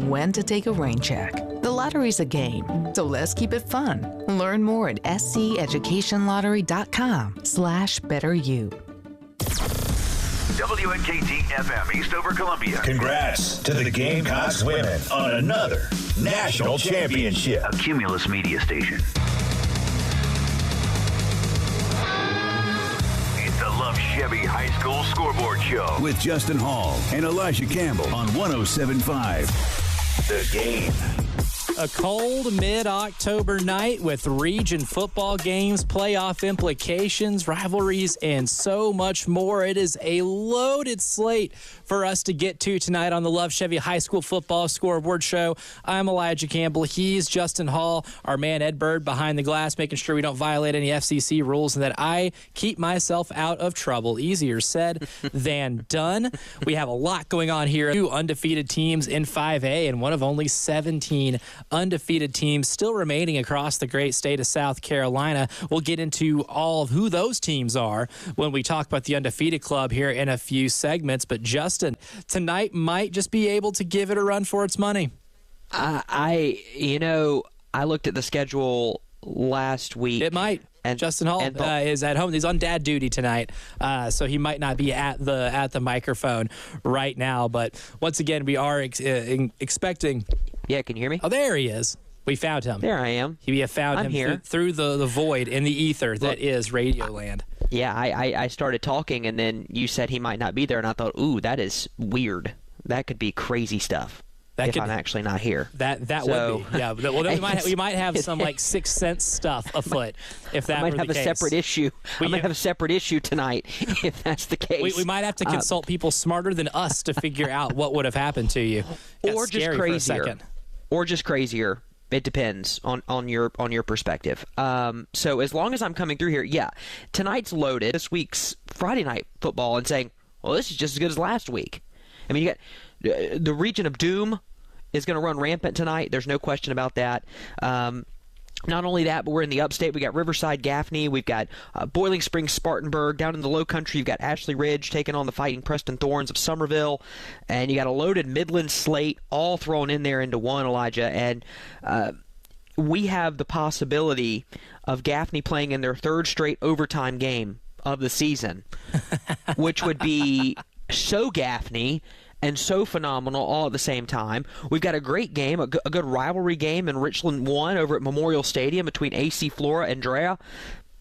when to take a rain check. The lottery's a game, so let's keep it fun. Learn more at sceducationlottery.com/betteryou. WNKT FM Eastover, Columbia. Congrats to the Gamecocks women on another national championship. A Cumulus media station. It's the Love Chevy High School Scoreboard Show with Justin Hall and Elijah Campbell on 107.5. The Game. A cold mid-October night with region football games, playoff implications, rivalries, and so much more. It is a loaded slate for us to get to tonight on the Love Chevy High School Football Scoreboard Show. I'm Elijah Campbell. He's Justin Hall, our man Ed Bird behind the glass, making sure we don't violate any FCC rules and that I keep myself out of trouble. Easier said than done. We have a lot going on here. 2 undefeated teams in 5A and one of only 17 undefeated teams still remaining across the great state of South Carolina. We'll get into all of who those teams are when we talk about the undefeated club here in a few segments. But Justin, tonight might just be able to give it a run for its money. I looked at the schedule last week. It might. And Justin Hall is at home. He's on dad duty tonight, so he might not be at the microphone right now. But once again, we are expecting. Yeah, can you hear me? Oh, there he is. We found him. There I am. We have found him here. Through the void in the ether that is Radio Land. Yeah, I started talking, and then you said he might not be there, and I thought, ooh, that is weird. That could be crazy stuff. I'm actually not here. That would be. Yeah. Well, then we might have some like Sixth Sense stuff afoot if that were the case. I might have a separate issue. I might have a separate issue tonight if that's the case. We might have to consult people smarter than us to figure out what would have happened to you. Or just crazier. Or just crazier. It depends on your perspective. So as long as I'm coming through here, yeah, tonight's loaded. This week's Friday night football and saying, well, this is just as good as last week. I mean, you got the region of doom is going to run rampant tonight. There's no question about that. Not only that, but we're in the upstate. We got Riverside, Gaffney. We've got Boiling Springs, Spartanburg. Down in the low country, you've got Ashley Ridge taking on the Fighting Preston Thorns of Somerville. And you got a loaded Midland slate all thrown in there into one, Elijah. And we have the possibility of Gaffney playing in their 3rd straight overtime game of the season, which would be so Gaffney and so phenomenal all at the same time. We've got a great game, a good rivalry game in Richland 1 over at Memorial Stadium between AC Flora and Drea.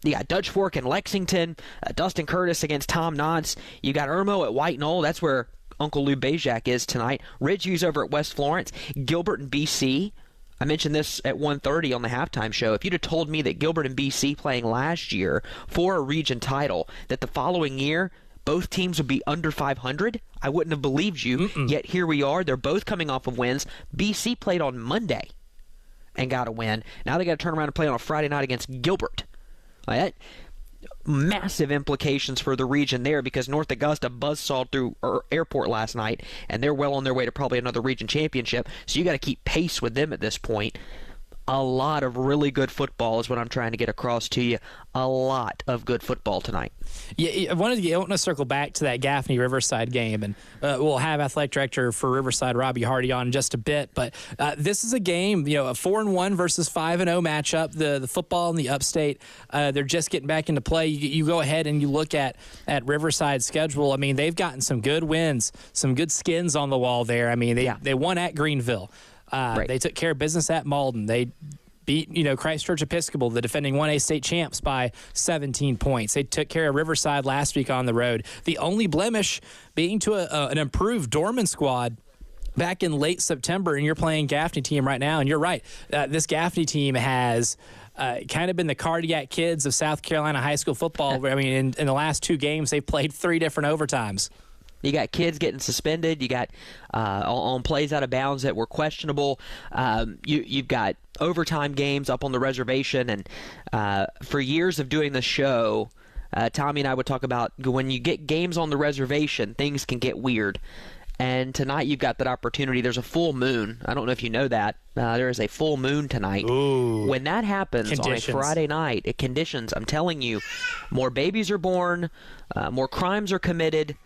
You got Dutch Fork and Lexington, Dustin Curtis against Tom Nance. You got Irmo at White Knoll. That's where Uncle Lou Bajak is tonight. Ridgeview's over at West Florence. Gilbert and BC. I mentioned this at 1:30 on the halftime show. If you'd have told me that Gilbert and BC playing last year for a region title, that the following year both teams would be under 500, I wouldn't have believed you. Yet here we are. They're both coming off of wins. BC played on Monday and got a win. Now they got to turn around and play on a Friday night against Gilbert. That massive implications for the region there because North Augusta buzzsawed through airport last night, and they're well on their way to probably another region championship. So you got to keep pace with them at this point. A lot of really good football is what I'm trying to get across to you. A lot of good football tonight. Yeah, I want to circle back to that Gaffney Riverside game, and we'll have athletic director for Riverside Robbie Hardy on in just a bit. But this is a game, a 4-1 versus 5-0 matchup. The football in the upstate, they're just getting back into play. You go ahead and you look at Riverside's schedule. I mean, they've gotten some good wins, some good skins on the wall there. I mean, they won at Greenville. Right. They took care of business at Malden. They beat, Christ Church Episcopal, the defending 1A state champs, by 17 points. They took care of Riverside last week on the road. The only blemish being to an improved Dorman squad back in late September, and you're playing Gaffney team right now, and you're right. This Gaffney team has kind of been the cardiac kids of South Carolina high school football. I mean, in the last 2 games, they've played 3 different overtimes. You got kids getting suspended. You got on plays out of bounds that were questionable. You've got overtime games up on the reservation. And for years of doing the show, Tommy and I would talk about when you get games on the reservation, things can get weird. And tonight you've got that opportunity. There's a full moon. I don't know if you know that. There is a full moon tonight. Ooh. When that happens on a Friday night, conditions, I'm telling you, more babies are born, more crimes are committed,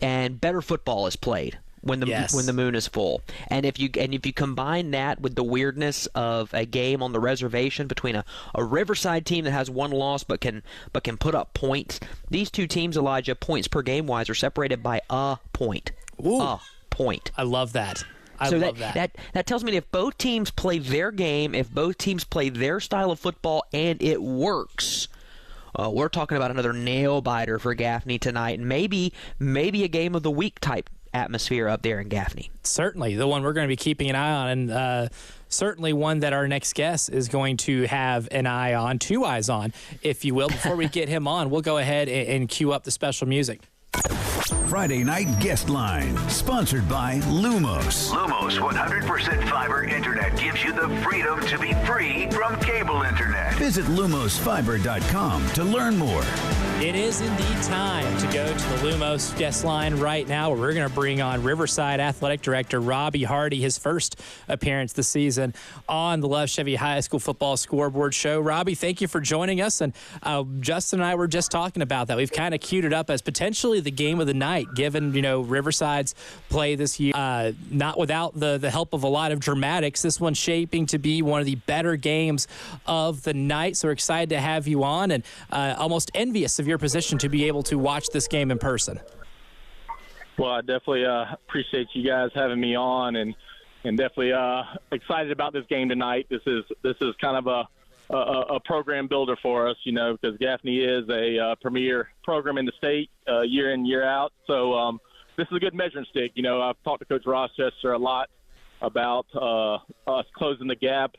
and better football is played. when the moon is full. And if you combine that with the weirdness of a game on the reservation between a Riverside team that has one loss but can put up points, these two teams, Elijah, points per game wise, are separated by a point. Ooh. A point. I love that. I love that. That tells me that if both teams play their game, if both teams play their style of football, and it works, we're talking about another nail biter for Gaffney tonight, and maybe a game of the week type atmosphere up there in Gaffney. Certainly, the one we're going to be keeping an eye on, and certainly one that our next guest is going to have an eye on, two eyes on, if you will. Before we get him on, we'll go ahead and cue up the special music. Friday Night Guest Line, sponsored by Lumos. Lumos 100% fiber internet gives you the freedom to be free from cable internet. Visit lumosfiber.com to learn more. It is indeed time to go to the Lumos guest line right now, where we're going to bring on Riverside Athletic Director Robbie Hardy, his first appearance this season on the Love Chevy High School Football Scoreboard Show. Robbie, thank you for joining us. And Justin and I were just talking about that. We've kind of queued it up as potentially the game of the night, given, Riverside's play this year. Not without the help of a lot of dramatics. This one's shaping to be one of the better games of the night. So we're excited to have you on, and almost envious of your position to be able to watch this game in person. Well, I definitely appreciate you guys having me on, and definitely excited about this game tonight. This is kind of a program builder for us, because Gaffney is a premier program in the state year in, year out. So this is a good measuring stick. I've talked to Coach Rochester a lot about us closing the gap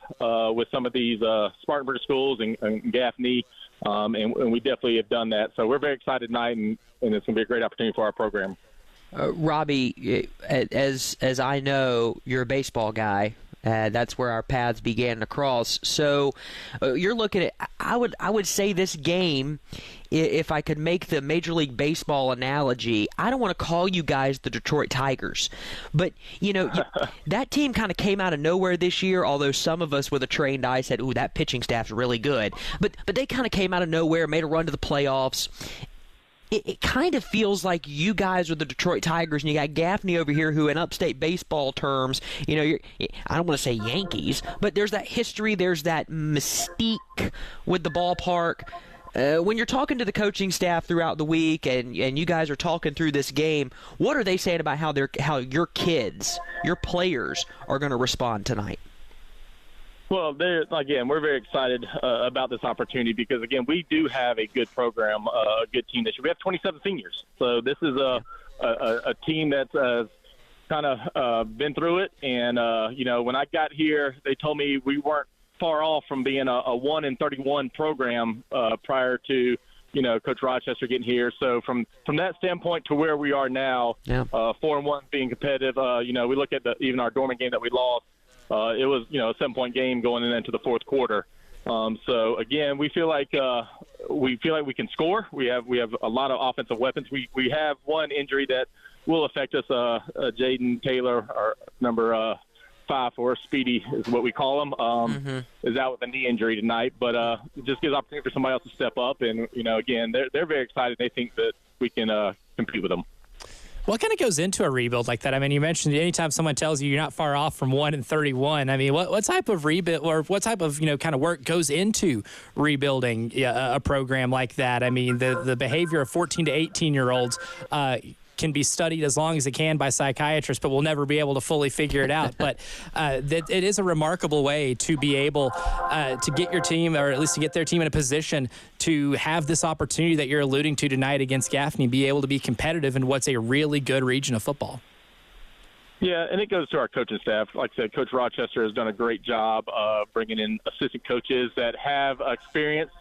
with some of these Spartanburg schools and Gaffney. And we definitely have done that. So we're very excited tonight, and it's going to be a great opportunity for our program. Robbie, as I know, you're a baseball guy. That's where our paths began to cross. So you're looking at, I would say this game, if I could make the Major League Baseball analogy, I don't want to call you guys the Detroit Tigers, but that team kind of came out of nowhere this year, although some of us with a trained eye said, ooh, that pitching staff's really good. But they kind of came out of nowhere, made a run to the playoffs. It kind of feels like you guys are the Detroit Tigers, and you got Gaffney over here who, in upstate baseball terms, I don't want to say Yankees, but there's that history, there's that mystique with the ballpark. When you're talking to the coaching staff throughout the week and you guys are talking through this game, what are they saying about how your kids, your players, are going to respond tonight? Well, we're very excited about this opportunity because, again, we do have a good program, a good team this year. We have 27 seniors. So this is a team that's kind of been through it. And, when I got here, they told me we weren't far off from being a 1-31 program prior to, Coach Rochester getting here. So from that standpoint to where we are now, 4-1 being competitive, we look at even our Dorman game that we lost. It was, a 7-point game going into the fourth quarter. So again, we feel like we can score. We have a lot of offensive weapons. We have one injury that will affect us. Jaden Taylor, our number 5 for Speedy is what we call him, is out with a knee injury tonight. But it just gives opportunity for somebody else to step up. And again, they're very excited. They think that we can compete with them. What kind of goes into a rebuild like that? I mean, you mentioned anytime someone tells you you're not far off from 1-31. I mean, what type of rebuild or what type of kind of work goes into rebuilding a program like that? I mean, the behavior of 14 to 18-year-olds can be studied as long as it can by psychiatrists, but we'll never be able to fully figure it out. But it is a remarkable way to be able to get your team, or at least to get their team in a position to have this opportunity that you're alluding to tonight against Gaffney, be able to be competitive in what's a really good region of football. Yeah, and it goes to our coaching staff. Like I said, Coach Rochester has done a great job bringing in assistant coaches that have experience.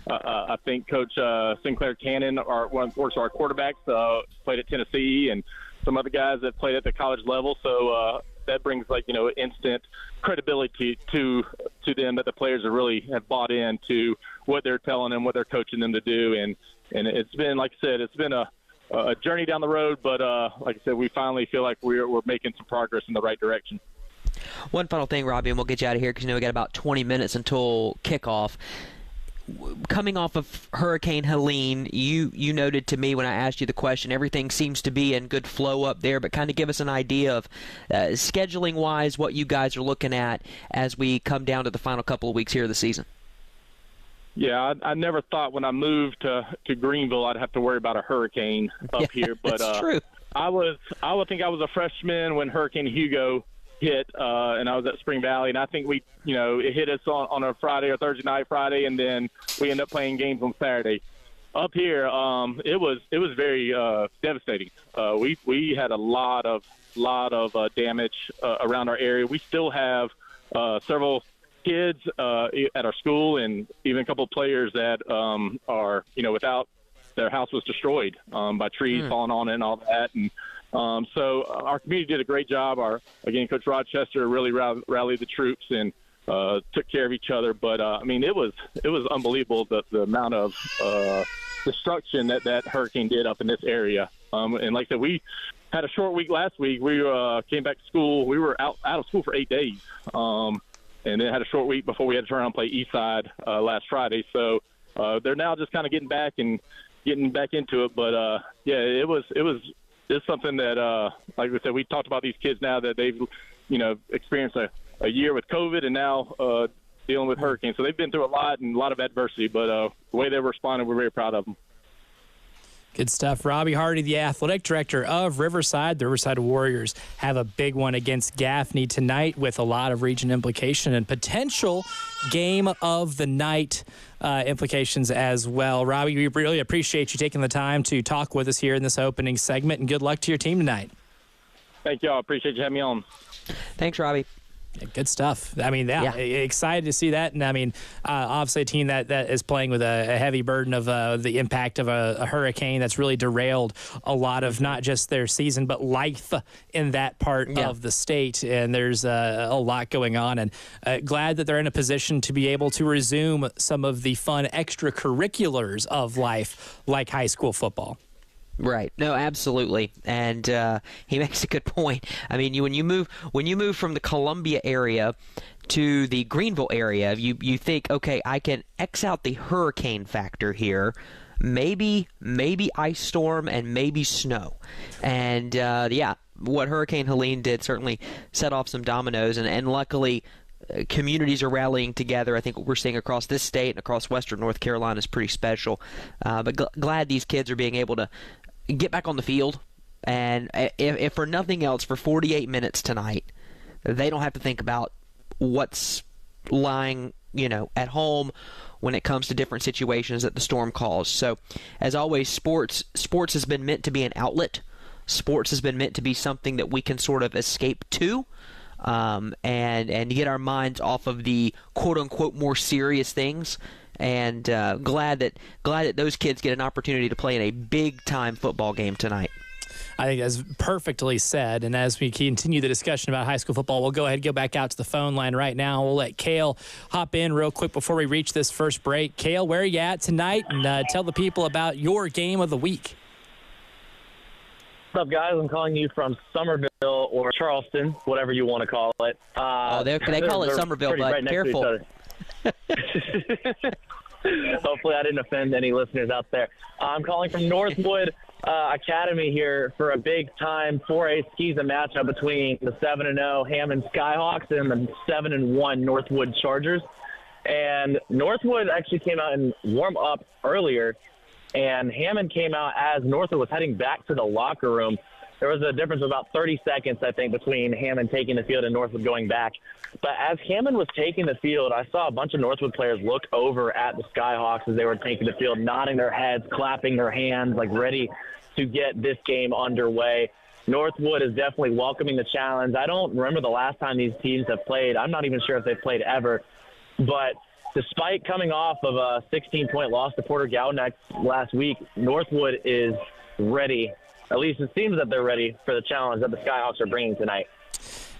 I think Coach Sinclair Cannon works our quarterbacks, played at Tennessee, and some other guys that played at the college level. So that brings instant credibility to them that the players have bought into what they're telling them, what they're coaching them to do. And it's been, like I said, it's been a journey down the road. But like I said, we finally feel like we're making some progress in the right direction. One final thing, Robbie, and we'll get you out of here because we got about 20 minutes until kickoff. coming off of Hurricane Helene, you noted to me when I asked you the question, everything seems to be in good flow up there, but kind of give us an idea of scheduling-wise what you guys are looking at as we come down to the final couple of weeks here of the season. Yeah, I never thought when I moved to Greenville I'd have to worry about a hurricane up here. But that's true. I would think I was a freshman when Hurricane Hugo hit, and I was at Spring Valley, and I think it hit us on a Friday or Thursday night, and then we ended up playing games on Saturday. Up here, it was very devastating. We had a lot of damage around our area. We still have several kids at our school, and even a couple of players that are without their house was destroyed by trees falling on it and all that. And so our community did a great job. Coach Rochester really rallied the troops and took care of each other. But it was unbelievable the amount of destruction that hurricane did up in this area. And like I said, we had a short week last week. We came back to school. We were out of school for 8 days, and then had a short week before we had to turn around and play Eastside last Friday. So they're now just kind of getting back into it. But it's something that, like we said, we talked about these kids now that they've, experienced a year with COVID and now dealing with hurricanes. So they've been through a lot and a lot of adversity, but the way they responded, we're very proud of them. Good stuff. Robbie Hardy, the athletic director of Riverside. The Riverside Warriors have a big one against Gaffney tonight with a lot of region implication and potential game of the night implications as well. Robbie, we really appreciate you taking the time to talk with us here in this opening segment, and good luck to your team tonight. Thank you all. Appreciate you having me on. Thanks, Robbie. Good stuff. Excited to see that. And, obviously a team that is playing with a heavy burden of the impact of a hurricane that's really derailed a lot of not just their season, but life in that part of the state. And there's a lot going on. And glad that they're in a position to be able to resume some of the fun extracurriculars of life, like high school football. Right. No, absolutely. And he makes a good point. I mean, when you move from the Columbia area to the Greenville area, you think, okay, I can X out the hurricane factor here. Maybe ice storm and maybe snow. And what Hurricane Helene did certainly set off some dominoes, and luckily communities are rallying together. I think what we're seeing across this state and across Western North Carolina is pretty special. But glad these kids are being able to get back on the field, and if for nothing else, for 48 minutes tonight, they don't have to think about what's lying, at home when it comes to different situations that the storm caused. So, as always, sports has been meant to be an outlet. Sports has been meant to be something that we can sort of escape to, and get our minds off of the quote-unquote more serious things. And glad that those kids get an opportunity to play in a big-time football game tonight. I think that's perfectly said. And as we continue the discussion about high school football, we'll go ahead and go back out to the phone line right now. We'll let Kale hop in real quick before we reach this first break. Kale, where are you at tonight? And tell the people about your game of the week. What's up, guys? I'm calling you from Somerville or Charleston, whatever you want to call it. They call it Somerville, but right careful. Hopefully I didn't offend any listeners out there. I'm calling from Northwood Academy here for a big-time 4A season matchup between the 7-0 Hammond Skyhawks and the 7-1 Northwood Chargers. And Northwood actually came out and warmed up earlier, and Hammond came out as Northwood was heading back to the locker room. There was a difference of about 30 seconds, I think, between Hammond taking the field and Northwood going back. But as Hammond was taking the field, I saw a bunch of Northwood players look over at the Skyhawks as they were taking the field, nodding their heads, clapping their hands, like ready to get this game underway. Northwood is definitely welcoming the challenge. I don't remember the last time these teams have played. I'm not even sure if they've played ever. But despite coming off of a 16-point loss to Porter Gowneck last week, Northwood is ready. At least it seems that they're ready for the challenge that the Skyhawks are bringing tonight.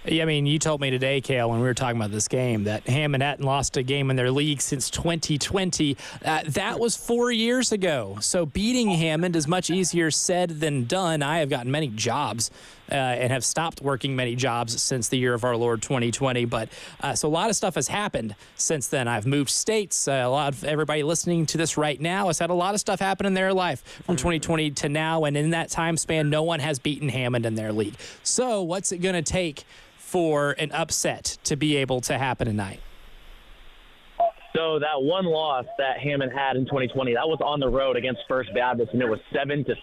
Yeah, I mean, you told me today, Kale, when we were talking about this game, that Hammond hadn't lost a game in their league since 2020. That was 4 years ago. So beating Hammond is much easier said than done. I have gotten many jobs and have stopped working many jobs since the year of our Lord 2020. But so a lot of stuff has happened since then. I've moved states. A lot of everybody listening to this right now has had a lot of stuff happen in their life from 2020 to now. And in that time span, no one has beaten Hammond in their league. So what's it going to take for an upset to be able to happen tonight? So that one loss that Hammond had in 2020, that was on the road against First Baptist, and it was 7-6.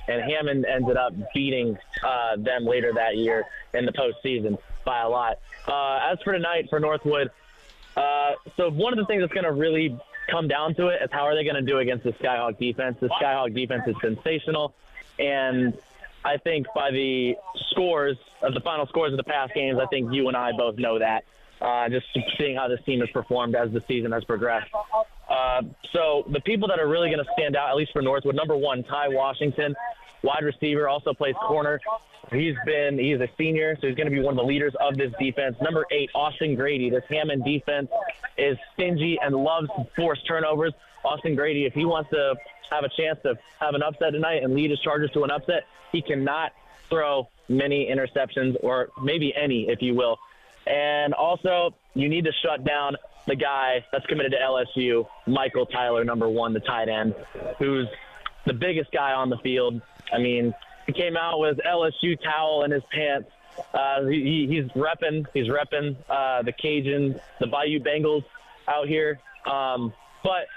And Hammond ended up beating them later that year in the postseason by a lot. As for tonight for Northwood, so one of the things that's going to really come down to it is how are they going to do against the Skyhawk defense. The Skyhawk defense is sensational, and I think by the scores of the final scores of the past games, I think you and I both know that. Just seeing how this team has performed as the season has progressed. So the people that are really going to stand out, at least for Northwood, number one, Ty Washington, wide receiver, also plays corner. He's a senior, so he's going to be one of the leaders of this defense. Number 8, Austin Grady. This Hammond defense is stingy and loves to force turnovers. Austin Grady, if he wants to have a chance to have an upset tonight and lead his Chargers to an upset, he cannot throw many interceptions, or maybe any, if you will. And also, you need to shut down the guy that's committed to LSU, Michael Tyler, number 1, the tight end, who's the biggest guy on the field. I mean, he came out with LSU towel in his pants. He's repping the Cajuns, the Bayou Bengals out here. But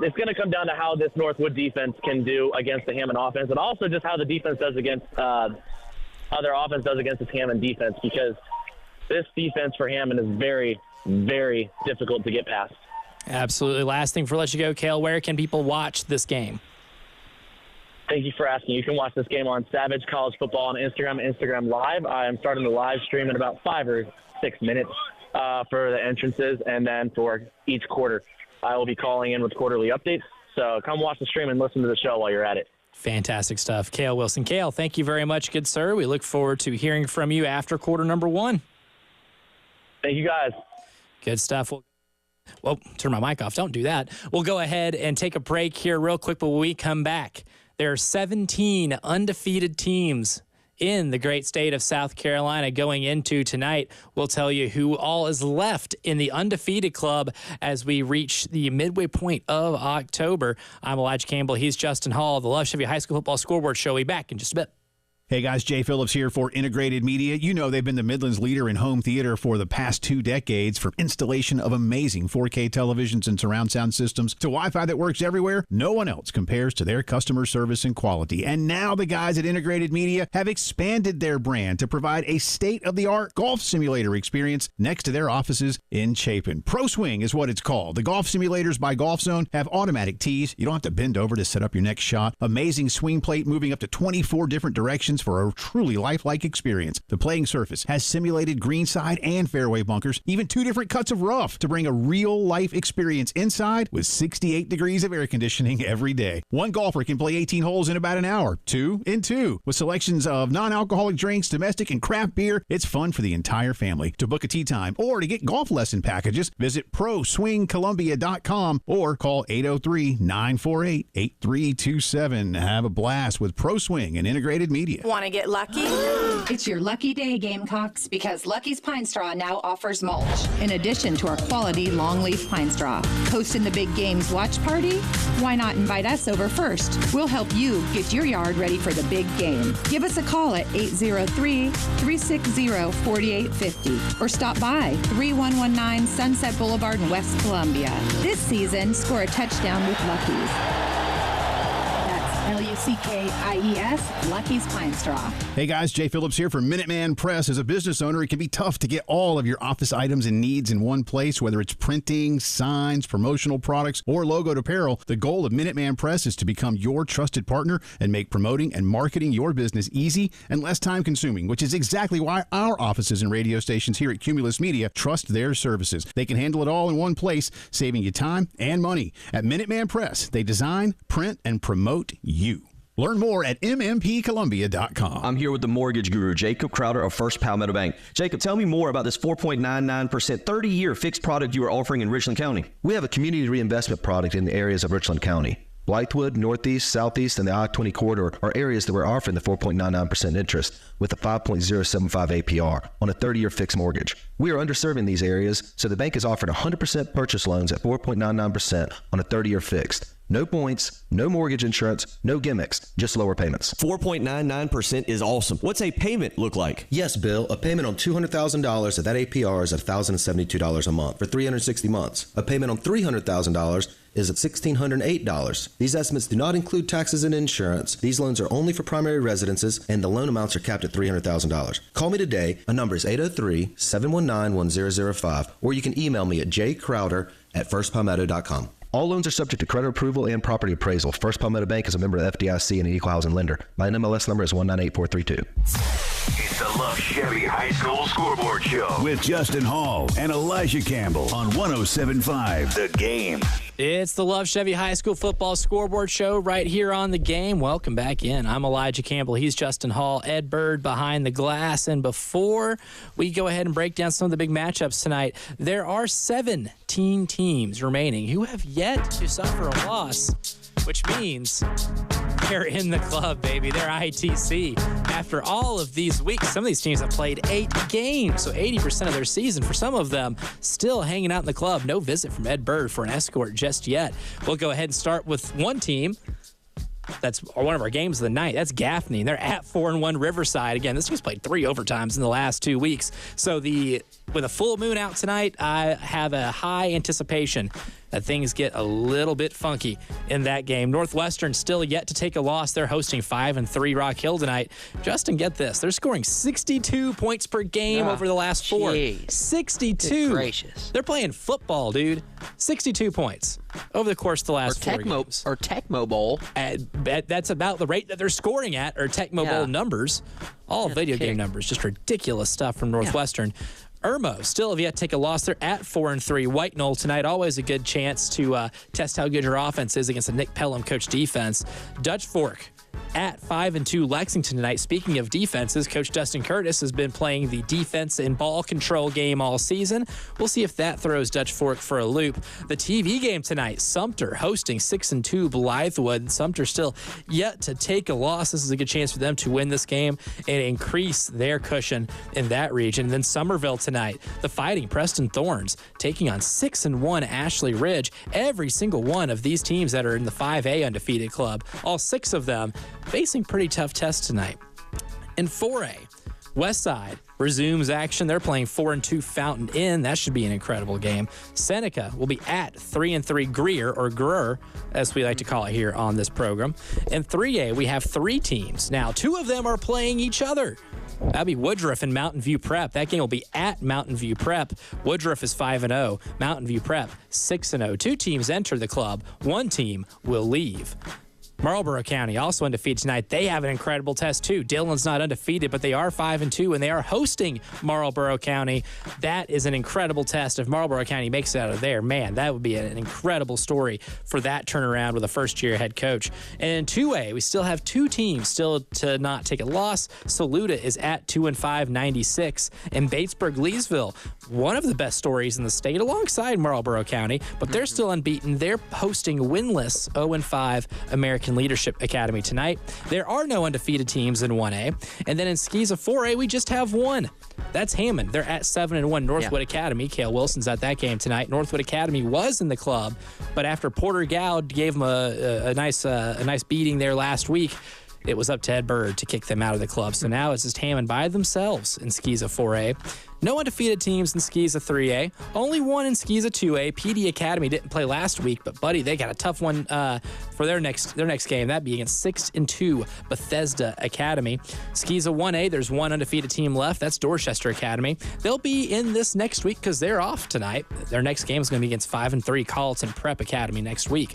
it's going to come down to how this Northwood defense can do against the Hammond offense, and also just how the defense does against how their offense does against this Hammond defense, because this defense for Hammond is very, very difficult to get past. Absolutely. Last thing before I let you go, Cale, where can people watch this game? Thank you for asking. You can watch this game on Savage College Football on Instagram Live. I am starting the live stream in about 5 or 6 minutes for the entrances, and then for each quarter, I will be calling in with quarterly updates. So come watch the stream and listen to the show while you're at it. Fantastic stuff. Cale Wilson. Cale, thank you very much, good sir. We look forward to hearing from you after quarter number 1. Thank you, guys. Good stuff. Well, turn my mic off. Don't do that. We'll go ahead and take a break here real quick, but when we come back, there are 17 undefeated teams in the great state of South Carolina going into tonight. We'll tell you who all is left in the undefeated club as we reach the midway point of October. I'm Elijah Campbell. He's Justin Hall. The Love Chevy High School Football Scoreboard Show. We'll be back in just a bit. Hey guys, Jay Phillips here for Integrated Media. You know they've been the Midland's leader in home theater for the past 2 decades. From installation of amazing 4K televisions and surround sound systems to Wi-Fi that works everywhere, no one else compares to their customer service and quality. And now the guys at Integrated Media have expanded their brand to provide a state-of-the-art golf simulator experience next to their offices in Chapin. Pro Swing is what it's called. The golf simulators by Golf Zone have automatic tees. You don't have to bend over to set up your next shot. Amazing swing plate moving up to 24 different directions for a truly lifelike experience. The playing surface has simulated greenside and fairway bunkers, even 2 different cuts of rough to bring a real-life experience inside with 68 degrees of air conditioning every day. One golfer can play 18 holes in about an hour, 2 in 2, with selections of non-alcoholic drinks, domestic and craft beer. It's fun for the entire family. To book a tee time or to get golf lesson packages, visit ProSwingColumbia.com or call 803-948-8327. Have a blast with Pro Swing and Integrated Media. Want to get lucky? It's your lucky day, Gamecocks, because Lucky's Pine Straw now offers mulch, in addition to our quality longleaf pine straw. Hosting the big games watch party? Why not invite us over first? We'll help you get your yard ready for the big game. Give us a call at 803-360-4850 or stop by 3119 Sunset Boulevard in West Columbia. This season, score a touchdown with Lucky's. Luckies, Lucky's Pine Straw. Hey guys, Jay Phillips here for Minuteman Press. As a business owner, it can be tough to get all of your office items and needs in one place, whether it's printing, signs, promotional products, or logoed apparel. The goal of Minuteman Press is to become your trusted partner and make promoting and marketing your business easy and less time consuming, which is exactly why our offices and radio stations here at Cumulus Media trust their services. They can handle it all in one place, saving you time and money. At Minuteman Press, they design, print, and promote you. Learn more at mmpcolumbia.com. I'm here with the mortgage guru, Jacob Crowder of First Palmetto Bank. Jacob, tell me more about this 4.99% 30-year fixed product you are offering in Richland County. We have a community reinvestment product in the areas of Richland County. Blythewood, Northeast, Southeast, and the I-20 corridor are areas that we're offering the 4.99% interest with a 5.075 APR on a 30-year fixed mortgage. We are underserving these areas, so the bank is offering 100% purchase loans at 4.99% on a 30-year fixed. No points, no mortgage insurance, no gimmicks, just lower payments. 4.99% is awesome. What's a payment look like? Yes, Bill. A payment on $200,000 at that APR is at $1,072 a month for 360 months. A payment on $300,000 is at $1,608. These estimates do not include taxes and insurance. These loans are only for primary residences, and the loan amounts are capped at $300,000. Call me today. A number is 803-719-1005, or you can email me at jcrowder@firstpalmetto.com. All loans are subject to credit approval and property appraisal. First Palmetto Bank is a member of the FDIC and an equal housing lender. My NMLS number is 198432. It's the Love Chevy High School Scoreboard Show with Justin Hall and Elijah Campbell on 107.5 The Game. It's the Love Chevy High School Football Scoreboard Show right here on The Game. Welcome back in. I'm Elijah Campbell. He's Justin Hall. Ed Bird behind the glass. And before we go ahead and break down some of the big matchups tonight, there are 17 teams remaining who have yet to suffer a loss, which means they're in the club, baby. They're ITC. After all of these weeks, some of these teams have played 8 games, so 80% of their season. For some of them, still hanging out in the club. No visit from Ed Bird for an escort just yet. We'll go ahead and start with one team. That's one of our games of the night. That's Gaffney. And they're at 4-1 Riverside. Again, this team's played 3 overtimes in the last 2 weeks. So with a full moon out tonight, I have a high anticipation that things get a little bit funky in that game. Northwestern still yet to take a loss. They're hosting 5-3 Rock Hill tonight. Justin, get this. They're scoring 62 points per game over the last 4. 62. Good gracious. They're playing football, dude. 62 points over the course of the last 4 games. Or Tecmo Bowl. That's about the rate that they're scoring at, or Tecmo Bowl numbers. All video game numbers. Just ridiculous stuff from Northwestern. Irmo still have yet to take a loss. They're at 4-3. White Knoll tonight, always a good chance to test how good your offense is against a Nick Pelham coach defense. Dutch Fork at 5-2 Lexington tonight. Speaking of defenses, Coach Dustin Curtis has been playing the defense and ball control game all season. We'll see if that throws Dutch Fork for a loop. The TV game tonight, Sumter hosting 6-2 Blythewood. Sumter still yet to take a loss. This is a good chance for them to win this game and increase their cushion in that region. And then Somerville tonight, the Fighting Preston Thorns taking on 6-1 Ashley Ridge. Every single one of these teams that are in the 5A undefeated club, all 6 of them facing pretty tough tests tonight. In 4A, Westside resumes action. They're playing 4-2 Fountain Inn. That should be an incredible game. Seneca will be at 3-3 Greer, or Grur, as we like to call it here on this program. In 3A, we have 3 teams. Now, 2 of them are playing each other. That'll be Woodruff and Mountain View Prep. That game will be at Mountain View Prep. Woodruff is 5-0. Mountain View Prep 6-0. 2 teams enter the club. 1 team will leave. Marlboro County also undefeated tonight. They have an incredible test too. Dillon's not undefeated, but they are 5-2, and they are hosting Marlboro County. That is an incredible test. If Marlboro County makes it out of there, man, that would be an incredible story for that turnaround with a first-year head coach. And in 2A, we still have 2 teams still to not take a loss. Saluda is at 2-5, 96, and Batesburg-Leesville, one of the best stories in the state, alongside Marlboro County, but they're still unbeaten. They're hosting winless 0-5 American Leadership Academy tonight. There are no undefeated teams in 1A. And then in Skeeza 4A, we just have 1. That's Hammond. They're at 7-1 Northwood Academy. Cale Wilson's at that game tonight. Northwood Academy was in the club, but after Porter Gowd gave them a nice beating there last week, it was up to Ed Bird to kick them out of the club. So now it's just Hammond by themselves in Skeeza 4A. No undefeated teams in Skeeza 3A. Only 1 in Skeeza 2A. PD Academy didn't play last week, but buddy, they got a tough one for their next game. That'd be against 6-2 Bethesda Academy. Skeeza 1A, there's 1 undefeated team left. That's Dorchester Academy. They'll be in this next week because they're off tonight. Their next game is going to be against 5-3 Carlton Prep Academy next week.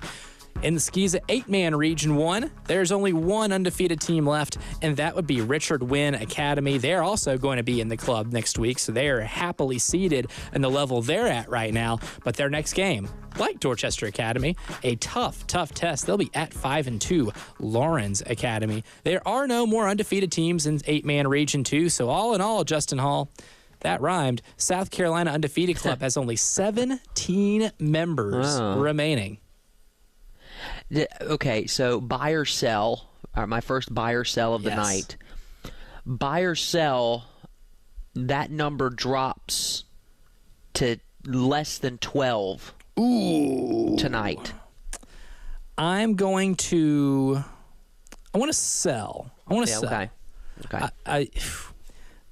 In the Skeeza 8-man Region 1, there's only 1 undefeated team left, and that would be Richard Wynn Academy. They're also going to be in the club next week, so they are happily seated in the level they're at right now. But their next game, like Dorchester Academy, a tough test. They'll be at 5-2 Lawrence Academy. There are no more undefeated teams in 8-man Region 2, so all in all, Justin Hall, that rhymed. South Carolina Undefeated Club has only 17 members remaining. Okay, so buy or sell. My first buy or sell of the night. Buy or sell, that number drops to less than 12 tonight. I want to sell. Okay.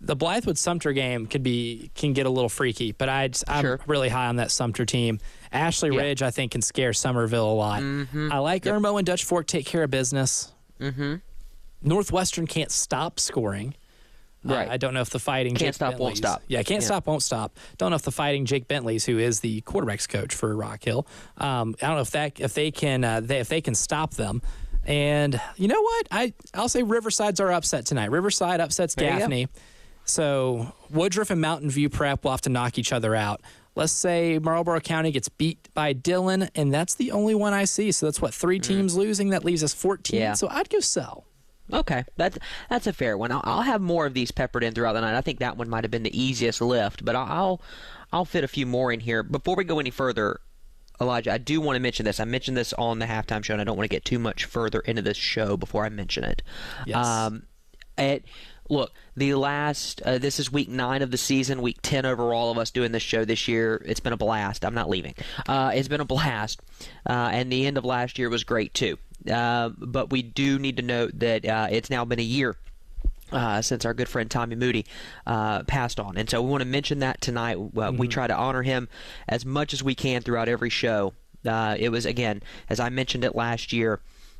The Blythewood Sumter game can get a little freaky, but I'm really high on that Sumter team. Ashley Ridge, I think, can scare Somerville a lot. I like Irmo and Dutch Fork take care of business. Northwestern can't stop scoring. Right. I don't know if the Fighting Can't stop, won't stop. Yeah, can't stop, won't stop. Don't know if the Fighting Jake Bentley's, who is the quarterbacks coach for Rock Hill. I don't know if they can stop them. And you know what? I'll say Riverside's our upset tonight. Riverside upsets Gaffney. So Woodruff and Mountain View Prep will have to knock each other out. Let's say Marlboro County gets beat by Dillon, and that's the only one I see. So that's what, 3 teams losing? That leaves us 14. Yeah. So I'd go sell. Okay, that's a fair one. I'll have more of these peppered in throughout the night. I think that one might have been the easiest lift, but I'll fit a few more in here. Before we go any further, Elijah, I do want to mention this. I mentioned this on the halftime show, and I don't want to get too much further into this show before I mention it. Yes. Look, this is week 9 of the season, week 10 overall of us doing this show this year. It's been a blast. I'm not leaving. It's been a blast, and the end of last year was great too. But we do need to note that it's now been a year since our good friend Tommy Moody passed on. And so we want to mention that tonight. We try to honor him as much as we can throughout every show. It was, again, as I mentioned it last year,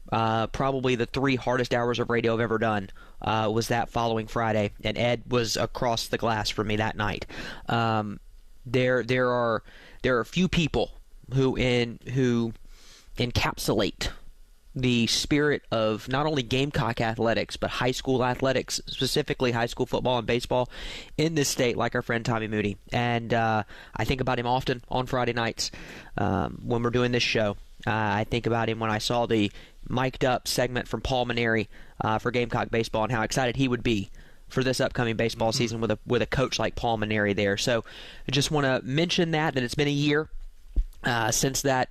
probably the 3 hardest hours of radio I've ever done was that following Friday, and Ed was across the glass for me that night. There are a few people who encapsulate the spirit of not only Gamecock athletics, but high school athletics, specifically high school football and baseball in this state, like our friend Tommy Moody. And I think about him often on Friday nights when we're doing this show. I think about him when I saw the mic'd up segment from Paul Maneri for Gamecock baseball and how excited he would be for this upcoming baseball season with a coach like Paul Maneri there. So I just want to mention that it's been a year since that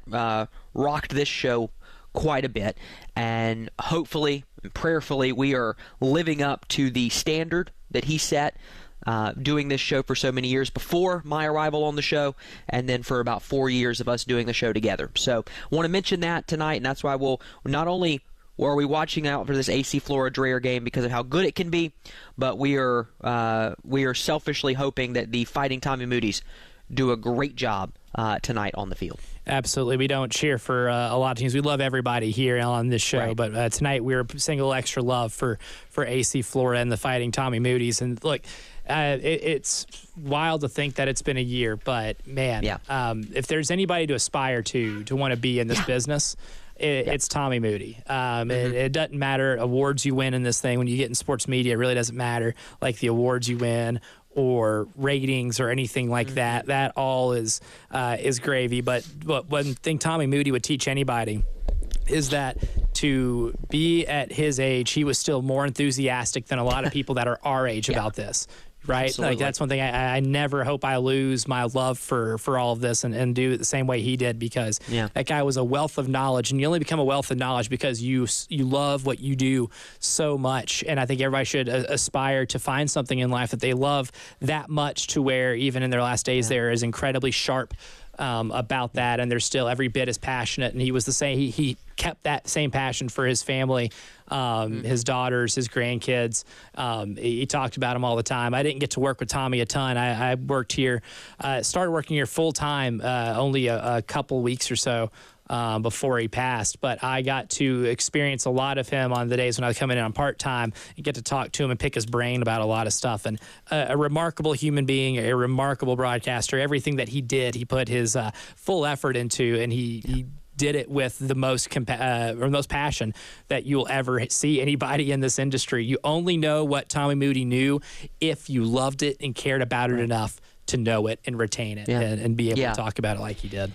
rocked this show quite a bit, and hopefully and prayerfully we are living up to the standard that he set doing this show for so many years before my arrival on the show, and then for about 4 years of us doing the show together. So I want to mention that tonight, and that's why we'll not only are we watching out for this AC Flora Dreher game because of how good it can be, but we are selfishly hoping that the Fighting Tommy Moody's do a great job tonight on the field. Absolutely. We don't cheer for a lot of teams. We love everybody here on this show, right. But tonight we're single extra love for AC Flora and the Fighting Tommy Moody's. And look, it's wild to think that it's been a year, but man, if there's anybody to aspire to want to be in this business, it's Tommy Moody. It doesn't matter awards you win in this thing. When you get in sports media, it really doesn't matter like the awards you win or ratings or anything like that. That all is gravy. But one thing Tommy Moody would teach anybody is that to be at his age, he was still more enthusiastic than a lot of people that are our age about this. Right? Absolutely. Like that's one thing I never hope I lose my love for all of this and do it the same way he did, because that guy was a wealth of knowledge, and you only become a wealth of knowledge because you love what you do so much. And I think everybody should aspire to find something in life that they love that much to where even in their last days they're as incredibly sharp about that, and they're still every bit as passionate. And he was the same. He kept that same passion for his family, his daughters, his grandkids. He talked about them all the time. I didn't get to work with Tommy a ton. I worked here, started working here full time only a couple weeks or so before he passed, but I got to experience a lot of him on the days when I was coming in on part-time and get to talk to him and pick his brain about a lot of stuff. And a remarkable human being, a remarkable broadcaster. Everything that he did, he put his full effort into, and he did it with the most most passion that you'll ever see anybody in this industry. You only know what Tommy Moody knew if you loved it and cared about it enough to know it and retain it and be able to talk about it like he did.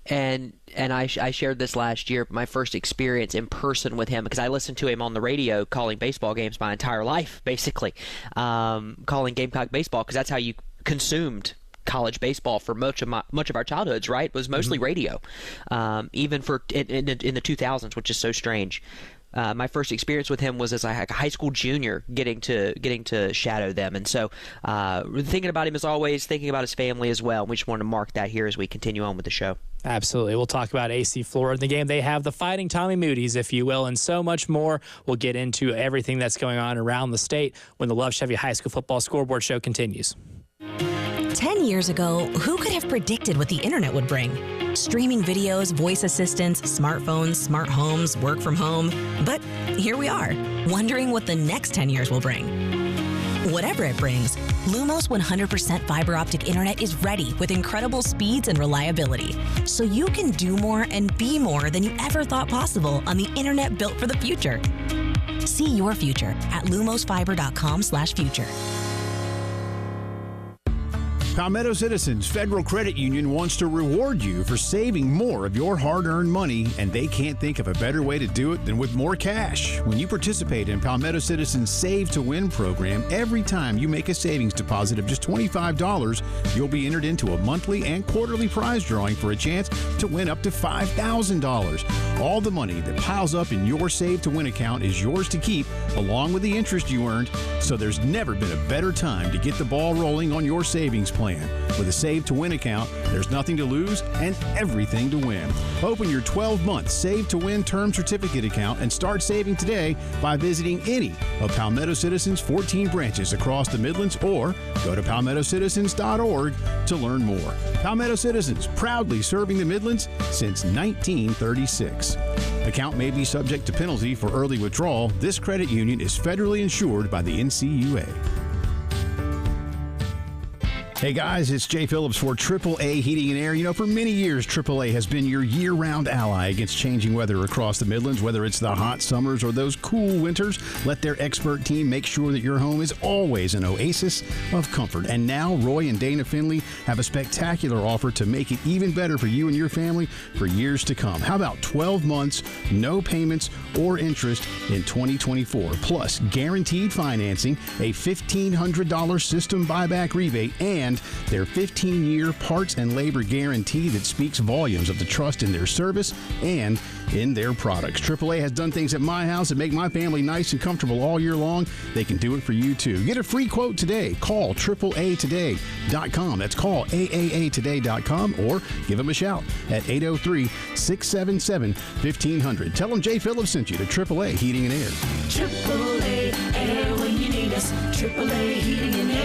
And I shared this last year, my first experience in person with him, because I listened to him on the radio calling baseball games my entire life, basically, calling Gamecock baseball, because that's how you consumed college baseball for much of our childhoods, right? It was mostly radio, even in the 2000s, which is so strange. My first experience with him was as a high school junior, getting to shadow them, and so thinking about him as always, thinking about his family as well. We just want to mark that here as we continue on with the show. Absolutely. We'll talk about AC Florida in the game. They have the Fighting Tommy Moody's, if you will, and so much more. We'll get into everything that's going on around the state when the Love Chevy High School Football Scoreboard Show continues. 10 years ago, who could have predicted what the internet would bring? Streaming videos, voice assistants, smartphones, smart homes, work from home. But here we are, wondering what the next 10 years will bring. Whatever it brings, Lumos 100% fiber optic internet is ready with incredible speeds and reliability. So you can do more and be more than you ever thought possible on the internet built for the future. See your future at lumosfiber.com/future. Palmetto Citizens Federal Credit Union wants to reward you for saving more of your hard-earned money, and they can't think of a better way to do it than with more cash. When you participate in Palmetto Citizens Save to Win program, every time you make a savings deposit of just $25, you'll be entered into a monthly and quarterly prize drawing for a chance to win up to $5,000. All the money that piles up in your Save to Win account is yours to keep, along with the interest you earned, so there's never been a better time to get the ball rolling on your savings plan. With a Save to Win account, there's nothing to lose and everything to win. Open your 12-month Save to Win term certificate account and start saving today by visiting any of Palmetto Citizens' 14 branches across the Midlands, or go to palmettocitizens.org to learn more. Palmetto Citizens, proudly serving the Midlands since 1936. Account may be subject to penalty for early withdrawal. This credit union is federally insured by the NCUA. Hey guys, it's Jay Phillips for AAA Heating and Air. You know, for many years, AAA has been your year-round ally against changing weather across the Midlands, whether it's the hot summers or those cool winters. Let their expert team make sure that your home is always an oasis of comfort. And now, Roy and Dana Finley have a spectacular offer to make it even better for you and your family for years to come. How about 12 months, no payments or interest in 2024, plus guaranteed financing, a $1,500 system buyback rebate, and their 15-year parts and labor guarantee that speaks volumes of the trust in their service and in their products. AAA has done things at my house that make my family nice and comfortable all year long. They can do it for you too. Get a free quote today. Call AAAtoday.com. That's call AAAtoday.com, or give them a shout at 803-677-1500. Tell them Jay Phillips sent you to AAA Heating and Air. AAA Air when you need us. AAA Heating and Air.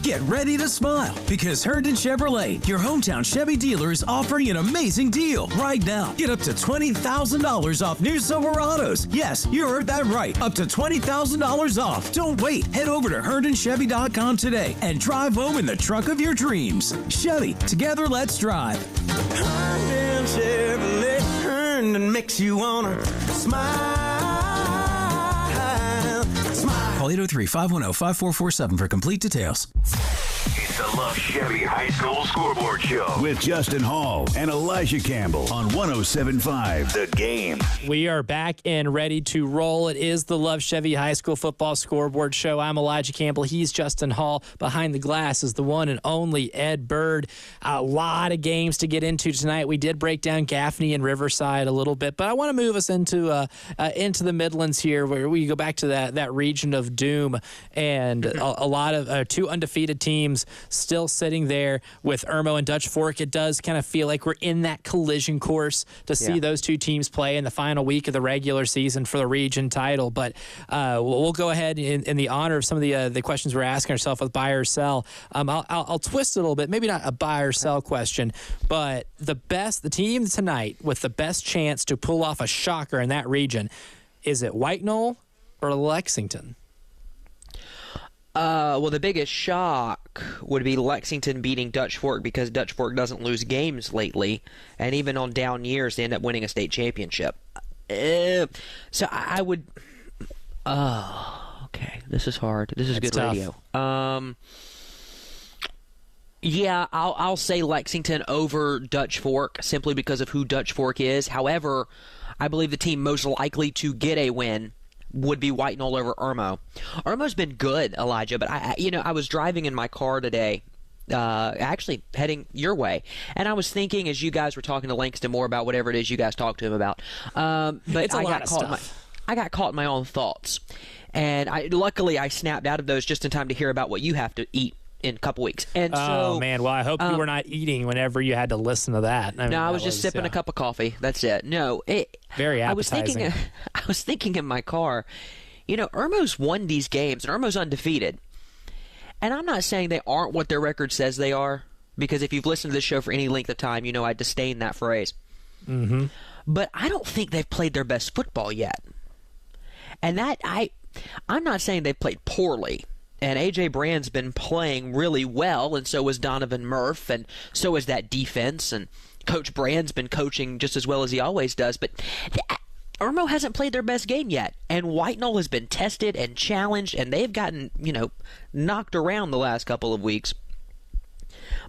Get ready to smile because Herndon Chevrolet, your hometown Chevy dealer, is offering an amazing deal right now. Get up to $20,000 off new Silverados. Yes, you heard that right. Up to $20,000 off. Don't wait. Head over to HerndonChevy.com today and drive home in the truck of your dreams. Chevy, together let's drive. Herndon Chevrolet, Herndon makes you wanna smile. Call 803-510-5447 for complete details. It's the Love Chevy High School Scoreboard Show with Justin Hall and Elijah Campbell on 107.5 The Game. We are back and ready to roll. It is the Love Chevy High School Football Scoreboard Show. I'm Elijah Campbell. He's Justin Hall. Behind the glass is the one and only Ed Bird. A lot of games to get into tonight. We did break down Gaffney and Riverside a little bit, but I want to move us into the Midlands here, where we go back to that region of doom, and a lot of two undefeated teams still sitting there with Irmo and Dutch Fork. It does kind of feel like we're in that collision course to see those two teams play in the final week of the regular season for the region title. But we'll go ahead in the honor of some of the questions we're asking ourselves with buy or sell. I'll twist it a little bit. Maybe not a buy or sell question, but the team tonight with the best chance to pull off a shocker in that region, is it White Knoll or Lexington? Well, the biggest shock would be Lexington beating Dutch Fork, because Dutch Fork doesn't lose games lately, and even on down years, they end up winning a state championship. So I would... okay. This is hard. This is good radio. Yeah, I'll say Lexington over Dutch Fork simply because of who Dutch Fork is. However, I believe the team most likely to get a win would be White Knoll over Irmo. Irmo's been good, Elijah, but I was driving in my car today, actually heading your way, and I was thinking as you guys were talking to Langston more about whatever it is you guys talked to him about. But it's a lot of stuff. I got caught in my own thoughts, and luckily I snapped out of those just in time to hear about what you have to eat in a couple weeks. And oh, man. Well, I hope you were not eating whenever you had to listen to that. I was just sipping a cup of coffee. That's it. No, very appetizing. I was thinking in my car, Irmo's won these games, and Irmo's undefeated. And I'm not saying they aren't what their record says they are, because if you've listened to this show for any length of time, you know I disdain that phrase. Mm-hmm. But I don't think they've played their best football yet. And I'm not saying they've played poorly. And A.J. Brand's been playing really well, and so has Donovan Murph, and so has that defense. And Coach Brand's been coaching just as well as he always does. But Irmo hasn't played their best game yet. And White Knoll has been tested and challenged, and they've gotten, knocked around the last couple of weeks.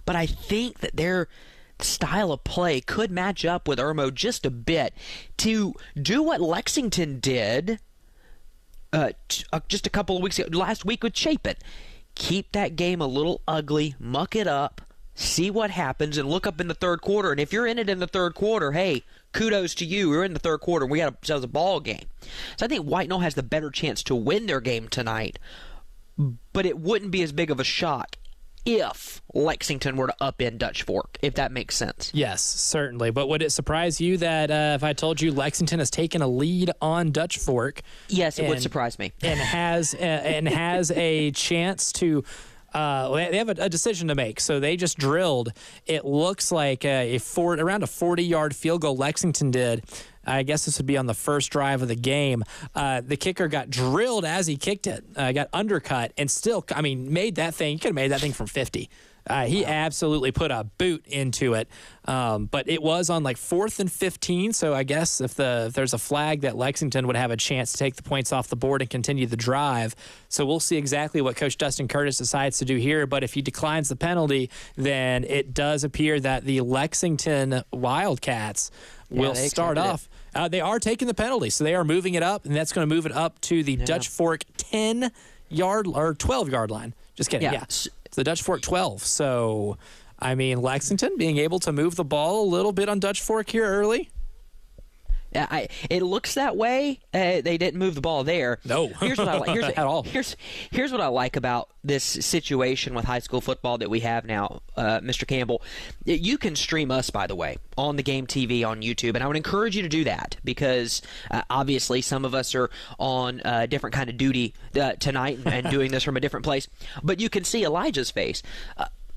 But I think that their style of play could match up with Irmo just a bit to do what Lexington did just a couple of weeks ago, last week with Chapin. Keep that game a little ugly, muck it up, see what happens, and look up in the third quarter. And if you're in it in the third quarter, hey, kudos to you. We're in the third quarter, and we got ourselves a ball game. So I think White Knoll has the better chance to win their game tonight, but it wouldn't be as big of a shock if Lexington were to upend Dutch Fork, if that makes sense. Yes, certainly. But would it surprise you that if I told you Lexington has taken a lead on Dutch Fork? Yes, it would surprise me. And has a chance to they have a decision to make. So they just drilled. It looks like around a 40-yard field goal Lexington did. I guess this would be on the first drive of the game. The kicker got drilled as he kicked it, got undercut, and still, made that thing. You could have made that thing from 50. He absolutely put a boot into it. But it was on 4th and 15, so I guess if there's a flag that Lexington would have a chance to take the points off the board and continue the drive. So we'll see exactly what Coach Dustin Curtis decides to do here. But if he declines the penalty, then it does appear that the Lexington Wildcats will start off. They are taking the penalty, so they are moving it up, and that's going to move it up to the Dutch Fork 10-yard or 12-yard line. Just kidding. Yeah. It's the Dutch Fork 12. So, Lexington being able to move the ball a little bit on Dutch Fork here early. Yeah, it looks that way. They didn't move the ball there. No, here's what I like. At all. Here's what I like about this situation with high school football that we have now, Mr. Campbell. You can stream us, by the way, on the Game TV on YouTube, and I would encourage you to do that because obviously some of us are on a different kind of duty tonight and doing this from a different place. But you can see Elijah's face.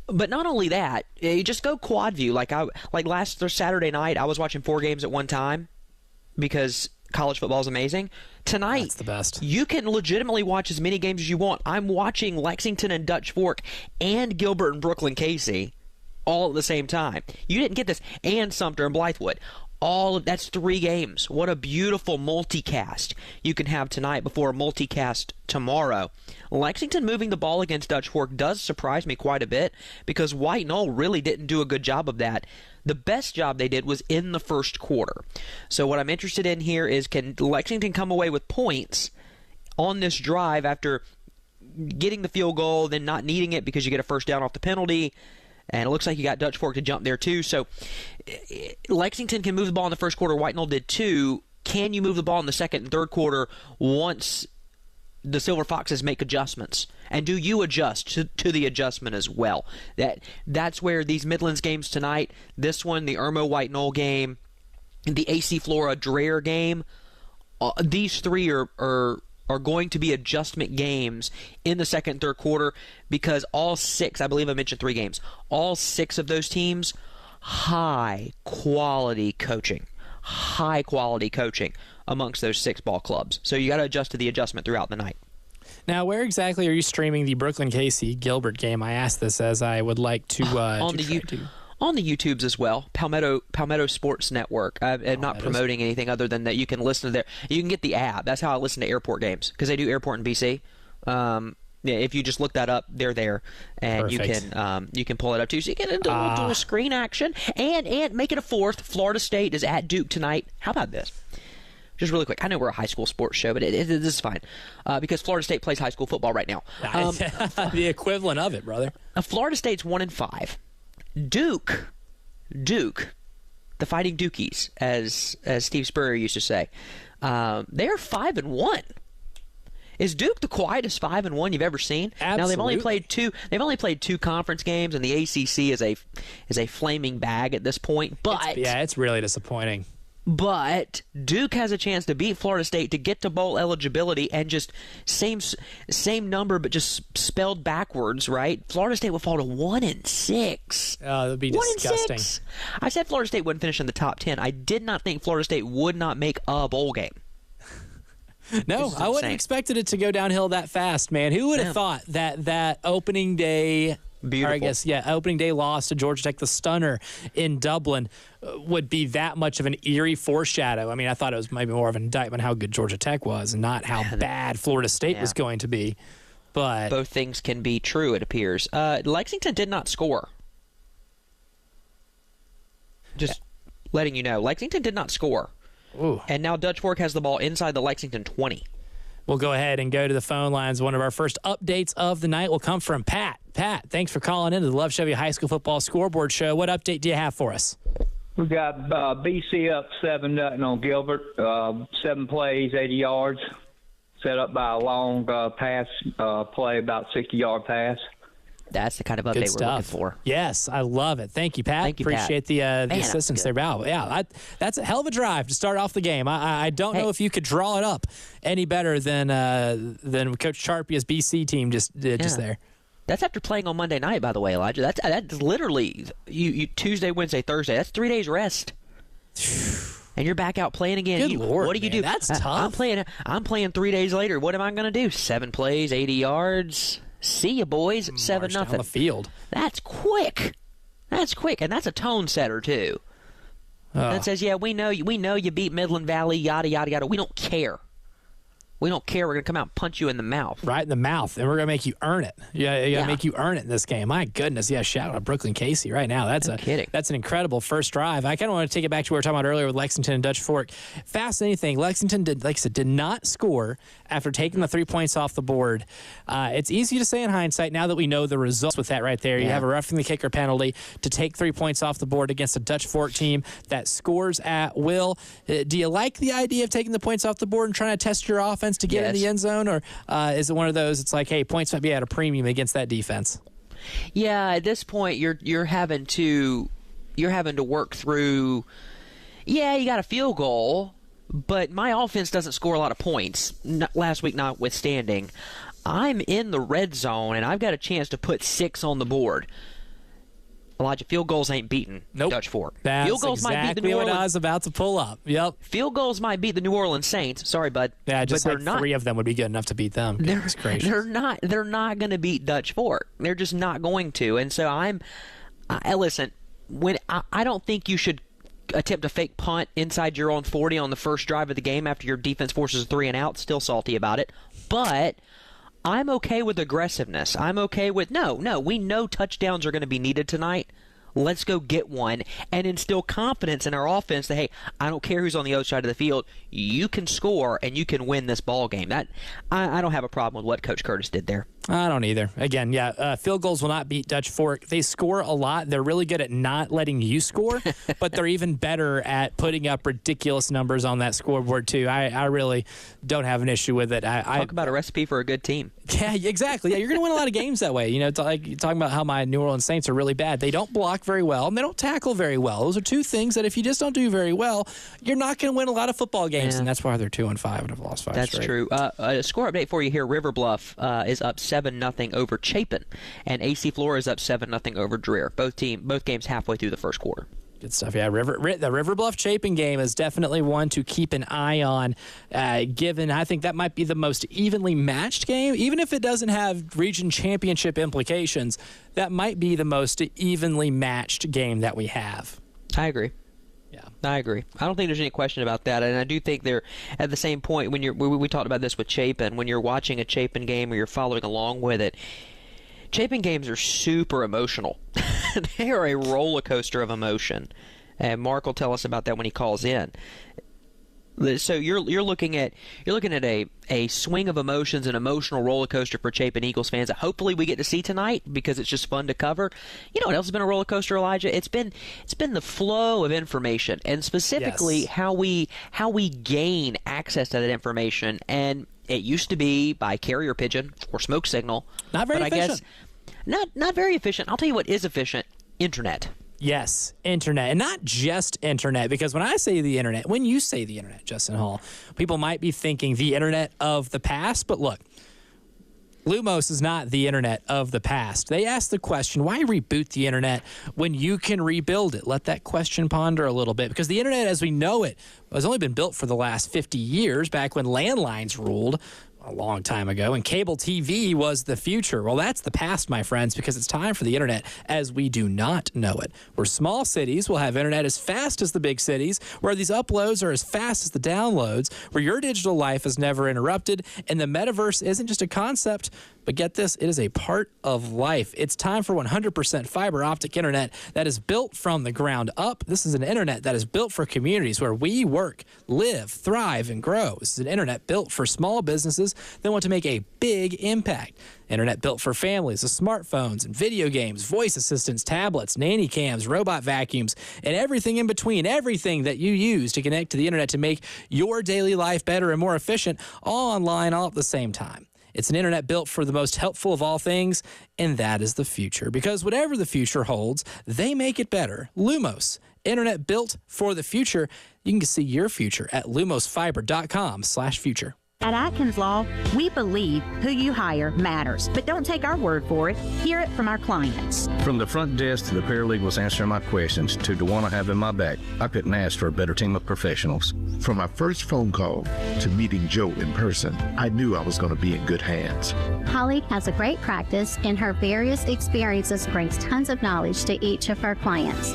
But not only that, you just go quad view. Like last Saturday night, I was watching 4 games at one time, because college football is amazing. Tonight, that's the best. You can legitimately watch as many games as you want. I'm watching Lexington and Dutch Fork and Gilbert and Brooklyn Casey all at the same time. You didn't get this. And Sumter and Blythewood. That's 3 games. What a beautiful multicast you can have tonight before a multicast tomorrow. Lexington moving the ball against Dutch Fork does surprise me quite a bit because White Knoll really didn't do a good job of that. The best job they did was in the first quarter. So what I'm interested in here is, can Lexington come away with points on this drive after getting the field goal, then not needing it because you get a first down off the penalty? And it looks like you got Dutch Fork to jump there too. So Lexington can move the ball in the first quarter. White Knoll did too. Can you move the ball in the second and third quarter once the Silver Foxes make adjustments? And do you adjust to the adjustment as well? That's where these Midlands games tonight, this one, the Irmo White Knoll game, the AC Flora Dreher game, these 3 are going to be adjustment games in the second and third quarter because all 6, I believe I mentioned 3 games, all 6 of those teams, high quality coaching amongst those 6 ball clubs. So you got to adjust to the adjustment throughout the night. Now, where exactly are you streaming the Brooklyn Casey Gilbert game? I asked this as I would like to on the YouTubes as well. Palmetto Sports Network. I'm not promoting anything other than that you can listen to there. You can get the app. That's how I listen to airport games because they do airport in BC. If you just look that up, they're there, and you can pull it up too. So you get into a little screen action and make it a 4th. Florida State is at Duke tonight. How about this? Just really quick. I know we're a high school sports show, but this is fine because Florida State plays high school football right now. The equivalent of it, brother. Florida State's 1-5. Duke, the Fighting Dukies, as Steve Spurrier used to say, they're 5-1. Is Duke the quietest 5-1 you've ever seen? Absolutely. Now they've only played two conference games, and the ACC is a flaming bag at this point. But it's really disappointing. But Duke has a chance to beat Florida State to get to bowl eligibility, and just same number, but just spelled backwards, right? Florida State will fall to 1-6. Oh, that'd be disgusting. 1-6. I said Florida State wouldn't finish in the top 10. I did not think Florida State would not make a bowl game. No, I wouldn't have expected it to go downhill that fast, man. Who would have thought that opening day, beautiful. Or I guess, opening day loss to Georgia Tech, the stunner in Dublin, would be that much of an eerie foreshadow. I mean, I thought it was maybe more of an indictment how good Georgia Tech was and not how bad Florida State was going to be. But both things can be true, it appears. Lexington did not score. Just letting you know. Lexington did not score. Ooh. And now Dutch Fork has the ball inside the Lexington 20. We'll go ahead and go to the phone lines. One of our first updates of the night will come from Pat. Pat, thanks for calling in to the Love Chevy High School Football Scoreboard Show. What update do you have for us? We got BC up 7-0 on Gilbert. 7 plays, 80 yards. Set up by a long pass play, about 60-yard pass. That's the kind of update we're looking for. Yes, I love it. Thank you, Pat. Thank you, Appreciate Pat. the assistance there, Val. Yeah, that's a hell of a drive to start off the game. I don't know if you could draw it up any better than Coach Sharpie's BC team just did just there. That's after playing on Monday night, by the way, Elijah. That's literally you Tuesday, Wednesday, Thursday. That's 3 days rest. And you're back out playing again. Good Lord, what do you do? That's tough. I'm playing 3 days later. What am I going to do? 7 plays, 80 yards. See you, boys. 7-0 down the field. That's quick. And that's a tone setter too. That says, we know you beat Midland Valley, yada yada yada. We don't care. We're going to come out and punch you in the mouth. Right in the mouth, and we're going to make you earn it. Make you earn it in this game. My goodness, shout out Brooklyn Casey right now. That's an incredible first drive. I kind of want to take it back to what we were talking about earlier with Lexington and Dutch Fork. Fascinating thing, Lexington did not score after taking the 3 points off the board. It's easy to say in hindsight now that we know the results with that right there. You have a roughing the kicker penalty to take 3 points off the board against a Dutch Fork team that scores at will. Do you like the idea of taking the points off the board and trying to test your offense to get in the end zone, or is it one of those? It's like, hey, points might be at a premium against that defense. Yeah, at this point, you're having to work through. Yeah, you got a field goal, but my offense doesn't score a lot of points. Last week, notwithstanding, I'm in the red zone and I've got a chance to put 6 on the board. Elijah, field goals ain't beating Dutch Fork. That's field goals exactly might beat the New Orleans. What I was about to pull up. Yep. Field goals might beat the New Orleans Saints. Sorry, bud. Yeah, just but like 3 of them would be good enough to beat them. Goodness gracious. They're not going to beat Dutch Fork. They're just not going to. And so listen, I don't think you should attempt a fake punt inside your own 40 on the first drive of the game after your defense forces a 3 and out. Still salty about it. But I'm okay with aggressiveness. I'm okay with we know touchdowns are going to be needed tonight. Let's go get one and instill confidence in our offense that, hey, I don't care who's on the other side of the field. You can score and you can win this ball game. I don't have a problem with what Coach Curtis did there. I don't either. Again, field goals will not beat Dutch Fork. They score a lot. They're really good at not letting you score, but they're even better at putting up ridiculous numbers on that scoreboard, too. I really don't have an issue with it. Talk about a recipe for a good team. Yeah, exactly. Yeah, you're going to win a lot of games that way. Talking about how my New Orleans Saints are really bad. They don't block very well, and they don't tackle very well. Those are 2 things that if you just don't do very well, you're not going to win a lot of football games, and that's why they're 2-5 and have lost 5 That's straight. true. A score update for you here. River Bluff is up 7-0 over Chapin, and AC Flora is up 7-0 over Dreer. Both games halfway through the first quarter. Good stuff. Yeah, the River Bluff Chapin game is definitely one to keep an eye on, given I think that might be the most evenly matched game. Even if it doesn't have region championship implications, that might be the most evenly matched game that we have. I agree. Yeah, I agree. I don't think there's any question about that, and I do think they're at the same point when we talked about this with Chapin. When you're watching a Chapin game or you're following along with it, Chapin games are super emotional. They are a roller coaster of emotion, and Mark will tell us about that when he calls in. So you're looking at a swing of emotions, an emotional roller coaster for Chapin Eagles fans that hopefully we get to see tonight because it's just fun to cover. You know what else has been a roller coaster, Elijah? It's been the flow of information, and specifically how we gain access to that information. And it used to be by carrier pigeon or smoke signal. Not very efficient. I guess not very efficient. I'll tell you what is efficient: internet. Yes, internet. And not just internet, because when I say the internet, when you say the internet, Justin Hall, people might be thinking the internet of the past. But look, Lumos is not the internet of the past. They asked the question, why reboot the internet when you can rebuild it? Let that question ponder a little bit, because the internet as we know it has only been built for the last 50 years, back when landlines ruled a long time ago, and cable TV was the future. Well, that's the past, my friends, because it's time for the internet as we do not know it. Where small cities will have internet as fast as the big cities, where these uploads are as fast as the downloads, where your digital life is never interrupted, and the metaverse isn't just a concept, but get this, it is a part of life. It's time for 100% fiber optic internet that is built from the ground up. This is an internet that is built for communities where we work, live, thrive, and grow. This is an internet built for small businesses that want to make a big impact. Internet built for families with smartphones and video games, voice assistants, tablets, nanny cams, robot vacuums, and everything in between, everything that you use to connect to the internet to make your daily life better and more efficient, all online, all at the same time. It's an internet built for the most helpful of all things, and that is the future. Because whatever the future holds, they make it better. Lumos, internet built for the future. You can see your future at lumosfiber.com/future. At Atkins Law, we believe who you hire matters, but don't take our word for it. Hear it from our clients. From the front desk to the paralegals answering my questions to the one I have in my back, I couldn't ask for a better team of professionals. From my first phone call to meeting Joe in person, I knew I was going to be in good hands. Holly has a great practice, and her various experiences brings tons of knowledge to each of her clients.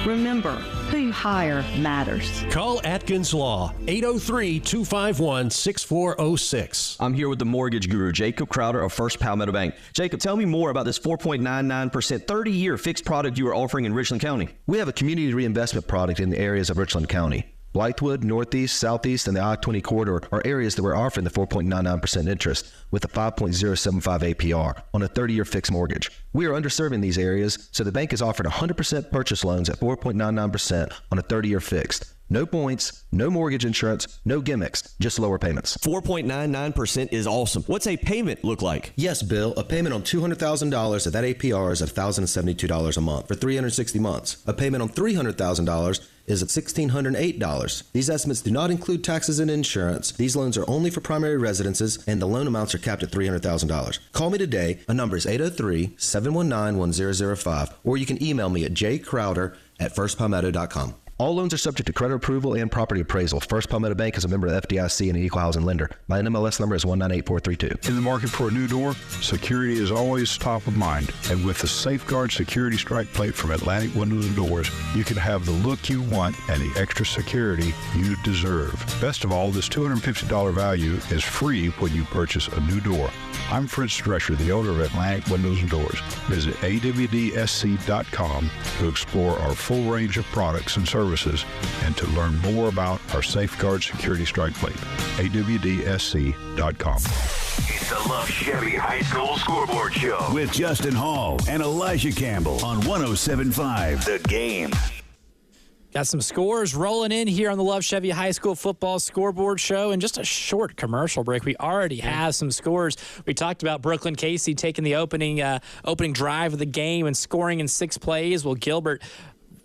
Remember, who you hire matters. Call Atkins Law, 803-251-6406. I'm here with the mortgage guru, Jacob Crowder of First Palmetto Bank. Jacob, tell me more about this 4.99% 30-year fixed product you are offering in Richland County. We have a community reinvestment product in the areas of Richland County. Blythewood, Northeast, Southeast, and the I-20 corridor are areas that we're offering the 4.99% interest with a 5.075 APR on a 30-year fixed mortgage. We are underserving these areas, so the bank is offering 100% purchase loans at 4.99% on a 30-year fixed. No points, no mortgage insurance, no gimmicks, just lower payments. 4.99% is awesome. What's a payment look like? Yes, Bill. A payment on $200,000 at that APR is $1,072 a month for 360 months. A payment on $300,000 is at $1,608. These estimates do not include taxes and insurance. These loans are only for primary residences, and the loan amounts are capped at $300,000. Call me today. My number is 803-719-1005, or you can email me at jcrowder@firstpalmetto.com. All loans are subject to credit approval and property appraisal. First Palmetto Bank is a member of the FDIC and an equal housing lender. My NMLS number is 198432. In the market for a new door, security is always top of mind. And with the Safeguard Security Strike Plate from Atlantic Windows and Doors, you can have the look you want and the extra security you deserve. Best of all, this $250 value is free when you purchase a new door. I'm Fritz Drescher, the owner of Atlantic Windows and Doors. Visit awdsc.com to explore our full range of products and services and to learn more about our Safeguard Security Strike Plate. awdsc.com. It's the Love Chevy High School Scoreboard Show with Justin Hall and Elijah Campbell on 107.5 The Game. Got some scores rolling in here on the Love Chevy High School Football Scoreboard Show. And just a short commercial break, we already have some scores. We talked about Brooklyn Casey taking the opening drive of the game and scoring in 6 plays. Well, Gilbert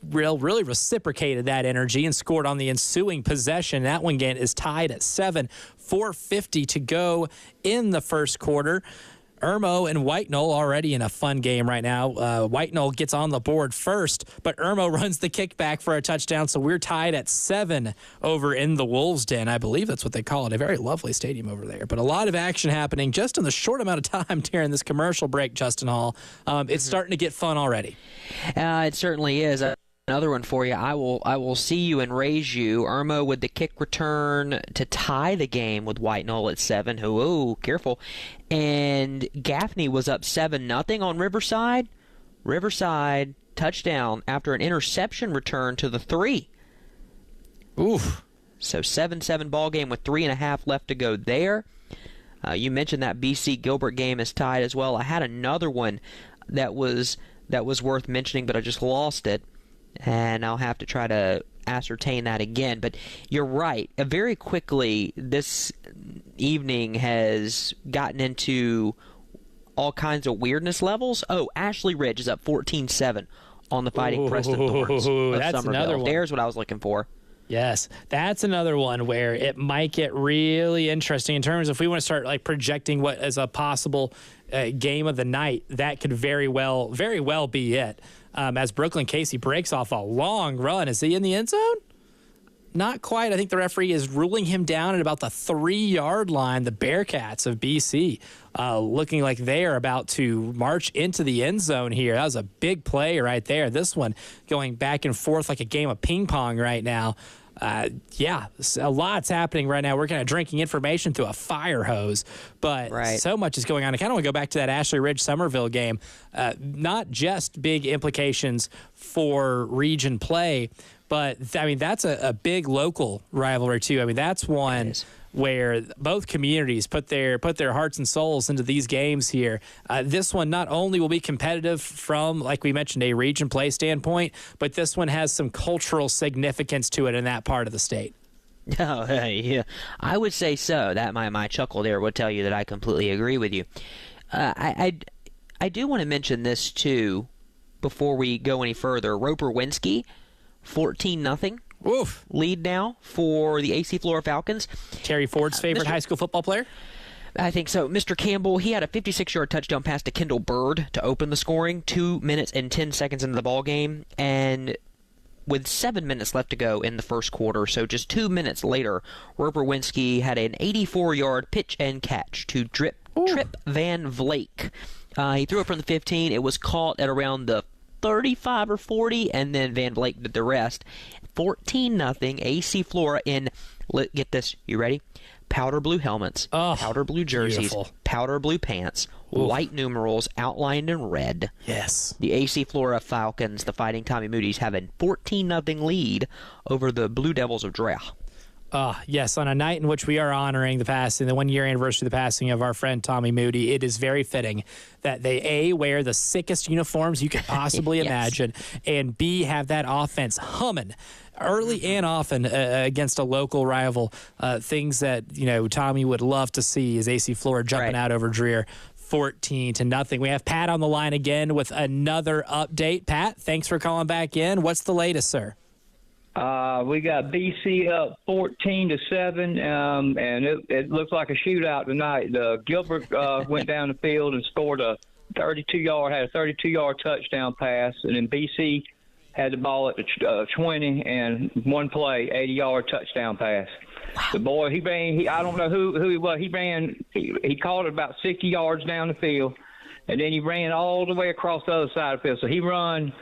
really reciprocated that energy and scored on the ensuing possession. That one again is tied at 7, 4:50 to go in the first quarter. Irmo and White Knoll already in a fun game right now. White Knoll gets on the board first, but Irmo runs the kickback for a touchdown, so we're tied at 7 over in the Wolves' Den. I believe that's what they call it. A very lovely stadium over there. But a lot of action happening just in the short amount of time during this commercial break, Justin Hall. It's starting to get fun already. It certainly is. Another one for you. I will see you and raise you. Irmo with the kick return to tie the game with White Knoll at 7. Ooh, careful. And Gaffney was up 7-0 on Riverside. Riverside touchdown after an interception return to the 3. Oof. So 7-7 ball game with 3.5 left to go there. You mentioned that BC Gilbert game is tied as well. I had another one that was worth mentioning, but I just lost it, and I'll have to try to ascertain that again. But you're right. Very quickly, this evening has gotten into all kinds of weirdness levels. Oh, Ashley Ridge is up 14-7 on the Fighting Preston Thorns of that's Somerville. another one. There's what I was looking for. Yes, that's another one where it might get really interesting in terms of if we want to start like projecting what is a possible game of the night. That could very well be it. As Brooklyn Casey breaks off a long run, is he in the end zone? Not quite. I think the referee is ruling him down at about the 3-yard line. The Bearcats of BC looking like they are about to march into the end zone here. That was a big play right there. This one going back and forth like a game of ping pong right now. A lot's happening right now. We're kind of drinking information through a fire hose, but so much is going on. I kind of want to go back to that Ashley Ridge Somerville game. Not just big implications for region play, but I mean that's a big local rivalry too. I mean that's one where both communities put their hearts and souls into these games here. This one not only will be competitive from, like we mentioned, a region play standpoint, but this one has some cultural significance to it in that part of the state. Oh, yeah, I would say so. That my chuckle there would tell you that I completely agree with you. I do want to mention this too before we go any further. Roper-Winsky, 14-0. Oof. Lead now for the AC Flora Falcons. Terry Ford's favorite high school football player? I think so. Mr. Campbell, he had a 56-yard touchdown pass to Kendall Bird to open the scoring 2 minutes and 10 seconds into the ball game. And with 7 minutes left to go in the first quarter, so just 2 minutes later, Roper-Winsky had an 84-yard pitch and catch to Trip Van Vleek. He threw it from the 15. It was caught at around the 35 or 40, and then Van Vleek did the rest. 14-0 AC Flora in, get this, you ready? Powder blue helmets, powder blue jerseys, beautiful. Powder blue pants, white numerals outlined in red. Yes. The AC Flora Falcons, the Fighting Tommy Moody's, have a 14-0 lead over the Blue Devils of Drea. Yes, on a night in which we are honoring the 1-year anniversary of the passing of our friend Tommy Moody, it is very fitting that they, A, wear the sickest uniforms you could possibly imagine, and B, have that offense humming early and often against a local rival. Things that, Tommy would love to see is AC Flora jumping out over Dreer 14-0. We have Pat on the line again with another update. Pat, thanks for calling back in. What's the latest, sir? We got BC up 14-7, and it looks like a shootout tonight. Gilbert went down the field and scored a 32-yard touchdown pass, and then BC had the ball at the 20 and one play, 80-yard touchdown pass. Wow. The boy, he ran. I don't know who he was. He ran. He caught it about 60 yards down the field, and then he ran all the way across the other side of the field. So he run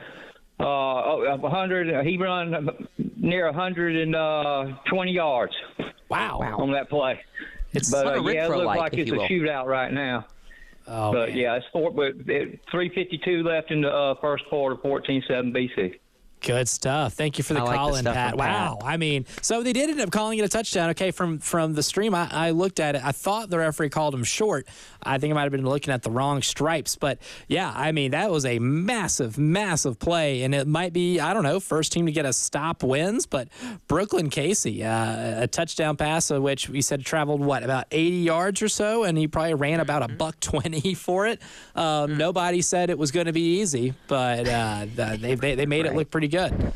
100. He run near 120 yards. Wow! On that play. It looks like it's a shootout right now. Oh, but man. yeah, it's 3:52 left in the first quarter, 14-7 BC. Good stuff. Thank you for the call in, Pat. Wow. I mean, so they did end up calling it a touchdown. Okay, from the stream, I looked at it. I thought the referee called him short. I think I might have been looking at the wrong stripes. But, yeah, I mean, that was a massive, massive play. And it might be, I don't know, first team to get a stop wins. But Brooklyn Casey, a touchdown pass, of which we said traveled, about 80 yards or so? And he probably ran about $120 for it. Nobody said it was going to be easy. But they made it look pretty good.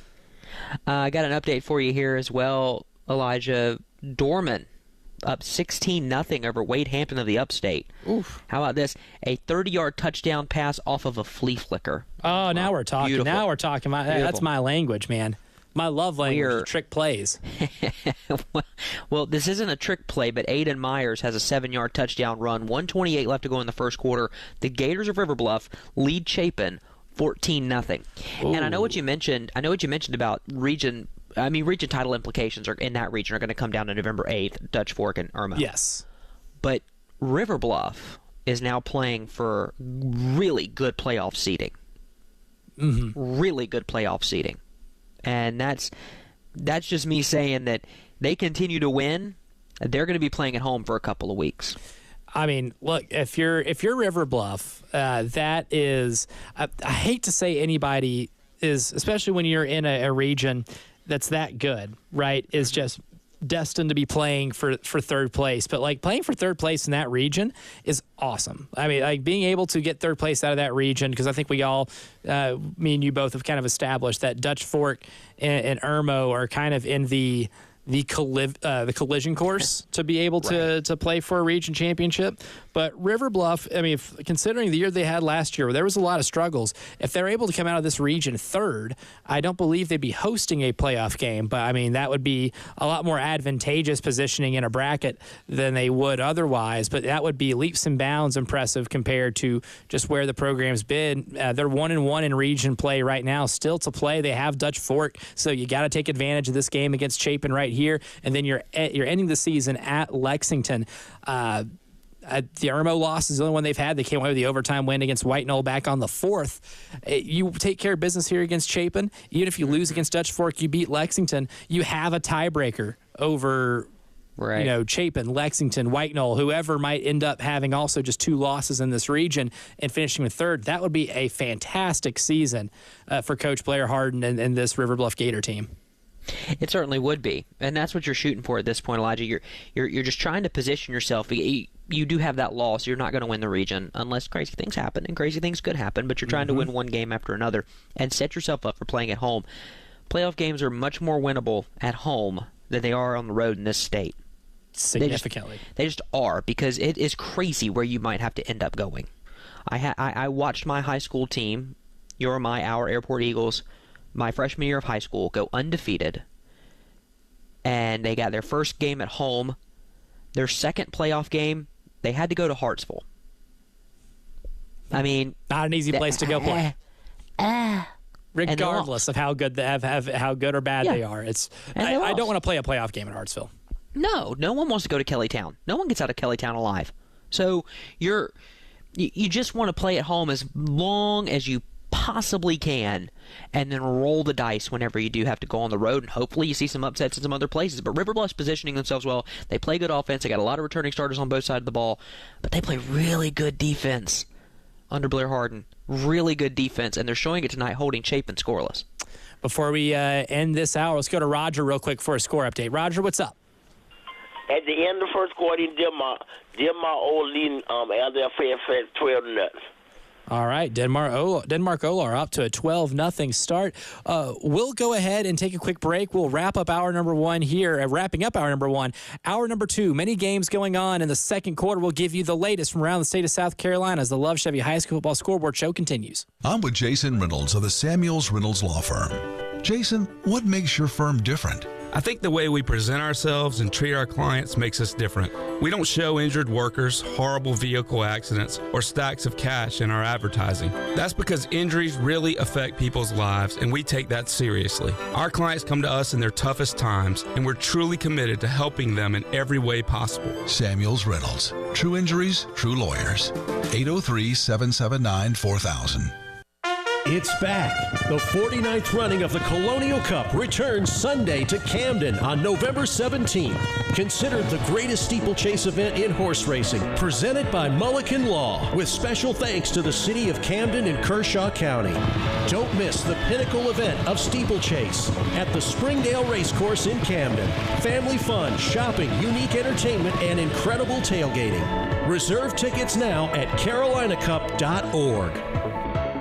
I got an update for you here as well, Elijah. Dorman up 16-0 over Wade Hampton of the Upstate. Oof. How about this? A 30-yard touchdown pass off of a flea flicker. Oh, now we're talking. Beautiful. Now we're talking. That's my language, man. My love language is trick plays. Well, this isn't a trick play, but Aiden Myers has a 7-yard touchdown run. 1:28 left to go in the first quarter. The Gators of River Bluff lead Chapin 14-0. And I know what you mentioned. About region. I mean, region title implications are in that region are going to come down to November 8th, Dutch Fork and Irma. Yes. But River Bluff is now playing for really good playoff seeding. Mm-hmm. Really good playoff seeding. And that's just me saying that they continue to win, they're going to be playing at home for a couple of weeks. I mean, look, if you're River Bluff, that is, I hate to say anybody is, especially when you're in a region that's that good, right, is just destined to be playing for third place. But like playing for third place in that region is awesome. I mean, like being able to get third place out of that region, because I think we all, me and you both have kind of established that Dutch Fork and Irmo are kind of in the collision course to be able to play for a region championship. But River Bluff, I mean, considering the year they had last year, there was a lot of struggles. If they're able to come out of this region third, I don't believe they'd be hosting a playoff game. But, I mean, that would be a lot more advantageous positioning in a bracket than they would otherwise. But that would be leaps and bounds impressive compared to just where the program's been. They're 1-1 in region play right now, still to play. They have Dutch Fork, so you got to take advantage of this game against Chapin right here. And then you're ending the season at Lexington. The Irmo loss is the only one they've had. They came away with the overtime win against White Knoll back on the 4th. You take care of business here against Chapin. Even if you lose against Dutch Fork, you beat Lexington, you have a tiebreaker over Chapin, Lexington, White Knoll, whoever might end up having also just 2 losses in this region and finishing with third. That would be a fantastic season for Coach Blair Harden and this River Bluff Gator team. It certainly would be, and that's what you're shooting for at this point, Elijah. You're just trying to position yourself. You do have that loss. You're not going to win the region unless crazy things happen, and crazy things could happen, but you're trying to win one game after another and set yourself up for playing at home. Playoff games are much more winnable at home than they are on the road in this state. Significantly. They just are, because it is crazy where you might have to end up going. I watched my high school team, our Airport Eagles, my freshman year of high school, go undefeated, and they got their first game at home. Their second playoff game, they had to go to Hartsville. I mean, not an easy place to go play. Regardless of how good how good or bad they are, I don't want to play a playoff game in Hartsville. No one wants to go to Kellytown. No one gets out of Kellytown alive. So you just want to play at home as long as you possibly can, and then roll the dice whenever you do have to go on the road, and hopefully you see some upsets in some other places. But River Bluff's positioning themselves well. They play good offense. They got a lot of returning starters on both sides of the ball, but they play really good defense under Blair Harden. Really good defense, and they're showing it tonight, holding Chapin scoreless. Before we end this hour, let's go to Roger real quick for a score update. Roger, what's up? At the end of the first quarter, Denmark Old leading LFF 12-0. All right, Denmark Ola are up to a 12-0 start. We'll go ahead and take a quick break. We'll wrap up hour number 1 here. Wrapping up hour number 1. Hour number 2, many games going on in the second quarter. We'll give you the latest from around the state of South Carolina as the Love Chevy High School Football Scoreboard Show continues. I'm with Jason Reynolds of the Samuels Reynolds Law Firm. Jason, what makes your firm different? I think the way we present ourselves and treat our clients makes us different. We don't show injured workers, horrible vehicle accidents, or stacks of cash in our advertising. That's because injuries really affect people's lives, and we take that seriously. Our clients come to us in their toughest times, and we're truly committed to helping them in every way possible. Samuels Reynolds. True injuries, true lawyers. 803-779-4000. It's back. The 49th running of the Colonial Cup returns Sunday to Camden on November 17th. Considered the greatest steeplechase event in horse racing, presented by Mulliken Law, with special thanks to the city of Camden and Kershaw County. Don't miss the pinnacle event of steeplechase at the Springdale Racecourse in Camden. Family fun, shopping, unique entertainment, and incredible tailgating. Reserve tickets now at carolinacup.org.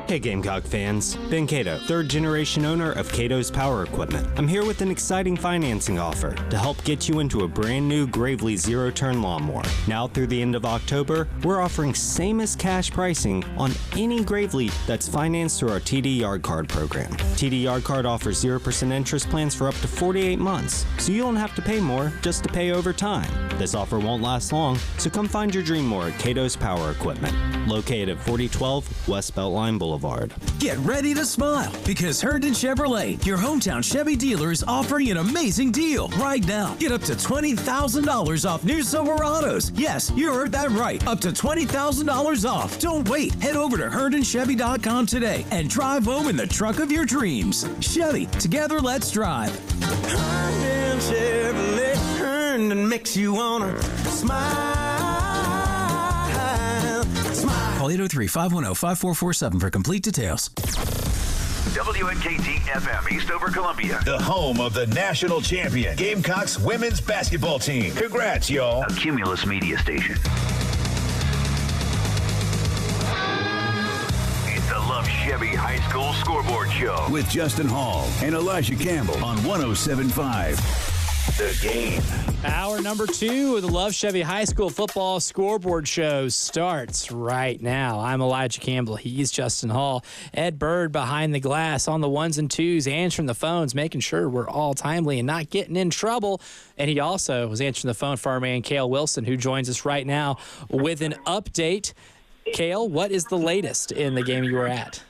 Hey Gamecock fans, Ben Cato, third generation owner of Cato's Power Equipment. I'm here with an exciting financing offer to help get you into a brand new Gravely zero-turn lawnmower. Now through the end of October, we're offering same as cash pricing on any Gravely that's financed through our TD Yard Card program. TD Yard Card offers 0% interest plans for up to 48 months, so you don't have to pay more just to pay over time. This offer won't last long, so come find your dream mower at Cato's Power Equipment, located at 4012 West Beltline Boulevard. Get ready to smile because Herndon Chevrolet, your hometown Chevy dealer, is offering an amazing deal right now. Get up to $20,000 off new Silverados. Yes, you heard that right. Up to $20,000 off. Don't wait. Head over to HerndonChevy.com today and drive home in the truck of your dreams. Chevy, together let's drive. Herndon Chevrolet. different and makes you wanna smile. Smile. Call 803-510-5447 for complete details. WNKT FM, Eastover, Columbia. The home of the national champion Gamecocks women's basketball team. Congrats, y'all. A Cumulus media station. It's the Love Chevy High School Scoreboard Show. With Justin Hall and Elijah Campbell on 107.5. The Game. Hour number 2 of the Love Chevy High School Football Scoreboard Show starts right now. I'm Elijah Campbell. He's Justin Hall. Ed Bird behind the glass on the ones and twos, answering the phones, making sure we're all timely and not getting in trouble. And he also was answering the phone for our man, Cale Wilson, who joins us right now with an update. Cale, what is the latest in the game you were at?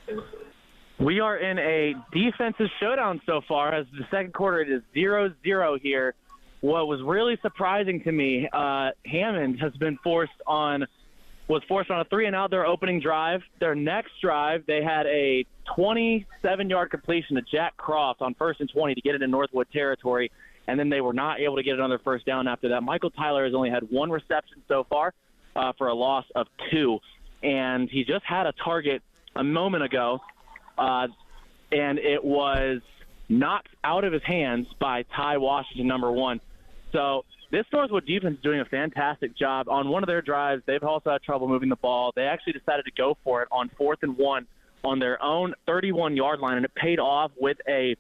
We are in a defensive showdown so far. As the second quarter, it is 0-0 here. What was really surprising to me, Hammond was forced on a 3-and-out their opening drive. Their next drive, they had a 27-yard completion to Jack Croft on 1st and 20 to get it in Northwood territory, and then they were not able to get another first down after that. Michael Tyler has only had one reception so far for a loss of 2, and he just had a target a moment ago. And it was knocked out of his hands by Ty Washington, number 1. So this Northwood defense is doing a fantastic job. On one of their drives, they've also had trouble moving the ball. They actually decided to go for it on 4th and 1 on their own 31-yard line, and it paid off with a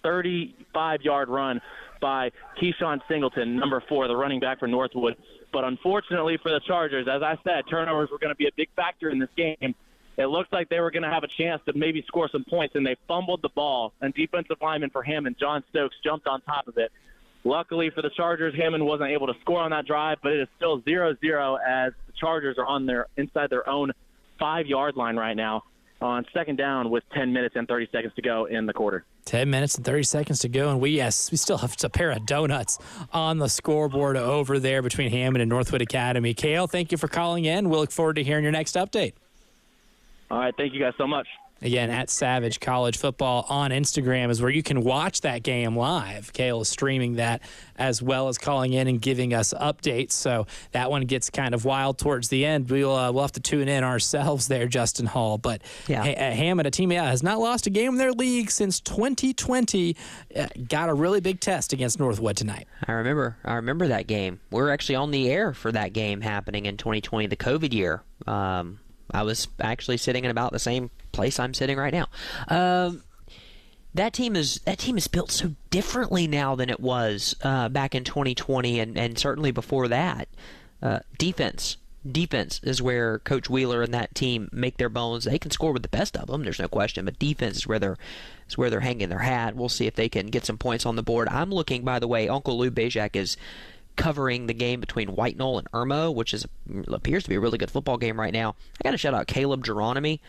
35-yard run by Keyshawn Singleton, number 4, the running back for Northwood. But unfortunately for the Chargers, as I said, turnovers were going to be a big factor in this game. It looked like they were going to have a chance to maybe score some points, and they fumbled the ball. And defensive lineman for Hammond, John Stokes, jumped on top of it. Luckily for the Chargers, Hammond wasn't able to score on that drive, but it is still 0-0 as the Chargers are inside their own 5-yard line right now on second down with 10 minutes and 30 seconds to go in the quarter. 10 minutes and 30 seconds to go, and we still have a pair of donuts on the scoreboard over there between Hammond and Northwood Academy. Cale, thank you for calling in. We'll look forward to hearing your next update. All right, thank you guys so much. Again, at Savage College Football on Instagram is where you can watch that game live. Cale is streaming that as well as calling in and giving us updates. So that one gets kind of wild towards the end. We'll have to tune in ourselves there, Justin Hall. But yeah. Hammond, a team has not lost a game in their league since 2020. Got a really big test against Northwood tonight. I remember that game. We were actually on the air for that game happening in 2020, the COVID year. I was actually sitting in about the same place I'm sitting right now. That team is built so differently now than it was back in 2020 and certainly before that. Defense is where Coach Wheeler and that team make their bones. They can score with the best of them, there's no question, but defense is where they're hanging their hat. We'll see if they can get some points on the board. I'm looking, by the way, Uncle Lou Bejak is covering the game between White Knoll and Irmo, which appears to be a really good football game right now. I got to shout out Caleb Geronimi,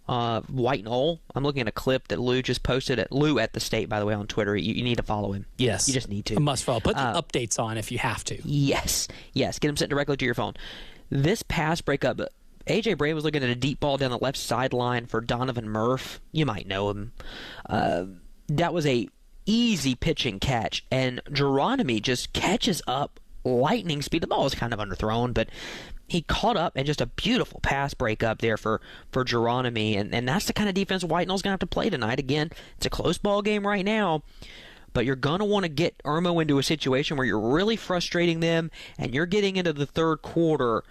White Knoll. I'm looking at a clip that Lou just posted at Lou at the State, by the way, on Twitter. You need to follow him. Yes. You just need to. A must follow. Put the updates on if you have to. Yes. Get them sent directly to your phone. This pass breakup, A.J. Bray was looking at a deep ball down the left sideline for Donovan Murph. You might know him. That was a easy pitching catch, and Geronimi just catches up lightning speed. The ball was kind of underthrown, but he caught up, and just a beautiful pass break up there for Geronimi, and that's the kind of defense White Knoll's going to have to play tonight. Again, it's a close ball game right now, but you're going to want to get Irmo into a situation where you're really frustrating them, and you're getting into the third quarter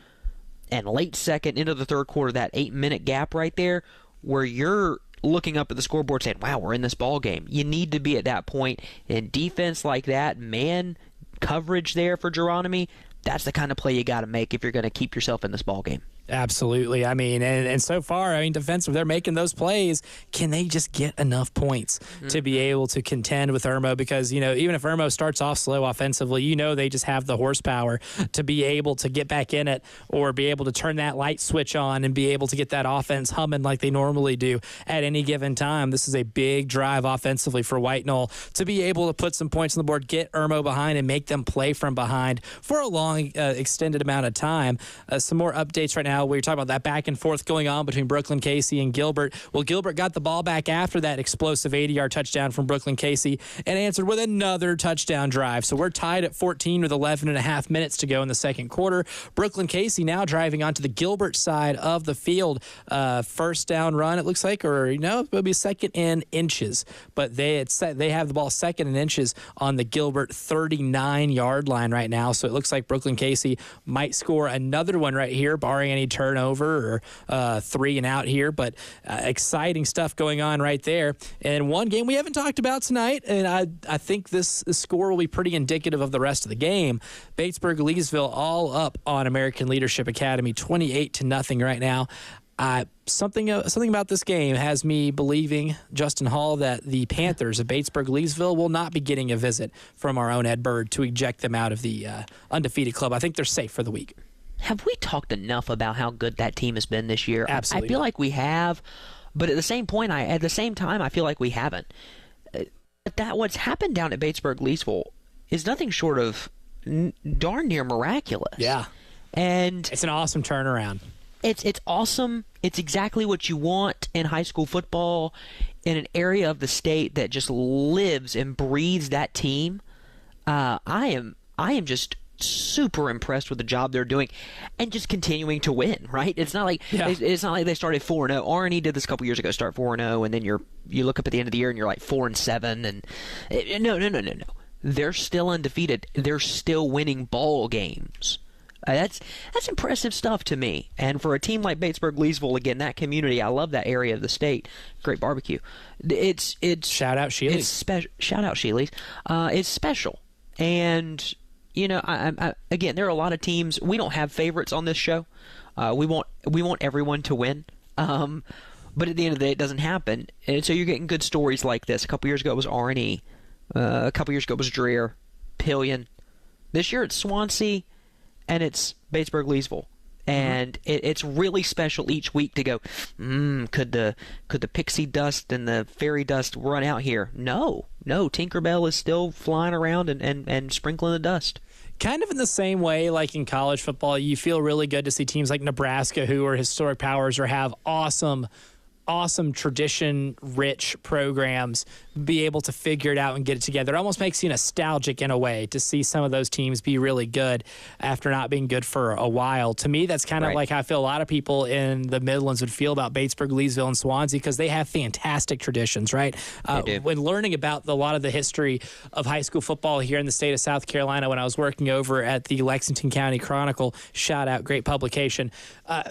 and late second into the third quarter, that 8-minute gap right there, where you're looking up at the scoreboard saying, wow, we're in this ball game. You need to be at that point. In defense like that, man coverage there for Geronimi, that's the kind of play you got to make if you're going to keep yourself in this ball game. Absolutely. I mean, and so far, defensive, they're making those plays. Can they just get enough points to be able to contend with Irmo? Because, even if Irmo starts off slow offensively, they just have the horsepower to be able to get back in it or be able to turn that light switch on and be able to get that offense humming like they normally do at any given time. This is a big drive offensively for White Knoll to be able to put some points on the board, get Irmo behind, and make them play from behind for a long, extended amount of time. Some more updates right now. now. We were talking about that back and forth going on between Brooklyn Casey and Gilbert. Well, Gilbert got the ball back after that explosive 80-yard touchdown from Brooklyn Casey and answered with another touchdown drive. So we're tied at 14 with 11 and a half minutes to go in the second quarter. Brooklyn Casey now driving onto the Gilbert side of the field. First down run, it looks like, or it'll be second in inches. But they have the ball second in inches on the Gilbert 39-yard line right now. So it looks like Brooklyn Casey might score another one right here, barring any turnover or 3 and out here. But exciting stuff going on right there. And one game we haven't talked about tonight, and I think this score will be pretty indicative of the rest of the game. Batesburg-Leesville all up on American Leadership Academy, 28-0 right now. Something about this game has me believing, Justin Hall, that the Panthers of Batesburg-Leesville will not be getting a visit from our own Ed Bird to eject them out of the undefeated club. I think they're safe for the week. Have we talked enough about how good that team has been this year? Absolutely. I feel like we have, but at the same time, I feel like we haven't. But what's happened down at Batesburg-Leesville is nothing short of darn near miraculous. Yeah. And it's an awesome turnaround. It's awesome. It's exactly what you want in high school football in an area of the state that just lives and breathes that team. I am just super impressed with the job they're doing and just continuing to win, right? It's not like it's not like they started 4-0. R&E did this a couple years ago, start 4-0, and then you look up at the end of the year and you're like 4-7, and no. They're still undefeated. They're still winning ball games. That's impressive stuff to me. And for a team like Batesburg-Leesville, again, that community, I love that area of the state. Great barbecue. It's shout out Sheely's. It's special. Shout out Sheely's. It's special. And I again, there are a lot of teams. We don't have favorites on this show. We want everyone to win. But at the end of the day, it doesn't happen. And so you're getting good stories like this. A couple years ago, it was R&E. A couple years ago, it was Dreer, Pillion. This year, it's Swansea. And it's Batesburg-Leesville, and it's really special each week to go. Could the pixie dust and the fairy dust run out here? No. Tinkerbell is still flying around and sprinkling the dust. Kind of in the same way, like in college football, you feel really good to see teams like Nebraska, who are historic powers or have awesome tradition-rich programs, be able to figure it out and get it together. It almost makes you nostalgic in a way to see some of those teams be really good after not being good for a while. To me, that's kind of like how I feel a lot of people in the Midlands would feel about Batesburg, Leesville, and Swansea, because they have fantastic traditions, right? When learning about a lot of the history of high school football here in the state of South Carolina, when I was working over at the Lexington County Chronicle, shout out, great publication,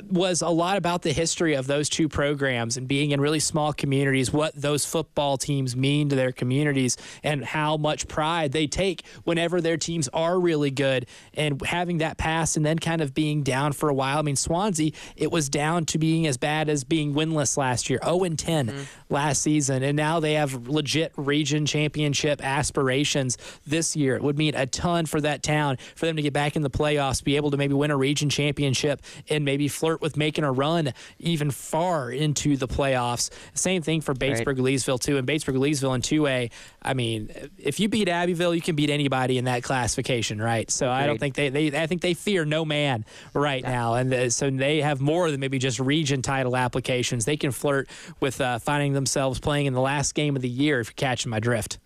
was a lot about the history of those two programs and being in really small communities, what those football teams mean to their communities and how much pride they take whenever their teams are really good, and having that pass and then kind of being down for a while. I mean, Swansea, it was down to being as bad as being winless last year, 0-10 last season, and now they have legit region championship aspirations this year. It would mean a ton for that town for them to get back in the playoffs, be able to maybe win a region championship and maybe flirt with making a run even far into the playoffs. Same thing for Batesburg-Leesville, too. And Batesburg-Leesville in 2A, I mean, if you beat Abbeville, you can beat anybody in that classification, right? So I don't think I think they fear no man right now. And so they have more than maybe just region title applications. They can flirt with finding themselves playing in the last game of the year, if you're catching my drift.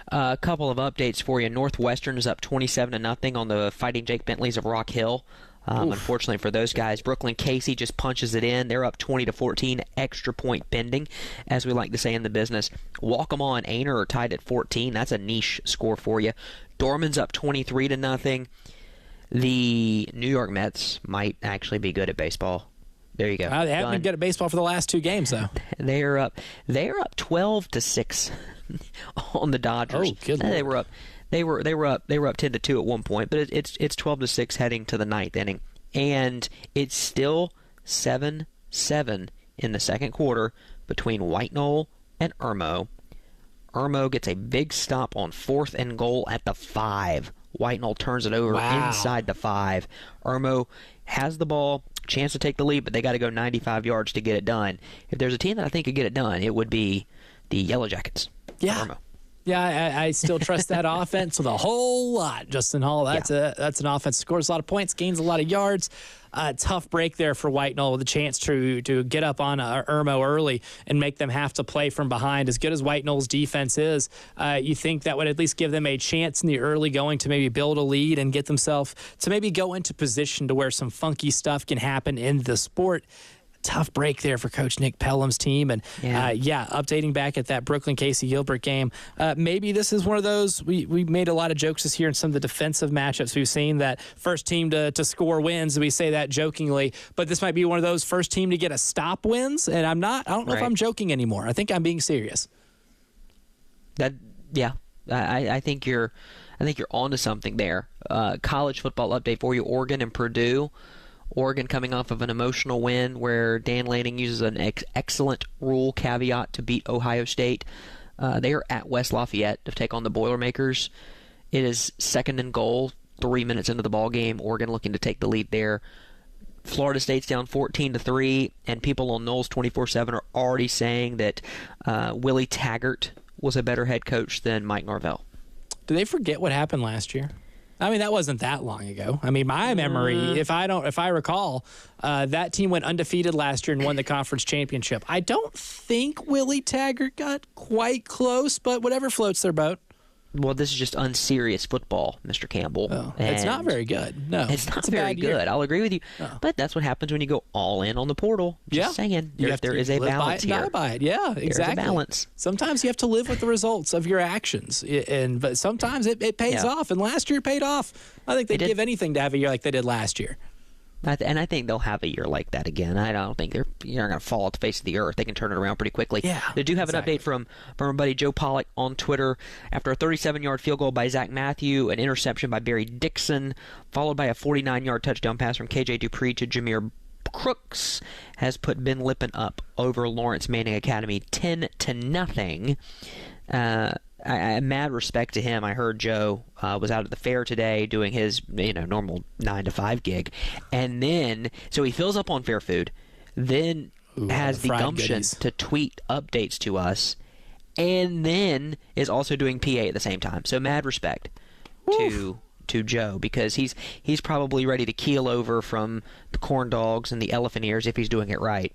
A couple of updates for you. Northwestern is up 27-0 on the Fighting Jake Bentleys of Rock Hill. Unfortunately for those guys, Brooklyn Casey just punches it in. They're up 20-14, extra point pending, as we like to say in the business. Walk-em-on, Aner are tied at 14. That's a niche score for you. Dorman's up 23-0. The New York Mets might actually be good at baseball. There you go. They haven't been good at baseball for the last two games, though. They're up 12-6 on the Dodgers. Oh, good Lord. They were up. They were up 10-2 at one point, but it's 12-6 heading to the ninth inning, and it's still 7-7 in the second quarter between White Knoll and Irmo. Irmo gets a big stop on 4th and goal at the 5. White Knoll turns it over inside the 5. Irmo has the ball, chance to take the lead, but they got to go 95 yards to get it done. If there's a team that I think could get it done, it would be the Yellow Jackets. Yeah. Irmo. Yeah, I still trust that offense with a whole lot. Justin Hall, that's an offense that scores a lot of points, gains a lot of yards. Tough break there for White Knoll with a chance to get up on Irmo early and make them have to play from behind. As good as White Knoll's defense is, you think that would at least give them a chance in the early going to maybe build a lead and get themselves to maybe go into position to where some funky stuff can happen in the sport. Tough break there for Coach Nick Pelham's team. And, updating back at that Brooklyn-Casey Gilbert game, maybe this is one of those, we made a lot of jokes this year in some of the defensive matchups. We've seen that first team to score wins, and we say that jokingly, but this might be one of those first team to get a stop wins, and I don't know if I'm joking anymore. I think I'm being serious. I think you're onto something there. College football update for you, Oregon and Purdue. Oregon coming off of an emotional win where Dan Lanning uses an excellent rule caveat to beat Ohio State. They are at West Lafayette to take on the Boilermakers. It is 2nd and goal, 3 minutes into the ball game. Oregon looking to take the lead there. Florida State's down 14-3, and people on Knowles 24/7 are already saying that Willie Taggart was a better head coach than Mike Norvell. Do they forget what happened last year? I mean, that wasn't that long ago. I mean, my memory, if I recall, that team went undefeated last year and won the conference championship. I don't think Willie Taggart got quite close, but whatever floats their boat. Well, this is just unserious football, Mr. Campbell. Oh, it's not very good. No, it's not very good. Year. I'll agree with you. Oh. But that's what happens when you go all in on the portal. Just saying. There is a balance here. Die by it. Yeah, exactly. There's a balance. Sometimes you have to live with the results of your actions, but sometimes it pays off. And last year it paid off. I think they'd give anything to have a year like they did last year. And I think they'll have a year like that again. I don't think they're going to fall off the face of the earth. They can turn it around pretty quickly. Yeah, they do have an update from our buddy Joe Pollock on Twitter. After a 37-yard field goal by Zach Matthew, an interception by Barry Dixon, followed by a 49-yard touchdown pass from KJ Dupree to Jameer Crooks, has put Ben Lippen up over Lawrence Manning Academy 10-0. I mad respect to him. I heard Joe was out at the fair today doing his normal 9 to 5 gig, and then so he fills up on fair food, then has the gumption to tweet updates to us, and then is also doing PA at the same time. So mad respect to Joe, because he's probably ready to keel over from the corn dogs and the elephant ears if he's doing it right.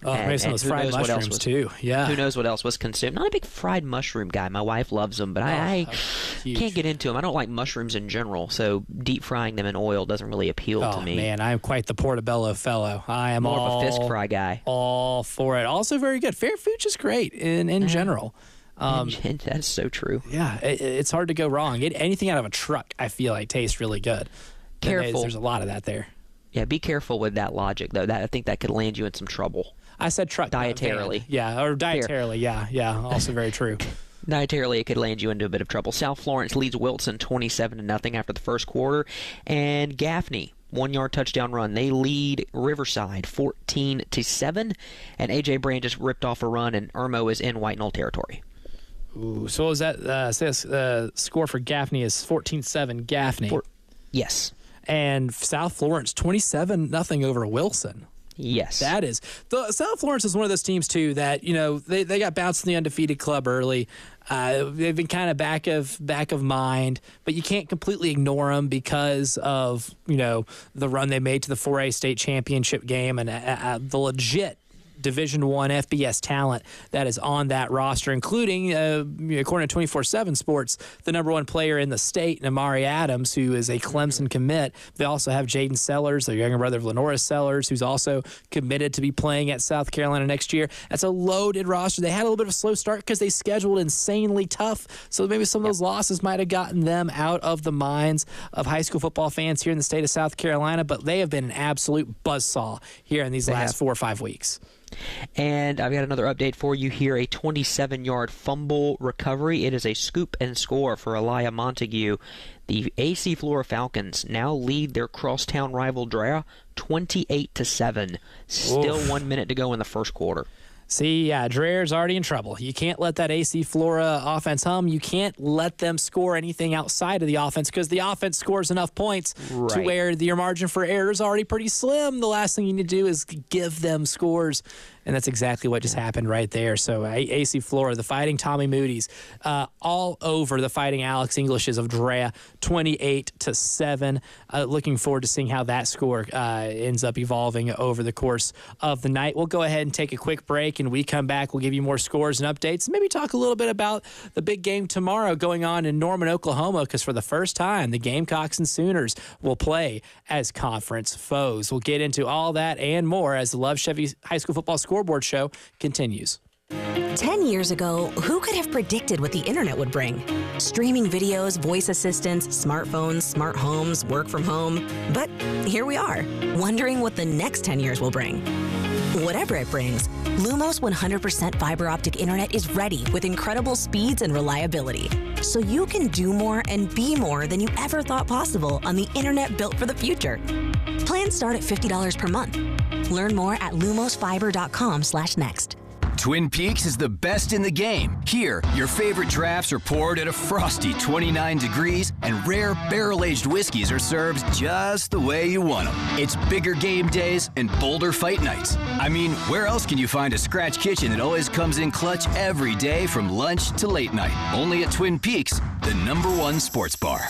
Oh, maybe some of those fried mushrooms too. Yeah. Who knows what else was consumed? Not a big fried mushroom guy. My wife loves them, but I can't get into them. I don't like mushrooms in general, so deep frying them in oil doesn't really appeal to me. Oh man, I am quite the Portobello fellow. I am more of a fish fry guy. All for it. Also very good. Fair food's just great in general. That's so true. Yeah, it's hard to go wrong. Anything out of a truck, I feel like tastes really good. Careful. There's a lot of that there. Yeah, be careful with that logic though. I think that could land you in some trouble. I said truck. Dietarily. Or dietarily. Yeah. Also very true. Dietarily, it could land you into a bit of trouble. South Florence leads Wilson 27-0 after the first quarter. And Gaffney, 1-yard touchdown run. They lead Riverside 14-7. And A.J. Brand just ripped off a run, and Irmo is in White Knoll territory. Ooh, so is that says score for Gaffney is 14-7 Gaffney. Yes. And South Florence 27-0 over Wilson. Yes. That is. The South Florence is one of those teams, too, that, they got bounced in the undefeated club early. They've been kind of back of mind, but you can't completely ignore them because of, the run they made to the 4A state championship game and the legit Division I FBS talent that is on that roster, including, according to 24/7 Sports, the number one player in the state, Amari Adams, who is a Clemson commit. They also have Jaden Sellers, their younger brother of Lenora Sellers, who's also committed to be playing at South Carolina next year. That's a loaded roster. They had a little bit of a slow start because they scheduled insanely tough, so maybe some of those losses might have gotten them out of the minds of high school football fans here in the state of South Carolina, but they have been an absolute buzzsaw here in these last 4 or 5 weeks. And I've got another update for you here, a 27-yard fumble recovery. It is a scoop and score for Elia Montague. The AC Flora Falcons now lead their crosstown rival Drea 28-7. Still 1 minute to go in the first quarter. See, yeah, Dreyer's already in trouble. You can't let that AC Flora offense hum. You can't let them score anything outside of the offense because the offense scores enough points to where your margin for error is already pretty slim. The last thing you need to do is give them scores, and that's exactly what just happened right there. So AC Flora, the Fighting Tommy Moody's, all over the Fighting Alex Englishes of Drea, 28-7. Looking forward to seeing how that score ends up evolving over the course of the night. We'll go ahead and take a quick break, and we come back. We'll give you more scores and updates. Maybe talk a little bit about the big game tomorrow going on in Norman, Oklahoma, because for the first time, the Gamecocks and Sooners will play as conference foes. We'll get into all that and more as the Love Chevy High School Football Scoreboard show continues. 10 years ago, who could have predicted what the internet would bring? Streaming videos, voice assistants, smartphones, smart homes, work from home. But here we are, wondering what the next 10 years will bring. Whatever it brings, Lumos 100% fiber optic internet is ready with incredible speeds and reliability. So you can do more and be more than you ever thought possible on the internet built for the future. Plans start at $50 per month. Learn more at lumosfiber.com/next. Twin Peaks is the best in the game. Here, your favorite drafts are poured at a frosty 29 degrees, and rare barrel-aged whiskeys are served just the way you want them. It's bigger game days and bolder fight nights. I mean, where else can you find a scratch kitchen that always comes in clutch every day from lunch to late night? Only at Twin Peaks, the #1 sports bar.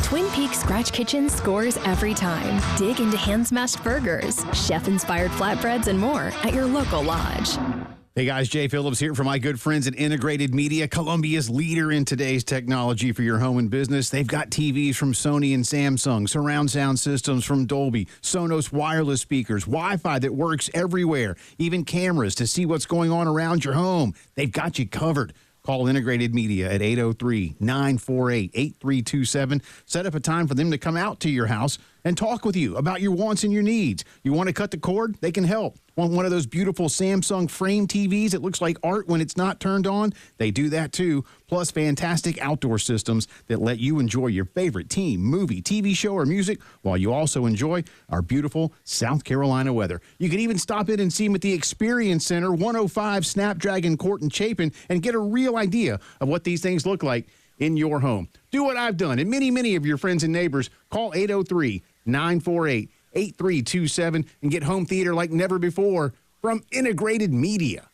Twin Peaks Scratch Kitchen scores every time. Dig into hand-smashed burgers, chef-inspired flatbreads, and more at your local lodge. Hey guys, Jay Phillips here for my good friends at Integrated Media, Columbia's leader in today's technology for your home and business. They've got TVs from Sony and Samsung, surround sound systems from Dolby, Sonos wireless speakers, Wi-Fi that works everywhere, even cameras to see what's going on around your home. They've got you covered. Call Integrated Media at 803-948-8327. Set up a time for them to come out to your house and talk with you about your wants and your needs. You want to cut the cord? They can help. Want one of those beautiful Samsung frame TVs that looks like art when it's not turned on? They do that too. Plus fantastic outdoor systems that let you enjoy your favorite team, movie, TV show, or music while you also enjoy our beautiful South Carolina weather. You can even stop in and see them at the Experience Center, 105 Snapdragon Court and Chapin, and get a real idea of what these things look like in your home. Do what I've done, and many of your friends and neighbors. Call 803-948-8327 and get home theater like never before from Integrated Media.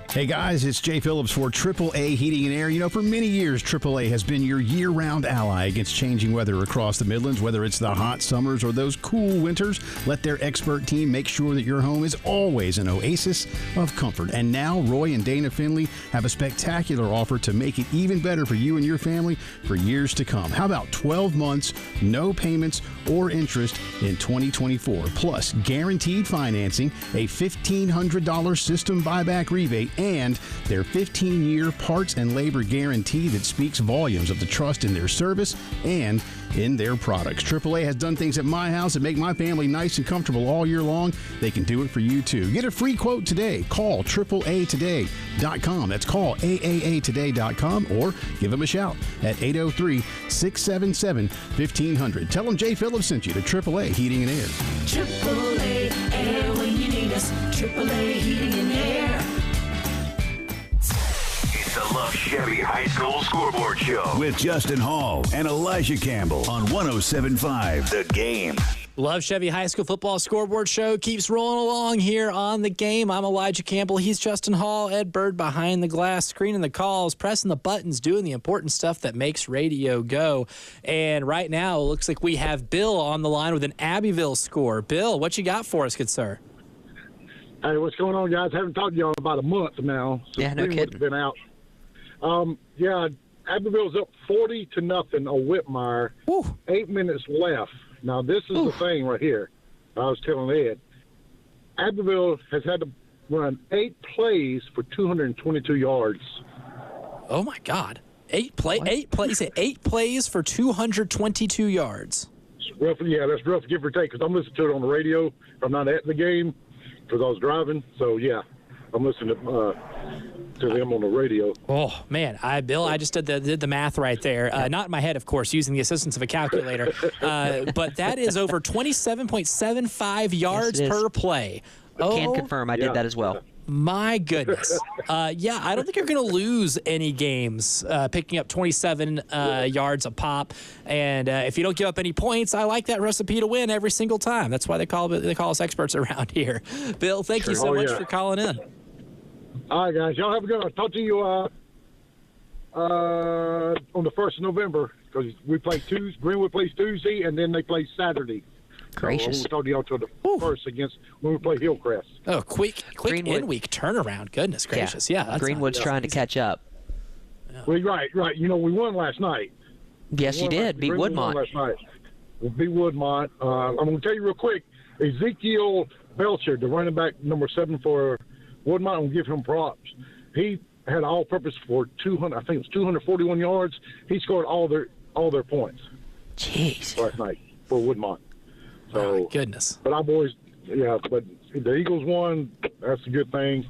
Hey guys, it's Jay Phillips for AAA Heating and Air. You know, for many years, AAA has been your year-round ally against changing weather across the Midlands, whether it's the hot summers or those cool winters. Let their expert team make sure that your home is always an oasis of comfort. And now, Roy and Dana Finley have a spectacular offer to make it even better for you and your family for years to come. How about 12 months, no payments or interest in 2024, plus guaranteed financing, a $1,500 system buyback rebate, and their 15-year parts and labor guarantee that speaks volumes of the trust in their service and in their products. AAA has done things at my house that make my family nice and comfortable all year long. They can do it for you too. Get a free quote today. Call AAAtoday.com. That's call AAAtoday.com or give them a shout at 803-677-1500. Tell them Jay Phillips sent you to AAA Heating and Air. AAA Air when you need us. AAA Heating and Air. The Love Chevy High School Scoreboard Show with Justin Hall and Elijah Campbell on 107.5 The Game. Love Chevy High School Football Scoreboard Show keeps rolling along here on The Game. I'm Elijah Campbell. He's Justin Hall. Ed Bird behind the glass, screening the calls, pressing the buttons, doing the important stuff that makes radio go. And right now, it looks like we have Bill on the line with an Abbeville score. Bill, what you got for us, good sir? Hey, what's going on, guys? Haven't talked to y'all in about a month now. Yeah, no kidding. Been out. Abbeville's up 40-0 on Whitmire. 8 minutes left. Now, this is the thing right here. I was telling Ed. Abbeville has had to run 8 plays for 222 yards. Oh, my God. 8 plays for 222 yards. Roughly, yeah, that's rough, give or take, because I'm listening to it on the radio. If I'm not at the game because I was driving. So, yeah, I'm listening to them on the radio. Oh, man. Bill, I just did the math right there. Not in my head, of course, using the assistance of a calculator. But that is over 27.75 yards per play. Can confirm I did that as well. My goodness. I don't think you're going to lose any games picking up 27 yards a pop. And if you don't give up any points, I like that recipe to win every single time. That's why they call us experts around here. Bill, thank you so much for calling in. All right, guys. Y'all have a good one. I'll talk to you on the 1st of November because we play Tuesday. Greenwood plays Tuesday, and then they play Saturday. Gracious. So we'll talk to y'all to the first against when we play Hillcrest. Oh, quick in-week turnaround. Goodness gracious. Yeah. Greenwood's trying to catch up. Yeah. Well, right. You know, we won last night. Yes, you did. Beat Woodmont. Last night. We beat Woodmont. I'm going to tell you real quick, Ezekiel Belcher, the running back number 7 for Woodmont, I'm going to give him props. He had all-purpose for 241 yards. He scored all their points. Jeez. Last night for Woodmont. So, goodness. But our boys, but the Eagles won. That's a good thing.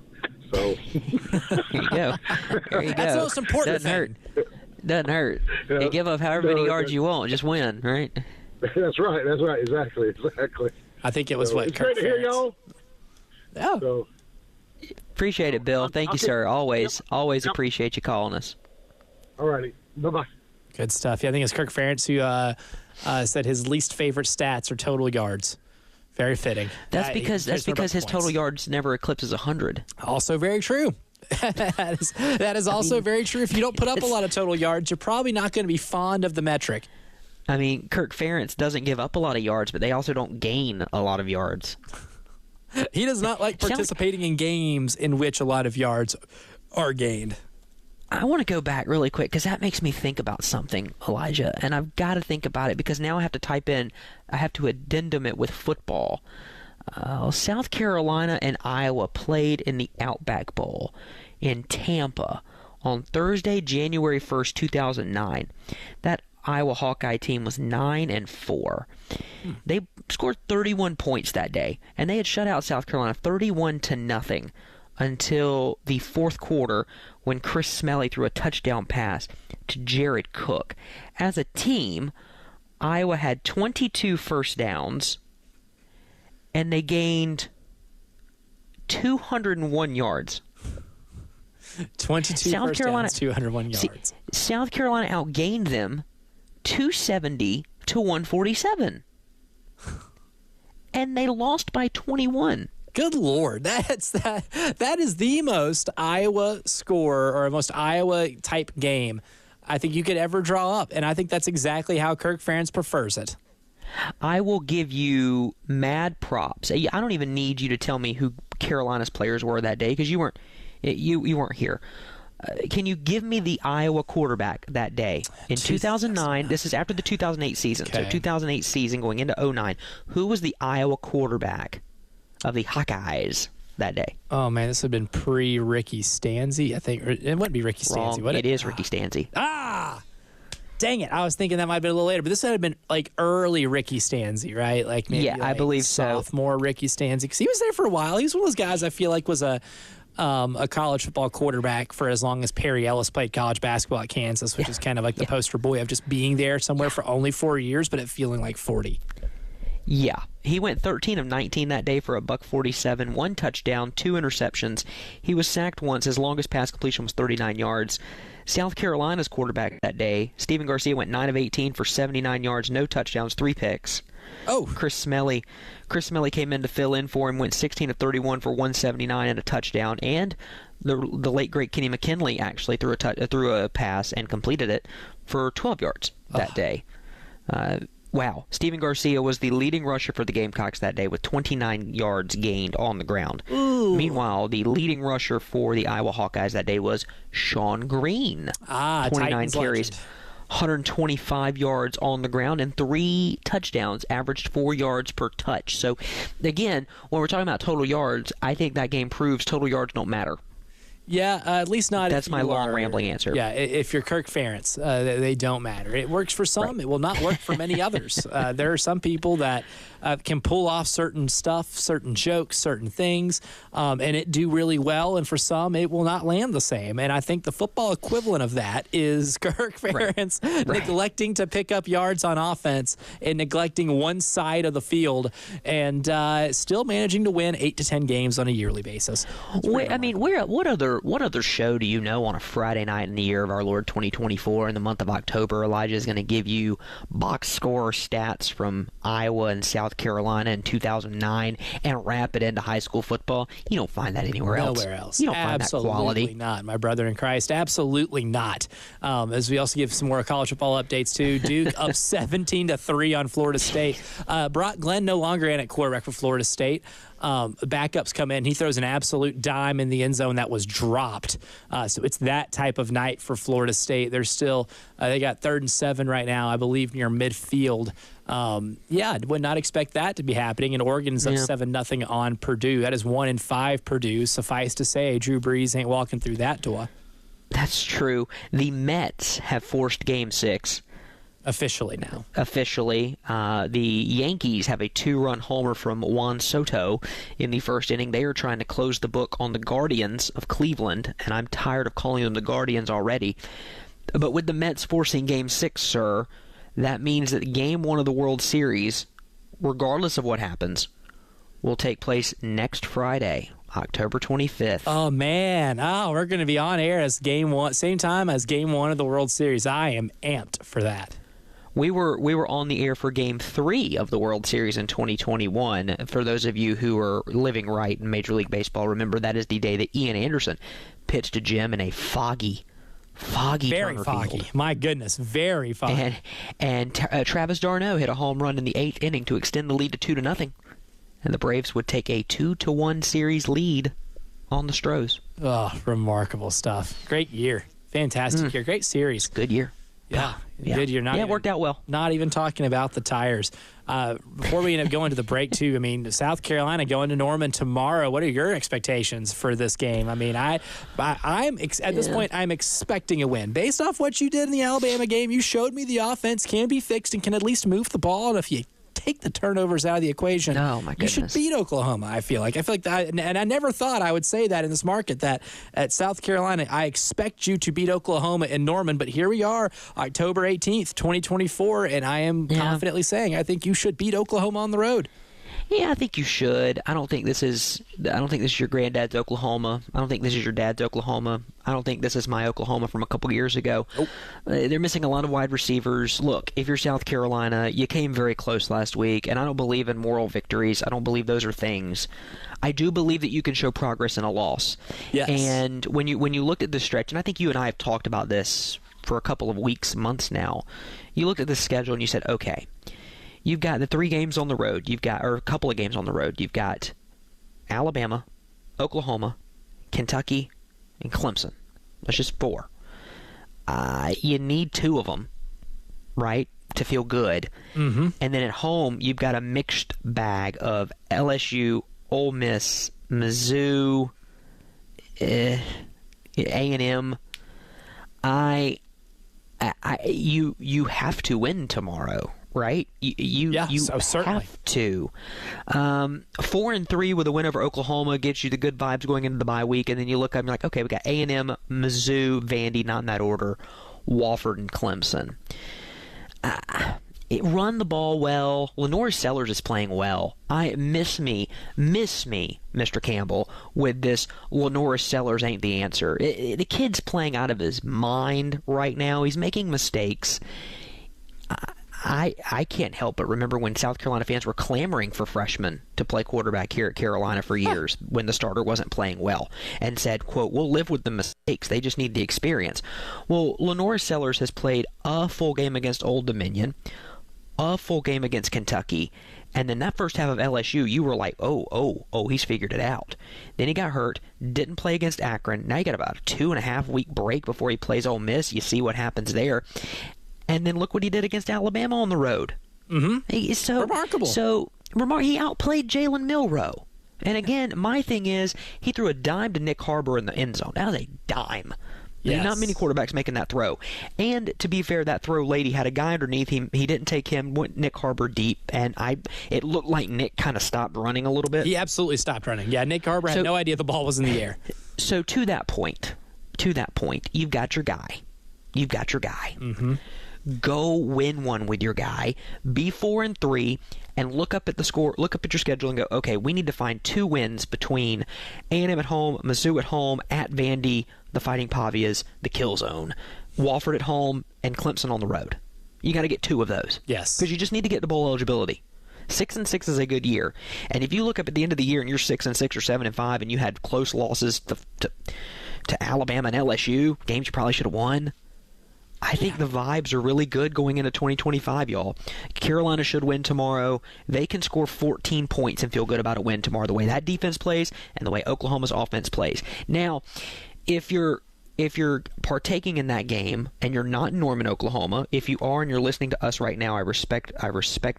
So there you go. There you go. That's the most important thing. Doesn't hurt. Yeah. You give up however many yards you want, just win, right? That's right. Exactly. I think it was it's great to hear y'all. Yeah. So, appreciate it, Bill. Thank you, sir. Always appreciate you calling us. All righty. Bye-bye. Good stuff. Yeah, I think it's Kirk Ferentz who said his least favorite stats are total yards. Very fitting. That's because his total yards never eclipses 100. Also very true. that is also very true. If you don't put up a lot of total yards, you're probably not going to be fond of the metric. I mean, Kirk Ferentz doesn't give up a lot of yards, but they also don't gain a lot of yards. He does not like participating in games in which a lot of yards are gained. I want to go back really quick because that makes me think about something, Elijah, and I've got to think about it because now I have to addendum it with football. South Carolina and Iowa played in the Outback Bowl in Tampa on Thursday, January 1st, 2009. That Iowa Hawkeye team was 9-4. They scored 31 points that day, and they had shut out South Carolina 31-0 until the fourth quarter when Chris Smelley threw a touchdown pass to Jared Cook. As a team, Iowa had 22 first downs, and they gained 201 yards. 22 first downs, 201 yards. South Carolina outgained them 270 to 147. And they lost by 21. Good Lord. That is the most Iowa score or most Iowa type game I think you could ever draw up. And I think that's exactly how Kirk Ferentz prefers it. I will give you mad props. I don't even need you to tell me who Carolina's players were that day because you weren't here. Can you give me the Iowa quarterback that day in 2009? This is after the 2008 season. Okay. So 2008 season going into 2009. Who was the Iowa quarterback of the Hawkeyes that day? Oh, man, this would have been pre-Ricky Stanzi, I think. It wouldn't be Ricky Stanzi, would it? It is Ricky Stanzi. Dang it. I was thinking that might have been a little later, but this would have been like early Ricky Stanzi, right? Like maybe I believe sophomore Ricky Stanzi. Because he was there for a while. He was one of those guys I feel like was a college football quarterback for as long as Perry Ellis played college basketball at Kansas, which is kind of like the poster boy of just being there somewhere for only 4 years, but it feeling like 40. Yeah. He went 13 of 19 that day for $147, 1 touchdown, 2 interceptions. He was sacked once. His longest pass completion was 39 yards. South Carolina's quarterback that day, Stephen Garcia, went 9 of 18 for 79 yards, no touchdowns, 3 picks. Oh. Chris Smelley came in to fill in for him, went 16 of 31 for 179 and a touchdown. And the late great Kenny McKinley actually threw a pass and completed it for 12 yards that day. Wow. Stephen Garcia was the leading rusher for the Gamecocks that day with 29 yards gained on the ground. Ooh. Meanwhile, the leading rusher for the Iowa Hawkeyes that day was Sean Green. 29 Titans carries, legend. 125 yards on the ground, and 3 touchdowns, averaged 4 yards per touch. So, again, when we're talking about total yards, I think that game proves total yards don't matter. Yeah, at least not. That's my long, rambling answer. Yeah, if you're Kirk Ferentz, they don't matter. It works for some. Right. It will not work for many others. There are some people that can pull off certain stuff, certain jokes, certain things, and it do really well. And for some, it will not land the same. And I think the football equivalent of that is Kirk Ferentz neglecting to pick up yards on offense and neglecting one side of the field, and still managing to win 8 to 10 games on a yearly basis. What other show do you know on a Friday night in the year of our Lord 2024 in the month of October? Elijah is going to give you box score stats from Iowa and South Carolina in 2009 and wrap it into high school football. You don't find that anywhere else. Nowhere else. You don't find that quality. Absolutely not, my brother in Christ. Absolutely not. As we also give some more college football updates too. Duke up 17-3 on Florida State. Brock Glenn no longer in at quarterback for Florida State. Backups come in. He throws an absolute dime in the end zone that was dropped. So it's that type of night for Florida State. They're still, they got 3rd and 7 right now, I believe, near midfield. I would not expect that to be happening. And Oregon's up 7-0 on Purdue. That is 1-5 Purdue. Suffice to say, Drew Brees ain't walking through that door. That's true. The Mets have forced Game 6. Officially now. Officially. The Yankees have a 2-run homer from Juan Soto in the first inning. They are trying to close the book on the Guardians of Cleveland, and I'm tired of calling them the Guardians already. But with the Mets forcing Game 6, sir, that means that Game 1 of the World Series, regardless of what happens, will take place next Friday, October 25th. Oh, man. We're going to be on air as Game 1, same time as Game 1 of the World Series. I am amped for that. We were on the air for Game 3 of the World Series in 2021. For those of you who are living right in Major League Baseball, remember that is the day that Ian Anderson pitched to Jim in a foggy very foggy field. My goodness, very foggy. And Travis d'Arnaud hit a home run in the 8th inning to extend the lead to 2-0, and the Braves would take a 2-1 series lead on the Stros. Oh, remarkable stuff. Great year. Fantastic year. Great series. Good year. Yeah. Good year. It worked out well. Not even talking about the tires. Before we end up going to the break, too, I mean, South Carolina going to Norman tomorrow. What are your expectations for this game? I mean, I'm at this point, I'm expecting a win. Based off what you did in the Alabama game, you showed me the offense can be fixed and can at least move the ball. And if you take the turnovers out of the equation, you should beat Oklahoma, I feel like that, and I never thought I would say that in this market, that at South Carolina, I expect you to beat Oklahoma in Norman, but here we are, October 18th, 2024, and I am confidently saying I think you should beat Oklahoma on the road. Yeah, I think you should. I don't think this is your granddad's Oklahoma. I don't think this is your dad's Oklahoma. I don't think this is my Oklahoma from a couple years ago. Nope. They're missing a lot of wide receivers. Look, if you're South Carolina, you came very close last week, and I don't believe in moral victories. I don't believe those are things. I do believe that you can show progress in a loss. Yes. And when you looked at the stretch, and I think you and I have talked about this for a couple of weeks, months now, you looked at the schedule and you said, okay, you've got the 3 games on the road. Or a couple of games on the road. You've got Alabama, Oklahoma, Kentucky, and Clemson. That's just 4. You need 2 of them, right, to feel good. Mm-hmm. And then at home, you've got a mixed bag of LSU, Ole Miss, Mizzou, A&M. You have to win tomorrow. Right? You have to. 4-3 with a win over Oklahoma gets you the good vibes going into the bye week, and then you look up and you're like, okay, we got A&M, Mizzou, Vandy, not in that order, Wofford, and Clemson. Run the ball well. Lenore Sellers is playing well. I miss me, Mr. Campbell, with this Lenore Sellers ain't the answer. The kid's playing out of his mind right now. He's making mistakes. I can't help but remember when South Carolina fans were clamoring for freshmen to play quarterback here at Carolina for years when the starter wasn't playing well, and said, quote, we'll live with the mistakes. They just need the experience. Well, Lenore Sellers has played a full game against Old Dominion, a full game against Kentucky, and then that first half of LSU, you were like, oh, he's figured it out. Then he got hurt, didn't play against Akron. Now you got about a 2.5-week break before he plays Ole Miss. You see what happens there. And then look what he did against Alabama on the road. Mm-hmm. Remarkable. He outplayed Jalen Milroe. And again, my thing is, he threw a dime to Nick Harbor in the end zone. That was a dime. There's not many quarterbacks making that throw. And to be fair, that throw lady had a guy underneath him. He didn't take him, went Nick Harbor deep, and it looked like Nick kind of stopped running a little bit. He absolutely stopped running. Yeah, Nick Harbor had no idea the ball was in the air. So to that point, you've got your guy. Mm-hmm. Go win one with your guy. Be 4-3, and look up at the score. Look up at your schedule and go, okay, we need to find 2 wins between A&M at home, Mizzou at home, at Vandy, the Fighting Pavias, the Kill Zone, Wofford at home, and Clemson on the road. You got to get 2 of those. Yes. Because you just need to get to bowl eligibility. 6-6 is a good year. And if you look up at the end of the year and you're 6-6 or 7-5 and you had close losses to Alabama and LSU, games you probably should have won, I think the vibes are really good going into 2025, y'all. Carolina should win tomorrow. They can score 14 points and feel good about a win tomorrow, the way that defense plays and the way Oklahoma's offense plays. Now, if you're partaking in that game and you're not in Norman, Oklahoma, if you are and you're listening to us right now, I respect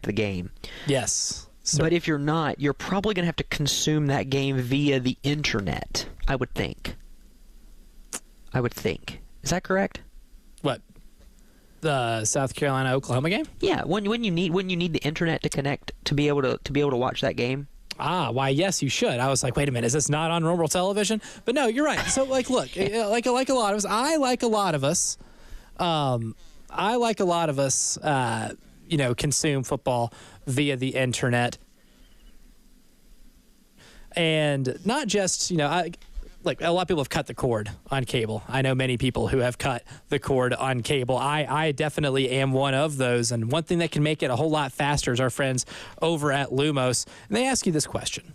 the game. Yes. But if you're not, you're probably going to have to consume that game via the internet, I would think. Is that correct? What? The South Carolina Oklahoma game? Yeah, when you need the internet to connect to be able to watch that game. Why, yes, you should. I was like, wait a minute, is this not on normal television? But no, you're right. So, look, like a lot of us, I like a lot of us, consume football via the internet. And not just, like a lot of people have cut the cord on cable. I know many people who have cut the cord on cable. I definitely am one of those. And one thing that can make it a whole lot faster is our friends over at Lumos. And they ask you this question.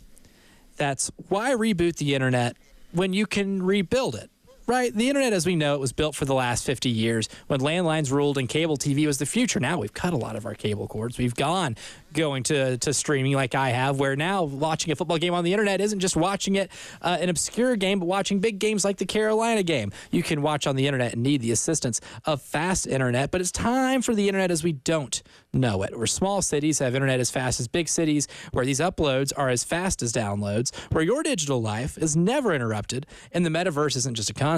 That's why reboot the internet when you can rebuild it? Right? The internet, as we know, it was built for the last 50 years when landlines ruled and cable TV was the future. Now we've cut a lot of our cable cords. We've going to streaming like I have, where now watching a football game on the internet isn't just watching it an obscure game, but watching big games like the Carolina game. You can watch on the internet and need the assistance of fast internet, but it's time for the internet as we don't know it. Where small cities have internet as fast as big cities, where these uploads are as fast as downloads, where your digital life is never interrupted, and the metaverse isn't just a concept,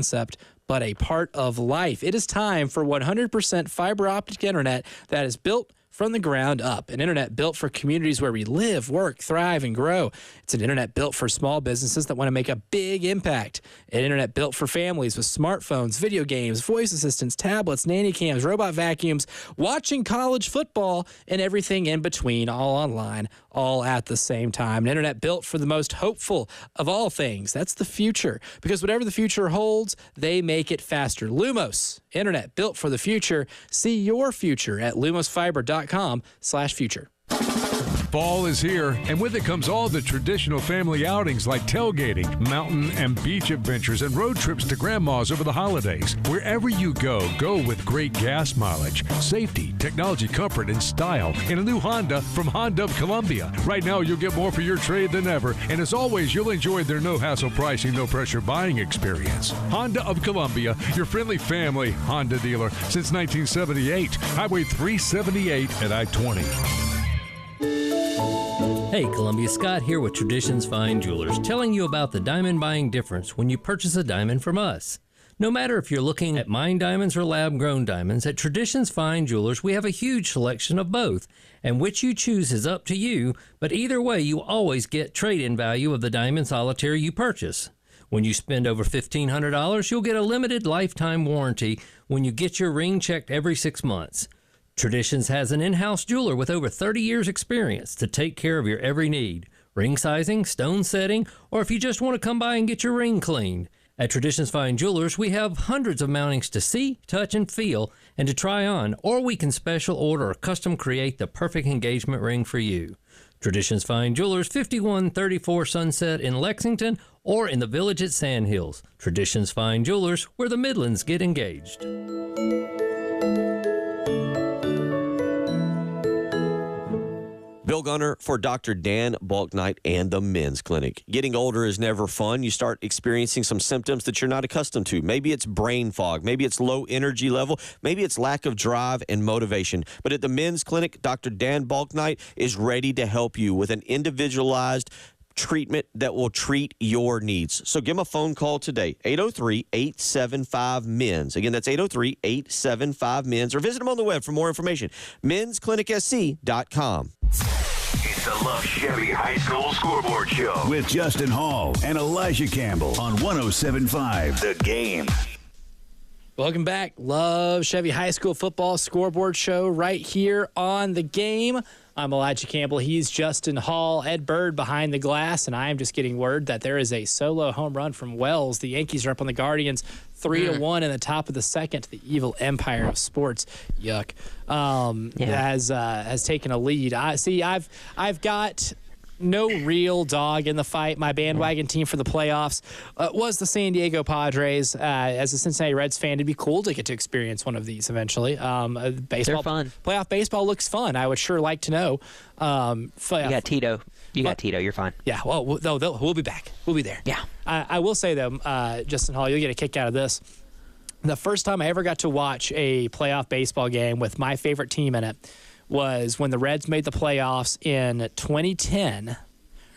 but a part of life. It is time for 100% fiber optic internet that is built from the ground up. An internet built for communities where we live, work, thrive, and grow. It's an internet built for small businesses that want to make a big impact. An internet built for families with smartphones, video games, voice assistants, tablets, nanny cams, robot vacuums, watching college football, and everything in between, all online, all at the same time. An internet built for the most hopeful of all things. That's the future. Because whatever the future holds, they make it faster. Lumos, internet built for the future. See your future at lumosfiber.com/future. Fall is here, and with it comes all the traditional family outings like tailgating, mountain and beach adventures, and road trips to grandma's over the holidays. Wherever you go with great gas mileage, safety, technology, comfort, and style in a new Honda from Honda of Columbia. Right now, you'll get more for your trade than ever, and as always, you'll enjoy their no-hassle pricing, no-pressure buying experience. Honda of Columbia, your friendly family Honda dealer since 1978. Highway 378 at I-20. Hey, Columbia, Scott here with Traditions Fine Jewelers, telling you about the diamond buying difference when you purchase a diamond from us. No matter if you're looking at mined diamonds or lab-grown diamonds, at Traditions Fine Jewelers, we have a huge selection of both, and which you choose is up to you, but either way, you always get trade-in value of the diamond solitaire you purchase. When you spend over $1,500, you'll get a limited lifetime warranty when you get your ring checked every 6 months. Traditions has an in-house jeweler with over 30 years experience to take care of your every need. Ring sizing, stone setting, or if you just want to come by and get your ring cleaned. At Traditions Fine Jewelers, we have hundreds of mountings to see, touch, and feel, and to try on, or we can special order or custom create the perfect engagement ring for you. Traditions Fine Jewelers, 5134 Sunset in Lexington, or in the Village at Sandhills. Traditions Fine Jewelers, where the Midlands get engaged. Bill Gunner for Dr. Dan Balknight and the Men's Clinic. Getting older is never fun. You start experiencing some symptoms that you're not accustomed to. Maybe it's brain fog. Maybe it's low energy level. Maybe it's lack of drive and motivation. But at the Men's Clinic, Dr. Dan Balknight is ready to help you with an individualized treatment that will treat your needs. So give them a phone call today, 803-875-MENS. Again, that's 803-875-MENS, or visit them on the web for more information, mensclinicsc.com. It's the Love Chevy High School Scoreboard Show with Justin Hall and Elijah Campbell on 107.5 The Game. Welcome back. Love Chevy High School Football Scoreboard Show right here on The Game. I'm Elijah Campbell. He's Justin Hall. Ed Bird behind the glass, and I am just getting word that there is a solo home run from Wells. The Yankees are up on the Guardians 3-1 in the top of the second to the evil empire of sports. Yuck. Has taken a lead. I've got no real dog in the fight. My bandwagon team for the playoffs was the San Diego Padres. As a Cincinnati Reds fan, it'd be cool to get to experience one of these eventually. Baseball, they're fun. Playoff baseball looks fun. I would sure like to know. You got Tito. Tito. You're fine. Yeah, well, we'll be back. We'll be there. Yeah. I will say, though, Justin Hall, you'll get a kick out of this. The first time I ever got to watch a playoff baseball game with my favorite team in it was when the Reds made the playoffs in 2010.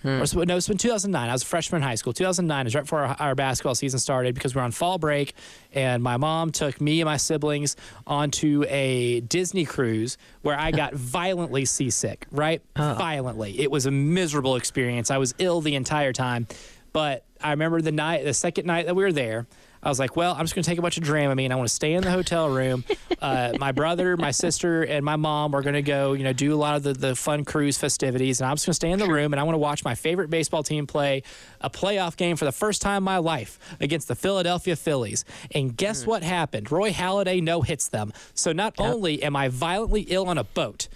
No, it's been 2009. I was a freshman in high school. 2009 is right before our basketball season started because we were on fall break, and my mom took me and my siblings onto a Disney cruise where I got violently seasick, right? Violently. It was a miserable experience. I was ill the entire time. But I remember the second night that we were there, I was like, well, I'm just going to take a bunch of Dramamine. I want to stay in the hotel room. My brother, my sister, and my mom are going to go, do a lot of the fun cruise festivities. And I'm just going to stay in the room, and I want to watch my favorite baseball team play a playoff game for the first time in my life against the Philadelphia Phillies. And guess what happened? Roy Halladay no-hits them. So not only am I violently ill on a boat,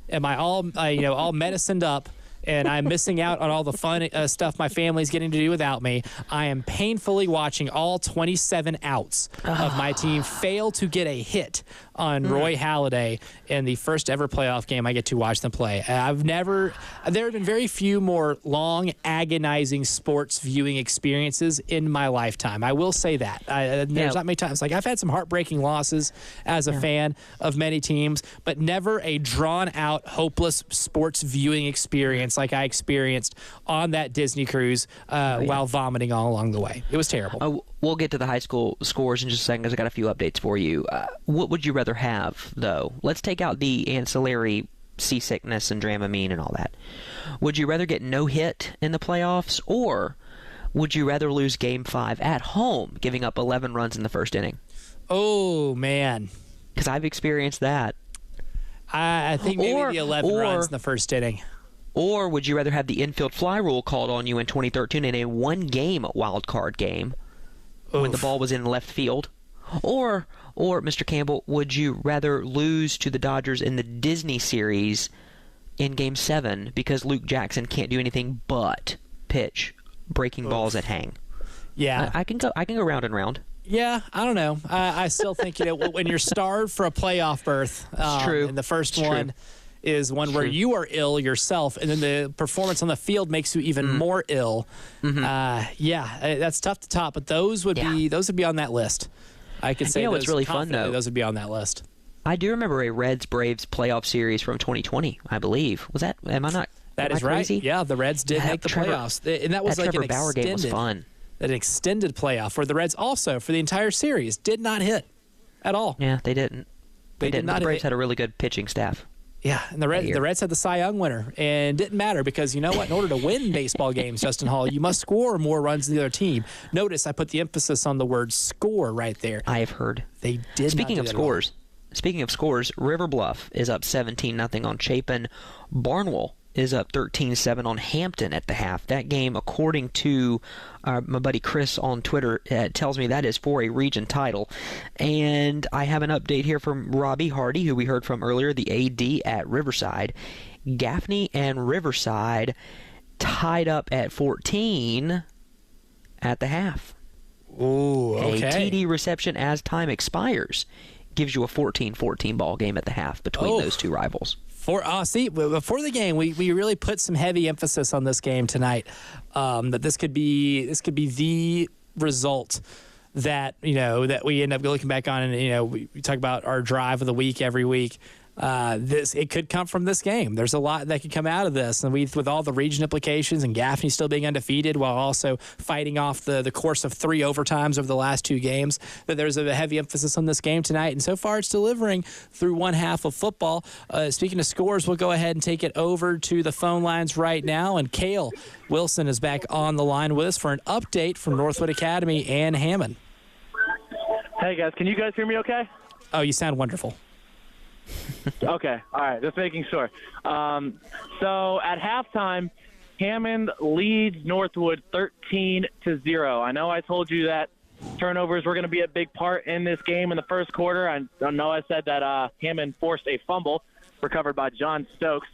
am I all medicined up, and I'm missing out on all the fun stuff my family's getting to do without me. I am painfully watching all 27 outs of my team fail to get a hit on Roy Halladay in the first ever playoff game I get to watch them play. There have been very few more long, agonizing sports viewing experiences in my lifetime. I will say that. There's not many times. Like, I've had some heartbreaking losses as a fan of many teams, but never a drawn-out, hopeless sports viewing experience like I experienced on that Disney cruise while vomiting all along the way. It was terrible. We'll get to the high school scores in just a second because I got a few updates for you. What would you rather have, though? Let's take out the ancillary seasickness and Dramamine and all that. Would you rather get no hit in the playoffs, or would you rather lose Game 5 at home, giving up 11 runs in the first inning? Oh, man. Because I've experienced that. I think maybe the 11 runs in the first inning. Or would you rather have the infield fly rule called on you in 2013 in a one-game wild card game when the ball was in left field? Or, Mr. Campbell, would you rather lose to the Dodgers in the Disney series in Game 7 because Luke Jackson can't do anything but pitch breaking balls that hang? Yeah. I can go round and round. Yeah, I don't know. I still think, when you're starved for a playoff berth, true. And the first one is one where you are ill yourself, and then the performance on the field makes you even more ill. That's tough to top, but those would be on that list. I could say what's really fun, though, those would be on that list. I do remember a Reds-Braves playoff series from 2020, I believe. Was that? Am I not? That is right. Yeah, the Reds did make the playoffs, and that was like Trevor Bauer game was fun. An extended playoff where the Reds also, for the entire series, did not hit at all. Yeah, they didn't. They did not. The Braves had a really good pitching staff. Yeah, and the Reds had the Cy Young winner, and it didn't matter because you know what? In order to win baseball games, Justin Hall, you must score more runs than the other team. Notice I put the emphasis on the word score right there. I have heard. They did. Speaking of scores, River Bluff is up 17-0 on Chapin. Barnwell is up 13-7 on Hampton at the half. That game, according to my buddy Chris on Twitter, tells me that is for a region title. And I have an update here from Robbie Hardy, who we heard from earlier, the AD at Riverside. Gaffney and Riverside tied up at 14 at the half. Ooh, okay. A TD reception as time expires gives you a 14-14 ball game at the half between those two rivals. Before the game, we really put some heavy emphasis on this game tonight. That this could be the result that that we end up looking back on, and we talk about our drive of the week every week. it could come from this game. There's a lot that could come out of this, and with all the region implications and Gaffney still being undefeated while also fighting off the course of 3 overtimes over the last 2 games, that there's a heavy emphasis on this game tonight, and so far it's delivering through one half of football. Speaking of scores, we'll go ahead and take it over to the phone lines right now, and Cale Wilson is back on the line with us for an update from Northwood Academy and Hammond. Hey, guys. Can you guys hear me okay? Oh, you sound wonderful. Okay. All right. Just making sure. So at halftime, Hammond leads Northwood 13-0. I know I told you that turnovers were going to be a big part in this game in the first quarter. I know I said that Hammond forced a fumble recovered by John Stokes.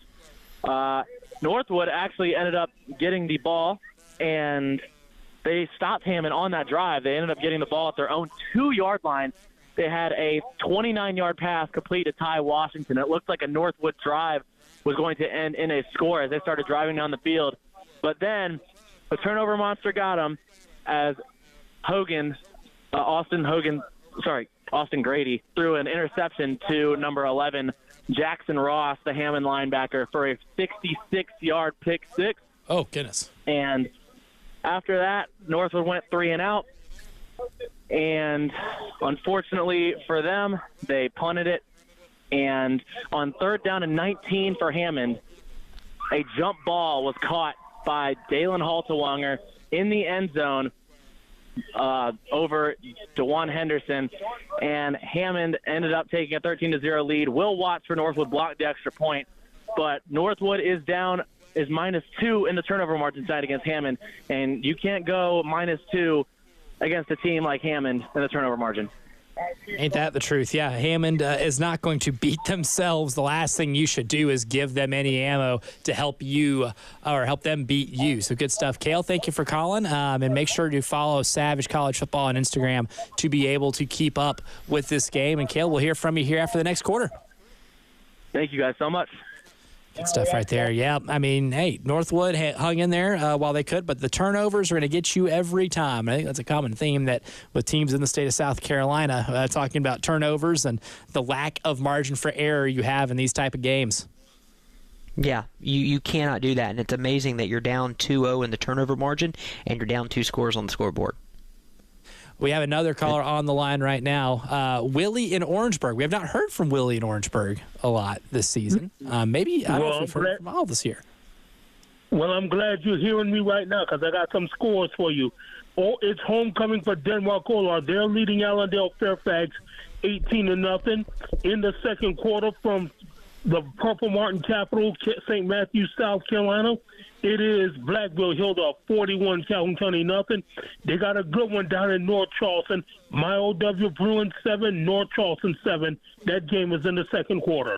Northwood actually ended up getting the ball, and they stopped Hammond on that drive. They ended up getting the ball at their own 2-yard line. They had a 29-yard pass complete to Ty Washington. It looked like a Northwood drive was going to end in a score as they started driving down the field. But then the turnover monster got them as Austin Grady threw an interception to number 11, Jackson Ross, the Hammond linebacker, for a 66-yard pick six. Oh, goodness. And after that, Northwood went 3 and out. And unfortunately for them, they punted it. And on 3rd down and 19 for Hammond, a jump ball was caught by Dalen Haltewanger in the end zone over DeJuan Henderson. And Hammond ended up taking a 13-0 lead. Will Watts for Northwood blocked the extra point. But Northwood is -2 in the turnover margin side against Hammond. And you can't go -2 against a team like Hammond in the turnover margin. Ain't that the truth? Yeah, Hammond is not going to beat themselves. The last thing you should do is give them any ammo to help you or help them beat you. So good stuff. Cale, thank you for calling. And make sure to follow Savage College Football on Instagram to be able to keep up with this game. And Cale, we'll hear from you here after the next quarter. Thank you guys so much. Good stuff right there. Yeah, I mean, hey, Northwood hung in there while they could, but the turnovers are going to get you every time. I think that's a common theme that with teams in the state of South Carolina talking about turnovers and the lack of margin for error you have in these type of games. Yeah, you cannot do that, and it's amazing that you're down 2-0 in the turnover margin and you're down 2 scores on the scoreboard. We have another caller on the line right now. Willie in Orangeburg. We have not heard from Willie in Orangeburg a lot this season. Maybe, I don't know if we've heard from all this year. Well, I'm glad you're hearing me right now because I got some scores for you. Oh, it's homecoming for Denmark Olar. They're leading Allendale Fairfax 18-0 in the second quarter from the Purple Martin capital, St. Matthews, South Carolina. It is Blackville Hilldorf 41, Calhoun County nothing. They got a good one down in North Charleston. My O.W. Bruins 7, North Charleston 7. That game was in the second quarter.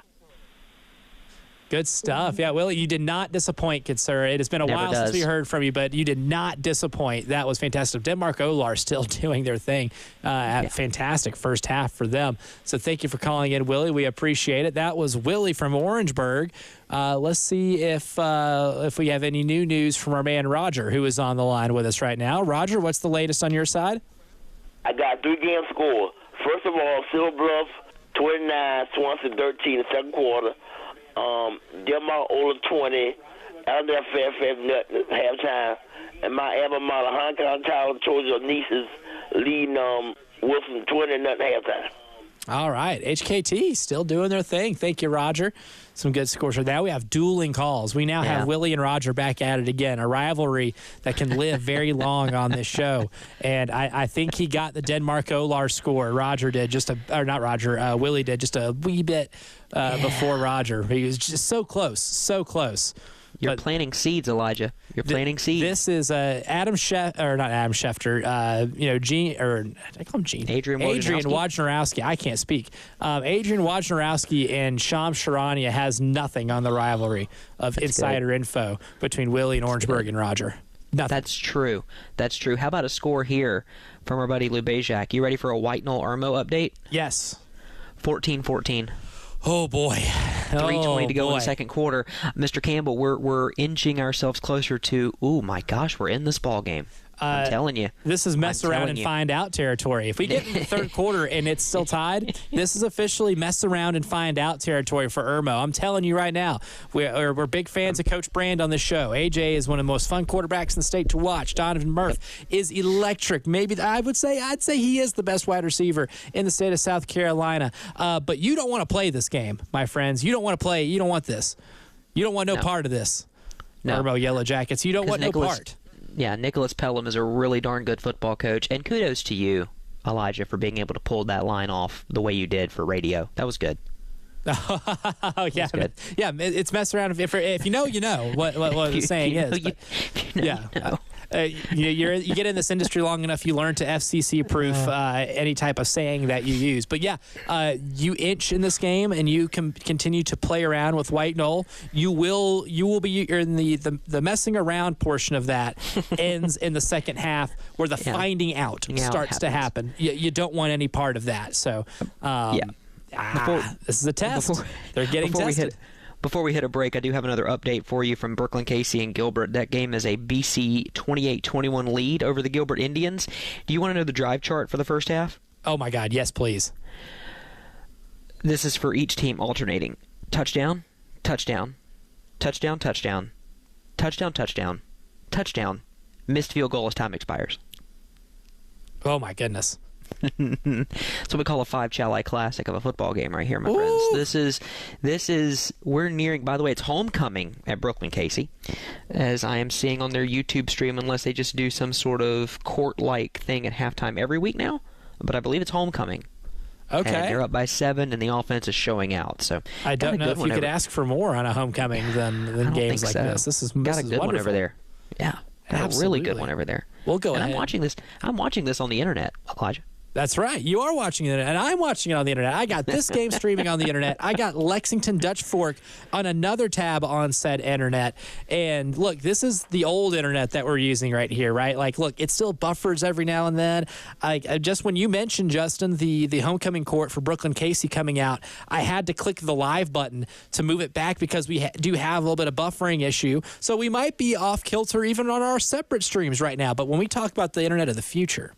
Good stuff. Yeah, Willie, you did not disappoint, good sir. It has been a while since we heard from you, but you did not disappoint. That was fantastic. Denmark Olar still doing their thing. Fantastic first half for them. So thank you for calling in, Willie. We appreciate it. That was Willie from Orangeburg. Let's see if we have any new news from our man Roger, who is on the line with us right now. Roger, what's the latest on your side? I got 3-game score. First of all, Silver Bluff 29, Swanson 13 in the second quarter. Denmark Ola 20, Allendale Fairfax nothing halftime, and my alma mater, Hong Tower Trojan Nieces leading Wilson 20-0 halftime. All right, HKT still doing their thing. Thank you, Roger. Some good scores. Now we have dueling calls. We now have Willie and Roger back at it again, a rivalry that can live very long on this show. And I think he got the Denmark Olar score. Roger did Willie did just a wee bit before Roger. He was just so close, so close. You're planting seeds, Elijah. You're planting seeds. This is not Adam Schefter. Gene, or I call him Gene. Adrian Wojnarowski. I can't speak. Adrian Wojnarowski and Sham Sharania has nothing on the rivalry of insider info between Willie and Orangeburg and Roger. Nothing. That's true. That's true. How about a score here from our buddy Lou Bejak? You ready for a White Knoll Irmo update? Yes. 14-14. Oh, boy. 3:20 to go in the second quarter. Mr. Campbell, we're inching ourselves closer to, oh, my gosh, we're in this ball game. I'm telling you. This is mess around and find out territory. If we get in the third quarter and it's still tied, this is officially mess around and find out territory for Irmo. I'm telling you right now, we're big fans of Coach Brand on this show. AJ is one of the most fun quarterbacks in the state to watch. Donovan Murph is electric. Maybe I'd say he is the best wide receiver in the state of South Carolina. But you don't want to play this game, my friends. You don't want to play. You don't want this. You don't want no part of this. No. Irmo Yellow Jackets. You don't want no part. Yeah, Nicholas Pelham is a really darn good football coach, and kudos to you, Elijah, for being able to pull that line off the way you did for radio. That was good. Oh yeah, yeah. It's mess around. If you know, you know what the saying is. You get in this industry long enough, you learn to FCC-proof any type of saying that you use. But yeah, you inch in this game and you can continue to play around with White Knoll. You will be in the messing around portion of that ends in the second half where the finding out starts to happen. You don't want any part of that. So this is a test. They're getting tested. Before we hit a break, I do have another update for you from Brooklyn Casey and Gilbert. That game is a BC 28-21 lead over the Gilbert Indians. Do you want to know the drive chart for the first half? Oh, my God. Yes, please. This is for each team alternating. Touchdown, touchdown, touchdown, touchdown, touchdown, touchdown, touchdown, missed field goal as time expires. Oh, my goodness. That's what we call a 5 Chalai classic of a football game right here, my friends. This is we're nearing, by the way, it's homecoming at Brooklyn Casey, as I am seeing on their YouTube stream, unless they just do some sort of court-like thing at halftime every week now. But I believe it's homecoming. Okay. And they're up by 7, and the offense is showing out. So I don't know if you could ask for more on a homecoming than games like this. This is got a good wonderful. one over there. Yeah, got a really good one over there. We'll go ahead. I'm watching this on the internet, Elijah. That's right. You are watching it, and I'm watching it on the internet. I got this game streaming on the internet. I got Lexington Dutch Fork on another tab on said internet. And look, this is the old internet that we're using right here, right? Like, look, it still buffers every now and then. Just when you mentioned, Justin, the homecoming court for Brooklyn Casey coming out, I had to click the live button to move it back because we do have a little bit of buffering issue. So we might be off kilter even on our separate streams right now. But when we talk about the internet of the future,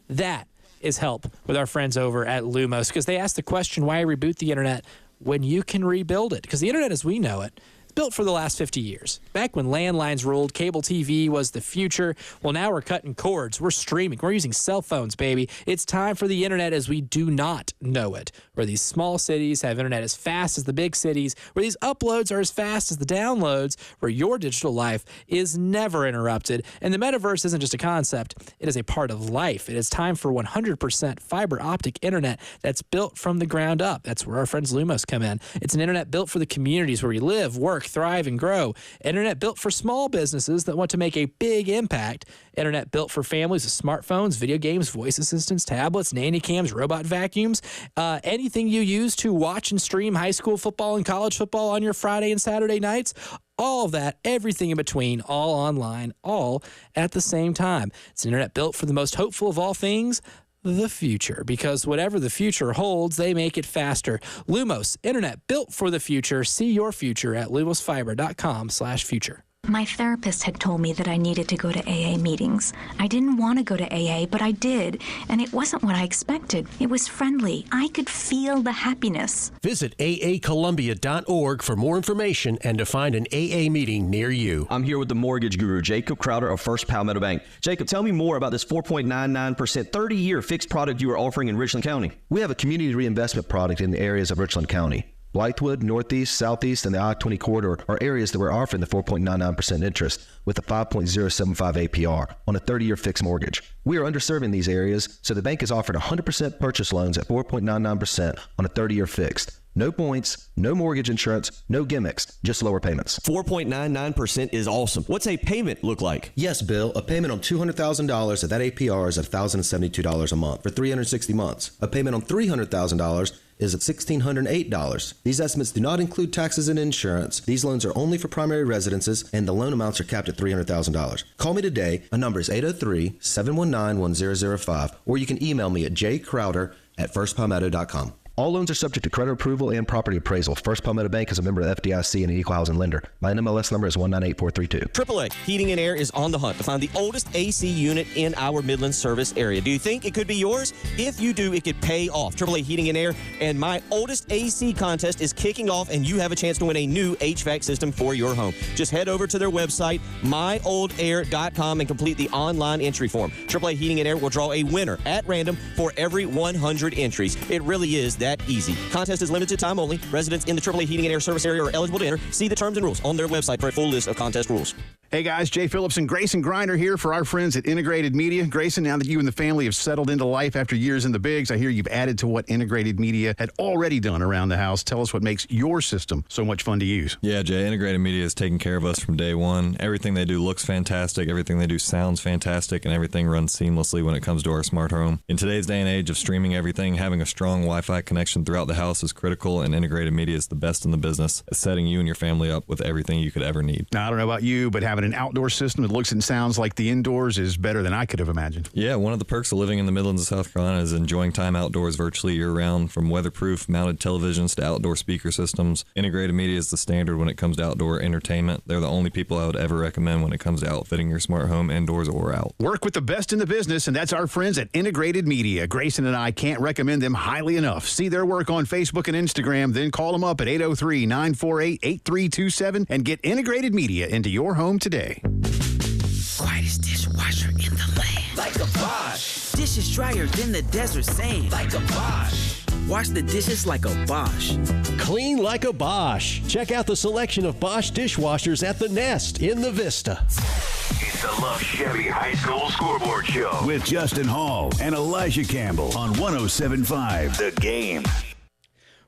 that is help with our friends over at Lumos, because they asked the question, why reboot the internet when you can rebuild it? Because the internet as we know it, built for the last 50 years. Back when landlines ruled, cable TV was the future. Well, now we're cutting cords. We're streaming. We're using cell phones, baby. It's time for the internet as we do not know it, where these small cities have internet as fast as the big cities, where these uploads are as fast as the downloads, where your digital life is never interrupted. And the metaverse isn't just a concept. It is a part of life. It is time for 100% fiber optic internet that's built from the ground up. That's where our friends Lumos come in. It's an internet built for the communities where we live, work, thrive, and grow. Internet built for small businesses that want to make a big impact. Internet built for families with smartphones, video games, voice assistants, tablets, nanny cams, robot vacuums, anything you use to watch and stream high school football and college football on your Friday and Saturday nights. All of that, everything in between, all online, all at the same time. It's an internet built for the most hopeful of all things, the future, because whatever the future holds, they make it faster. Lumos, internet built for the future. See your future at lumosfiber.com/future. My therapist had told me that I needed to go to AA meetings. I didn't want to go to AA, but I did, and it wasn't what I expected. It was friendly. I could feel the happiness. Visit aacolumbia.org for more information and to find an AA meeting near you. I'm here with the mortgage guru, Jacob Crowder of First Palmetto Bank. Jacob, tell me more about this 4.99% 30-year fixed product you are offering in Richland County. We have a community reinvestment product in the areas of Richland County. Blythewood, Northeast, Southeast, and the I-20 corridor are areas that we're offering the 4.99% interest with a 5.075 APR on a 30-year fixed mortgage. We are underserving these areas, so the bank is offering 100% purchase loans at 4.99% on a 30-year fixed. No points, no mortgage insurance, no gimmicks, just lower payments. 4.99% is awesome. What's a payment look like? Yes, Bill. A payment on $200,000 at that APR is at $1,072 a month for 360 months. A payment on $300,000 is at $1,608. These estimates do not include taxes and insurance. These loans are only for primary residences, and the loan amounts are capped at $300,000. Call me today. My number is 803-719-1005, or you can email me at jcrowder@firstpalmetto.com. All loans are subject to credit approval and property appraisal. First Palmetto Bank is a member of the FDIC and an equal housing lender. My NMLS number is 198432. AAA Heating and Air is on the hunt to find the oldest AC unit in our Midland service area. Do you think it could be yours? If you do, it could pay off. AAA Heating and Air and My Oldest AC contest is kicking off, and you have a chance to win a new HVAC system for your home. Just head over to their website, myoldair.com, and complete the online entry form. AAA Heating and Air will draw a winner at random for every 100 entries. It really is that easy. Contest is limited time only. Residents in the AAA Heating and Air service area are eligible to enter. See the terms and rules on their website for a full list of contest rules. Hey guys, Jay Phillips and Grayson Griner here for our friends at Integrated Media. Grayson, now that you and the family have settled into life after years in the bigs, I hear you've added to what Integrated Media had already done around the house. Tell us what makes your system so much fun to use. Yeah, Jay, Integrated Media has taken care of us from day one. Everything they do looks fantastic, everything they do sounds fantastic, and everything runs seamlessly when it comes to our smart home. In today's day and age of streaming everything, having a strong Wi-Fi connection throughout the house is critical, and Integrated Media is the best in the business at setting you and your family up with everything you could ever need. Now, I don't know about you, but having an outdoor system that looks and sounds like the indoors is better than I could have imagined. Yeah, one of the perks of living in the Midlands of South Carolina is enjoying time outdoors virtually year-round. From weatherproof mounted televisions to outdoor speaker systems, Integrated Media is the standard when it comes to outdoor entertainment. They're the only people I would ever recommend when it comes to outfitting your smart home indoors or out. Work with the best in the business, and that's our friends at Integrated Media. Grayson and I can't recommend them highly enough. See their work on Facebook and Instagram, then call them up at 803-948-8327 and get Integrated Media into your home today. Quietest dishwasher in the land. Like a Bosch. Dishes drier than the desert sand. Like a Bosch. Wash the dishes like a Bosch. Clean like a Bosch. Check out the selection of Bosch dishwashers at the Nest in the Vista. It's the Love Chevy High School Scoreboard Show with Justin Hall and Elijah Campbell on 107.5 The Game.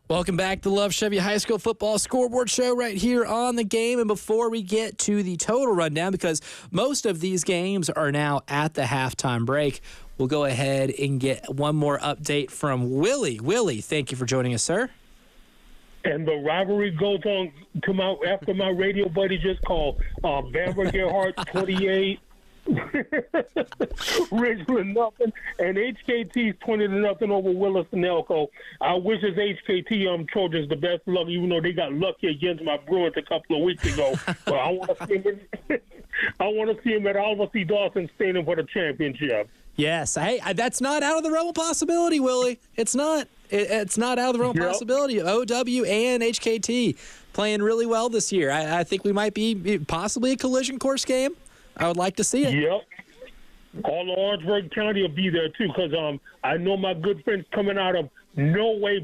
Welcome back to the Love Chevy High School Football Scoreboard Show right here on The Game. And before we get to the total rundown, because most of these games are now at the halftime break, we'll go ahead and get one more update from Willie. Willie, thank you for joining us, sir. And the rivalry goes on to my after my radio buddy just called. Bamberg Gerhardt 28, Ridgeland nothing, and HKT's 20-0 over Willis and Elko. I wish his HKT Trojans the best luck, even though they got lucky against my Bruins a couple of weeks ago. But I want to see him at Oliver C. Dawson Stadium for the championship. Yes, hey, that's not out of the realm of possibility, Willie. It's not. It's not out of the realm of possibility. OW and HKT playing really well this year. I think we might be possibly a collision course game. I would like to see it. Yep. All of Orangeburg County will be there, too, because I know my good friends coming out of Norway,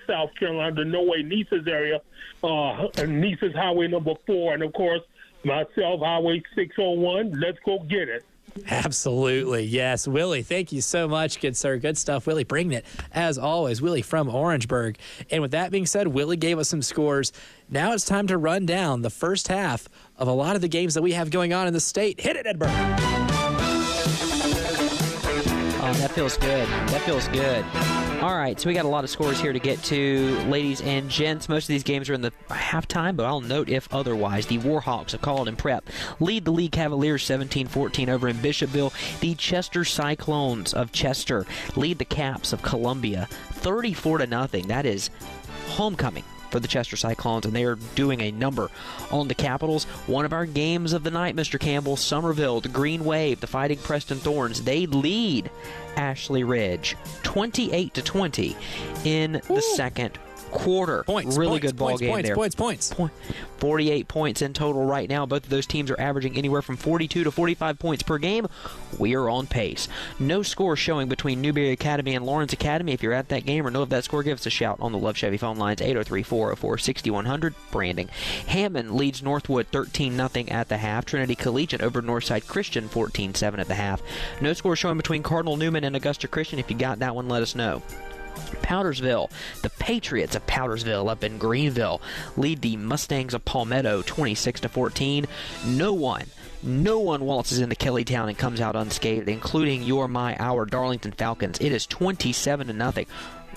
South Carolina, the Norway Nices area, Nices Highway number 4, and, of course, myself, Highway 601. Let's go get it. Absolutely. Yes. Willie, thank you so much. Good, sir. Good stuff. Willie bringing it, as always. Willie from Orangeburg. And with that being said, Willie gave us some scores. Now it's time to run down the first half of a lot of the games that we have going on in the state. Hit it, Edinburgh. Oh, that feels good. That feels good. All right, so we got a lot of scores here to get to, ladies and gents. Most of these games are in the halftime, but I'll note if otherwise. The Warhawks of Colleton Prep lead the Lee Cavaliers 17-14 over in Bishopville. The Chester Cyclones of Chester lead the Caps of Columbia 34-0. That is homecoming for the Chester Cyclones, and they are doing a number on the Capitals. One of our games of the night, Mr. Campbell, Somerville, the Green Wave, the Fighting Preston Thorns, they lead Ashley Ridge 28-20 in the second quarter. Really good ball game there. Points. 48 points in total right now. Both of those teams are averaging anywhere from 42 to 45 points per game. We are on pace. No score showing between Newberry Academy and Lawrence Academy. If you're at that game or know of that score, give us a shout on the Love Chevy phone lines, 803-404-6100. Branding. Hammond leads Northwood 13-0 at the half. Trinity Collegiate over Northside Christian 14-7 at the half. No score showing between Cardinal Newman and Augusta Christian. If you got that one, let us know. Powdersville, the Patriots of Powdersville up in Greenville lead the Mustangs of Palmetto 26-14. No one waltzes into Kellytown and comes out unscathed, including our Darlington Falcons. It is 27-0.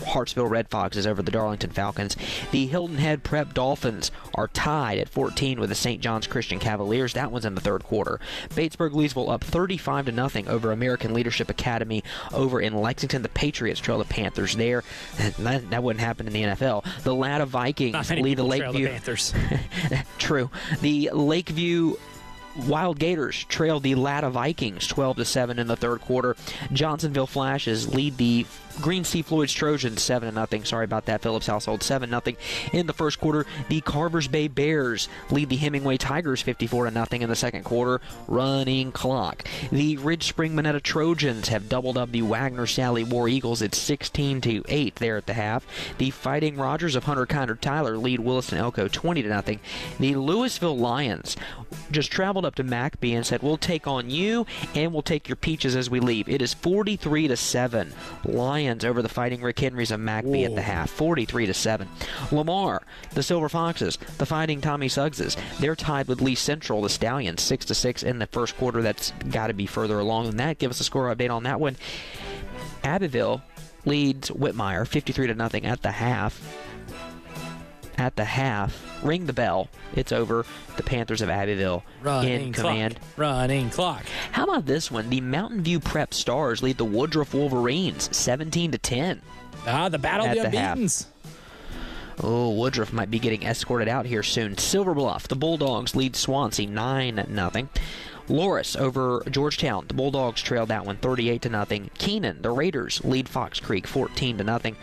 Hartsville Red Foxes over the Darlington Falcons. The Hilton Head Prep Dolphins are tied at 14 with the St. John's Christian Cavaliers. That one's in the third quarter. Batesburg-Leesville up 35-0 over American Leadership Academy over in Lexington. The Patriots trail the Panthers there. That wouldn't happen in the NFL. The Latta Vikings lead the Lakeview. Panthers. True. The Lakeview Wild Gators trailed the Latta Vikings 12-7 in the third quarter. Johnsonville Flashes lead the Green Sea Floyd's Trojans 7-0. Sorry about that, Phillips household. 7-0 in the first quarter. The Carvers Bay Bears lead the Hemingway Tigers 54-0 in the second quarter. Running clock. The Ridge Spring Minetta Trojans have doubled up the Wagner Sally War Eagles. It's 16-8 there at the half. The Fighting Rogers of Hunter Kinder Tyler lead Williston Elko 20-0. The Louisville Lions just traveled up to McBee and said, we'll take on you and we'll take your peaches as we leave. It is 43-7. Lions over the Fighting Rick Henrys of McBee at the half, 43-7. Lamar, the Silver Foxes, the Fighting Tommy Suggses, they're tied with Lee Central, the Stallions, 6-6 in the first quarter. That's got to be further along than that. Give us a score update on that one. Abbeville leads Whitmire 53-0 at the half. At the half, ring the bell. It's over. The Panthers of Abbeville in command. Running clock. How about this one? The Mountain View Prep Stars lead the Woodruff Wolverines 17-10. The battle of the unbeatens. Oh, Woodruff might be getting escorted out here soon. Silver Bluff, the Bulldogs lead Swansea 9-0. Loris over Georgetown. The Bulldogs trailed that one 38-0. Keenan, the Raiders, lead Fox Creek 14-0.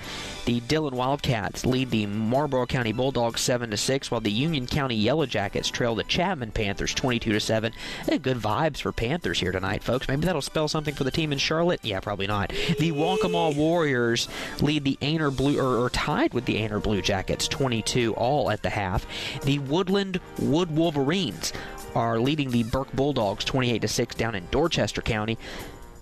The Dillon Wildcats lead the Marlboro County Bulldogs 7-6, while the Union County Yellow Jackets trail the Chapman Panthers 22-7. Good vibes for Panthers here tonight, folks. Maybe that'll spell something for the team in Charlotte. Yeah, probably not. The Waccamaw Warriors lead the Aner Blue, or tied with the Aner Blue Jackets 22 all at the half. The Woodland Wood Wolverines are leading the Burke Bulldogs 28-6 down in Dorchester County.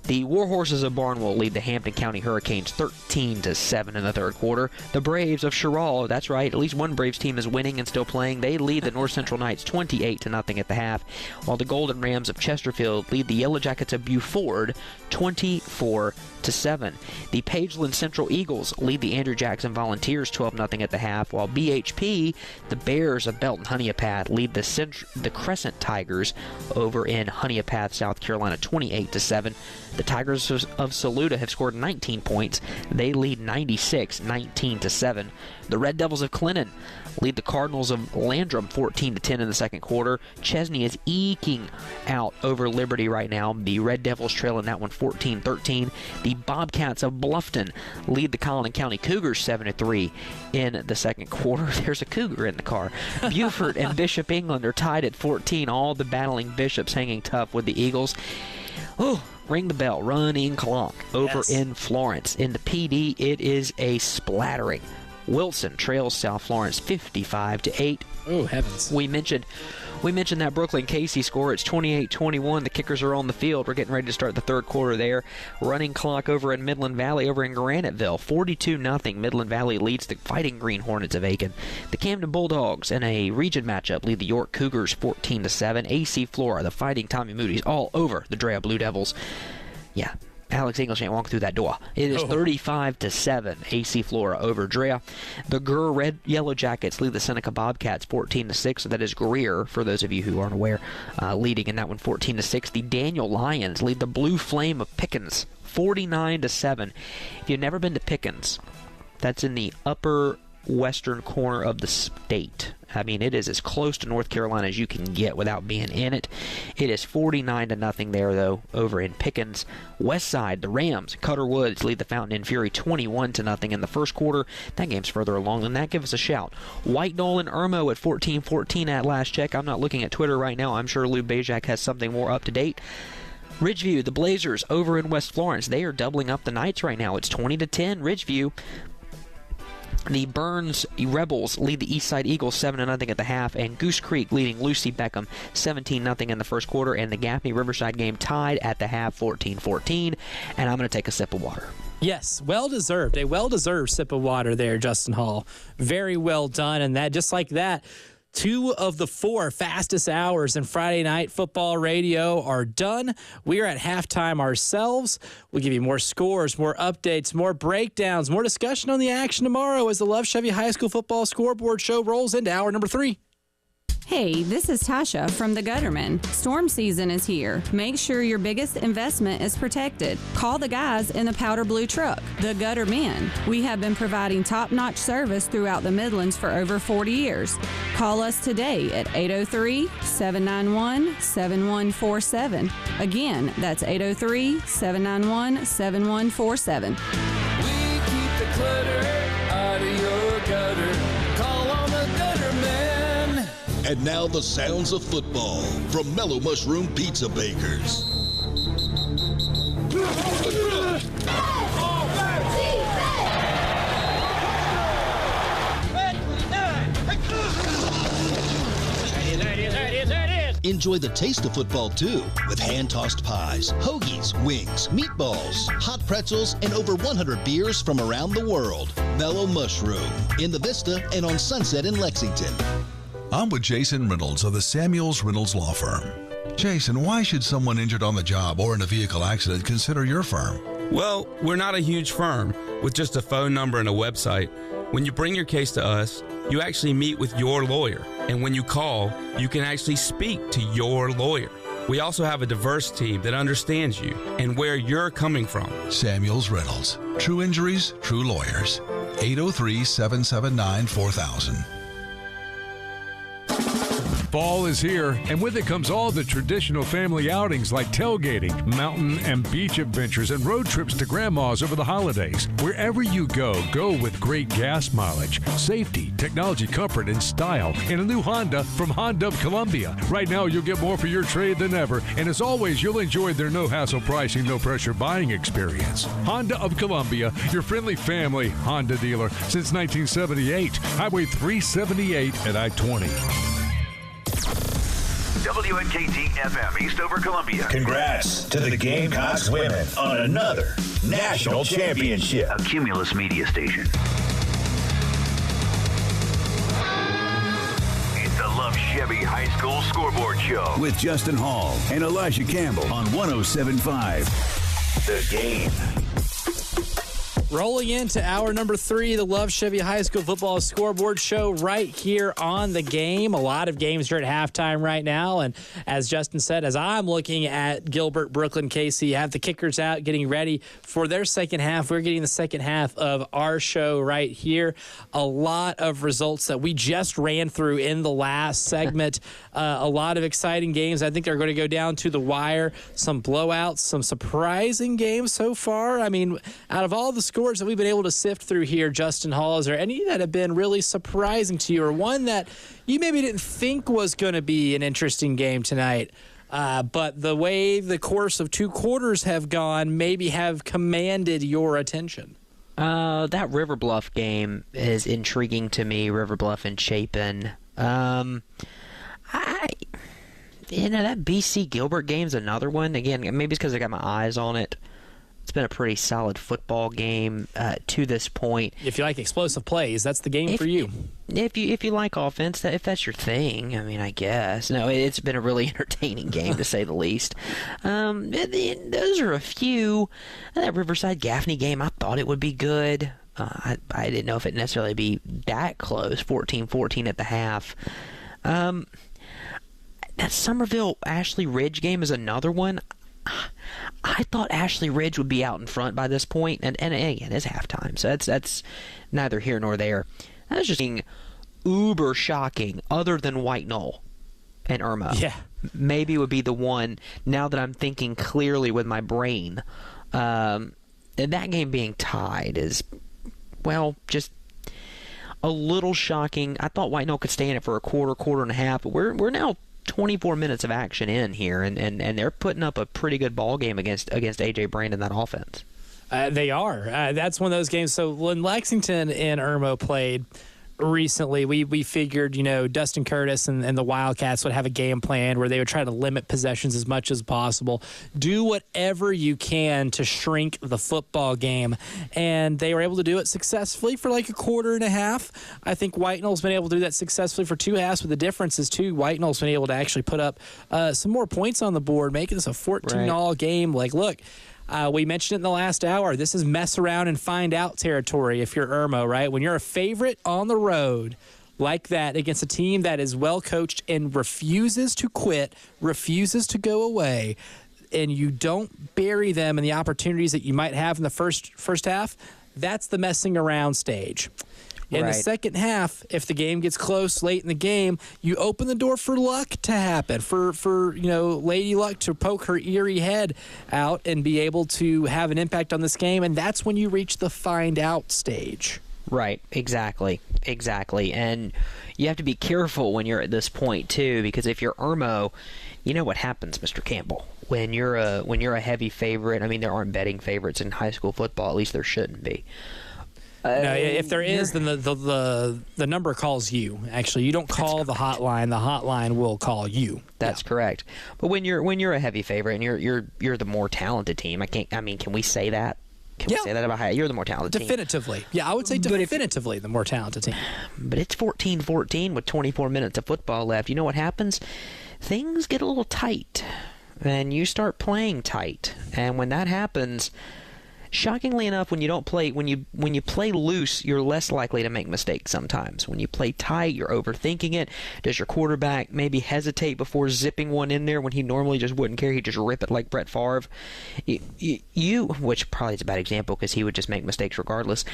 The Warhorses of Barnwell lead the Hampton County Hurricanes 13-7 in the third quarter. The Braves of Sherall, that's right, at least one Braves team is winning and still playing. They lead the North Central Knights 28-0 at the half, while the Golden Rams of Chesterfield lead the Yellow Jackets of Beaufort 24-7. The Pageland Central Eagles lead the Andrew Jackson Volunteers 12-0 at the half, while BHP, the Bears of Belton Honeypath, lead the Crescent Tigers over in Honeypath, South Carolina 28-7. The Tigers of Saluda have scored 19 points. They lead 96-19-7. The Red Devils of Clinton lead the Cardinals of Landrum 14-10 in the second quarter. Chesney is eking out over Liberty right now. The Red Devils trailing that one 14-13. The Bobcats of Bluffton lead the Collin County Cougars 7-3 in the second quarter. There's a cougar in the car. Beaufort and Bishop England are tied at 14. All the battling Bishops hanging tough with the Eagles. Oh, ring the bell. Running clock over in Florence. In the PD, it is a splattering. Wilson trails South Florence 55-8. Oh, heavens. We mentioned that Brooklyn Casey score. It's 28-21. The kickers are on the field. We're getting ready to start the third quarter there. Running clock over in Midland Valley, over in Graniteville. 42-0. Midland Valley leads the Fighting Green Hornets of Aiken. The Camden Bulldogs in a region matchup lead the York Cougars 14-7. AC Flora, the Fighting Tommy Moody's, all over the Drea Blue Devils. Yeah. Alex English ain't walking through that door. It is 35-7. AC Flora over Drea. The Gurr Red Yellow Jackets lead the Seneca Bobcats 14-6. So that is Greer, for those of you who aren't aware, leading in that one 14-6. The Daniel Lions lead the Blue Flame of Pickens 49-7. If you've never been to Pickens, that's in the upper western corner of the state. I mean, it is as close to North Carolina as you can get without being in it. It is 49-0 there, though, over in Pickens. West Side, the Rams, Cutter Woods lead the Fountain Inn Fury 21-0 in the first quarter. That game's further along than that. Give us a shout. White Knoll and Irmo at 14-14 at last check. I'm not looking at Twitter right now. I'm sure Lou Bajak has something more up to date. Ridgeview, the Blazers over in West Florence. They are doubling up the Knights right now. It's 20-10 Ridgeview. The Burns Rebels lead the Eastside Eagles 7-0 at the half, and Goose Creek leading Lucy Beckham 17-0 in the first quarter, and the Gaffney Riverside game tied at the half 14-14, and I'm going to take a sip of water. Yes, well-deserved. A well-deserved sip of water there, Justin Hall. Very well done, and that just like that, 2 of the 4 fastest hours in Friday Night Football Radio are done. We are at halftime ourselves. We'll give you more scores, more updates, more breakdowns, more discussion on the action tomorrow as the Love Chevy High School Football Scoreboard Show rolls into hour number 3. Hey, this is Tasha from the Gutterman. Storm season is here. Make sure your biggest investment is protected. Call the guys in the powder blue truck, the Guttermen. We have been providing top-notch service throughout the Midlands for over 40 years. Call us today at 803-791-7147. Again, that's 803-791-7147. We keep the clutter out of your gutter. Call on the Gutterman. And now the sounds of football from Mellow Mushroom Pizza Bakers. Enjoy the taste of football, too, with hand-tossed pies, hoagies, wings, meatballs, hot pretzels, and over 100 beers from around the world. Mellow Mushroom, in the Vista and on Sunset in Lexington. I'm with Jason Reynolds of the Samuels Reynolds Law Firm. Jason, why should someone injured on the job or in a vehicle accident consider your firm? Well, we're not a huge firm with just a phone number and a website. When you bring your case to us, you actually meet with your lawyer. And when you call, you can actually speak to your lawyer. We also have a diverse team that understands you and where you're coming from. Samuels Reynolds. True injuries, true lawyers. 803-779-4000. Fall is here, and with it comes all the traditional family outings like tailgating, mountain and beach adventures, and road trips to grandma's over the holidays. Wherever you go, go with great gas mileage, safety, technology, comfort, and style in a new Honda from Honda of Columbia. Right now, you'll get more for your trade than ever, and as always, you'll enjoy their no-hassle pricing, no-pressure buying experience. Honda of Columbia, your friendly family Honda dealer since 1978. Highway 378 at I-20. WNKT FM, Eastover, Columbia. Congrats to the Gamecocks women on another national championship. A Cumulus media station. It's the Love Chevy High School Scoreboard Show. With Justin Hall and Elijah Campbell on 107.5. The Game. Rolling into hour number 3, the Love Chevy High School Football Scoreboard Show right here on The Game. A lot of games here at halftime right now. And as Justin said, as I'm looking at Gilbert, Brooklyn, Casey, have the kickers out getting ready for their second half. We're getting the second half of our show right here. A lot of results that we just ran through in the last segment. A lot of exciting games. I think they're going to go down to the wire. Some blowouts, some surprising games so far. I mean, out of all the scores that we've been able to sift through here, Justin Hall, is there any that have been really surprising to you, or one that you maybe didn't think was going to be an interesting game tonight, but the way the course of 2 quarters have gone maybe have commanded your attention? That River Bluff game is intriguing to me, River Bluff and Chapin. That BC Gilbert game's another one. Again, maybe it's because I got my eyes on it. It's been a pretty solid football game to this point. If you like explosive plays, that's the game for you. If you like offense, if that's your thing, I mean, I guess. No, it's been a really entertaining game to say the least. Those are a few. That Riverside Gaffney game, I thought it would be good. I didn't know if it'd necessarily be that close, 14-14 at the half. That Somerville Ashley Ridge game is another one. I thought Ashley Ridge would be out in front by this point, and again, it's halftime, so that's neither here nor there. That was just being uber shocking, other than White Knoll and Irma. Yeah. Maybe would be the one, now that I'm thinking clearly with my brain. And that game being tied is, well, just a little shocking. I thought White Knoll could stay in it for a quarter and a half, but we're now 24 minutes of action in here, and they're putting up a pretty good ball game against A.J. Brandon, that offense. They are. That's one of those games. So when Lexington and Irmo played, recently, we figured, Dustin Curtis and the Wildcats would have a game plan where they would try to limit possessions as much as possible. Do whatever you can to shrink the football game. And they were able to do it successfully for like a quarter and a half. I think White-Knoll's been able to do that successfully for 2 halves, but the difference is, too, White-Knoll's been able to actually put up some more points on the board, making this a 14-all game. Like, look, we mentioned it in the last hour. This is mess around and find out territory if you're Irmo, right? When you're a favorite on the road like that against a team that is well coached and refuses to quit, refuses to go away, and you don't bury them in the opportunities that you might have in the first half, that's the messing around stage. In the second half, if the game gets close late in the game, you open the door for luck to happen, for Lady Luck to poke her eerie head out and be able to have an impact on this game, and that's when you reach the find out stage. Right, exactly. And you have to be careful when you're at this point too, because if you're Irmo, you know what happens, Mr. Campbell. When you're a heavy favorite, I mean, there aren't betting favorites in high school football, at least there shouldn't be. No, if there is, then the number calls you. Actually, you don't call the hotline. The hotline will call you. That's correct. But when you're a heavy favorite and you're the more talented team, can we say that? Can we say that about you're the more talented definitively. team? Yeah, I would say definitively the more talented team. But it's 14-14 with 24 minutes of football left. You know what happens? Things get a little tight, and you start playing tight. And when that happens, shockingly enough, when you play loose, you're less likely to make mistakes sometimes. When you play tight, you're overthinking it. Does your quarterback maybe hesitate before zipping one in there when he normally just wouldn't care? He'd just rip it like Brett Favre. Which probably is a bad example because he would just make mistakes regardless.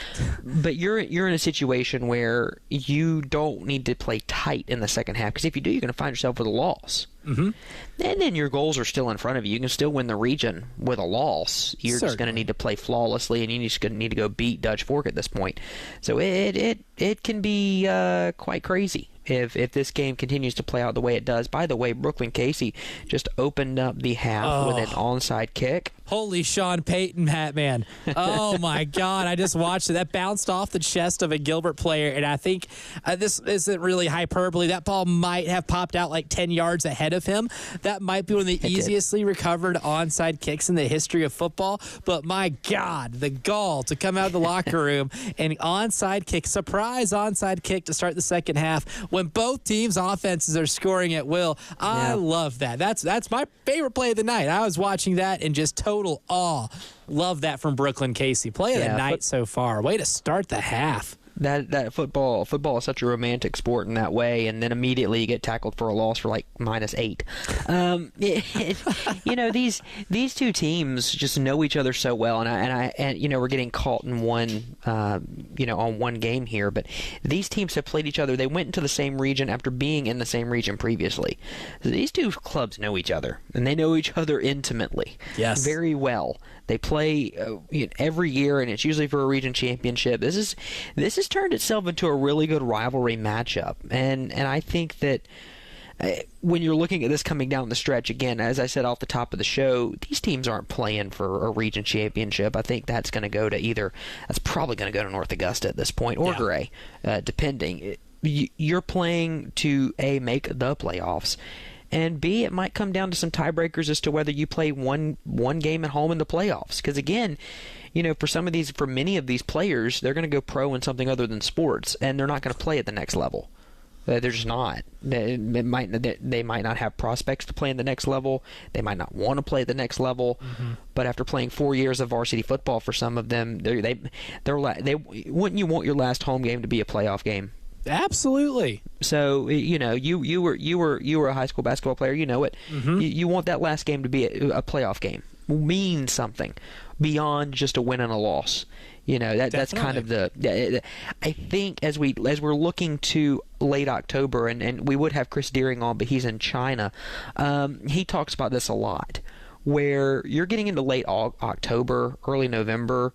But you're in a situation where you don't need to play tight in the second half, because if you do, you're going to find yourself with a loss. Mm-hmm. And then your goals are still in front of you. You can still win the region with a loss. You're just going to need to play flawlessly, and you're just going to need to go beat Dutch Fork at this point. So it can be quite crazy if this game continues to play out the way it does. By the way, Brooklyn Casey just opened up the half with an onside kick. Holy Sean Payton, man. Oh, my God. I just watched it. That bounced off the chest of a Gilbert player, and I think this isn't really hyperbole. That ball might have popped out like 10 yards ahead of him. That might be one of the easiestly recovered onside kicks in the history of football, but my God, the gall to come out of the locker room and onside kick, surprise onside kick to start the second half when both teams' offenses are scoring at will. I love that. That's my favorite play of the night. I was watching that and just total awe. Love that from Brooklyn Casey. Play of the night so far. Way to start the half. That football is such a romantic sport in that way, and then immediately you get tackled for a loss for like -8. These two teams just know each other so well, and we're getting caught in one on one game here, but these teams have played each other. They went into the same region after being in the same region previously. So these two clubs know each other, and they know each other intimately, very well. They play every year, and it's usually for a region championship. This has turned itself into a really good rivalry matchup, and I think that when you're looking at this coming down the stretch, again, as I said off the top of the show, these teams aren't playing for a region championship. I think that's probably going to go to North Augusta at this point, or Gray, depending. You're playing to make the playoffs. And B, it might come down to some tiebreakers as to whether you play one game at home in the playoffs. Because again, for many of these players, they're going to go pro in something other than sports, and they're not going to play at the next level. They're just not. They might not have prospects to play in the next level. They might not want to play at the next level. Mm-hmm. But after playing 4 years of varsity football, for some of them, wouldn't you want your last home game to be a playoff game? Absolutely. So you were a high school basketball player. You know it. Mm-hmm. You want that last game to be a playoff game. Mean something beyond just a win and a loss. That's kind of I think as we're looking to late October, and we would have Chris Deering on, but he's in China. He talks about this a lot, where you're getting into late October, early November,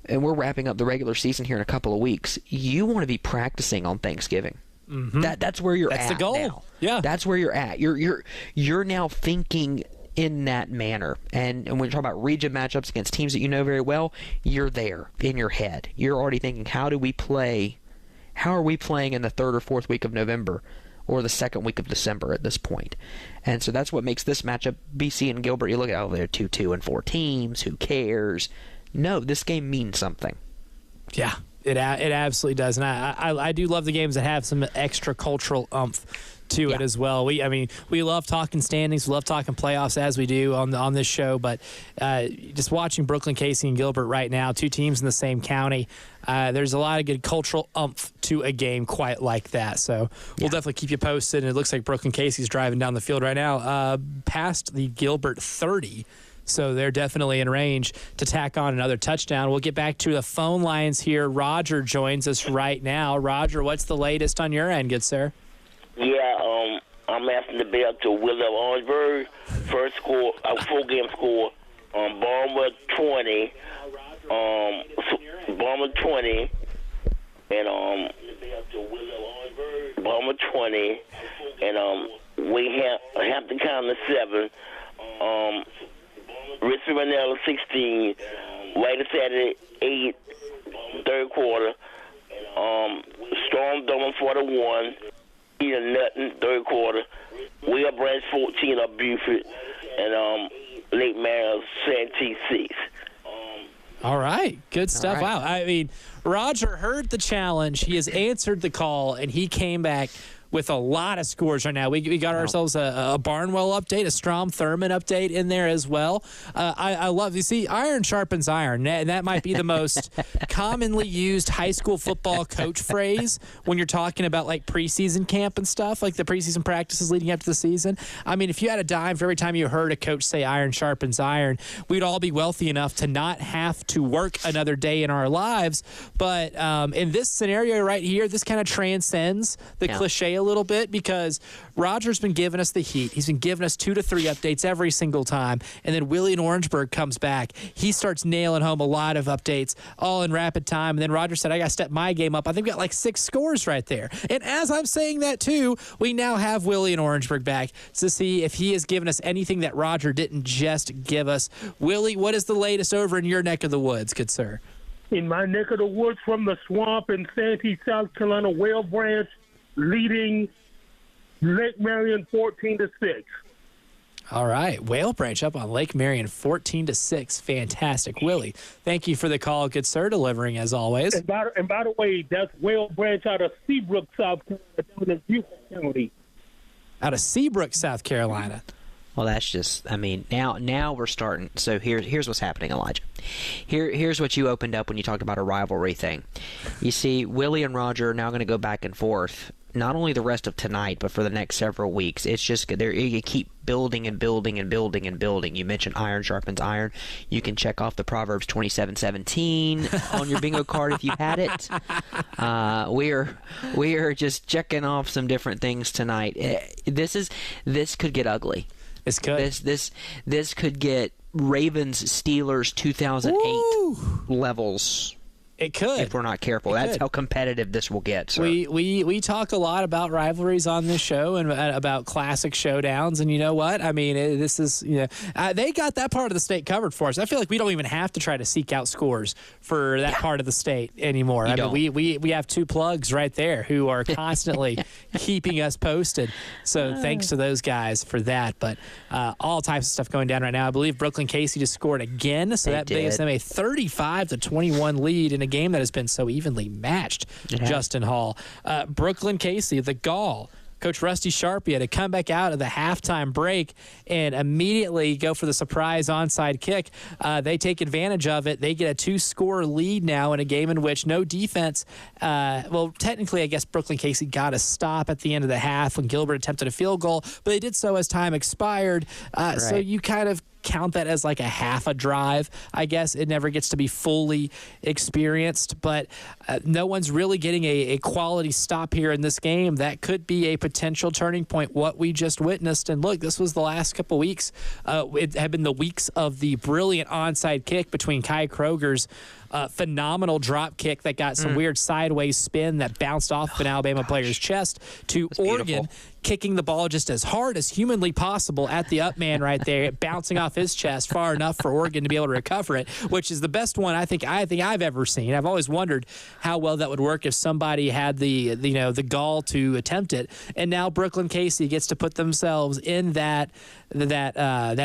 and we're wrapping up the regular season here in a couple of weeks. You want to be practicing on Thanksgiving. Mm-hmm. That's where you're at. That's the goal. Now. Yeah, that's where you're at. You're now thinking in that manner. And when you talk about region matchups against teams that you know very well, you're there in your head. You're already thinking, how do we play How are we playing in the 3rd or 4th week of November or the 2nd week of December at this point? And so that's what makes this matchup. BC and Gilbert, you look at, they're 2-2-4 teams. Who cares? No, this game means something. Yeah, it absolutely does. And I do love the games that have some extra cultural oomph to it as well. We love talking standings, we love talking playoffs as we do on this show, but just watching Brooklyn, Casey, and Gilbert right now, 2 teams in the same county, there's a lot of good cultural oomph to a game quite like that. So we'll definitely keep you posted. And it looks like Brooklyn Casey's driving down the field right now, past the Gilbert 30. So they're definitely in range to tack on another touchdown. We'll get back to the phone lines here. Roger joins us right now. Roger, what's the latest on your end, good sir? Yeah, I'm asking the bell to William Orangeburg. First score, 4-game score. Balmer 20. Balmer 20. And Balmer 20. And Hampton County 7. Richmond Manila 16. White Saturday 8. 3rd quarter. Storm Doman 41. Nothing, 3rd quarter. We are Branch 14 of Buford, and Lake Marion Santee 6. All right, good stuff. Wow, I mean, Roger heard the challenge. He has answered the call, and he came back with a lot of scores right now. We got ourselves a Barnwell update, a Strom Thurmond update in there as well. I love, you see, iron sharpens iron, and that might be the most commonly used high school football coach phrase when you're talking about like preseason camp and stuff, like the preseason practices leading up to the season. I mean, if you had a dime for every time you heard a coach say iron sharpens iron, we'd all be wealthy enough to not have to work another day in our lives. But in this scenario right here, this kind of transcends the cliche a little bit, because Roger's been giving us the heat. He's been giving us 2 to 3 updates every single time, and then Willie in Orangeburg comes back. He starts nailing home a lot of updates all in rapid time, and then Roger said, I got to step my game up. I think we got like 6 scores right there. And as I'm saying that too, we now have Willie in Orangeburg back to see if he has given us anything that Roger didn't just give us. Willie, what is the latest over in your neck of the woods, good sir? In my neck of the woods, from the swamp in Santee, South Carolina, Whale Branch leading Lake Marion 14-6. All right, Whale Branch up on Lake Marion 14-6. Fantastic. Willie, thank you for the call, good sir, delivering as always. And by the way, that's Whale Branch out of Seabrook, South Carolina, Beaufort County. Out of Seabrook, South Carolina. Well, that's just, I mean, now we're starting. So here's what's happening, Elijah. Here's what you opened up when you talked about a rivalry thing. You see, Willie and Roger are now going to go back and forth, not only the rest of tonight, but for the next several weeks. It's just, you keep building and building and building and building. You mentioned iron sharpens iron. You can check off the Proverbs 27:17 on your bingo card if you had it. We are just checking off some different things tonight. This could get ugly. This could. This could get Ravens Steelers 2008 levels. It could, if we're not careful. That's how competitive this will get. Sir. We talk a lot about rivalries on this show and about classic showdowns, and you know what? I mean, this is they got that part of the state covered for us. I feel like we don't even have to try to seek out scores for that part of the state anymore. We have 2 plugs right there who are constantly keeping us posted. So thanks to those guys for that. But all types of stuff going down right now. I believe Brooklyn Casey just scored again, so that gives them a 35-21 lead in a game that has been so evenly matched. Justin Hall. Brooklyn Casey, the Gall. Coach Rusty Sharpie had to come back out of the halftime break and immediately go for the surprise onside kick. They take advantage of it. They get a 2-score lead now in a game in which no defense. Well, technically, I guess Brooklyn Casey got a stop at the end of the half when Gilbert attempted a field goal, but they did so as time expired. So you kind of count that as like a half a drive. I guess it never gets to be fully experienced, but no one's really getting a quality stop here in this game. That could be a potential turning point, what we just witnessed. And look, this was the last couple weeks. It had been the weeks of the brilliant onside kick between Kai Kroger's phenomenal drop kick that got some weird sideways spin that bounced off an Alabama player's chest to Oregon kicking the ball just as hard as humanly possible at the up man right there, bouncing off his chest far enough for Oregon to be able to recover it, which is the best one I think I've ever seen. I've always wondered how well that would work if somebody had the gall to attempt it. And now Brooklyn Casey gets to put themselves in that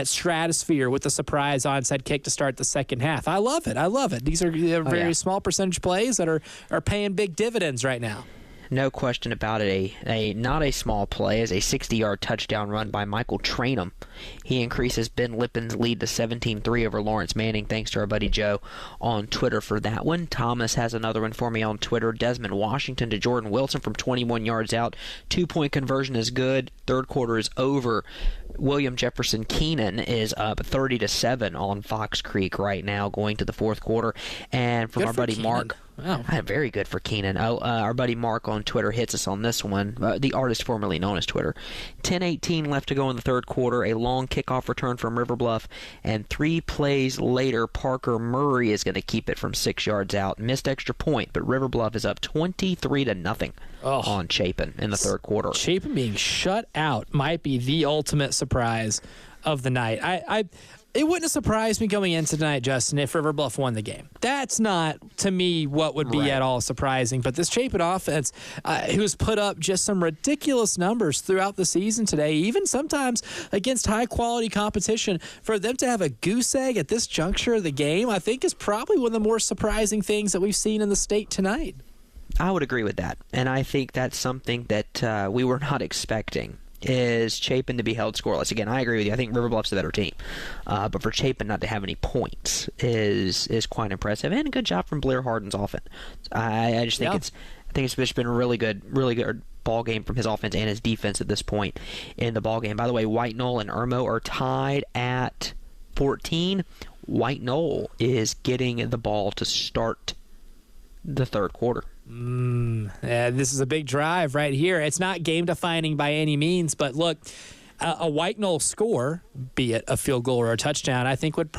stratosphere with the surprise onside kick to start the second half. I love it. These are very small percentage plays that are paying big dividends right now. No question about it. A not a small play is a 60-yard touchdown run by Michael Trainum. He increases Ben Lippen's lead to 17-3 over Lawrence Manning, thanks to our buddy Joe on Twitter for that one. Thomas has another one for me on Twitter. Desmond Washington to Jordan Wilson from 21 yards out. 2-point conversion is good. Third quarter is over. William Jefferson Keenan is up 30-7 on Fox Creek right now, going to the fourth quarter. And from our buddy Mark. Wow. Very good for Keenan. Our buddy Mark on Twitter hits us on this one, the artist formerly known as Twitter. 10:18 left to go in the third quarter, a long kickoff return from River Bluff, and 3 plays later, Parker Murray is going to keep it from 6 yards out. Missed extra point, but River Bluff is up 23-0 on Chapin in the third quarter. Chapin being shut out might be the ultimate surprise of the night. It wouldn't have surprised me going into tonight, Justin, if River Bluff won the game. That's not, to me, what would be at all surprising. But this Chapin offense, who's put up just some ridiculous numbers throughout the season today, even sometimes against high-quality competition, for them to have a goose egg at this juncture of the game, I think is probably one of the more surprising things that we've seen in the state tonight. I would agree with that. And I think that's something that we were not expecting, is Chapin to be held scoreless. Again, I agree with you. I think River Bluff's the better team. But for Chapin not to have any points is quite impressive. And a good job from Blair Harden's offense. I just think it's just been a really good ball game from his offense and his defense at this point in the ball game. By the way, White Knoll and Irmo are tied at 14. White Knoll is getting the ball to start the third quarter. This is a big drive right here. It's not game defining by any means, but look, a White Knoll score, be it a field goal or a touchdown, I think would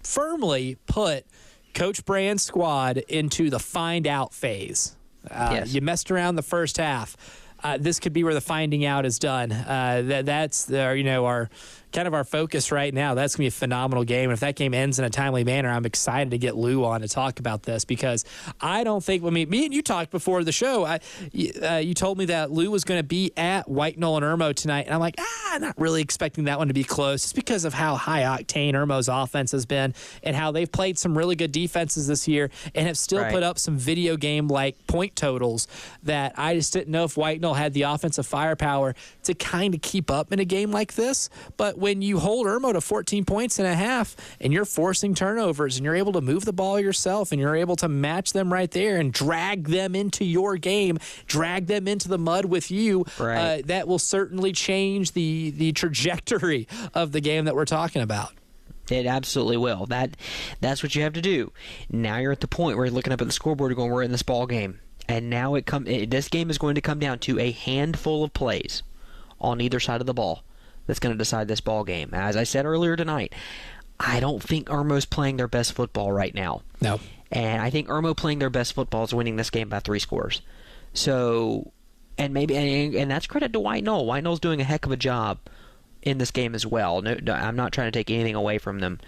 firmly put Coach Brand's squad into the find out phase. You messed around the first half. This could be where the finding out is done. That's our kind of our focus right now. That's going to be a phenomenal game. And if that game ends in a timely manner, I'm excited to get Lou on to talk about this, because I don't think, me and you talked before the show, you told me that Lou was going to be at White Knoll and Irmo tonight. And I'm like, not really expecting that one to be close, just because of how high octane Irmo's offense has been and how they've played some really good defenses this year and have still put up some video game like point totals that I just didn't know if White Knoll had the offensive firepower to kind of keep up in a game like this. But when you hold Irmo to 14 points and a half and you're forcing turnovers and you're able to move the ball yourself and you're able to match them right there and drag them into your game, drag them into the mud with you, that will certainly change the trajectory of the game that we're talking about. It absolutely will. That's what you have to do. Now you're at the point where you're looking up at the scoreboard and going, we're in this ball game. And now this game is going to come down to a handful of plays on either side of the ball that's going to decide this ball game. As I said earlier tonight, I don't think Irmo's playing their best football right now. No. And I think Irmo playing their best football is winning this game by 3 scores. So, and that's credit to White Knoll. White Knoll's doing a heck of a job in this game as well. No, I'm not trying to take anything away from them.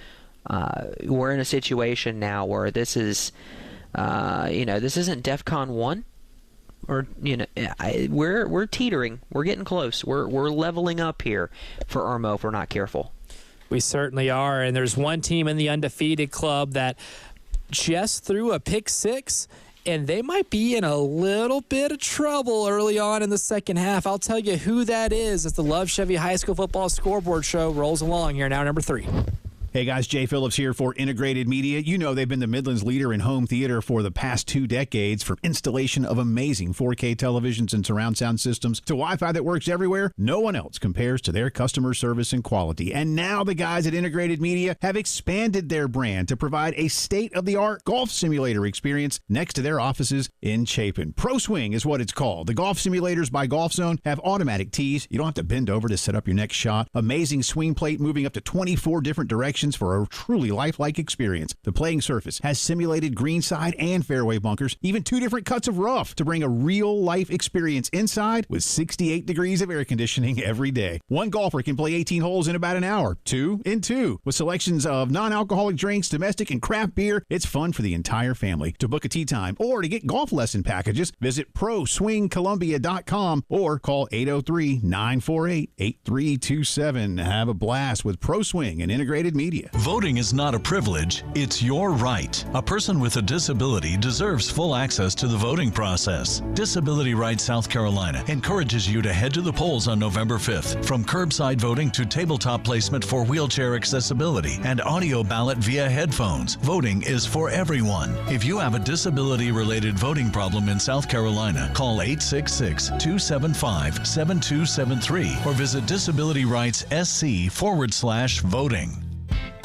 We're in a situation now where this is, this isn't DEFCON 1. Or we're teetering. We're getting close. We're leveling up here for Irmo if we're not careful. We certainly are. And there's one team in the undefeated club that just threw a pick 6, and they might be in a little bit of trouble early on in the second half. I'll tell you who that is as the Love Chevy High School Football Scoreboard Show rolls along here. Now number 3. Hey guys, Jay Phillips here for Integrated Media. You know they've been the Midland's leader in home theater for the past 2 decades. From installation of amazing 4K televisions and surround sound systems to Wi-Fi that works everywhere, no one else compares to their customer service and quality. And now the guys at Integrated Media have expanded their brand to provide a state-of-the-art golf simulator experience next to their offices in Chapin. Pro Swing is what it's called. The golf simulators by Golf Zone have automatic tees. You don't have to bend over to set up your next shot. Amazing swing plate moving up to 24 different directions selections for a truly lifelike experience. The playing surface has simulated greenside and fairway bunkers, even 2 different cuts of rough to bring a real-life experience inside with 68 degrees of air conditioning every day. One golfer can play 18 holes in about an hour, 2 in 2. With selections of non-alcoholic drinks, domestic, and craft beer, it's fun for the entire family. To book a tee time or to get golf lesson packages, visit ProSwingColumbia.com or call 803-948-8327. Have a blast with Pro Swing and Integrated Media. Voting is not a privilege, it's your right. A person with a disability deserves full access to the voting process. Disability Rights South Carolina encourages you to head to the polls on November 5th. From curbside voting to tabletop placement for wheelchair accessibility and audio ballot via headphones, voting is for everyone. If you have a disability-related voting problem in South Carolina, call 866-275-7273 or visit disabilityrightssc.com/voting.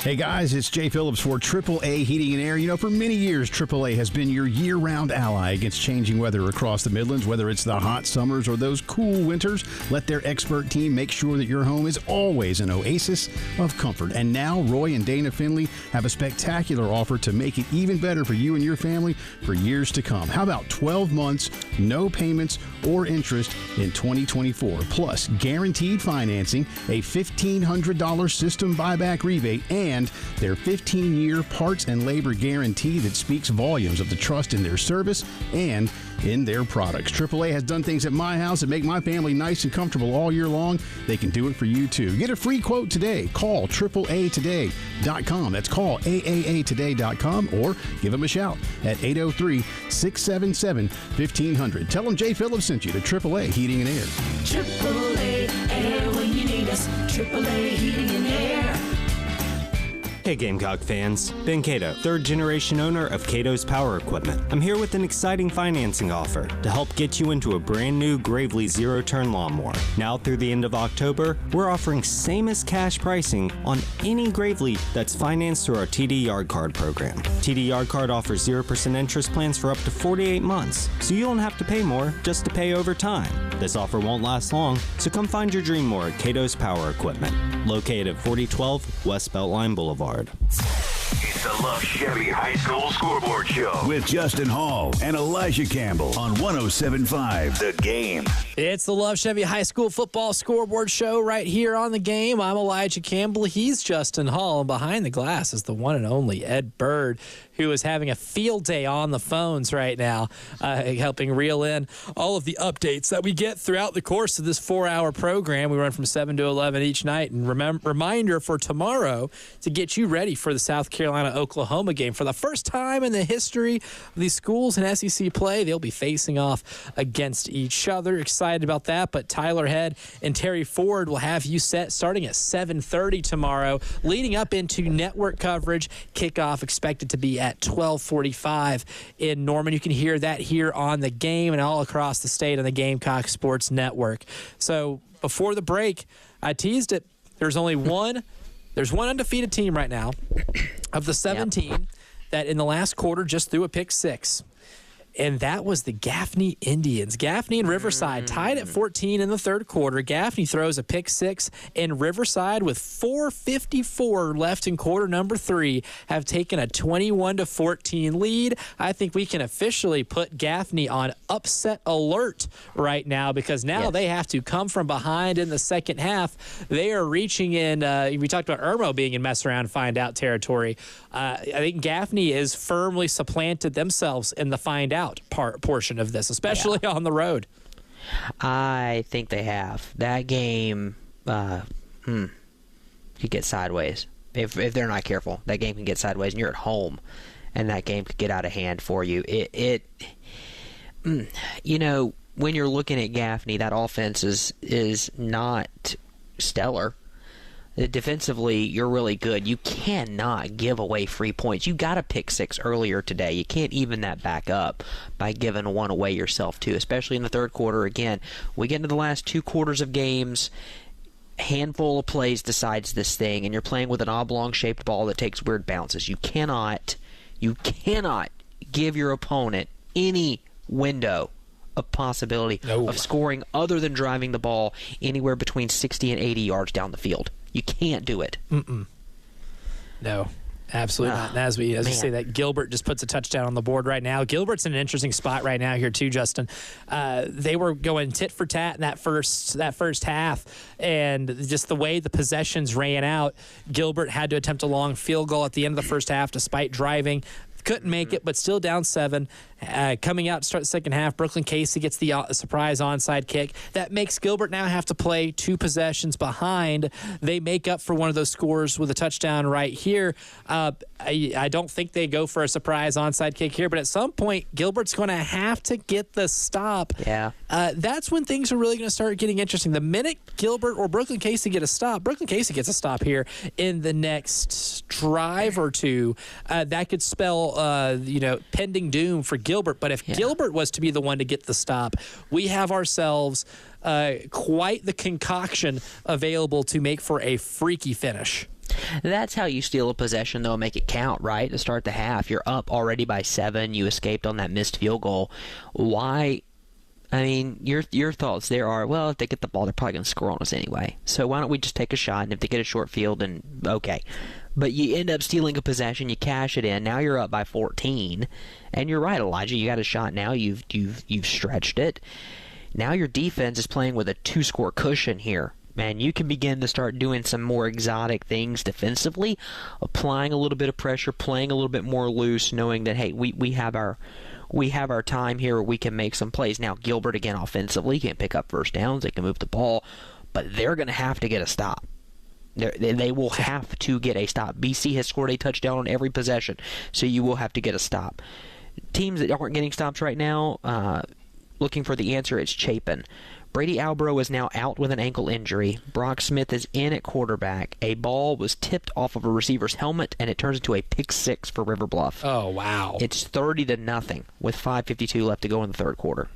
Hey guys, it's Jay Phillips for AAA Heating and Air. You know, for many years, AAA has been your year-round ally against changing weather across the Midlands, whether it's the hot summers or those cool winters. Let their expert team make sure that your home is always an oasis of comfort. And now, Roy and Dana Finley have a spectacular offer to make it even better for you and your family for years to come. How about 12 months, no payments or interest in 2024, plus guaranteed financing, a $1,500 system buyback rebate, and their 15-year parts and labor guarantee that speaks volumes of the trust in their service and in their products. AAA has done things at my house that make my family nice and comfortable all year long. They can do it for you, too. Get a free quote today. Call AAAtoday.com. That's call AAAtoday.com or give them a shout at 803-677-1500. Tell them Jay Phillips sent you to AAA Heating and Air. AAA Air when you need us. AAA Heating and Air. Hey Gamecock fans, Ben Cato, third generation owner of Cato's Power Equipment. I'm here with an exciting financing offer to help get you into a brand new Gravely zero-turn lawnmower. Now through the end of October, we're offering same as cash pricing on any Gravely that's financed through our TD Yard Card program. TD Yard Card offers 0% interest plans for up to 48 months, so you don't have to pay more just to pay over time. This offer won't last long, so come find your dream mower at Cato's Power Equipment, located at 4012 West Beltline Boulevard. It's the Love Chevy High School Scoreboard Show with Justin Hall and Elijah Campbell on 107.5 The Game. It's the Love Chevy High School Football Scoreboard Show right here on The Game. I'm Elijah Campbell. He's Justin Hall. And behind the glass is the one and only Ed Bird, who is having a field day on the phones right now, helping reel in all of the updates that we get throughout the course of this 4-hour program. We run from 7 to 11 each night. And reminder for tomorrow to get you ready for the South Carolina-Oklahoma game. For the first time in the history of these schools in SEC play, they'll be facing off against each other. Excited about that, but Tyler Head and Terry Ford will have you set starting at 7:30 tomorrow, leading up into network coverage. Kickoff expected to be at 12:45 in Norman. You can hear that here on The Game and all across the state on the Gamecock Sports Network. So before the break, I teased it. There's one undefeated team right now of the 17 that in the last quarter just threw a pick six. And that was the Gaffney Indians. Gaffney and Riverside tied at 14 in the third quarter. Gaffney throws a pick six, and Riverside, with 4:54 left in quarter number 3, have taken a 21-14 lead. I think we can officially put Gaffney on upset alert right now, because now they have to come from behind in the second half. They are reaching in, we talked about Irmo being in mess around, find out territory. I think Gaffney is firmly supplanted themselves in the find out portion of this, especially on the road. I think they have. That game could get sideways. If they're not careful, that game can get sideways, and you're at home, and that game could get out of hand for you. You know, when you're looking at Gaffney, that offense is not stellar. Defensively, you're really good. You cannot give away free points. You got a pick six earlier today. You can't even that back up by giving one away yourself, too, especially in the third quarter. Again, we get into the last 2 quarters of games, handful of plays decides this thing, and you're playing with an oblong-shaped ball that takes weird bounces. You cannot give your opponent any window of possibility of scoring other than driving the ball anywhere between 60 and 80 yards down the field. You can't do it. No. Absolutely not. And as we say that, Gilbert just puts a touchdown on the board right now. Gilbert's in an interesting spot right now here too, Justin. They were going tit for tat in that first half, and just the way the possessions ran out, Gilbert had to attempt a long field goal at the end of the first half despite driving. Couldn't make it, but still down 7. Coming out to start the second half, Brooklyn Casey gets the surprise onside kick. That makes Gilbert now have to play 2 possessions behind. They make up for one of those scores with a touchdown right here. I don't think they go for a surprise onside kick here, but at some point, Gilbert's going to have to get the stop. Yeah. That's when things are really going to start getting interesting. The minute Gilbert or Brooklyn Casey get a stop, Brooklyn Casey gets a stop here in the next drive or two, that could spell pending doom for Gilbert. But if Gilbert was to be the one to get the stop, we have ourselves quite the concoction available to make for a freaky finish. That's how you steal a possession, though, and make it count, right? To start the half, you're up already by 7. You escaped on that missed field goal. Why? I mean, your thoughts there are, well, if they get the ball, they're probably going to score on us anyway. So why don't we just take a shot, and if they get a short field, then okay. But you end up stealing a possession, you cash it in. Now you're up by 14, and you're right, Elijah. You got a shot now. You've stretched it. Now your defense is playing with a 2-score cushion here. Man, you can begin to start doing some more exotic things defensively, applying a little bit of pressure, playing a little bit more loose, knowing that, hey, we have our time here where we can make some plays. Now, Gilbert, again, offensively, can pick up first downs. They can move the ball, but they're going to have to get a stop. They will have to get a stop. BC has scored a touchdown on every possession, so you will have to get a stop. Teams that aren't getting stops right now, looking for the answer, it's Chapin. Brady Albro is now out with an ankle injury. Brock Smith is in at quarterback. A ball was tipped off of a receiver's helmet, and it turns into a pick 6 for River Bluff. Oh, wow. It's 30-0 with 5:52 left to go in the third quarter.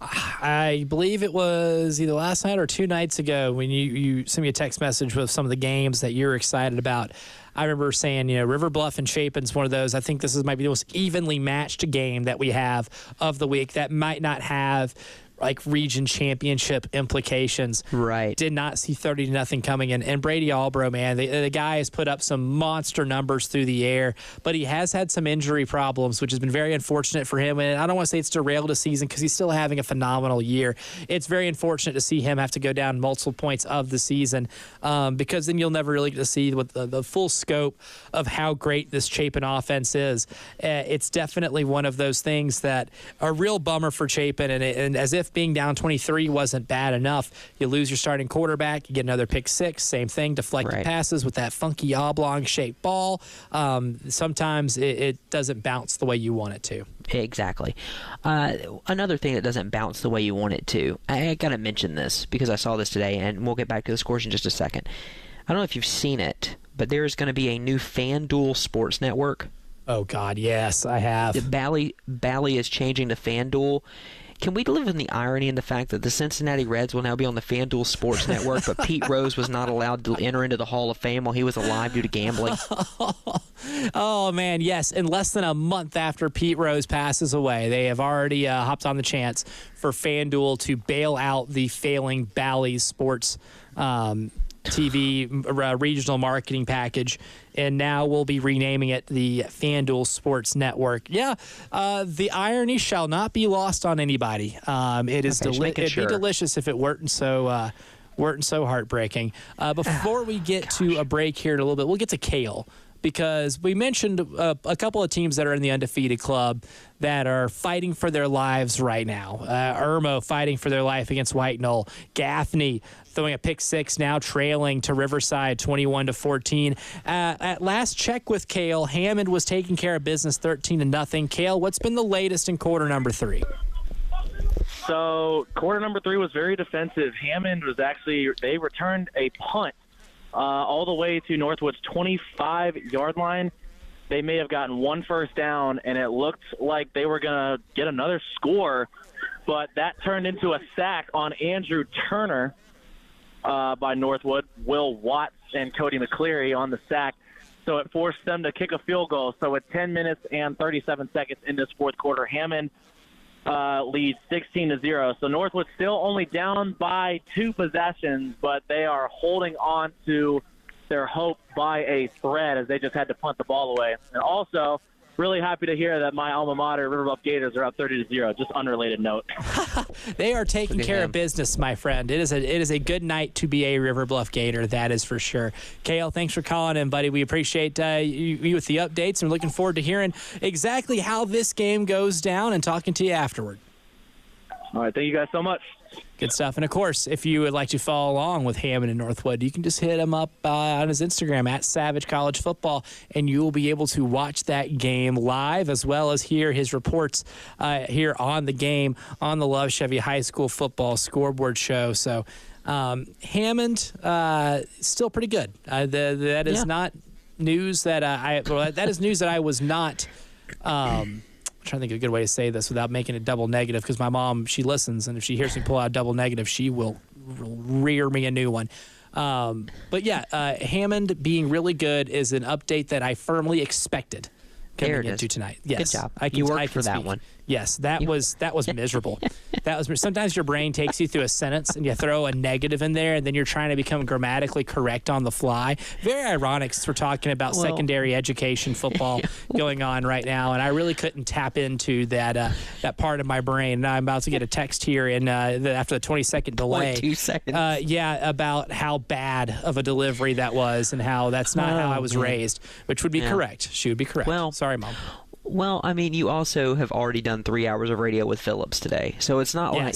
I believe it was either last night or 2 nights ago when you sent me a text message with some of the games that you're excited about. I remember saying, River Bluff and Chapin's one of those. I think this might be the most evenly matched game that we have of the week that might not have like region championship implications. Right. Did not see 30-0 coming in. And Brady Albro, man, the guy has put up some monster numbers through the air, but he has had some injury problems, which has been very unfortunate for him. And I don't want to say it's derailed his season because he's still having a phenomenal year. It's very unfortunate to see him have to go down multiple points of the season because then you'll never really get to see what the full scope of how great this Chapin offense is. It's definitely one of those things that are a real bummer for Chapin, and as if being down 23 wasn't bad enough. You lose your starting quarterback, you get another pick 6, same thing, deflected passes with that funky oblong-shaped ball. Sometimes it doesn't bounce the way you want it to. Exactly. Another thing that doesn't bounce the way you want it to, I got to mention this because I saw this today, and we'll get back to the scores in just a second. I don't know if you've seen it, but there's going to be a new FanDuel Sports Network. Oh, God, yes, I have. Bally is changing to FanDuel. Can we live in the irony in the fact that the Cincinnati Reds will now be on the FanDuel Sports Network, but Pete Rose was not allowed to enter into the Hall of Fame while he was alive due to gambling? Oh, man, yes. In less than a month after Pete Rose passes away, they have already hopped on the chance for FanDuel to bail out the failing Bally's Sports TV regional marketing package, and now we'll be renaming it the FanDuel Sports Network. Yeah, the irony shall not be lost on anybody. It is it'd be delicious if it weren't so heartbreaking. Before we get to a break here in a little bit, we'll get to Kale, because we mentioned a couple of teams that are in the undefeated club that are fighting for their lives right now. Irmo fighting for their life against White Knoll. Gaffney throwing a pick 6 now, trailing to Riverside 21-14. At last check with Kale, Hammond was taking care of business 13-0. Kale, what's been the latest in quarter number 3? So quarter number 3 was very defensive. Hammond was they returned a punt all the way to Northwood's 25-yard line. They may have gotten 1 first down, and it looked like they were going to get another score, but that turned into a sack on Andrew Turner by Northwood. Will Watts and Cody McCleary on the sack, so it forced them to kick a field goal. So with 10 minutes and 37 seconds in this fourth quarter, Hammond leads 16-0. So Northwood's still only down by 2 possessions, but they are holding on to their hope by a thread as they just had to punt the ball away. And also, really happy to hear that my alma mater, River Bluff Gators, are up 30-0. Just unrelated note. They are taking care of business, my friend. It is a good night to be a River Bluff Gator, that is for sure. Kale, thanks for calling in, buddy. We appreciate you with the updates, and we're looking forward to hearing exactly how this game goes down and talking to you afterward. All right, thank you guys so much. Good stuff. And, of course, if you would like to follow along with Hammond and Northwood, you can just hit him up on his Instagram, at Savage College Football, and you will be able to watch that game live as well as hear his reports here on the game on the Love Chevy High School Football Scoreboard Show. So, Hammond, still pretty good. That is not news that that is news that I was not trying to think of a good way to say this without making it double negative, because my mom, she listens, and if she hears me pull out double negative, she will rear me a new one. But yeah, Hammond being really good is an update that I firmly expected coming into tonight. Yes, good job. You worked for that one. Yes, that was miserable. Sometimes your brain takes you through a sentence and you throw a negative in there, and then you're trying to become grammatically correct on the fly. Very ironic, since we're talking about secondary education football going on right now, and I really couldn't tap into that part of my brain. And I'm about to get a text here after the 20-second delay. 2 seconds. About how bad of a delivery that was, and how that's not how I was raised, which would be correct. She would be correct. Well, sorry, Mom. Well, I mean, you also have already done 3 hours of radio with Phillips today, so it's not like,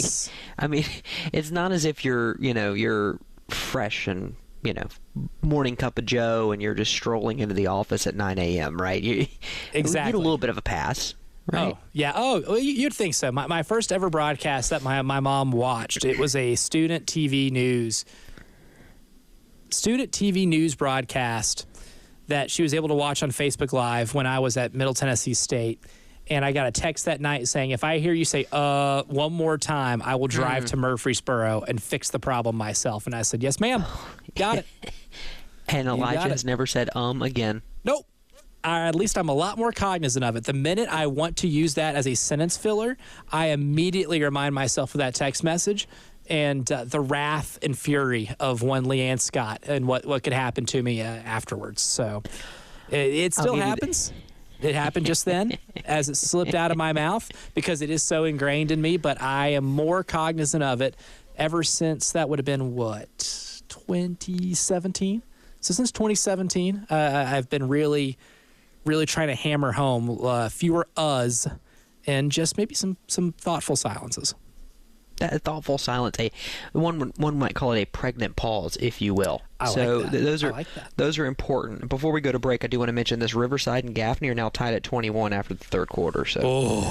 I mean, it's not as if you're fresh and, morning cup of Joe and you're just strolling into the office at 9 a.m., right? Exactly. You get a little bit of a pass, right? Oh, yeah. Oh, you'd think so. My first ever broadcast that my mom watched, it was a student TV news broadcast that she was able to watch on Facebook Live when I was at Middle Tennessee State. And I got a text that night saying, if I hear you say, one more time, I will drive to Murfreesboro and fix the problem myself. And I said, yes, ma'am. Got it. And Elijah has never said again. Nope. At least I'm a lot more cognizant of it. The minute I want to use that as a sentence filler, I immediately remind myself of that text message and the wrath and fury of one Leanne Scott and what could happen to me afterwards. So it still happens. It happened just then as it slipped out of my mouth because it is so ingrained in me, but I am more cognizant of it ever since that would have been, 2017? So since 2017, I've been really, really trying to hammer home fewer uhs and just maybe some thoughtful silences. That thoughtful silence, one might call it a pregnant pause, if you will. Those are important. Before we go to break, I do want to mention this: Riverside and Gaffney are now tied at 21 after the third quarter. So,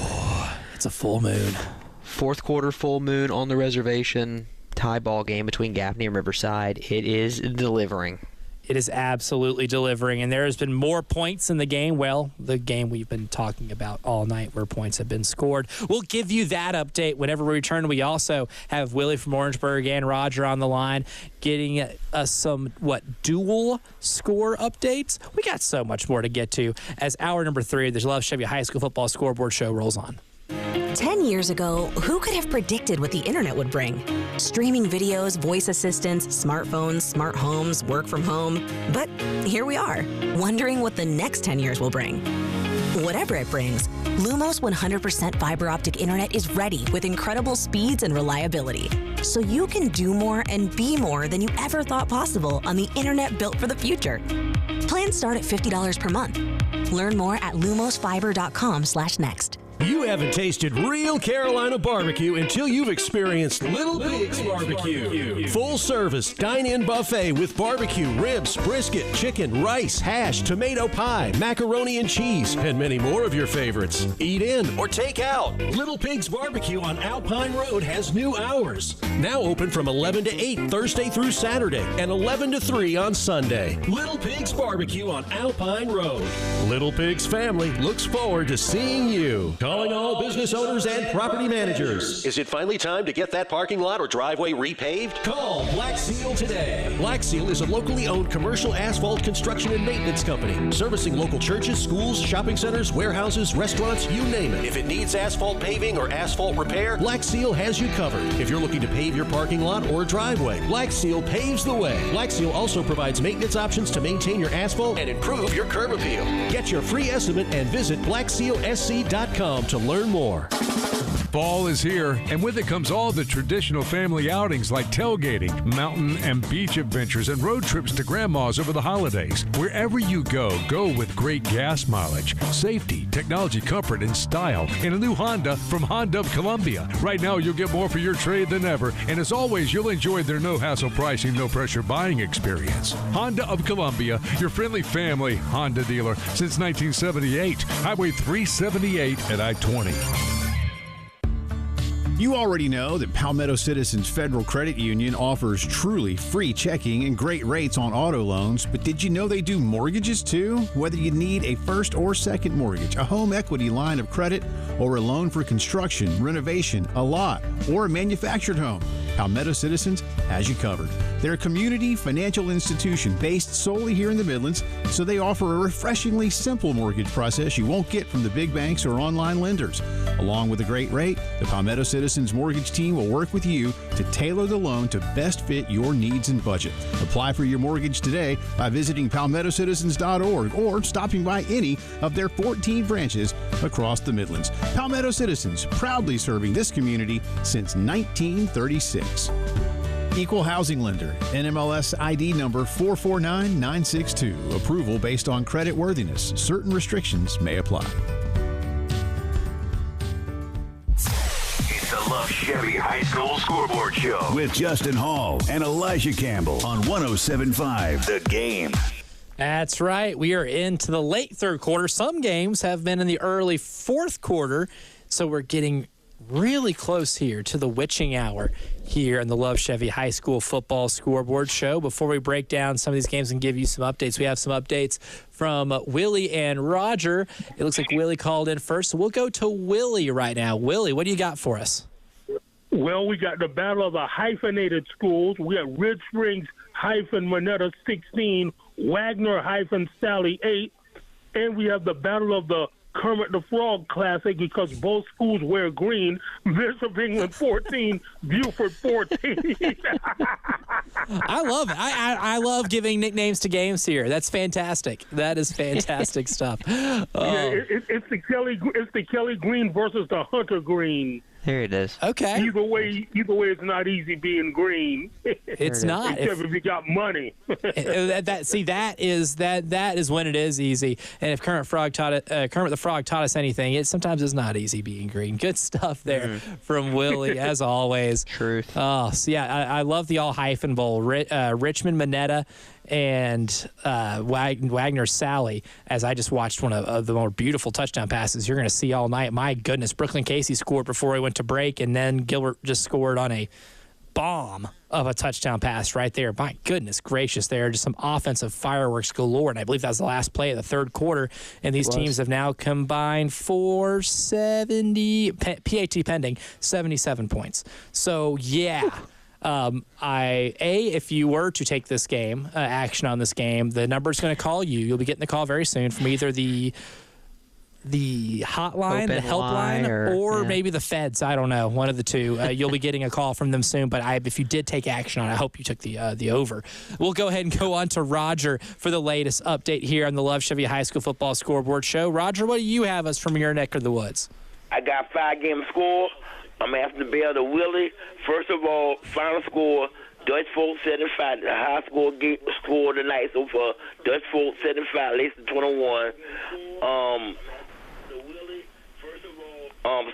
it's a full moon. Fourth quarter full moon on the reservation. Tie ball game between Gaffney and Riverside. It is delivering. It is absolutely delivering, and there has been more points in the game. Well, the game we've been talking about all night where points have been scored. We'll give you that update whenever we return. We also have Willie from Orangeburg and Roger on the line getting us some, dual score updates? We got so much more to get to as hour number 3 of the Love Chevy High School Football Scoreboard Show rolls on. 10 years ago, who could have predicted what the internet would bring? Streaming videos, voice assistants, smartphones, smart homes, work from home. But here we are, wondering what the next 10 years will bring. Whatever it brings, Lumos 100% fiber optic internet is ready with incredible speeds and reliability. So you can do more and be more than you ever thought possible on the internet built for the future. Plans start at $50 per month. Learn more at lumosfiber.com/next. You haven't tasted real Carolina barbecue until you've experienced Little Pig's Barbecue. Full service dine-in buffet with barbecue, ribs, brisket, chicken, rice, hash, tomato pie, macaroni and cheese, and many more of your favorites. Eat in or take out. Little Pig's Barbecue on Alpine Road has new hours. Now open from 11 to 8 Thursday through Saturday and 11 to 3 on Sunday. Little Pig's Barbecue on Alpine Road. Little Pig's family looks forward to seeing you. Come Calling all business owners and property managers. Is it finally time to get that parking lot or driveway repaved? Call Black Seal today. Black Seal is a locally owned commercial asphalt construction and maintenance company, servicing local churches, schools, shopping centers, warehouses, restaurants, you name it. If it needs asphalt paving or asphalt repair, Black Seal has you covered. If you're looking to pave your parking lot or driveway, Black Seal paves the way. Black Seal also provides maintenance options to maintain your asphalt and improve your curb appeal. Get your free estimate and visit blacksealsc.com to learn more. Fall is here, and with it comes all the traditional family outings like tailgating, mountain and beach adventures, and road trips to grandma's over the holidays. Wherever you go, go with great gas mileage, safety, technology, comfort, and style in a new Honda from Honda of Columbia. Right now, you'll get more for your trade than ever, and as always, you'll enjoy their no-hassle pricing, no-pressure buying experience. Honda of Columbia, your friendly family Honda dealer since 1978. Highway 378 at I-20. You already know that Palmetto Citizens Federal Credit Union offers truly free checking and great rates on auto loans, but did you know they do mortgages too? Whether you need a first or second mortgage, a home equity line of credit, or a loan for construction, renovation, a lot, or a manufactured home, Palmetto Citizens has you covered. They're a community financial institution based solely here in the Midlands, so they offer a refreshingly simple mortgage process you won't get from the big banks or online lenders. Along with a great rate, the Palmetto Citizens Mortgage Team will work with you to tailor the loan to best fit your needs and budget. Apply for your mortgage today by visiting palmettocitizens.org or stopping by any of their 14 branches across the Midlands. Palmetto Citizens, proudly serving this community since 1936. Equal Housing Lender, NMLS ID number 449962. Approval based on credit worthiness. Certain restrictions may apply. It's the Love Chevy High School Scoreboard Show with Justin Hall and Elijah Campbell on 107.5 The Game. That's right. We are into the late third quarter. Some games have been in the early fourth quarter, so we're getting really close here to the witching hour here in the Love Chevy High School Football Scoreboard Show. Before we break down some of these games and give you some updates, we have some updates from Willie and Roger. It looks like Willie called in first, so we'll go to Willie right now. Willie, what do you got for us? Well, we got the battle of the hyphenated schools. We got Red Springs -Monetta 16, Wagner Sally 8, and we have the battle of the Kermit the Frog Classic because both schools wear green. Bishop England 14, Buford 14. I love it. I love giving nicknames to games here. That's fantastic. That is fantastic stuff. Yeah, it's the Kelly Green versus the Hunter Green. There it is. Okay. Either way, it's not easy being green. It's not. Except if you got money. that is when it is easy. And if Kermit the Frog taught us anything, it sometimes is not easy being green. Good stuff there from Willie, as always. Truth. Oh, so yeah, I love the all hyphen bowl. Richmond Monetta and Wagner Sally, as I just watched one of the more beautiful touchdown passes you're going to see all night. My goodness, Brooklyn Casey scored before he went to break, and then Gilbert just scored on a bomb of a touchdown pass right there. My goodness gracious, there just some offensive fireworks galore, and I believe that was the last play of the third quarter, and these teams have now combined for 70, PAT pending, 77 points. So, yeah. If you were to take this game, action on this game, the number's going to call you. You'll be getting the call very soon from either the hotline, the helpline, or maybe the feds. I don't know, one of the two. You'll be getting a call from them soon. But if you did take action on it, I hope you took the over. We'll go ahead and go on to Roger for the latest update here on the Love Chevy High School Football Scoreboard Show. Roger, what do you have us from your neck of the woods? I got 5-game score. I'm asking the bell to Willie. First of all, final score, Dutch Folk 75. The high score score tonight, so for Dutch Folk 75, Lacey 21.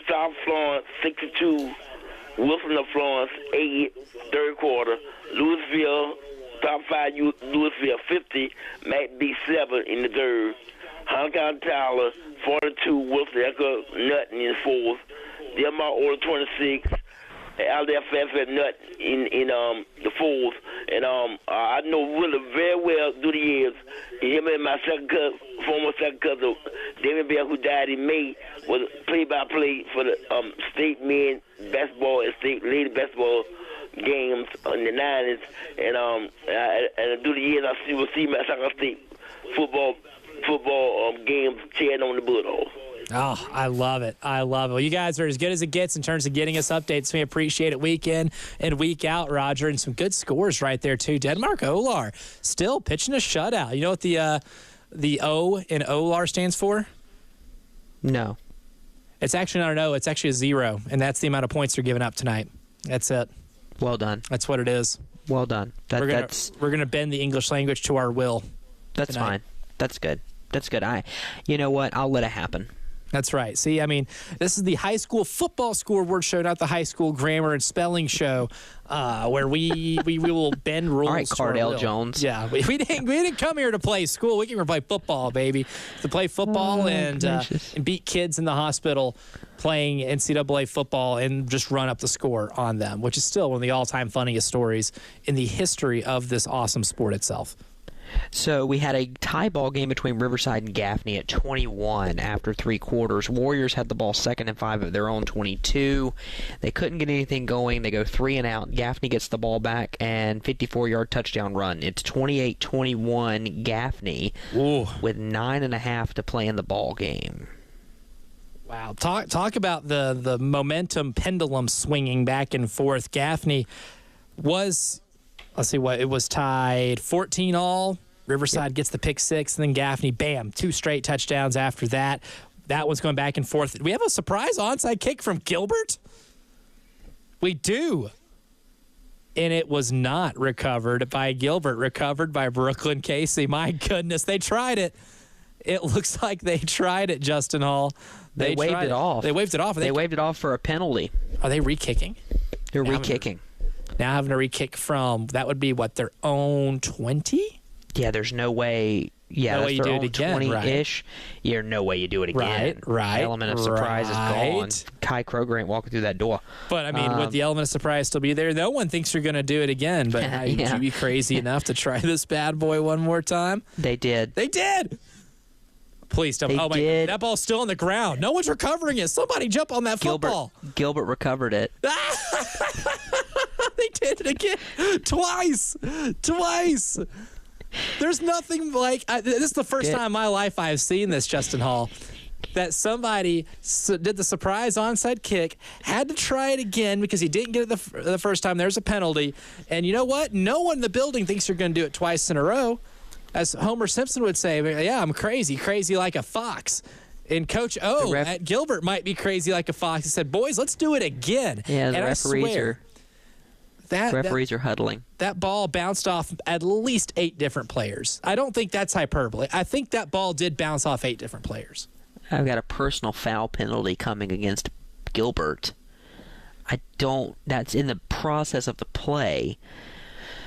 South Florence 62, Wilson of Florence 8, third quarter. Louisville, top 5 Louisville 50, Mac B 7 in the third. Honkown Tyler 42, Wilson Echo Nutton in the fourth. Delmar Order 26, Aldale Fairfax Nut in the fourth. And I know Willie very well through the years. Him and my former second cousin, David Bell, who died in May, was play-by-play for the state men basketball and state lady basketball games in the 90s. And through the years, I will see my South State football games cheering on the Bulldogs. Oh, I love it. I love it. Well, you guys are as good as it gets in terms of getting us updates. We appreciate it week in and week out, Roger, and some good scores right there, too. Denmark Olar still pitching a shutout. You know what the O in Olar stands for? No. It's actually not an O. It's actually a 0, and that's the amount of points they're giving up tonight. That's it. Well done. That's what it is. Well done. We're gonna bend the English language to our will. That's tonight. fine. That's good. That's good. You know what? I'll let it happen. That's right. See, I mean, this is the high school football scoreboard show, not the high school grammar and spelling show, where we will bend rules. All right, Cardell Jones. Yeah, we didn't come here to play school. We came here to play football, baby. To play football and beat kids in the hospital playing NCAA football and just run up the score on them, which is still one of the all-time funniest stories in the history of this awesome sport itself. So we had a tie ball game between Riverside and Gaffney at 21 after 3 quarters. Warriors had the ball 2nd and 5 of their own 22. They couldn't get anything going. They go 3 and out. Gaffney gets the ball back and 54-yard touchdown run. It's 28-21 Gaffney with 9.5 to play in the ball game. Wow. Talk about the momentum pendulum swinging back and forth. Gaffney was... Let's see what it was, tied 14-all. Riverside gets the pick 6, and then Gaffney, bam, 2 straight touchdowns after that. That one's going back and forth. We have a surprise onside kick from Gilbert. We do. And it was not recovered by Gilbert, recovered by Brooklyn Casey. My goodness, they tried it. It looks like they tried it, Justin Hall. They waved it off. They waved it off. They waved it off for a penalty. Are they re-kicking? They're re-kicking. Now having to re-kick from, that would be what, their own 20? Yeah, there's no way. Yeah, no that's way you their do own it again, 20-ish. Right? Yeah, no way you do it again. Right. Element of surprise is gone. Kai Kroger ain't walking through that door. But, I mean, would the element of surprise still be there? No one thinks you're going to do it again. But would you be crazy enough to try this bad boy one more time? They did. They did! Please don't. Oh, my God. That ball's still on the ground. No one's recovering it. Somebody jump on that football. Gilbert recovered it. They did it again. Twice. There's nothing like this is the first time in my life I've seen this, Justin Hall, that somebody did the surprise onside kick, had to try it again because he didn't get it the first time. There's a penalty. And you know what? No one in the building thinks you're going to do it twice in a row. As Homer Simpson would say, yeah, I'm crazy like a fox. And Coach O at Gilbert might be crazy like a fox. He said, boys, let's do it again. Yeah, the referees are huddling. That ball bounced off at least 8 different players. I don't think that's hyperbole. I think that ball did bounce off 8 different players. I've got a personal foul penalty coming against Gilbert. That's in the process of the play.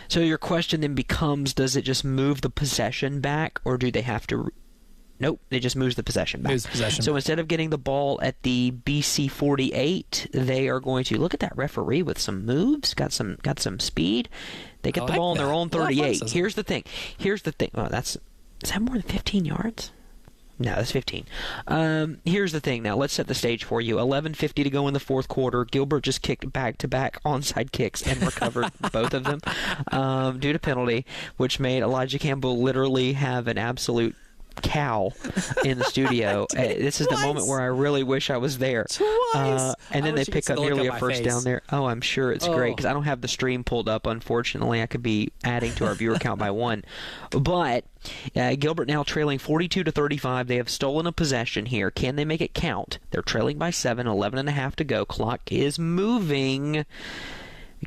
So your question then becomes, does it just move the possession back, or do they have to... Nope, it just moves the possession back. So instead of getting the ball at the BC 48, they are going to look at that referee with some moves, got some speed. They get the ball on their own 38. Here's the thing. Oh, is that more than 15 yards? No, that's 15. Here's the thing now. Let's set the stage for you. 11:50 to go in the fourth quarter. Gilbert just kicked back-to-back onside kicks and recovered both of them due to penalty, which made Elijah Campbell literally have an absolute cow in the studio. This is the moment where I really wish I was there. And then they pick up nearly a first down there. Oh, I'm sure it's great because I don't have the stream pulled up, unfortunately. I could be adding to our viewer count by 1. But Gilbert now trailing 42-35. They have stolen a possession here. Can they make it count? They're trailing by 7, 11.5 to go. Clock is moving.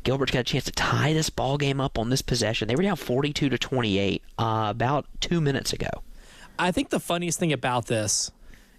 Gilbert's got a chance to tie this ball game up on this possession. They were down 42-28 about 2 minutes ago. I think the funniest thing about this,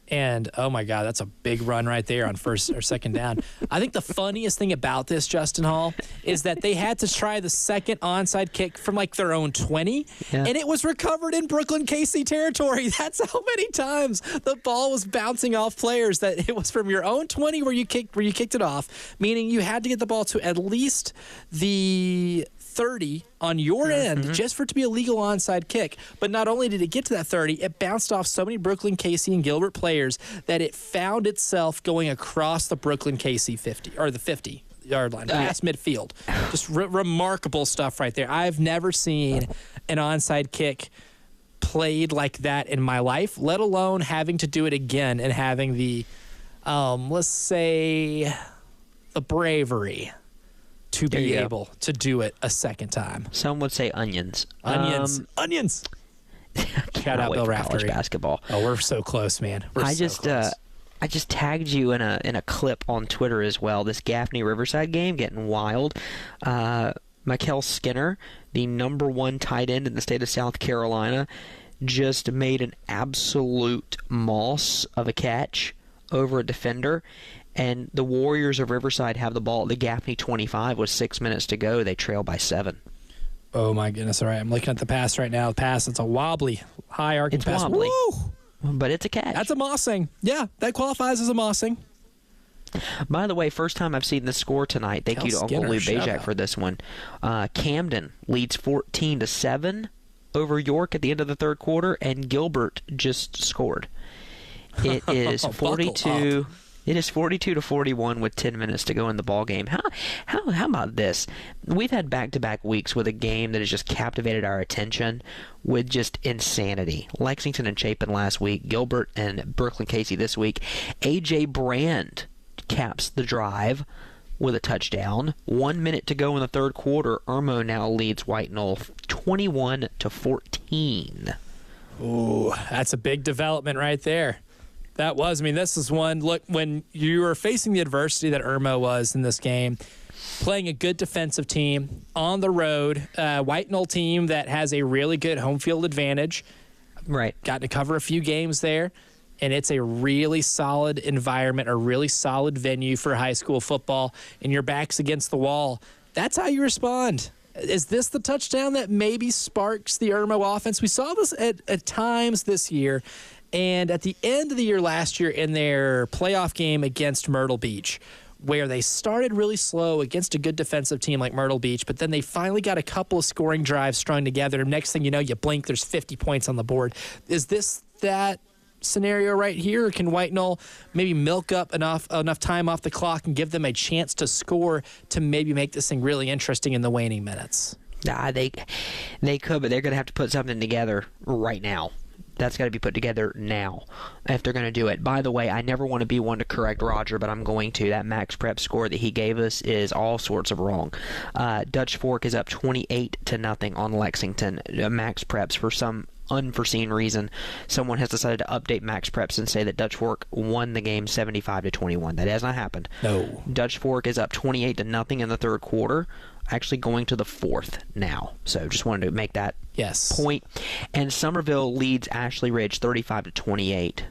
and oh my God, that's a big run right there on first or second down. I think the funniest thing about this, Justin Hall, is that they had to try the second onside kick from like their own 20, and it was recovered in Brooklyn Casey territory. That's how many times the ball was bouncing off players, that it was from your own 20 where you kicked it off, meaning you had to get the ball to at least the 30 on your end just for it to be a legal onside kick. But not only did it get to that 30, it bounced off so many Brooklyn, Casey, and Gilbert players that it found itself going across the Brooklyn, Casey 50 or the 50-yard line, past midfield. Just remarkable stuff right there. I've never seen an onside kick played like that in my life, let alone having to do it again and having the, let's say, the bravery to be able to do it a second time. Some would say onions. Onions. Shout out Bill Raftery. College basketball. Oh, we're so close, man. I just tagged you in a clip on Twitter as well. This Gaffney Riverside game getting wild. Mikel Skinner, the number 1 tight end in the state of South Carolina, just made an absolute moss of a catch over a defender. And the Warriors of Riverside have the ball at the Gaffney 25 with 6 minutes to go. They trail by 7. Oh, my goodness. All right, I'm looking at the pass right now. The pass, it's a wobbly, high arcing pass. It's wobbly, Woo! But it's a catch. That's a mossing. Yeah, that qualifies as a mossing. By the way, first time I've seen the score tonight. Thank you to Uncle Lou Bajak for this one. Camden leads 14-7 over York at the end of the third quarter, and Gilbert just scored. It is 42. It is 42-41 with 10 minutes to go in the ball game. How about this? We've had back-to-back weeks with a game that has just captivated our attention with just insanity. Lexington and Chapin last week, Gilbert and Brooklyn Casey this week. A.J. Brand caps the drive with a touchdown. 1 minute to go in the third quarter. Irmo now leads White Knoll 21-14. Ooh, that's a big development right there. That was. I mean, this is one. Look, when you were facing the adversity that Irmo was in this game, playing a good defensive team on the road, White Knoll team that has a really good home field advantage. Right. Got to cover a few games there, and it's a really solid environment, a really solid venue for high school football, and your back's against the wall. That's how you respond. Is this the touchdown that maybe sparks the Irmo offense? We saw this at times this year. And at the end of the year last year in their playoff game against Myrtle Beach, where they started really slow against a good defensive team like Myrtle Beach, but then they finally got a couple of scoring drives strung together. And next thing you know, you blink, there's 50 points on the board. Is this that scenario right here? Or can White Knoll maybe milk up enough time off the clock and give them a chance to score to maybe make this thing really interesting in the waning minutes? Nah, they could, but they're going to have to put something together right now. That's got to be put together now if they're going to do it. By the way, I never want to be one to correct Roger, but I'm going to. That Max Prep score that he gave us is all sorts of wrong. Dutch Fork is up 28-0 on Lexington. Max Preps, for some unforeseen reason, someone has decided to update Max Preps and say that Dutch Fork won the game 75-21. That has not happened. No. Dutch Fork is up 28-0 in the third quarter, actually going to the fourth now. So just wanted to make that point. And Somerville leads Ashley Ridge 35-28.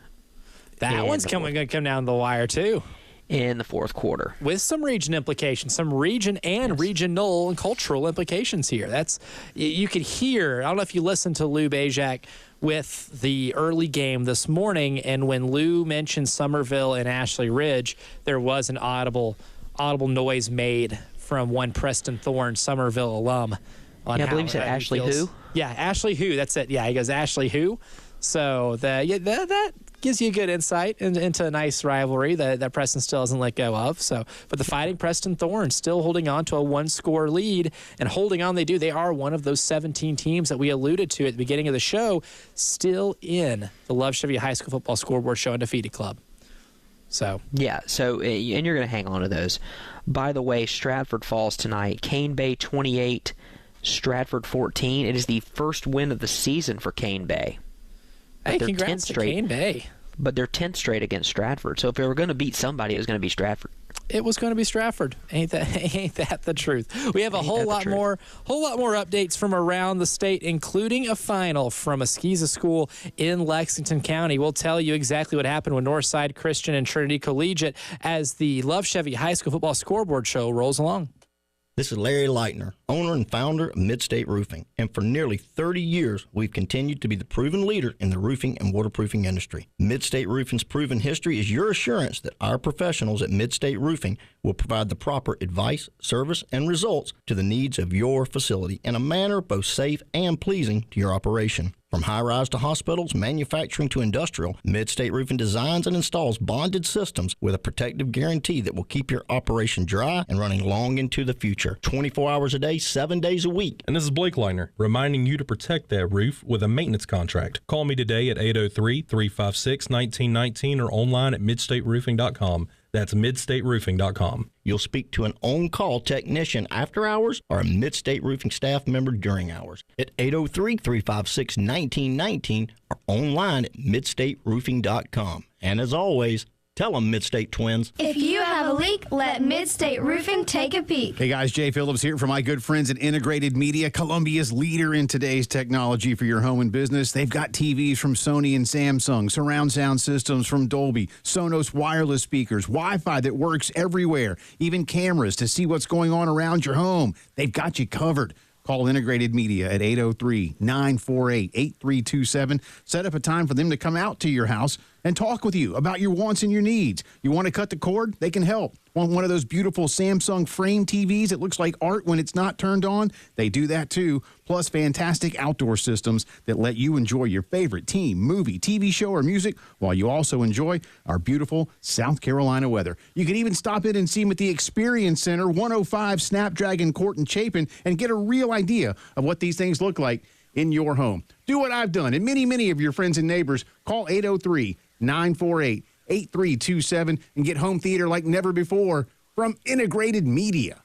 That one's going to come down the wire too. In the fourth quarter. With some region implications, some region and regional and cultural implications here. That's, you could hear, I don't know if you listened to Lou Bajak with the early game this morning, and when Lou mentioned Somerville and Ashley Ridge, there was an audible noise made from one Preston Thorne Somerville alum. I believe he said Ashley who? Yeah, Ashley who. That's it. Yeah, he goes Ashley who. So that gives you a good insight into a nice rivalry that Preston still hasn't let go of. So, but the Fighting Preston Thorns still holding on to a one-score lead, and holding on they do. They are one of those 17 teams that we alluded to at the beginning of the show, still in the Love Chevy High School Football Scoreboard Show Undefeated Club. So yeah, and you're going to hang on to those. By the way, Stratford falls tonight. Cane Bay 28, Stratford 14. It is the first win of the season for Cane Bay. Hey, congrats to Cane Bay. But they're 10th straight against Stratford. So if they were going to beat somebody, it was going to be Stratford. It was going to be Stratford. Ain't that the truth? We have a whole lot more updates from around the state, including a final from a Skeeza school in Lexington County. We'll tell you exactly what happened with Northside Christian and Trinity Collegiate as the Love Chevy High School Football Scoreboard Show rolls along. This is Larry Leitner, owner and founder of Midstate Roofing, and for nearly 30 years, we've continued to be the proven leader in the roofing and waterproofing industry. Midstate Roofing's proven history is your assurance that our professionals at Midstate Roofing will provide the proper advice, service, and results to the needs of your facility in a manner both safe and pleasing to your operation. From high-rise to hospitals, manufacturing to industrial, Midstate Roofing designs and installs bonded systems with a protective guarantee that will keep your operation dry and running long into the future. 24 hours a day, 7 days a week. And this is Blake Leitner, reminding you to protect that roof with a maintenance contract. Call me today at 803-356-1919 or online at midstateroofing.com. That's midstateroofing.com. You'll speak to an on-call technician after hours or a Midstate Roofing staff member during hours at 803-356-1919 or online at midstateroofing.com. And as always, tell them Midstate Twins. If you have a leak, let Midstate Roofing take a peek. Hey guys, Jay Phillips here for my good friends at Integrated Media, Columbia's leader in today's technology for your home and business. They've got TVs from Sony and Samsung, surround sound systems from Dolby, Sonos wireless speakers, Wi-Fi that works everywhere, even cameras to see what's going on around your home. They've got you covered. Call Integrated Media at 803-948-8327. Set up a time for them to come out to your house and talk with you about your wants and your needs. You want to cut the cord? They can help. Want one of those beautiful Samsung frame TVs that looks like art when it's not turned on? They do that too. Plus fantastic outdoor systems that let you enjoy your favorite team, movie, TV show, or music while you also enjoy our beautiful South Carolina weather. You can even stop in and see them at the Experience Center, 105 Snapdragon Court and Chapin, and get a real idea of what these things look like in your home. Do what I've done, and many of your friends and neighbors. Call 803-948-8327 and get home theater like never before from Integrated Media.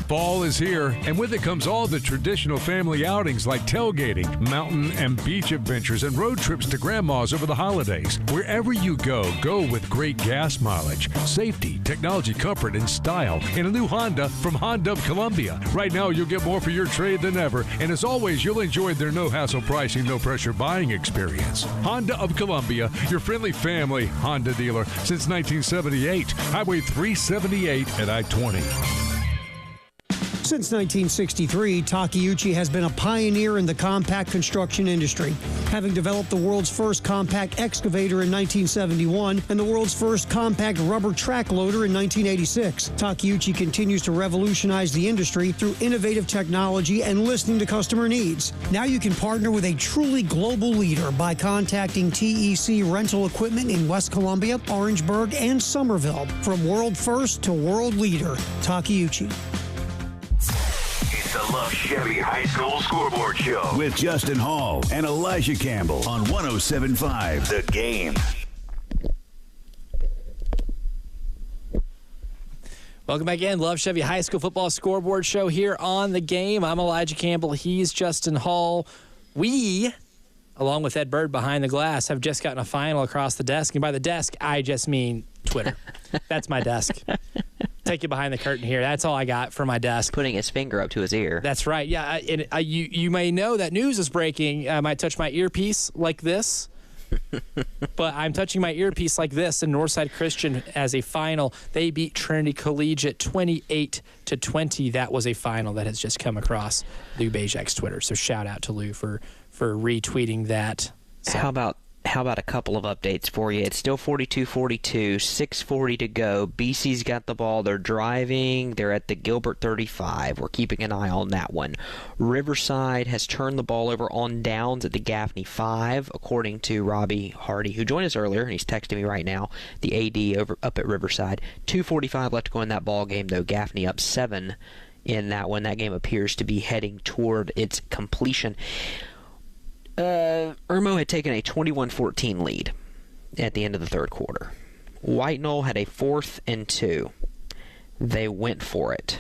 Fall is here, and with it comes all the traditional family outings like tailgating, mountain and beach adventures, and road trips to grandma's over the holidays. Wherever you go, go with great gas mileage, safety, technology, comfort, and style in a new Honda from Honda of Columbia. Right now, you'll get more for your trade than ever, and as always, you'll enjoy their no-hassle pricing, no-pressure buying experience. Honda of Columbia, your friendly family Honda dealer since 1978. Highway 378 at I-20. Since 1963, Takeuchi has been a pioneer in the compact construction industry, having developed the world's first compact excavator in 1971 and the world's first compact rubber track loader in 1986. Takeuchi continues to revolutionize the industry through innovative technology and listening to customer needs. Now you can partner with a truly global leader by contacting TEC Rental Equipment in West Columbia, Orangeburg, and Somerville. From world first to world leader, Takeuchi. It's the Love Chevy High School Scoreboard Show with Justin Hall and Elijah Campbell on 107.5 The Game. Welcome back in. Love Chevy High School Football Scoreboard Show here on The Game. I'm Elijah Campbell. He's Justin Hall. We, along with Ed Bird behind the glass, have just gotten a final across the desk. And by the desk, I just mean Twitter. That's my desk. Take you behind the curtain here. That's all I got for my desk. Putting his finger up to his ear. That's right. Yeah, you may know that news is breaking. I might touch my earpiece like this, but I'm touching my earpiece like this. And Northside Christian as a final, they beat Trinity Collegiate 28-20. That was a final that has just come across Lou Bajek's Twitter. So shout out to Lou for retweeting that. So. How about a couple of updates for you? It's still 42-42, 6:40 to go. BC's got the ball. They're driving. They're at the Gilbert 35. We're keeping an eye on that one. Riverside has turned the ball over on downs at the Gaffney 5, according to Robbie Hardy, who joined us earlier, and he's texting me right now, the AD up at Riverside. 2:45 left to go in that ball game, though. Gaffney up 7 in that one. That game appears to be heading toward its completion. Irmo had taken a 21-14 lead at the end of the third quarter. White Knoll had a 4th and 2. They went for it.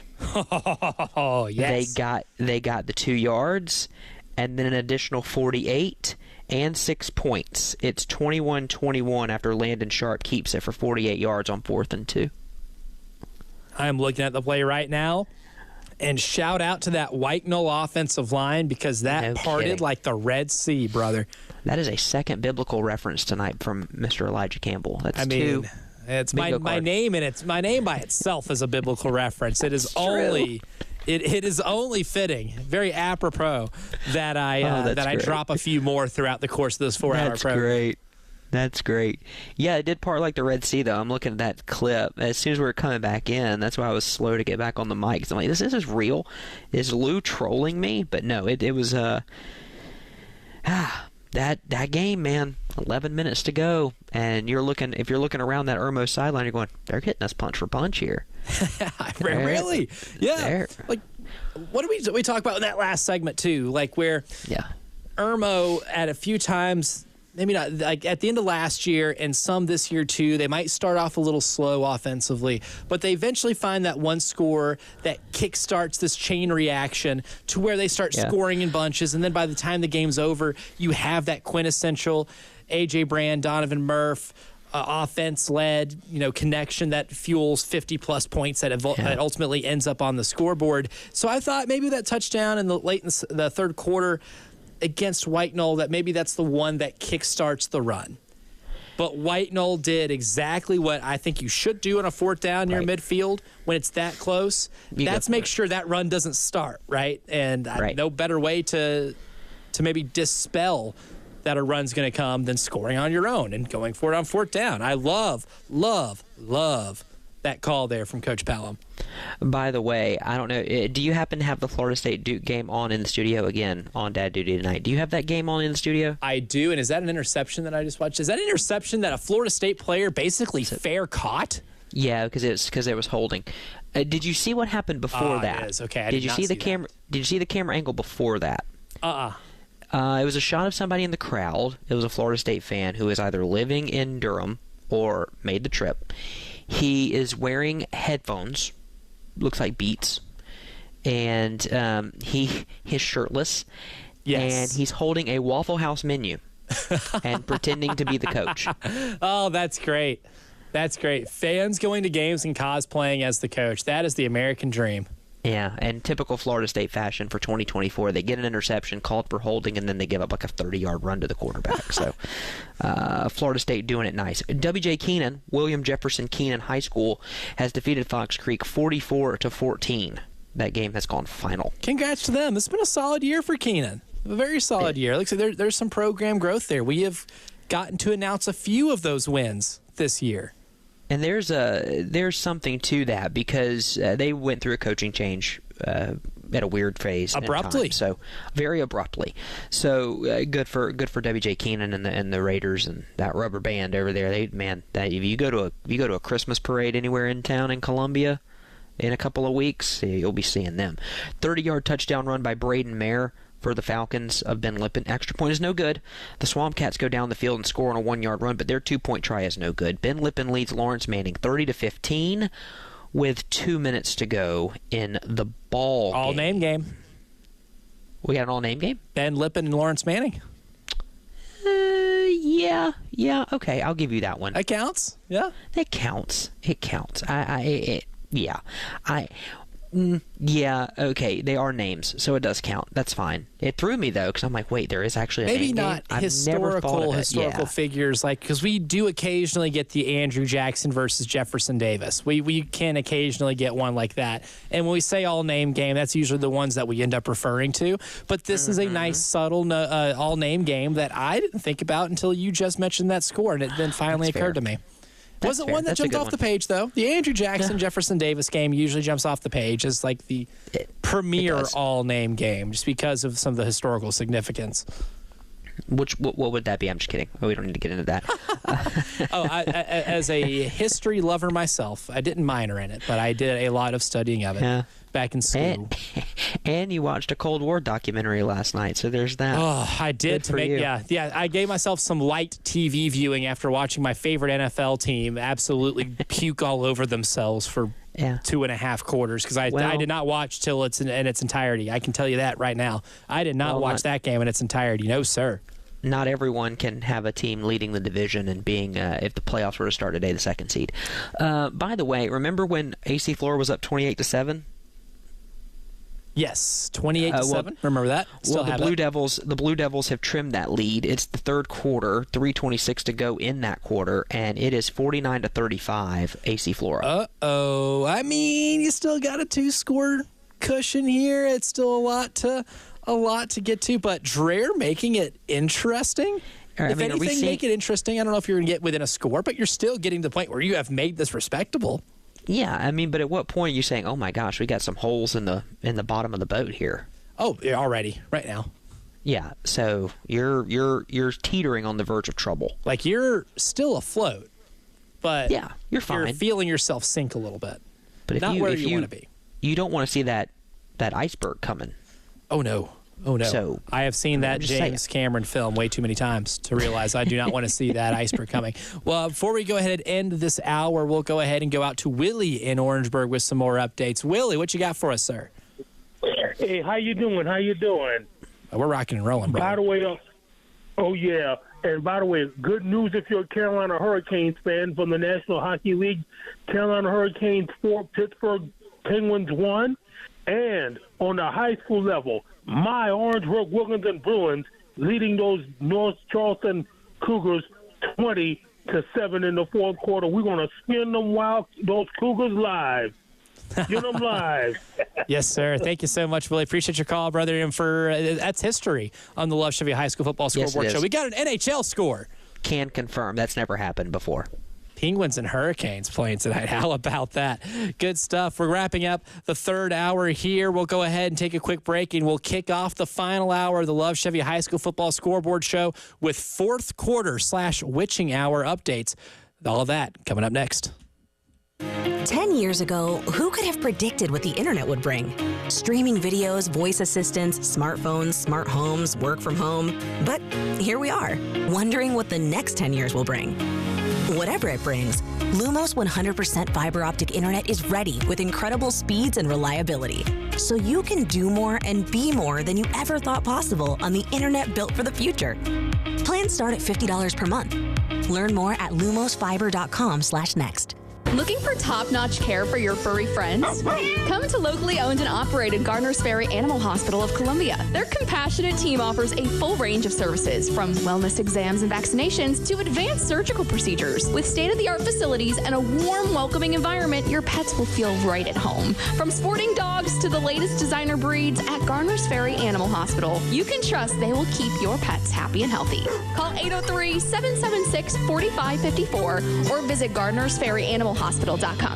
Oh, yes. They got the 2 yards and then an additional 48 and 6 points. It's 21-21 after Landon Sharp keeps it for 48 yards on 4th and 2. I'm looking at the play right now. And shout out to that White Knoll offensive line because that parted like the Red Sea, brother. That is a second biblical reference tonight from Mr. Elijah Campbell. That's two. It's my name, and it's my name by itself is a biblical reference. It is only. It is only fitting, very apropos, that I drop a few more throughout the course of this 4-hour program. That's great. Yeah, it did part like the Red Sea, though. I'm looking at that clip. As soon as we were coming back in, that's why I was slow to get back on the mic. 'Cause I'm like, this is real. Is Lou trolling me? But no, it was that game, man. 11 minutes to go, and if you're looking around that Irmo sideline, you're going, they're hitting us punch for punch here. Really? Yeah. Like, what did we talk about in that last segment too? Like where Irmo at a few times, maybe not like at the end of last year and some this year too, they might start off a little slow offensively, but they eventually find that one score that kickstarts this chain reaction to where they start scoring in bunches, and then by the time the game's over, you have that quintessential A.J. Brand, Donovan Murph, offense-led, connection that fuels 50-plus points that ultimately ends up on the scoreboard. So I thought maybe that touchdown in the third quarter against White Knoll, that maybe that's the one that kickstarts the run. But White Knoll did exactly what I think you should do on a fourth down near midfield when it's that close. That's make sure that run doesn't start, right? And no better way to maybe dispel that a run's going to come than scoring on your own and going for it on fourth down. I love that call there from Coach Pelham. By the way, I don't know, do you happen to have the Florida State Duke game on in the studio again on Dad Duty tonight? Do you have that game on in the studio? I do, and is that an interception that I just watched? Is that an interception that a Florida State player basically fair caught? Yeah, because it was holding. Did you see what happened before that? It is. Okay, Did you see the camera? Did you see the camera angle before that? It was a shot of somebody in the crowd. It was a Florida State fan who is either living in Durham or made the trip. He is wearing headphones, looks like Beats, and he's shirtless. Yes. And he's holding a Waffle House menu and pretending to be the coach. Oh, that's great. That's great. Fans going to games and cosplaying as the coach. That is the American dream. Yeah, and typical Florida State fashion for 2024, they get an interception called for holding, and then they give up like a 30-yard run to the quarterback. So Florida State doing it nice. W.J. Keenan, William Jefferson Keenan High School, has defeated Fox Creek 44-14. That game has gone final. Congrats to them. It's been a solid year for Keenan. A very solid year. Looks like there's some program growth there. We have gotten to announce a few of those wins this year. And there's something to that because they went through a coaching change at a weird phase abruptly. So very abruptly. So good for W.J. Keenan and the Raiders and that rubber band over there. If you go to a Christmas parade anywhere in town in Columbia in a couple of weeks, you'll be seeing them. 30-yard touchdown run by Braden Mayer for the Falcons of Ben Lippen. Extra point is no good. The Swamp Cats go down the field and score on a 1-yard run, but their 2-point try is no good. Ben Lippen leads Lawrence Manning 30-15 with 2 minutes to go in the ball game. All-name game. We got an all-name game? Ben Lippen and Lawrence Manning. Yeah, okay, I'll give you that one. That counts? Yeah. It counts. Yeah, okay, they are names, so it does count. That's fine. It threw me, though, because I'm like, wait, there is actually a maybe name not game? historical figures, like, because we do occasionally get the Andrew Jackson versus Jefferson Davis. We can occasionally get one like that. And when we say all-name game, that's usually the ones that we end up referring to. But this is a nice, subtle all-name game that I didn't think about until you just mentioned that score, and it then finally occurred to me. Wasn't one that jumped off the page, though. The Andrew Jackson, Jefferson Davis game usually jumps off the page as like the premier all-name game just because of some of the historical significance. What would that be? I'm just kidding. We don't need to get into that. As a history lover myself, I didn't minor in it, but I did a lot of studying of it back in school. And you watched a Cold War documentary last night, so there's that. Oh, I did. I gave myself some light TV viewing after watching my favorite NFL team absolutely puke all over themselves for 2.5 quarters because I did not watch till it's in its entirety. I can tell you that right now. I did not watch that game in its entirety. No, sir. Not everyone can have a team leading the division and being, if the playoffs were to start today, the second seed. By the way, remember when AC Flora was up 28-7? Yes, 28-7. Remember that? Still the Blue Devils have trimmed that lead. It's the third quarter, 3:26 to go in that quarter, and it is 49-35 AC Flora. Uh-oh. I mean, you still got a 2-score cushion here. It's still a lot to get to, but Dreher making it interesting. If anything, make it interesting. I don't know if you're going to get within a score, but you're still getting to the point where you have made this respectable. Yeah, I mean, but at what point are you saying, "Oh my gosh, we got some holes in the bottom of the boat here"? Oh, already, right now. Yeah, so you're teetering on the verge of trouble. Like you're still afloat, but yeah, you're fine. You're feeling yourself sink a little bit. But not where you want to be. You don't want to see that iceberg coming. Oh no. Oh, no. So, I have seen that James Cameron film way too many times to realize I do not want to see that iceberg coming. Well, before we go ahead and end this hour, we'll go ahead and go out to Willie in Orangeburg with some more updates. Willie, what you got for us, sir? Hey, how you doing? We're rocking and rolling, bro. By the way, oh, yeah. And by the way, good news if you're a Carolina Hurricanes fan from the National Hockey League. Carolina Hurricanes 4, Pittsburgh Penguins 1. And on the high school level, my Orangeburg Wilkinson Bruins leading those North Charleston Cougars 20-7 in the fourth quarter. We're going to spin them those Cougars live. Get them live. Yes, sir. Thank you so much, Willie. Appreciate your call, brother. And that's history on the Love Chevy High School Football Scoreboard Show. We got an NHL score. Can confirm. That's never happened before. Penguins and Hurricanes playing tonight. How about that? Good stuff. We're wrapping up the third hour here. We'll go ahead and take a quick break, and we'll kick off the final hour of the Love Chevy High School Football Scoreboard Show with fourth quarter / witching hour updates. All of that coming up next. 10 years ago, who could have predicted what the internet would bring? Streaming videos, voice assistants, smartphones, smart homes, work from home. But here we are, wondering what the next 10 years will bring. Whatever it brings, Lumos 100% fiber optic internet is ready with incredible speeds and reliability. So you can do more and be more than you ever thought possible on the internet built for the future. Plans start at $50 per month. Learn more at lumosfiber.com/next. Looking for top-notch care for your furry friends? Come to locally owned and operated Gardner's Ferry Animal Hospital of Columbia. Their compassionate team offers a full range of services, from wellness exams and vaccinations to advanced surgical procedures. With state-of-the-art facilities and a warm, welcoming environment, your pets will feel right at home. From sporting dogs to the latest designer breeds, at Gardner's Ferry Animal Hospital, you can trust they will keep your pets happy and healthy. Call 803-776-4554 or visit Gardner'sFerryAnimalHospital.com.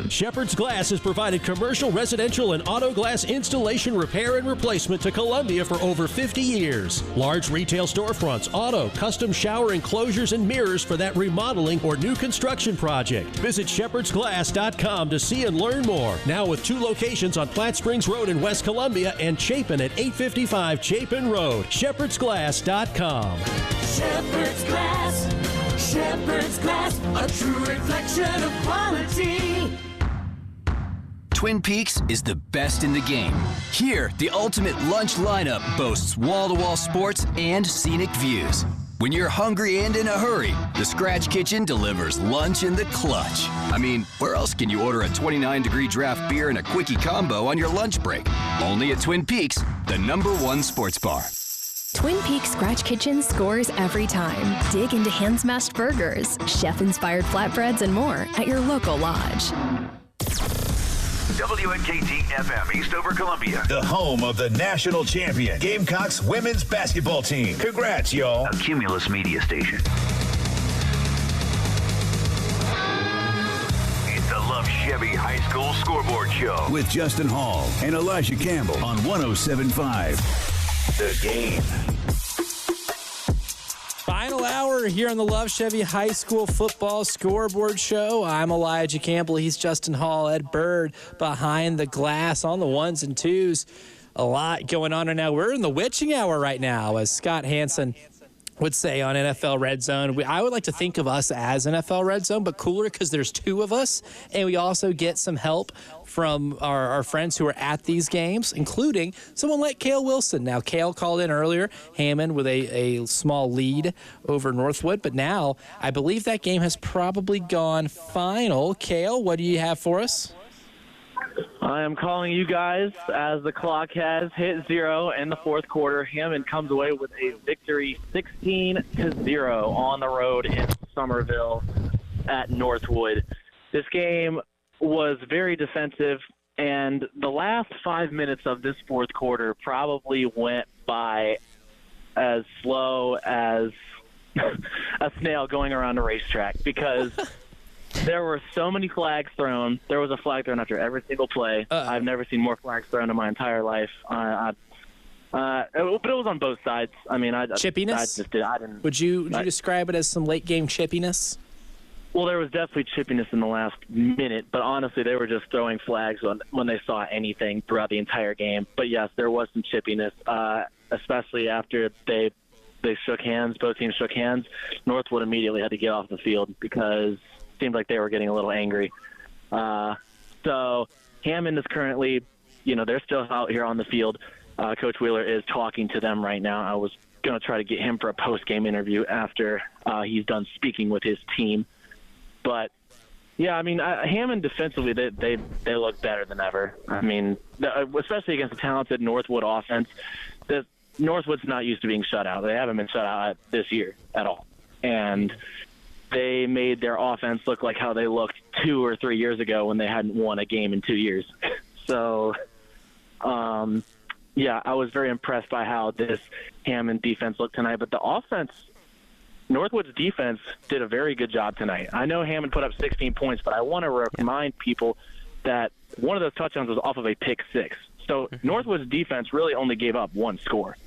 Shepherd's Glass has provided commercial, residential, and auto glass installation, repair, and replacement to Columbia for over 50 years. Large retail storefronts, auto, custom shower enclosures, and mirrors for that remodeling or new construction project. Visit shepherdsglass.com to see and learn more. Now with 2 locations on Platte Springs Road in West Columbia and Chapin at 855 Chapin Road. shepherdsglass.com. Shepherd's Glass. Shepherd's Glass, a true reflection of quality. Twin Peaks is the best in the game. Here, the ultimate lunch lineup boasts wall-to-wall sports and scenic views. When you're hungry and in a hurry, the Scratch Kitchen delivers lunch in the clutch. I mean, where else can you order a 29-degree draft beer and a quickie combo on your lunch break? Only at Twin Peaks, the #1 sports bar. Twin Peaks Scratch Kitchen scores every time. Dig into hand-smashed burgers, chef-inspired flatbreads, and more at your local lodge. WNKT-FM, Eastover, Columbia. The home of the national champion Gamecocks women's basketball team. Congrats, y'all. A Cumulus media station. It's the Love Chevy High School Scoreboard Show. With Justin Hall and Elijah Campbell on 107.5. The Game. Final hour here on the Love Chevy High School Football Scoreboard Show. I'm Elijah Campbell. He's Justin Hall. Ed Bird behind the glass on the 1s and 2s. A lot going on right now. We're in the witching hour right now, as Scott Hansen would say on NFL Red Zone. I would like to think of us as NFL Red Zone, but cooler because there's 2 of us, and we also get some help from our friends who are at these games, including someone like Cale Wilson. Now, Cale called in earlier, Hammond with a small lead over Northwood, but now I believe that game has probably gone final. Cale, what do you have for us? I am calling you guys as the clock has hit 0 in the fourth quarter. Hammond comes away with a victory 16-0 on the road in Somerville at Northwood. This game was very defensive, and the last 5 minutes of this fourth quarter probably went by as slow as a snail going around a racetrack because there were so many flags thrown. There was a flag thrown after every single play. I've never seen more flags thrown in my entire life. But it was on both sides. I mean, chippiness? I didn't. Would you describe it as some late-game chippiness? Well, there was definitely chippiness in the last minute, but honestly, they were just throwing flags when they saw anything throughout the entire game. But, yes, there was some chippiness, especially after they shook hands. Both teams shook hands. Northwood immediately had to get off the field because it seemed like they were getting a little angry. So Hammond is currently, they're still out here on the field. Coach Wheeler is talking to them right now. I was going to try to get him for a post-game interview after he's done speaking with his team. But, yeah, I mean, Hammond defensively, they look better than ever. I mean, especially against a talented Northwood offense. Northwood's not used to being shut out. They haven't been shut out this year at all. And they made their offense look like how they looked 2 or 3 years ago when they hadn't won a game in 2 years. So, yeah, I was very impressed by how this Hammond defense looked tonight. But the offense, Northwood's defense did a very good job tonight. I know Hammond put up 16 points, but I want to remind people that one of those touchdowns was off of a pick six. So Northwood's defense really only gave up one score.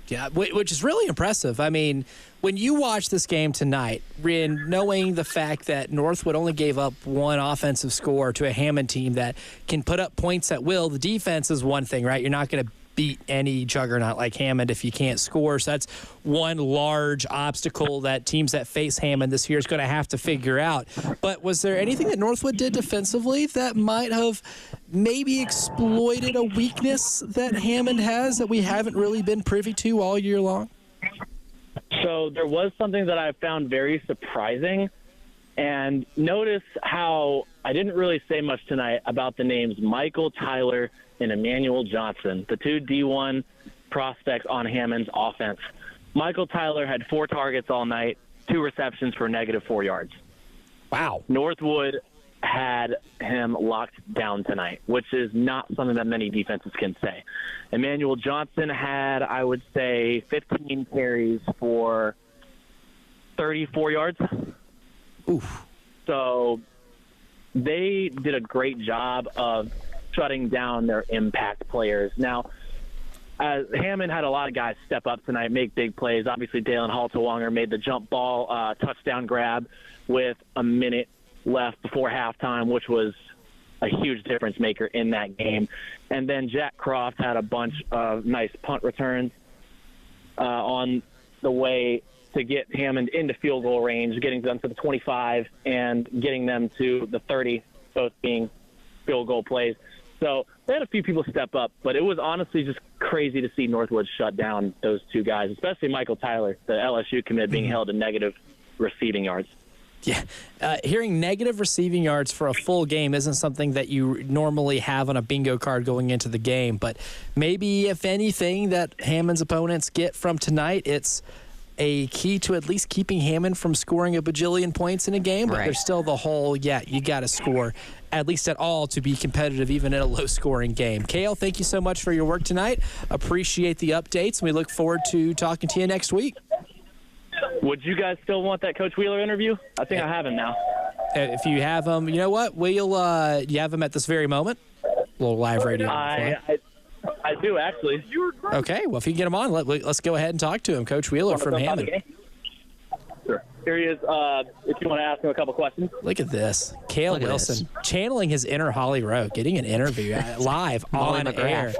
Yeah, which is really impressive. I mean, when you watch this game tonight, knowing the fact that Northwood only gave up one offensive score to a Hammond team that can put up points at will, the defense is one thing, right? You're not going to beat any juggernaut like Hammond if you can't score. So that's one large obstacle that teams that face Hammond this year is going to have to figure out. But was there anything that Northwood did defensively that might have maybe exploited a weakness that Hammond has that we haven't really been privy to all year long? So there was something that I found very surprising. And notice how I didn't really say much tonight about the names Michael Tyler and Emmanuel Johnson, the two D1 prospects on Hammond's offense. Michael Tyler had 4 targets all night, 2 receptions for -4 yards. Wow. Northwood had him locked down tonight, which is not something that many defenses can say. Emmanuel Johnson had, I would say, 15 carries for 34 yards. Oof. So they did a great job of shutting down their impact players. Now, Hammond had a lot of guys step up tonight, make big plays. Obviously, Dalen Haltewanger made the jump ball touchdown grab with a minute left before halftime, which was a huge difference maker in that game. And then Jack Croft had a bunch of nice punt returns on the way to get Hammond into field goal range, getting them to the 25 and getting them to the 30, both being field goal plays. So they had a few people step up, but it was honestly just crazy to see Northwood shut down those two guys, especially Michael Tyler, the LSU commit, being held to negative receiving yards. Yeah, hearing negative receiving yards for a full game isn't something that you normally have on a bingo card going into the game, but maybe if anything that Hammond's opponents get from tonight, it's a key to at least keeping Hammond from scoring a bajillion points in a game, but there's still the whole, you got to score at least at all to be competitive, even in a low-scoring game. Kale, thank you so much for your work tonight. Appreciate the updates, and we look forward to talking to you next week. Would you guys still want that Coach Wheeler interview? I think I have him now. If you have him, you know what? We'll you have him at this very moment? A little live radio. I do, actually. Okay, well, if you can get him on, let's go ahead and talk to him. Coach Wheeler from Hammond. Sure. Here he is, if you want to ask him a couple questions. Look at this. Cale Wilson channeling his inner Holly Rowe, getting an interview live on air.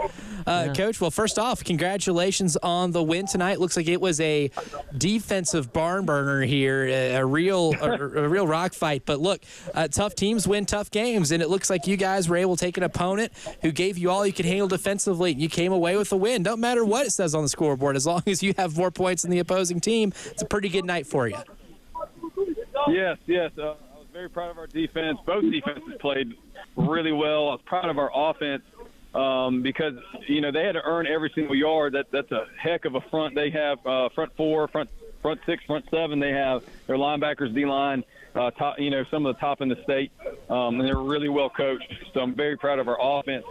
Coach, well, first off, congratulations on the win tonight. Looks like it was a defensive barn burner here, a real rock fight. But look, tough teams win tough games, and it looks like you guys were able to take an opponent who gave you all you could handle defensively. You came away with a win. Don't matter what it says on the scoreboard. As long as you have more points than the opposing team, it's a pretty good night for you. Yes. I was very proud of our defense. Both defenses played really well. I was proud of our offense because, they had to earn every single yard. That's a heck of a front. They have front four, front six, front seven. They have their linebackers, D-line, top, some of the top in the state, and they're really well coached. So I'm very proud of our offense.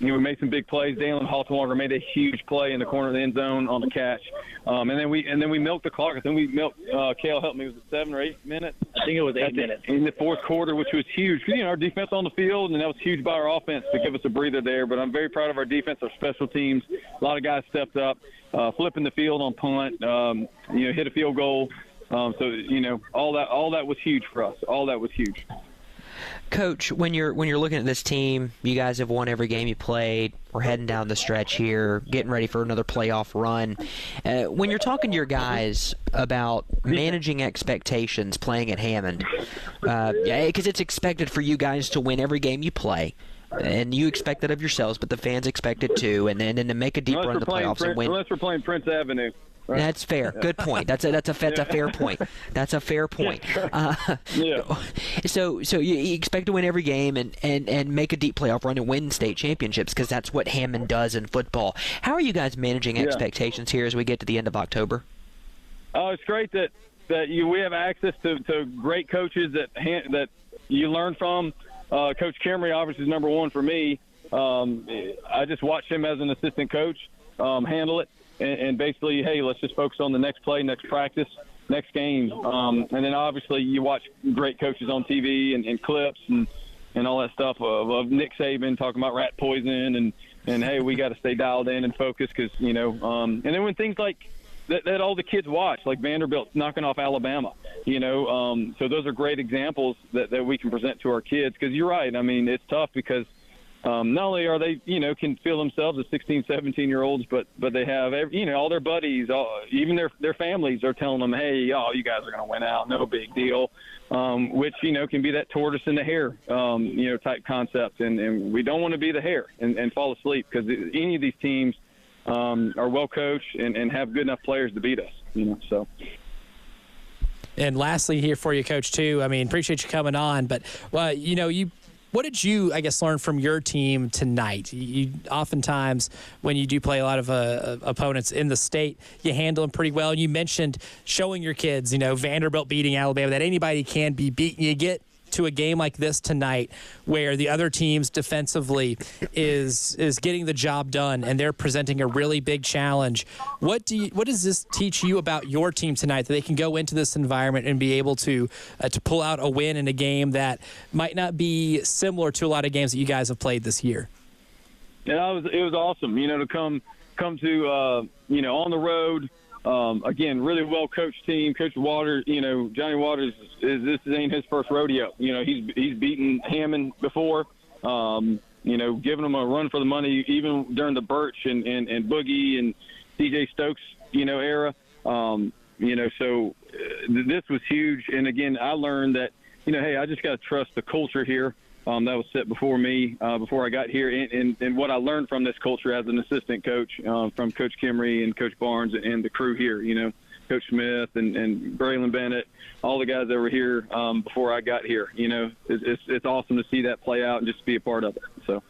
We made some big plays. Dalen Haltenwater made a huge play in the corner of the end zone on the catch, and then we milked the clock. I think we milked. Kale helped me. Was it 7 or 8 minutes? I think it was 8 minutes in the fourth quarter, which was huge. Our defense on the field, and that was huge by our offense to give us a breather there. But I'm very proud of our defense, our special teams. A lot of guys stepped up, flipping the field on punt. Hit a field goal. All that was huge for us. All that was huge. Coach, when you're looking at this team, you guys have won every game you played. We're heading down the stretch here, getting ready for another playoff run. When you're talking to your guys about managing expectations playing at Hammond, because it's expected for you guys to win every game you play. And you expect that of yourselves, but the fans expect it too. And then to make a deep run in the playoffs and win. Unless we're playing Prince Avenue. Right. That's fair. Good point. That's a fair point. That's a fair point. So you expect to win every game and make a deep playoff run and win state championships because that's what Hammond does in football. How are you guys managing expectations here as we get to the end of October? It's great that we have access to great coaches that you learn from. Coach Kimry obviously is number one for me. I just watched him as an assistant coach handle it. And basically, hey, let's just focus on the next play, next practice, next game. And then obviously you watch great coaches on TV and clips and all that stuff of Nick Saban talking about rat poison and hey, we got to stay dialed in and focused because, and then when things like that all the kids watch, like Vanderbilt knocking off Alabama, so those are great examples that we can present to our kids because you're right. I mean, it's tough because not only are they, can feel themselves as 16, 17-year-olds, but they have, all their buddies, even their families are telling them, hey, you guys are going to win out, no big deal, which, can be that tortoise and the hare, type concept. And we don't want to be the hare and fall asleep because any of these teams are well coached and have good enough players to beat us, so. And lastly here for you, Coach, too, I mean, appreciate you coming on, but, what did you, I guess, learn from your team tonight? You oftentimes, when you do play a lot of opponents in the state, you handle them pretty well. And you mentioned showing your kids, Vanderbilt beating Alabama, that anybody can be beaten. You get to a game like this tonight where the other team's defensively is getting the job done and they're presenting a really big challenge. What does this teach you about your team tonight that they can go into this environment and be able to pull out a win in a game that might not be similar to a lot of games that you guys have played this year? Yeah, it was awesome, to come to on the road. Again, really well-coached team. Coach Waters, Johnny Waters, this ain't his first rodeo. He's beaten Hammond before, giving them a run for the money, even during the Birch and Boogie and DJ Stokes, era. So this was huge. And, again, I learned that, hey, I just got to trust the culture here. That was set before me, before I got here, and what I learned from this culture as an assistant coach from Coach Kimry and Coach Barnes and the crew here, Coach Smith and Braylon Bennett, all the guys that were here before I got here. It's awesome to see that play out and just be a part of it. So.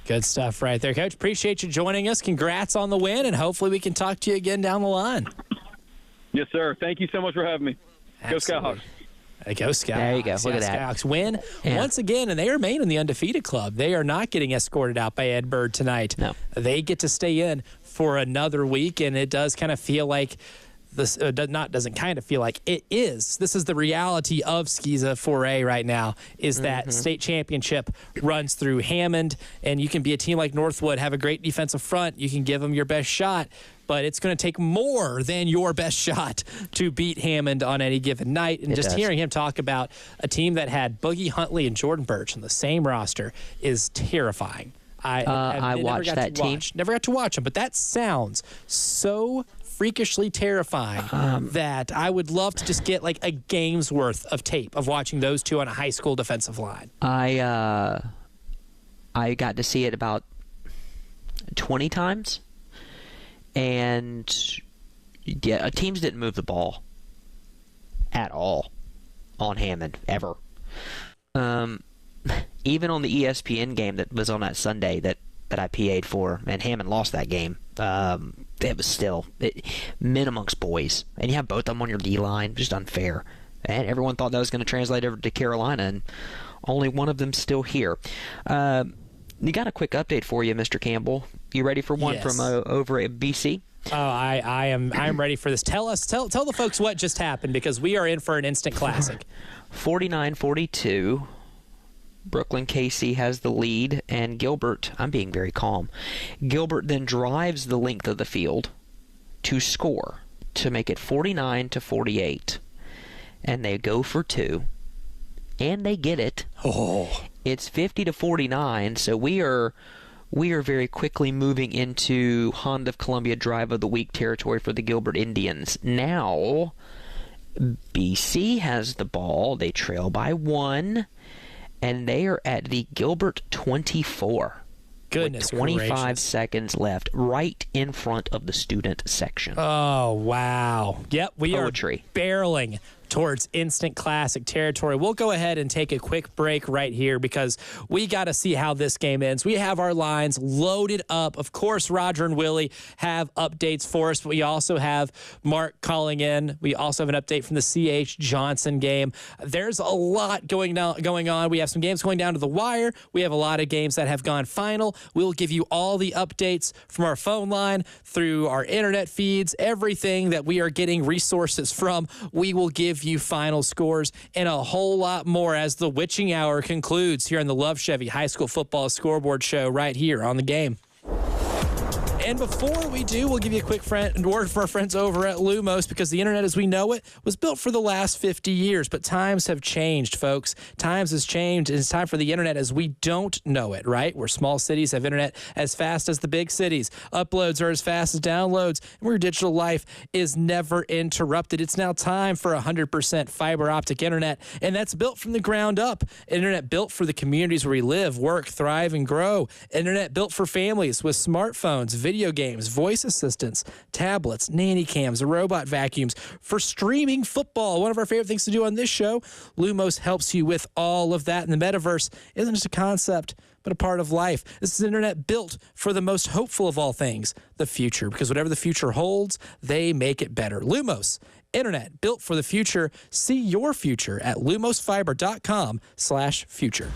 Good stuff right there, Coach. Appreciate you joining us. Congrats on the win, and hopefully we can talk to you again down the line. Yes, sir. Thank you so much for having me. Absolutely. Go Skyhawks. Go Skyhawks. There you go. Look at that. Skyhawks win once again, and they remain in the undefeated club. They are not getting escorted out by Ed Bird tonight. No. They get to stay in for another week, and it does kind of feel like this. Doesn't kind of feel like it is. This is the reality of Skeeza 4A right now. Is that state championship runs through Hammond, and you can be a team like Northwood, have a great defensive front. You can give them your best shot. But it's going to take more than your best shot to beat Hammond on any given night. And hearing him talk about a team that had Boogie Huntley and Jordan Birch on the same roster is terrifying. I watched that team. Never got to watch them, but that sounds so freakishly terrifying that I would love to just get like a game's worth of tape of watching those two on a high school defensive line. I got to see it about 20 times. And teams didn't move the ball at all on Hammond ever. even on the ESPN game that was on that Sunday that I PA'd for, and Hammond lost that game, it was still men amongst boys. And you have both of them on your D-line, just unfair. And everyone thought that was going to translate over to Carolina, and only one of them still here. You got a quick update for you, Mr. Campbell. You ready for one from over at BC? Oh, I am ready for this. Tell the folks what just happened, because we are in for an instant classic. 49-42. Brooklyn KC has the lead, and Gilbert, I'm being very calm, Gilbert then drives the length of the field to score to make it 49-48. And they go for two, and they get it. Oh. It's 50-49, so we are very quickly moving into Honda of Columbia Drive of the Week territory for the Gilbert Indians. Now, BC has the ball. They trail by 1. And they are at the Gilbert 24. Goodness with 25 gracious. seconds left, right in front of the student section. Oh, wow. Yep, we Poetry. are barreling towards instant classic territory. We'll go ahead and take a quick break right here, because we got to see how this game ends. We have our lines loaded up. Of course, Roger and Willie have updates for us, but we also have Mark calling in. We also have an update from the C.H. Johnson game. There's a lot going on. We have some games going down to the wire. We have a lot of games that have gone final. We'll give you all the updates from our phone line, through our internet feeds, everything that we are getting resources from. We will give you final scores and a whole lot more as the witching hour concludes here on the Love Chevy High School Football Scoreboard Show right here on The Game. And before we do, we'll give you a quick word from our friends over at Lumos, because the internet as we know it was built for the last 50 years. But times have changed, folks. Times has changed, and it's time for the internet as we don't know it, right? Where small cities have internet as fast as the big cities. Uploads are as fast as downloads, and where digital life is never interrupted. It's now time for 100% fiber optic internet, and that's built from the ground up. Internet built for the communities where we live, work, thrive, and grow. Internet built for families with smartphones, video games, voice assistants, tablets, nanny cams, robot vacuums, for streaming football. One of our favorite things to do on this show. Lumos helps you with all of that. And the metaverse isn't just a concept, but a part of life. This is internet built for the most hopeful of all things, the future, because whatever the future holds, they make it better. Lumos, internet built for the future. See your future at lumosfiber.com/future.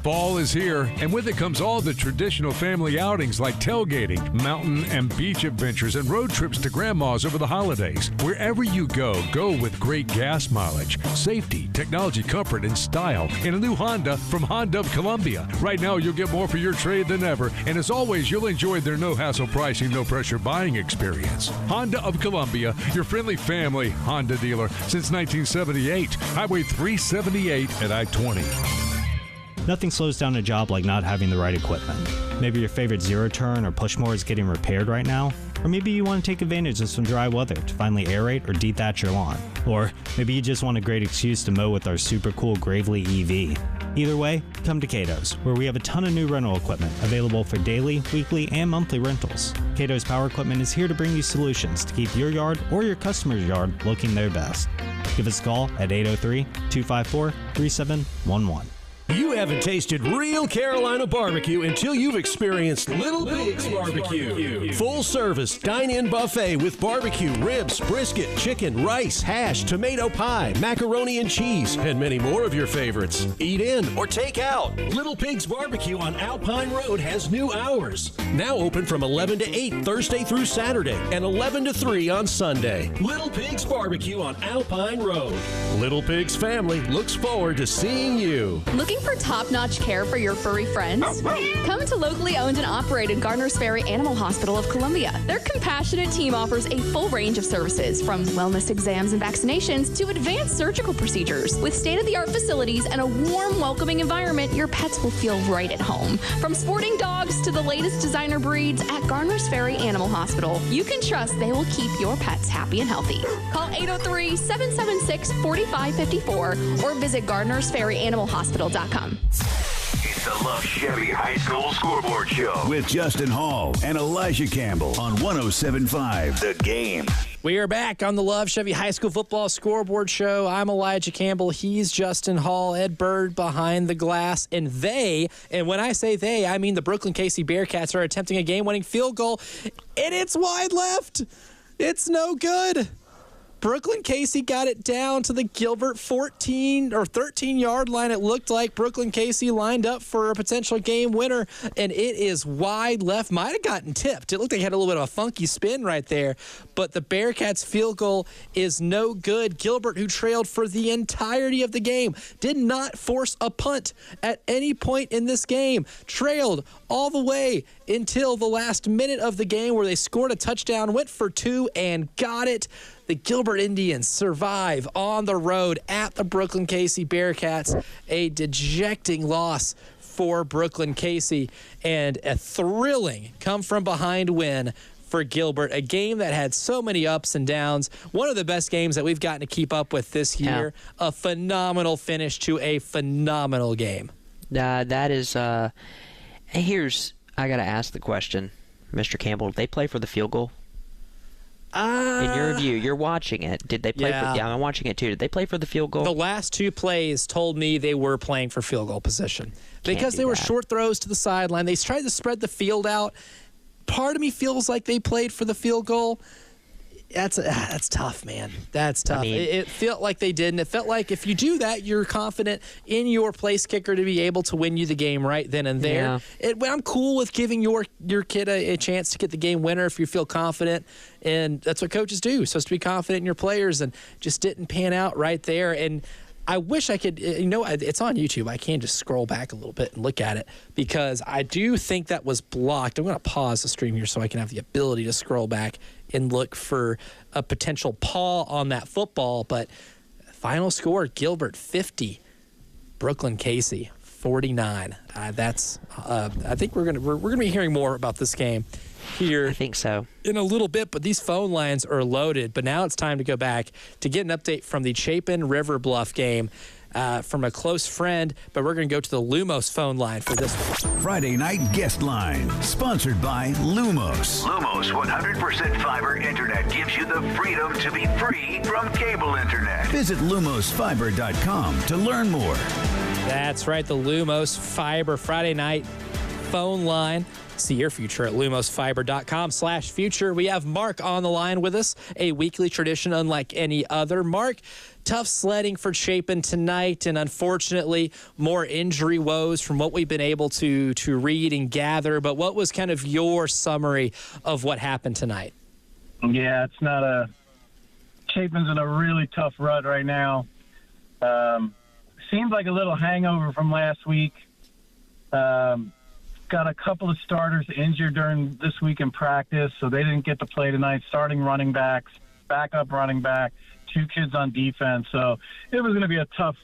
Fall is here, and with it comes all the traditional family outings like tailgating, mountain and beach adventures, and road trips to grandma's over the holidays. Wherever you go, go with great gas mileage, safety, technology, comfort, and style in a new Honda from Honda of Columbia. Right now, you'll get more for your trade than ever, and as always, you'll enjoy their no-hassle pricing, no-pressure buying experience. Honda of Columbia, your friendly family Honda dealer since 1978. Highway 378 at I-20. Nothing slows down a job like not having the right equipment. Maybe your favorite zero-turn or push mower is getting repaired right now. Or maybe you want to take advantage of some dry weather to finally aerate or dethatch your lawn. Or maybe you just want a great excuse to mow with our super cool Gravely EV. Either way, come to Cato's, where we have a ton of new rental equipment available for daily, weekly, and monthly rentals. Cato's Power Equipment is here to bring you solutions to keep your yard or your customer's yard looking their best. Give us a call at 803-254-3711. You haven't tasted real Carolina barbecue until you've experienced Little Pig's Barbecue. Full service dine-in buffet with barbecue, ribs, brisket, chicken, rice, hash, tomato pie, macaroni and cheese, and many more of your favorites. Eat in or take out. Little Pig's Barbecue on Alpine Road has new hours. Now open from 11 to 8 Thursday through Saturday and 11 to 3 on Sunday. Little Pig's Barbecue on Alpine Road. Little Pig's family looks forward to seeing you. Looking for top-notch care for your furry friends? Come to locally owned and operated Gardner's Ferry Animal Hospital of Columbia. Their compassionate team offers a full range of services, from wellness exams and vaccinations to advanced surgical procedures. With state-of-the-art facilities and a warm, welcoming environment, your pets will feel right at home. From sporting dogs to the latest designer breeds, at Gardner's Ferry Animal Hospital, you can trust they will keep your pets happy and healthy. Call 803-776-4554 or visit GardnersFerryAnimalHospital.com. It's the Love Chevy High School Scoreboard Show with Justin Hall and Elijah Campbell on 107.5 The Game. We are back on the Love Chevy High School Football Scoreboard Show. I'm Elijah Campbell. He's Justin Hall. Ed Bird behind the glass. And when I say they, I mean the Brooklyn Casey Bearcats are attempting a game-winning field goal, and it's wide left. It's no good. Brooklyn Casey got it down to the Gilbert 14 or 13-yard line. It looked like Brooklyn Casey lined up for a potential game winner, and it is wide left. Might have gotten tipped. It looked like it had a little bit of a funky spin right there, but the Bearcats' field goal is no good. Gilbert, who trailed for the entirety of the game, did not force a punt at any point in this game. Trailed all the way until the last minute of the game where they scored a touchdown, went for 2, and got it. The Gilbert Indians survive on the road at the Brooklyn Casey Bearcats. A dejecting loss for Brooklyn Casey and a thrilling come-from-behind win for Gilbert. A game that had so many ups and downs. One of the best games that we've gotten to keep up with this year. Yeah. A phenomenal finish to a phenomenal game. That is I got to ask the question, Mr. Campbell. Did they play for the field goal? In your view, you're watching it. Did they play I'm watching it too. Did they play for the field goal? The last 2 plays told me they were playing for field goal position. Because they were short throws to the sideline. They tried to spread the field out. Part of me feels like they played for the field goal. That's tough, man. That's tough. I mean, it felt like they did, and it felt like if you do that, you're confident in your place kicker to be able to win you the game right then and there. Yeah. I'm cool with giving your kid a chance to get the game winner if you feel confident, and that's what coaches do. Supposed to be confident in your players, and just didn't pan out right there. And I wish I could, it's on YouTube. I can just scroll back a little bit and look at it because I do think that was blocked. I'm going to pause the stream here so I can have the ability to scroll back and look for a potential paw on that football. But final score, Gilbert 50, Brooklyn Casey 49. I think we're gonna be hearing more about this game here. I think so. In a little bit, but these phone lines are loaded. But now it's time to go back to get an update from the Chapin River Bluff game. From a close friend, but we're going to go to the Lumos phone line for this one. Friday Night Guest Line, sponsored by Lumos. Lumos 100% fiber internet gives you the freedom to be free from cable internet. Visit lumosfiber.com to learn more. That's right, the Lumos Fiber Friday Night phone line. See your future at lumosfiber.com/future. We have Mark on the line with us, a weekly tradition unlike any other. Mark, tough sledding for Chapin tonight, and unfortunately, more injury woes from what we've been able to read and gather. But what was kind of your summary of what happened tonight? Yeah, it's not a – Chapin's in a really tough rut right now. Seems like a little hangover from last week. Got a couple of starters injured during this week in practice, so they didn't get to play tonight. Starting running backs, backup running back, 2 kids on defense. So it was going to be a tough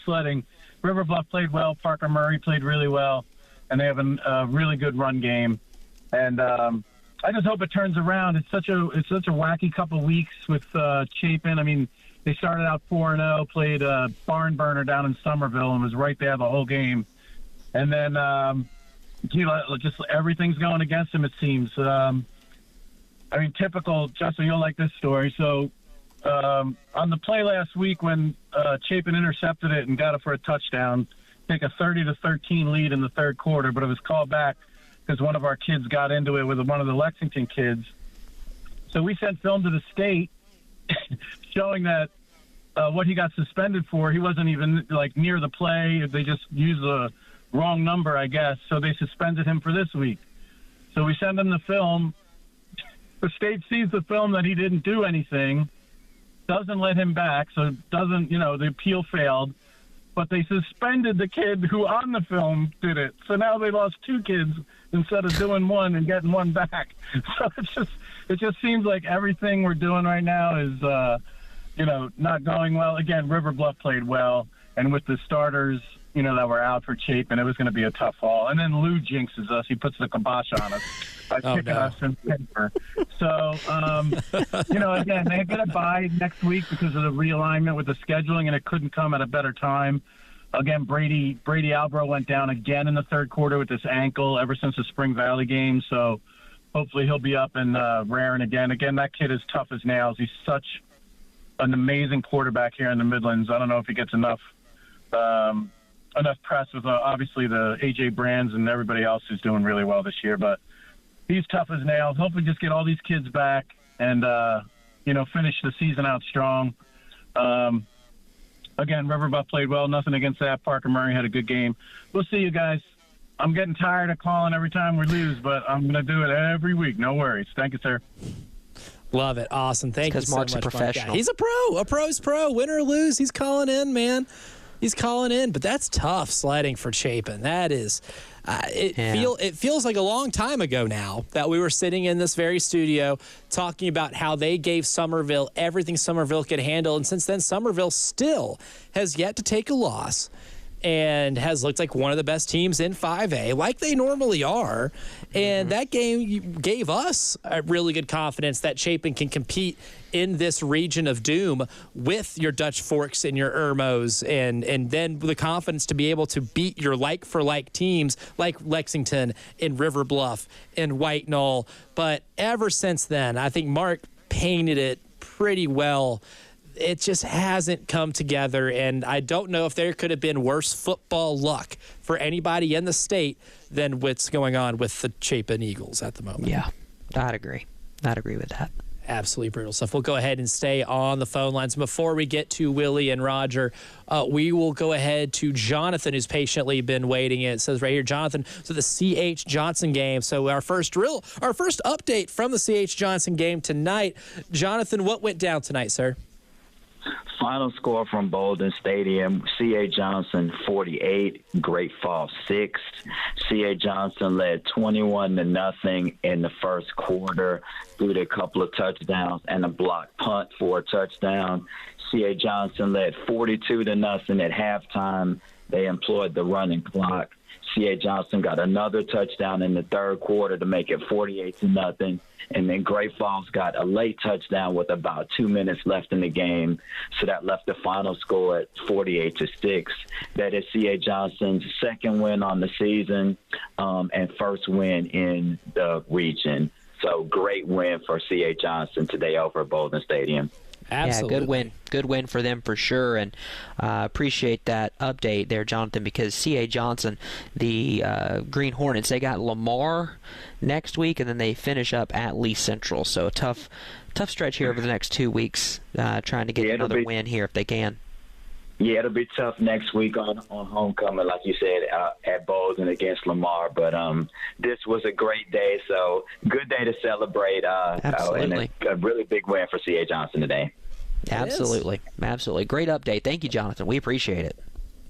sledding. River Bluff played well. Parker Murray played really well, and they have a really good run game. And I just hope it turns around. It's such a wacky couple weeks with Chapin. I mean, they started out 4-0, played a barn burner down in Somerville, and was right there the whole game. And then just everything's going against him, it seems. I mean, typical. Justin, you'll like this story. So on the play last week when Chapin intercepted it and got it for a touchdown, take a 30-13 lead in the third quarter, but it was called back because one of our kids got into it with one of the Lexington kids. So we sent film to the state showing that what he got suspended for, he wasn't even near the play. They just used the wrong number, I guess, so they suspended him for this week. So we send him the film. The state sees the film that he didn't do anything, doesn't let him back, so doesn't, the appeal failed, but they suspended the kid who on the film did it. So now they lost 2 kids instead of doing 1 and getting 1 back. So it just seems like everything we're doing right now is, not going well. Again, River Bluff played well, and with the starters, that were out for Chapin, it was going to be a tough haul. And then Lou jinxes us. He puts the kibosh on us by picking us in paper. So, again, they're going to bye next week because of the realignment with the scheduling, and it couldn't come at a better time. Again, Brady Albro went down again in the third quarter with this ankle ever since the Spring Valley game. So hopefully he'll be up and raring again. Again, that kid is tough as nails. He's such an amazing quarterback here in the Midlands. I don't know if he gets enough press with obviously the A.J. Brands and everybody else who's doing really well this year, but he's tough as nails. Hopefully just get all these kids back and, finish the season out strong. Again, Riverbuff played well. Nothing against that. Parker Murray had a good game. We'll see you guys. I'm getting tired of calling every time we lose, but I'm going to do it every week. No worries. Thank you, sir. Love it. Awesome. Thank you so much, Mark's a professional. Mark. He's a pro. A pro's pro. Win or lose, he's calling in, man. He's calling in, but that's tough sledding for Chapin. That is, it feels like a long time ago now that we were sitting in this very studio talking about how they gave Somerville everything Somerville could handle, and since then Somerville still has yet to take a loss and has looked like one of the best teams in 5A, like they normally are. And that game gave us a really good confidence that Chapin can compete in this region of doom with your Dutch Forks and your Irmos, and then the confidence to be able to beat your like-for-like teams like Lexington and River Bluff and White Knoll. But ever since then, I think Mark painted it pretty well. It just hasn't come together, and I don't know if there could have been worse football luck for anybody in the state than what's going on with the Chapin Eagles at the moment. Yeah, I'd agree. I'd agree with that. Absolutely brutal stuff. We'll go ahead and stay on the phone lines. Before we get to Willie and Roger, we will go ahead to Jonathan, who's patiently been waiting. It says right here, Jonathan, so the C.H. Johnson game. So our first update from the C.H. Johnson game tonight. Jonathan, what went down tonight, sir? Final score from Bolden Stadium, C.A. Johnson 48, Great Falls 6. C.A. Johnson led 21-0 in the first quarter due to a couple of touchdowns and a block punt for a touchdown. C.A. Johnson led 42-0 at halftime. They employed the running clock. C.A. Johnson got another touchdown in the third quarter to make it 48-0. And then Great Falls got a late touchdown with about 2 minutes left in the game. So that left the final score at 48-6. That is C.A. Johnson's second win on the season and first win in the region. So great win for C.A. Johnson today over at Bolden Stadium. Absolutely. Yeah, good win for them for sure, and appreciate that update there, Jonathan, because C.A. Johnson, the Green Hornets, they got Lamar next week, and then they finish up at Lee Central. So a tough stretch here over the next 2 weeks, trying to get another win here if they can. Yeah, it'll be tough next week on homecoming, like you said, at Bolden against Lamar. But this was a great day, so good day to celebrate. Absolutely. And a really big win for C.A. Johnson today. Absolutely. Great update. Thank you, Jonathan. We appreciate it.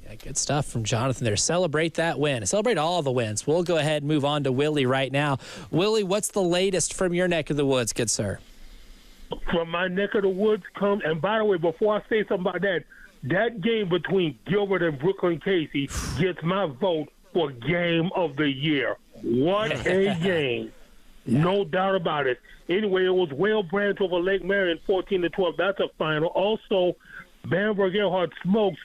Yeah, good stuff from Jonathan there. Celebrate that win. Celebrate all the wins. We'll go ahead and move on to Willie right now. Willie, what's the latest from your neck of the woods, good sir? From my neck of the woods and by the way, before I say something about that game between Gilbert and Brooklyn Casey gets my vote for game of the year. What a game. No doubt about it. Anyway, it was Whale Branch over Lake Marion 14-12. That's a final. Also, Bamberg Earhart smokes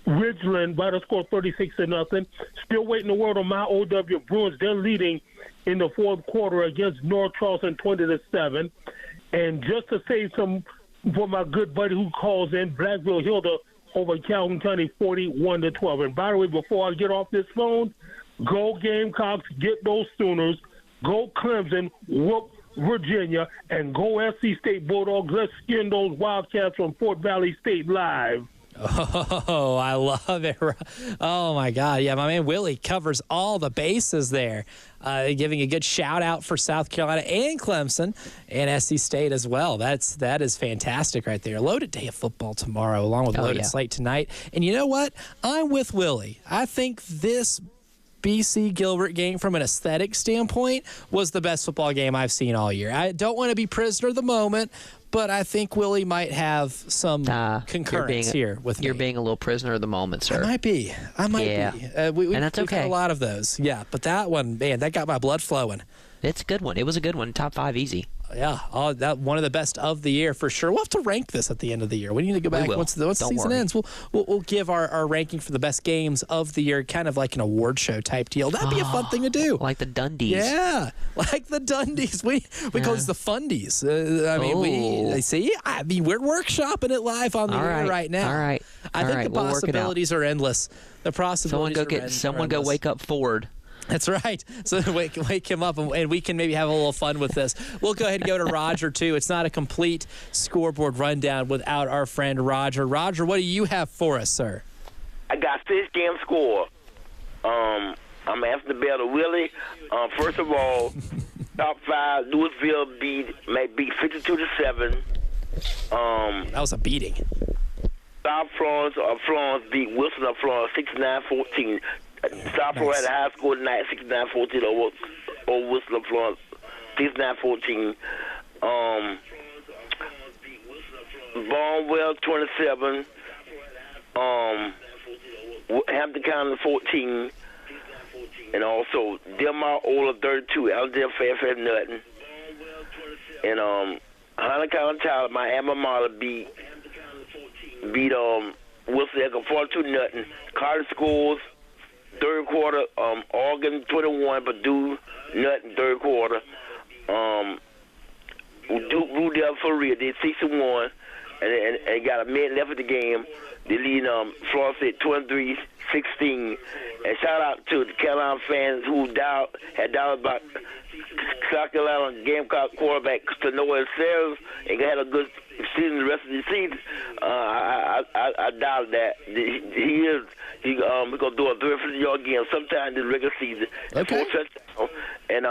Ridgeland by the score 36-0. Still waiting the word on my OW Bruins. They're leading in the fourth quarter against North Charleston 20-7. And just to say some for my good buddy who calls in, Blackville Hilda over Calhoun County 41-12. And by the way, before I get off this phone, go Gamecocks, get those Sooners, go Clemson, whoop Virginia, and go SC State Bulldogs. Let's skin those Wildcats from Fort Valley State live. Oh, I love it. Oh, my God. Yeah, my man Willie covers all the bases there, giving a good shout-out for South Carolina and Clemson and SC State as well. That is fantastic right there. Loaded day of football tomorrow, along with loaded slate tonight. And you know what? I'm with Willie. I think this BC Gilbert game from an aesthetic standpoint was the best football game I've seen all year. I don't want to be prisoner of the moment, but I think Willie might have some concurrence here with me. You're being a little prisoner of the moment, sir. I might be. And that's okay. We've had a lot of those. Yeah, but that one, man, that got my blood flowing. It's a good one. It was a good one. Top 5 easy. Yeah, that one of the best of the year for sure. We'll have to rank this at the end of the year. We need to go back once the season ends. We'll give our ranking for the best games of the year, kind of like an award show type deal. That'd be a fun thing to do, like the Dundies. Yeah, like the Dundies. We call these the Fundies. We're workshopping it live on the air right now. All right, I think the possibilities are endless. The possibilities. Someone go wake up Ford. That's right. So wake him up, and we can maybe have a little fun with this. We'll go ahead and go to Roger, too. It's not a complete scoreboard rundown without our friend Roger. Roger, what do you have for us, sir? I got 6-game score. I'm asking the bell to Willie. First of all, top 5, Louisville beat 52-7. That was a beating. South Florence beat Wilson of Florence 69-14. South Florida had a high score tonight, 69-14 over Wilson of Florence, 69-14. Barnwell 27. Hampton County 14. And also Delmar Ola 32. Alabama Fairfax nothing. And Hunter County Tyler, my alma mater beat Wilson Echo 42-0. Carter Schools. Third quarter, Oregon 21, Purdue nothing. Third quarter, Blue Devil for real. They 6-1, and got a minute left of the game. They lead Florida State 23-16. And shout out to the Carolina fans who had doubted about South Carolina Gamecock quarterback Stanoa Sales and had a good season the rest of the season. I doubt that he's gonna do a 350-yard game sometime this regular season. Okay. And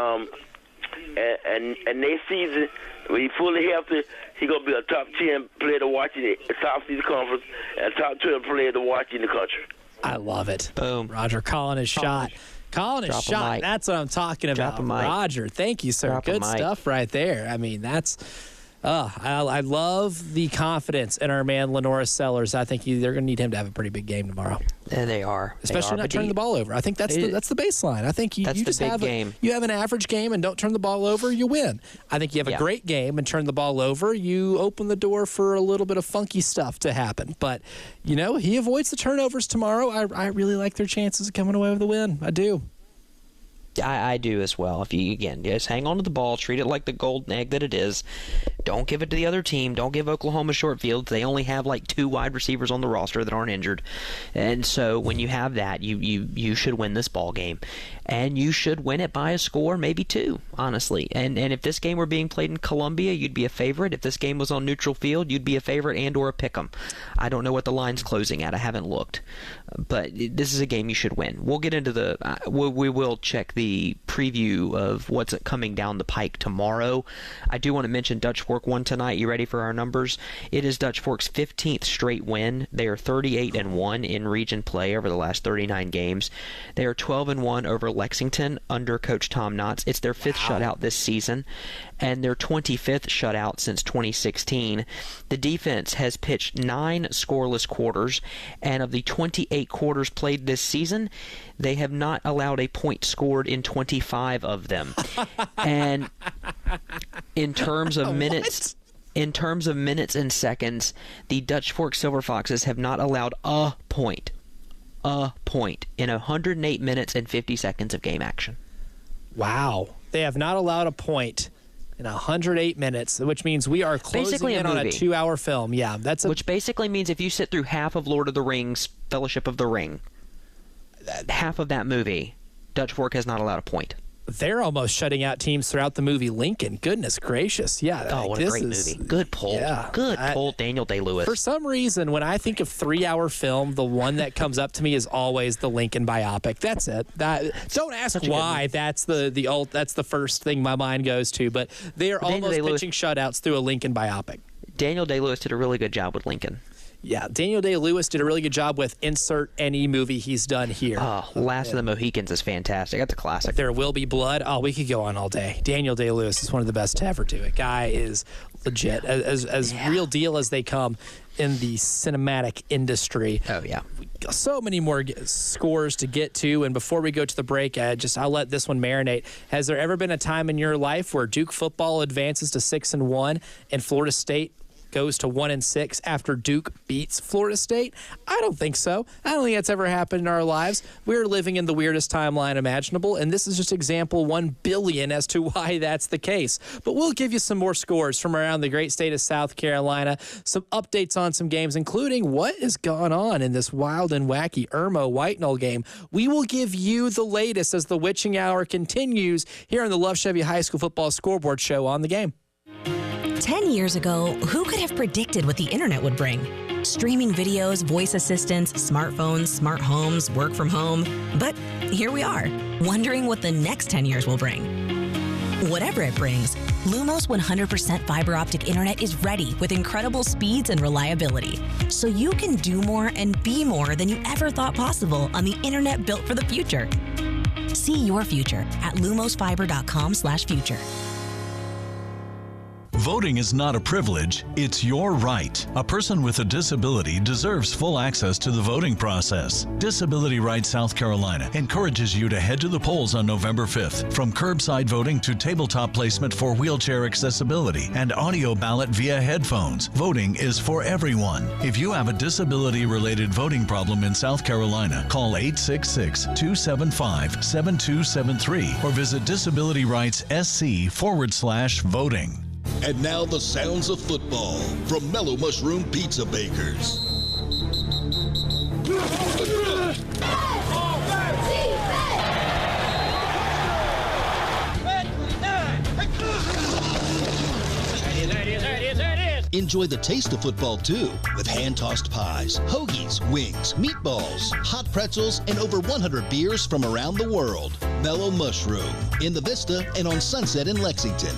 next season, when he's fully healthy, he's gonna be a top 10 player to watch in the Southeast Conference and a top 12 player to watch in the country. I love it. Boom. Roger calling his shot. Calling his shot. That's what I'm talking about. Roger, thank you, sir. Good stuff right there. I mean, that's I love the confidence in our man Lenora Sellers. I think they're going to need him to have a pretty big game tomorrow. And they are. Especially not turning the ball over. I think that's the baseline. I think you just have an average game and don't turn the ball over, you win. I think you have a great game and turn the ball over, you open the door for a little bit of funky stuff to happen. But, he avoids the turnovers tomorrow. I really like their chances of coming away with a win. I do. I do as well. If you, just hang on to the ball, treat it like the golden egg that it is. Don't give it to the other team. Don't give Oklahoma short fields. They only have like 2 wide receivers on the roster that aren't injured. And so when you have that, you should win this ball game. And you should win it by a score, maybe 2, honestly. And if this game were being played in Columbia, you'd be a favorite. If this game was on neutral field, you'd be a favorite and or a pick'em. I don't know what the line's closing at. I haven't looked. But this is a game you should win. We'll get into we will check the preview of what's coming down the pike tomorrow. I do want to mention Dutch Fork won tonight. You ready for our numbers? It is Dutch Fork's 15th straight win. They are 38-1 in region play over the last 39 games. They are 12-1 over Lexington under Coach Tom Knotts. It's their 5th shutout this season and their 25th shutout since 2016. The defense has pitched 9 scoreless quarters, and of the 28 quarters played this season, they have not allowed a point scored in 25 of them. And in terms of minutes, and seconds, the Dutch Fork Silver Foxes have not allowed a point in 108 minutes and 50 seconds of game action. Wow. They have not allowed a point in 108 minutes, which means we are closing in on a 2-hour film. Yeah, which basically means if you sit through half of Lord of the Rings, Fellowship of the Ring, half of that movie, Dutch Fork has not allowed a point. They're almost shutting out teams throughout the movie Lincoln. Goodness gracious. Yeah. Oh, what a great movie. Good pull. Yeah. Good pull, Daniel Day-Lewis. For some reason, when I think of 3-hour film, the one that comes up to me is always the Lincoln biopic. That's it. Don't ask why. That's the first thing my mind goes to. But they are almost pitching shutouts through a Lincoln biopic. Daniel Day-Lewis did a really good job with Lincoln. Yeah, Daniel Day-Lewis did a really good job with insert any movie he's done here. Oh, Last of the Mohicans is fantastic. That's a classic. There Will Be Blood. Oh, we could go on all day. Daniel Day-Lewis is one of the best to ever do it. Guy is legit, as real deal as they come in the cinematic industry. Oh, yeah. So many more scores to get to, and before we go to the break, I'll let this one marinate. Has there ever been a time in your life where Duke football advances to 6-1 and Florida State goes to 1-6 after Duke beats Florida State? I don't think so. I don't think that's ever happened in our lives. We're living in the weirdest timeline imaginable, and this is just example 1 billion as to why that's the case. But we'll give you some more scores from around the great state of South Carolina, some updates on some games, including what has gone on in this wild and wacky Irmo White-Knoll game. We will give you the latest as the witching hour continues here on the Love Chevy High School Football Scoreboard Show on the Game. 10 years ago, who could have predicted what the internet would bring? Streaming videos, voice assistants, smartphones, smart homes, work from home. But here we are, wondering what the next 10 years will bring. Whatever it brings, Lumos 100% fiber optic internet is ready with incredible speeds and reliability. So you can do more and be more than you ever thought possible on the internet built for the future. See your future at lumosfiber.com/future. Voting is not a privilege, it's your right. A person with a disability deserves full access to the voting process. Disability Rights South Carolina encourages you to head to the polls on November 5th. From curbside voting to tabletop placement for wheelchair accessibility and audio ballot via headphones, voting is for everyone. If you have a disability-related voting problem in South Carolina, call 866-275-7273 or visit disabilityrightssc.com/voting. And now the sounds of football from Mellow Mushroom Pizza Bakers. Enjoy the taste of football too with hand-tossed pies, hoagies, wings, meatballs, hot pretzels, and over 100 beers from around the world. Mellow Mushroom in the Vista and on Sunset in Lexington.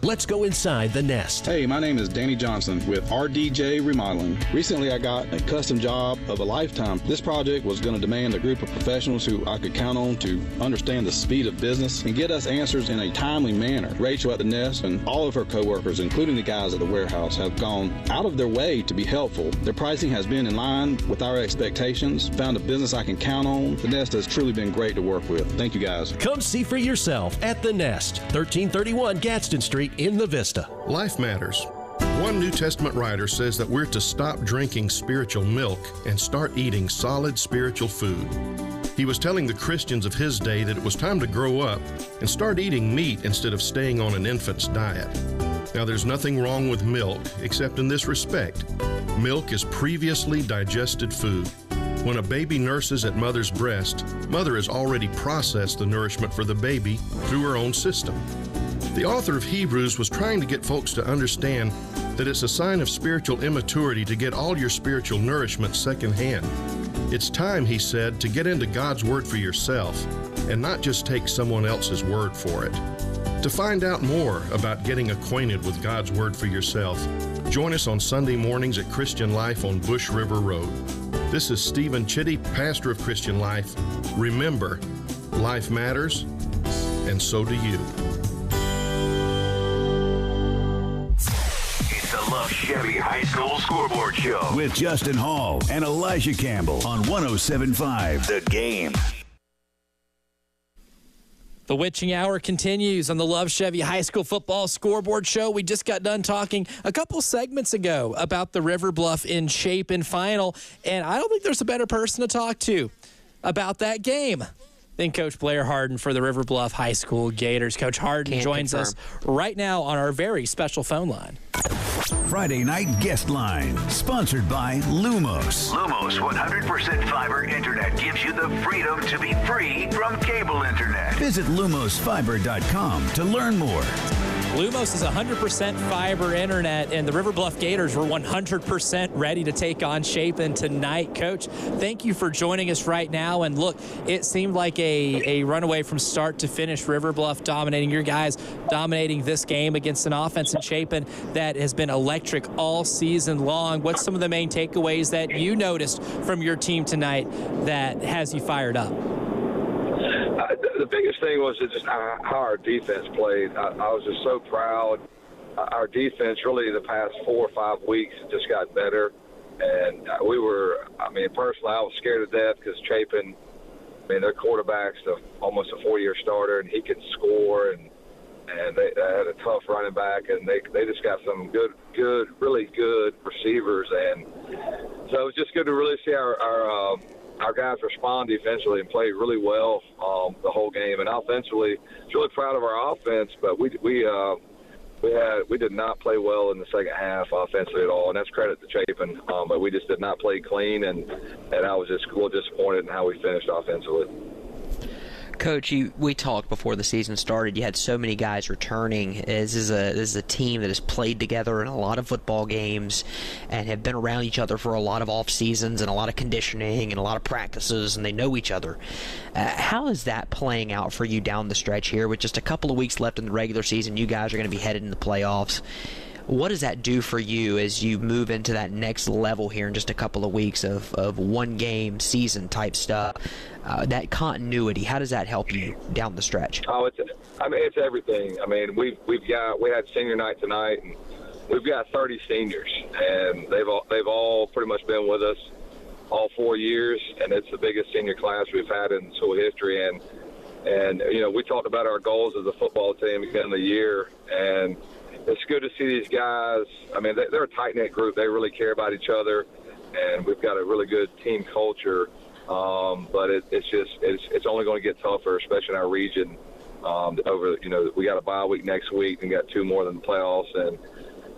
Let's go inside the Nest. Hey, my name is Danny Johnson with RDJ Remodeling. Recently, I got a custom job of a lifetime. This project was going to demand a group of professionals who I could count on to understand the speed of business and get us answers in a timely manner. Rachel at the Nest and all of her coworkers, including the guys at the warehouse, have gone out of their way to be helpful. Their pricing has been in line with our expectations. Found a business I can count on. The Nest has truly been great to work with. Thank you, guys. Come see for yourself at the Nest, 1331 Gadsden Street in the Vista. Life matters. One New Testament writer says that we're to stop drinking spiritual milk and start eating solid spiritual food. He was telling the Christians of his day that it was time to grow up and start eating meat instead of staying on an infant's diet. Now, there's nothing wrong with milk except in this respect. Milk is previously digested food. When a baby nurses at mother's breast, mother has already processed the nourishment for the baby through her own system. The author of Hebrews was trying to get folks to understand that it's a sign of spiritual immaturity to get all your spiritual nourishment secondhand. It's time, he said, to get into God's Word for yourself and not just take someone else's word for it. To find out more about getting acquainted with God's Word for yourself, join us on Sunday mornings at Christian Life on Bush River Road. This is Stephen Chitty, pastor of Christian Life. Remember, life matters, and so do you. Love Chevy High School Scoreboard Show with Justin Hall and Elijah Campbell on 107.5 The Game. The witching hour continues on the Love Chevy High School Football Scoreboard Show. We just got done talking a couple segments ago about the River Bluff in Chapin final, and I don't think there's a better person to talk to about that game than Coach Blair Harden for the River Bluff High School Gators. Coach Harden joins us right now on our very special phone line. Friday Night Guest Line, sponsored by Lumos. Lumos 100% fiber internet gives you the freedom to be free from cable internet. Visit lumosfiber.com to learn more. Lumos is 100% fiber internet, and the River Bluff Gators were 100% ready to take on Chapin tonight. Coach, thank you for joining us right now. And look, it seemed like a runaway from start to finish. River Bluff dominating, your guys dominating this game against an offense in Chapin that has been electric all season long. What's some of the main takeaways that you noticed from your team tonight that has you fired up? The biggest thing was just how our defense played. I was just so proud. Our defense really the past 4 or 5 weeks just got better. And personally, I was scared to death because Chapin, their quarterback's almost a 4-year starter, and he can score, and they had a tough running back, and they just got some really good receivers. And so it was just good to really see our guys respond defensively and play really well the whole game. And offensively, I was really proud of our offense, but we did not play well in the second half offensively at all, and that's credit to Chapin. But we just did not play clean, and I was just a little disappointed in how we finished offensively. Coach, we talked before the season started. You had so many guys returning. This is a team that has played together in a lot of football games and have been around each other for a lot of off seasons and a lot of conditioning and a lot of practices, and they know each other. How is that playing out for you down the stretch here? With just a couple of weeks left in the regular season, you guys are going to be headed in the playoffs. What does that do for you as you move into that next level here in just a couple of weeks of one-game season type stuff? That continuity, how does that help you down the stretch? It's everything. We had senior night tonight, and we've got 30 seniors, and they've all pretty much been with us all 4 years, and it's the biggest senior class we've had in school history. And we talked about our goals as a football team at the end of the year, and it's good to see these guys. They're a tight-knit group. They really care about each other, and we've got a really good team culture. But it's only going to get tougher, especially in our region. We got a bye week next week and got 2 more than the playoffs, and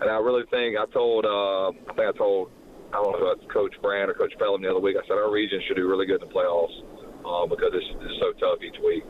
I really think I don't know if it's Coach Brand or Coach Pelham the other week. I said our region should do really good in the playoffs because it's so tough each week.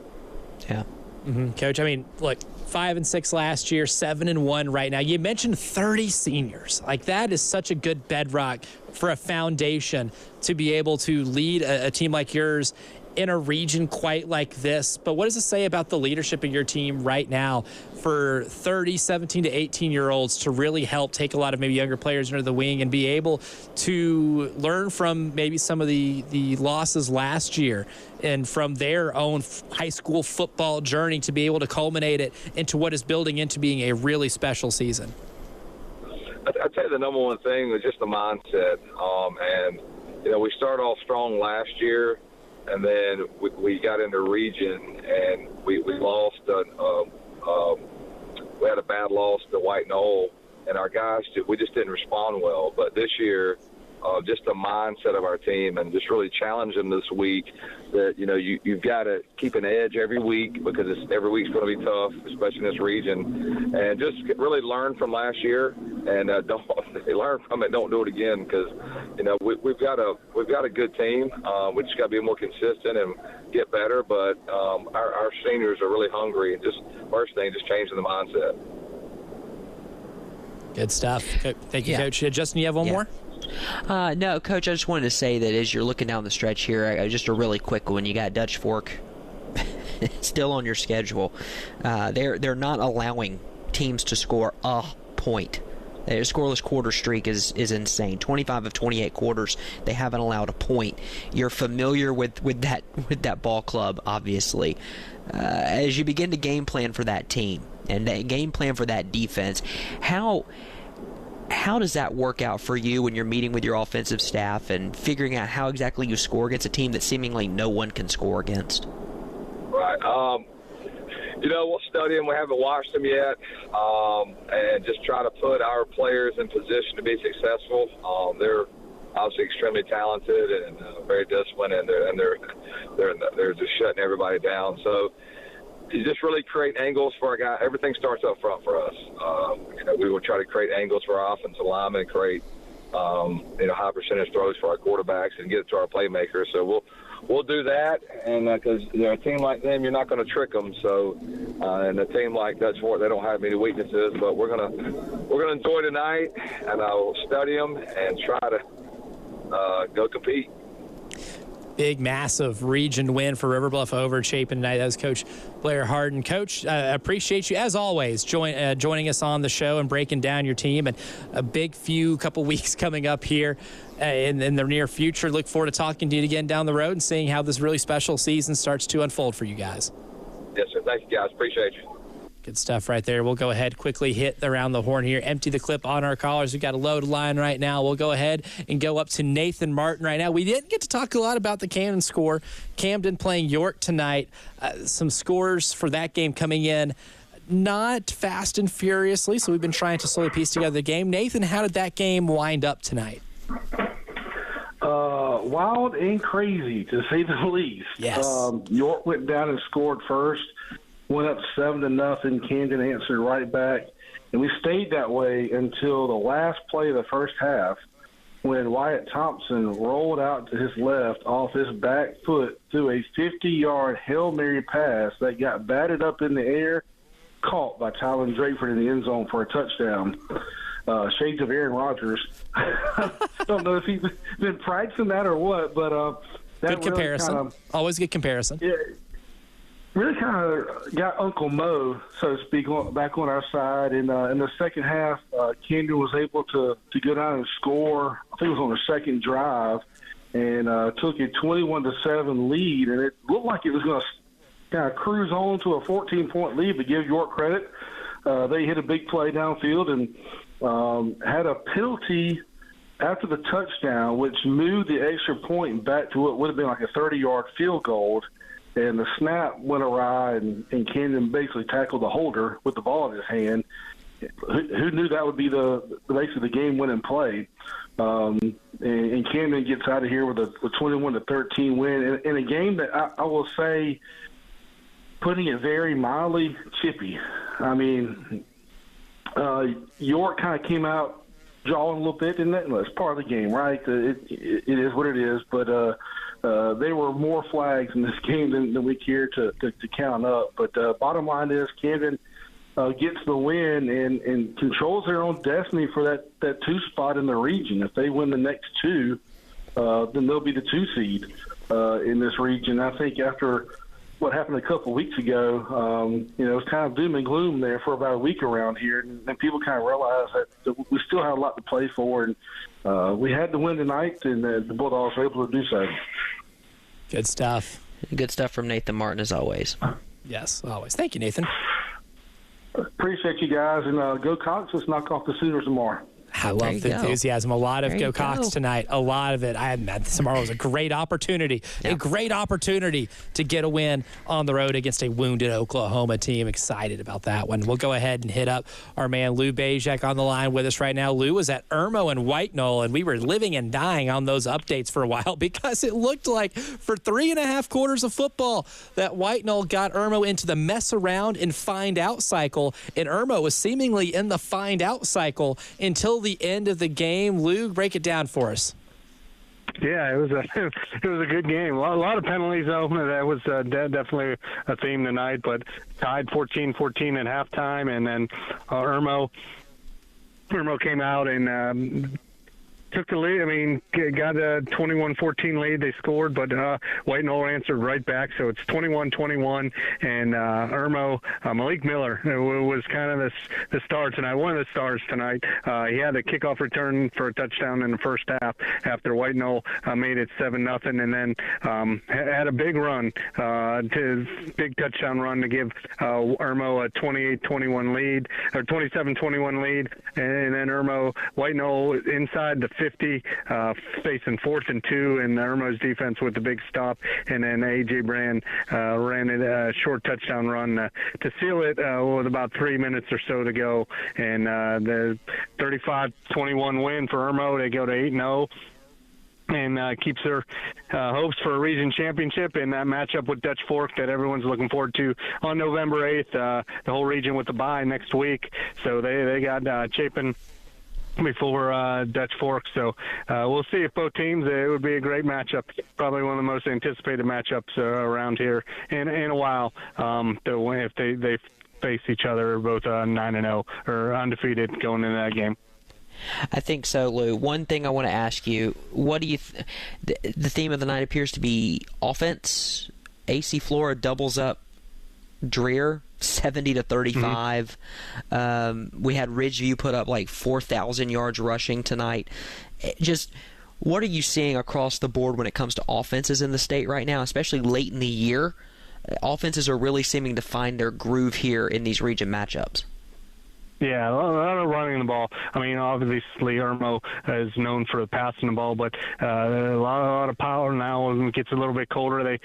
Yeah. Mm-hmm. Coach, look, 5-6 last year, 7-1 right now. You mentioned 30 seniors. That is such a good bedrock for a foundation to be able to lead a team like yours in a region quite like this. But what does it say about the leadership of your team right now for 30, 17 to 18-year-olds to really help take a lot of maybe younger players under the wing and be able to learn from maybe some of the losses last year and from their own high school football journey to be able to culminate it into what is building into being a really special season? I'd say the number one thing was just the mindset. We started off strong last year, and then we got into region, and we lost. We had a bad loss to White Knoll, and our guys we just didn't respond well. But this year, just the mindset of our team, and just really challenge them this week that you've got to keep an edge every week because every week's going to be tough, especially in this region, and just really learn from last year and don't learn from it. Don't do it again because we've got a good team. We just got to be more consistent and get better. But our seniors are really hungry, and just first thing, just changing the mindset. Good stuff. Thank you, Coach. Justin, you have one more? No, Coach, I just wanted to say that as you're looking down the stretch here, just a really quick one. You got Dutch Fork still on your schedule. They're not allowing teams to score a point. Their scoreless quarter streak is insane. 25 of 28 quarters, they haven't allowed a point. You're familiar with that ball club, obviously. As you begin to game plan for that team and game plan for that defense, how does that work out for you when you're meeting with your offensive staff and figuring out how exactly you score against a team that seemingly no one can score against? Right. We'll study them. We haven't watched them yet, and just try to put our players in position to be successful. They're obviously extremely talented and very disciplined, and they're just shutting everybody down. So you just really create angles for our guys. Everything starts up front for us. We will try to create angles for our offensive linemen, create high percentage throws for our quarterbacks and get it to our playmakers. So we'll do that, and because they're a team like them, you're not going to trick them. So, and a team like Dutch Fork, they don't have many weaknesses. But we're gonna enjoy tonight, and I'll study them and try to go compete. Big, massive region win for River Bluff over Chapin tonight. That was Coach Blair Harden. Coach, appreciate you, as always, joining us on the show and breaking down your team. And a big couple weeks coming up here in the near future. Look forward to talking to you again down the road and seeing how this really special season starts to unfold for you guys. Yes, sir. Thank you, guys. Appreciate you. Good stuff right there. We'll go ahead, quickly hit around the horn here, empty the clip on our callers. We've got a loaded line right now. We'll go ahead and go up to Nathan Martin right now. We didn't get to talk a lot about the Camden score. Camden playing York tonight. Some scores for that game coming in not fast and furiously, so we've been trying to slowly piece together the game. Nathan, how did that game wind up tonight? Wild and crazy, to say the least. Yes. York went down and scored first. Went up 7-0. Camden answered right back. And we stayed that way until the last play of the first half when Wyatt Thompson rolled out to his left off his back foot through a 50-yard Hail Mary pass that got batted up in the air, caught by Tylen Drakeford in the end zone for a touchdown. Shades of Aaron Rodgers. I don't know if he's been practicing that or what, but that good comparison. Always good comparison. Yeah. Really kind of got Uncle Mo, so to speak, back on our side. And in the second half, Camden was able to go down and score. I think it was on the second drive, and took a 21-7 lead. And it looked like it was going to kind of cruise on to a 14-point lead. To give York credit, they hit a big play downfield and had a penalty after the touchdown, which moved the extra point back to what would have been like a 30-yard field goal. And the snap went awry, and Camden basically tackled the holder with the ball in his hand. Who knew that would be basically the game-winning play? And Camden gets out of here with a 21-13 win in a game that I will say, putting it very mildly, chippy. I mean, York kind of came out drawing a little bit, and it's part of the game, right? It is what it is, but there were more flags in this game than we care to count up. But bottom line is Camden gets the win and controls their own destiny for that 2 spot in the region. If they win the next 2, then they'll be the 2 seed in this region. I think after what happened a couple weeks ago, it was kind of doom and gloom there for about a week around here. And people kind of realized that we still had a lot to play for. And we had to win tonight, and the Bulldogs were able to do so. Good stuff. Good stuff from Nathan Martin, as always. Yes, always. Thank you, Nathan. Appreciate you guys, and go Cox. Let's knock off the Sooners tomorrow. I love the enthusiasm. A lot of Go Cox tonight. A lot of it. Tomorrow was a great opportunity. A great opportunity to get a win on the road against a wounded Oklahoma team. Excited about that one. We'll go ahead and hit up our man Lou Bajek on the line with us right now. Lou was at Irmo and White Knoll, and we were living and dying on those updates for a while because it looked like for 3.5 quarters of football that White Knoll got Irmo into the mess around and find out cycle, and Irmo was seemingly in the find out cycle until the end of the game. Lou, break it down for us. Yeah, it was a good game. A lot of penalties, though. That was definitely a theme tonight, but tied 14-14 at halftime, and then Irmo came out and took the lead. I mean, got a 21-14 lead. They scored, but White Knoll answered right back. So it's 21-21. And Irmo, Malik Miller was kind of the star tonight. One of the stars tonight. He had a kickoff return for a touchdown in the first half after White Knoll made it 7-0, and then had a big run, big touchdown run to give Irmo a 28-21 lead, or 27-21 lead. And then White Knoll inside the 50, facing 4th and 2, and Irmo's defense with the big stop, and then A.J. Brand ran a short touchdown run to seal it with about 3 minutes or so to go, and the 35-21 win for Irmo. They go to 8-0. And keeps their hopes for a region championship in that matchup with Dutch Fork that everyone's looking forward to on November 8th. The whole region with the bye next week. So they got Chapin before Dutch Fork. So we'll see if both teams, it would be a great matchup, probably one of the most anticipated matchups around here in a while, if they face each other, both 9-0 or undefeated going into that game. I think so, Lou. One thing I want to ask you, what do you the theme of the night appears to be offense. AC Flora doubles up Dreer 70-35. We had Ridgeview put up like 4,000 yards rushing tonight. Just what are you seeing across the board when it comes to offenses in the state right now, especially late in the year? Offenses are really seeming to find their groove here in these region matchups. Yeah, a lot of running the ball. I mean, obviously, Irmo is known for passing the ball, but a lot of power now. When it gets a little bit colder, they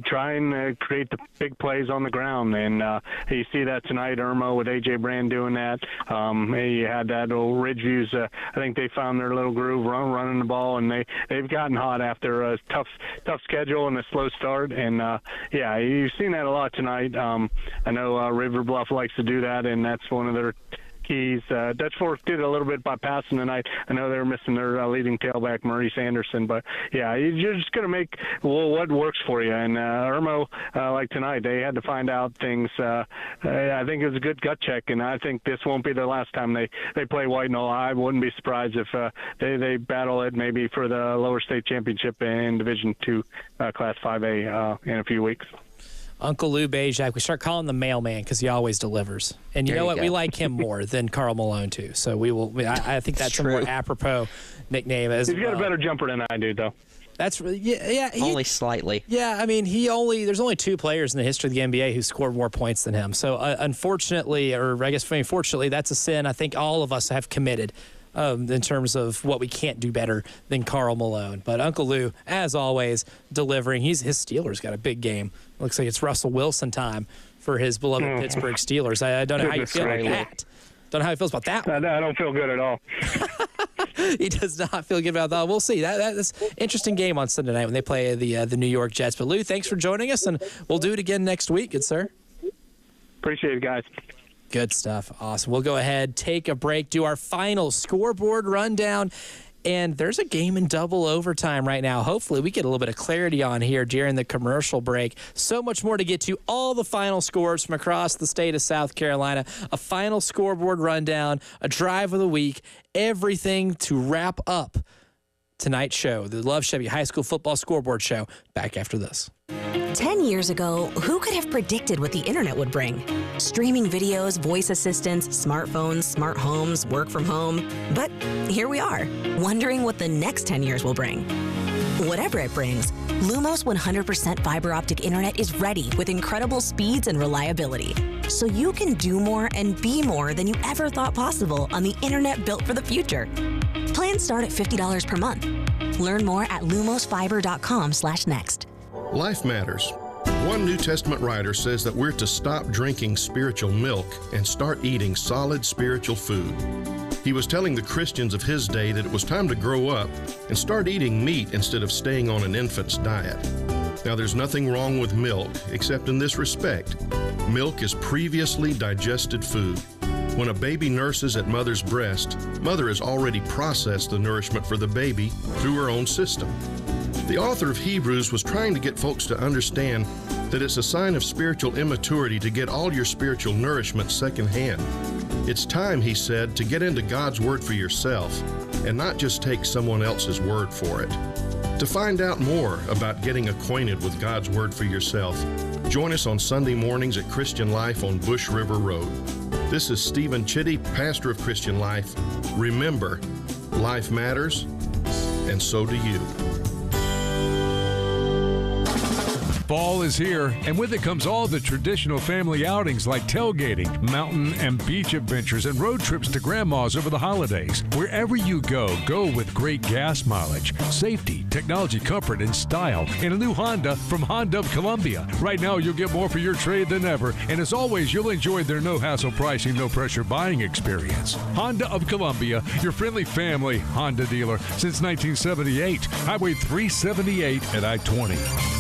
try and create the big plays on the ground. And you see that tonight, Irmo with A.J. Brand doing that. You had that old Ridgeview's. I think they found their little groove running the ball, and they've gotten hot after a tough schedule and a slow start. And, yeah, you've seen that a lot tonight. I know River Bluff likes to do that, and that's one of their keys. Dutch Fork did a little bit by passing tonight. I know they were missing their leading tailback, Maurice Anderson, but yeah, you're just going to make what works for you. And Irmo, like tonight, they had to find out things. I think it was a good gut check, and I think this won't be the last time they play White Knoll. I wouldn't be surprised if they battle it maybe for the lower state championship in Division II, Class 5A in a few weeks. Uncle Lou Bajak, we start calling the mailman because he always delivers. And you know what? We like him more than Carl Malone, too. So we will. I think that's a more apropos nickname. He's got a better jumper than I do, though. That's yeah. Only slightly. Yeah, I mean, there's only two players in the history of the NBA who scored more points than him. So unfortunately, or I guess fortunately, that's a sin I think all of us have committed. In terms of what we can't do better than Carl Malone. But Uncle Lou, as always, delivering. His Steelers got a big game. Looks like it's Russell Wilson time for his beloved Pittsburgh Steelers. I don't know how you feel about that. Don't know how he feels about that one. I don't feel good at all. He does not feel good about that. We'll see. That's an interesting game on Sunday night when they play the New York Jets. But Lou, thanks for joining us, and we'll do it again next week. Good, sir. Appreciate it, guys. Good stuff. Awesome. We'll go ahead, take a break, do our final scoreboard rundown. And there's a game in double overtime right now. Hopefully we get a little bit of clarity on here during the commercial break. So much more to get to. All the final scores from across the state of South Carolina. A final scoreboard rundown, a drive of the week, everything to wrap up tonight's show, the Love Chevy High School Football Scoreboard Show. Back after this. 10 years ago, who could have predicted what the internet would bring? Streaming videos, voice assistants, smartphones, smart homes, work from home. But here we are, wondering what the next 10 years will bring. Whatever it brings, Lumos 100% fiber optic internet is ready with incredible speeds and reliability. So you can do more and be more than you ever thought possible on the internet built for the future. Plans start at $50 per month. Learn more at lumosfiber.com/next. Life matters. One New Testament writer says that we're to stop drinking spiritual milk and start eating solid spiritual food. He was telling the Christians of his day that it was time to grow up and start eating meat instead of staying on an infant's diet. Now, there's nothing wrong with milk, except in this respect. Milk is previously digested food. When a baby nurses at mother's breast, mother has already processed the nourishment for the baby through her own system. The author of Hebrews was trying to get folks to understand that it's a sign of spiritual immaturity to get all your spiritual nourishment secondhand. It's time, he said, to get into God's Word for yourself and not just take someone else's word for it. To find out more about getting acquainted with God's Word for yourself, join us on Sunday mornings at Christian Life on Bush River Road. This is Stephen Chitty, pastor of Christian Life. Remember, life matters, and so do you. Fall is here, and with it comes all the traditional family outings like tailgating, mountain and beach adventures, and road trips to grandma's over the holidays. Wherever you go, go with great gas mileage, safety, technology, comfort, and style in a new Honda from Honda of Columbia. Right now, you'll get more for your trade than ever, and as always, you'll enjoy their no-hassle pricing, no-pressure buying experience. Honda of Columbia, your friendly family Honda dealer since 1978. Highway 378 at I-20.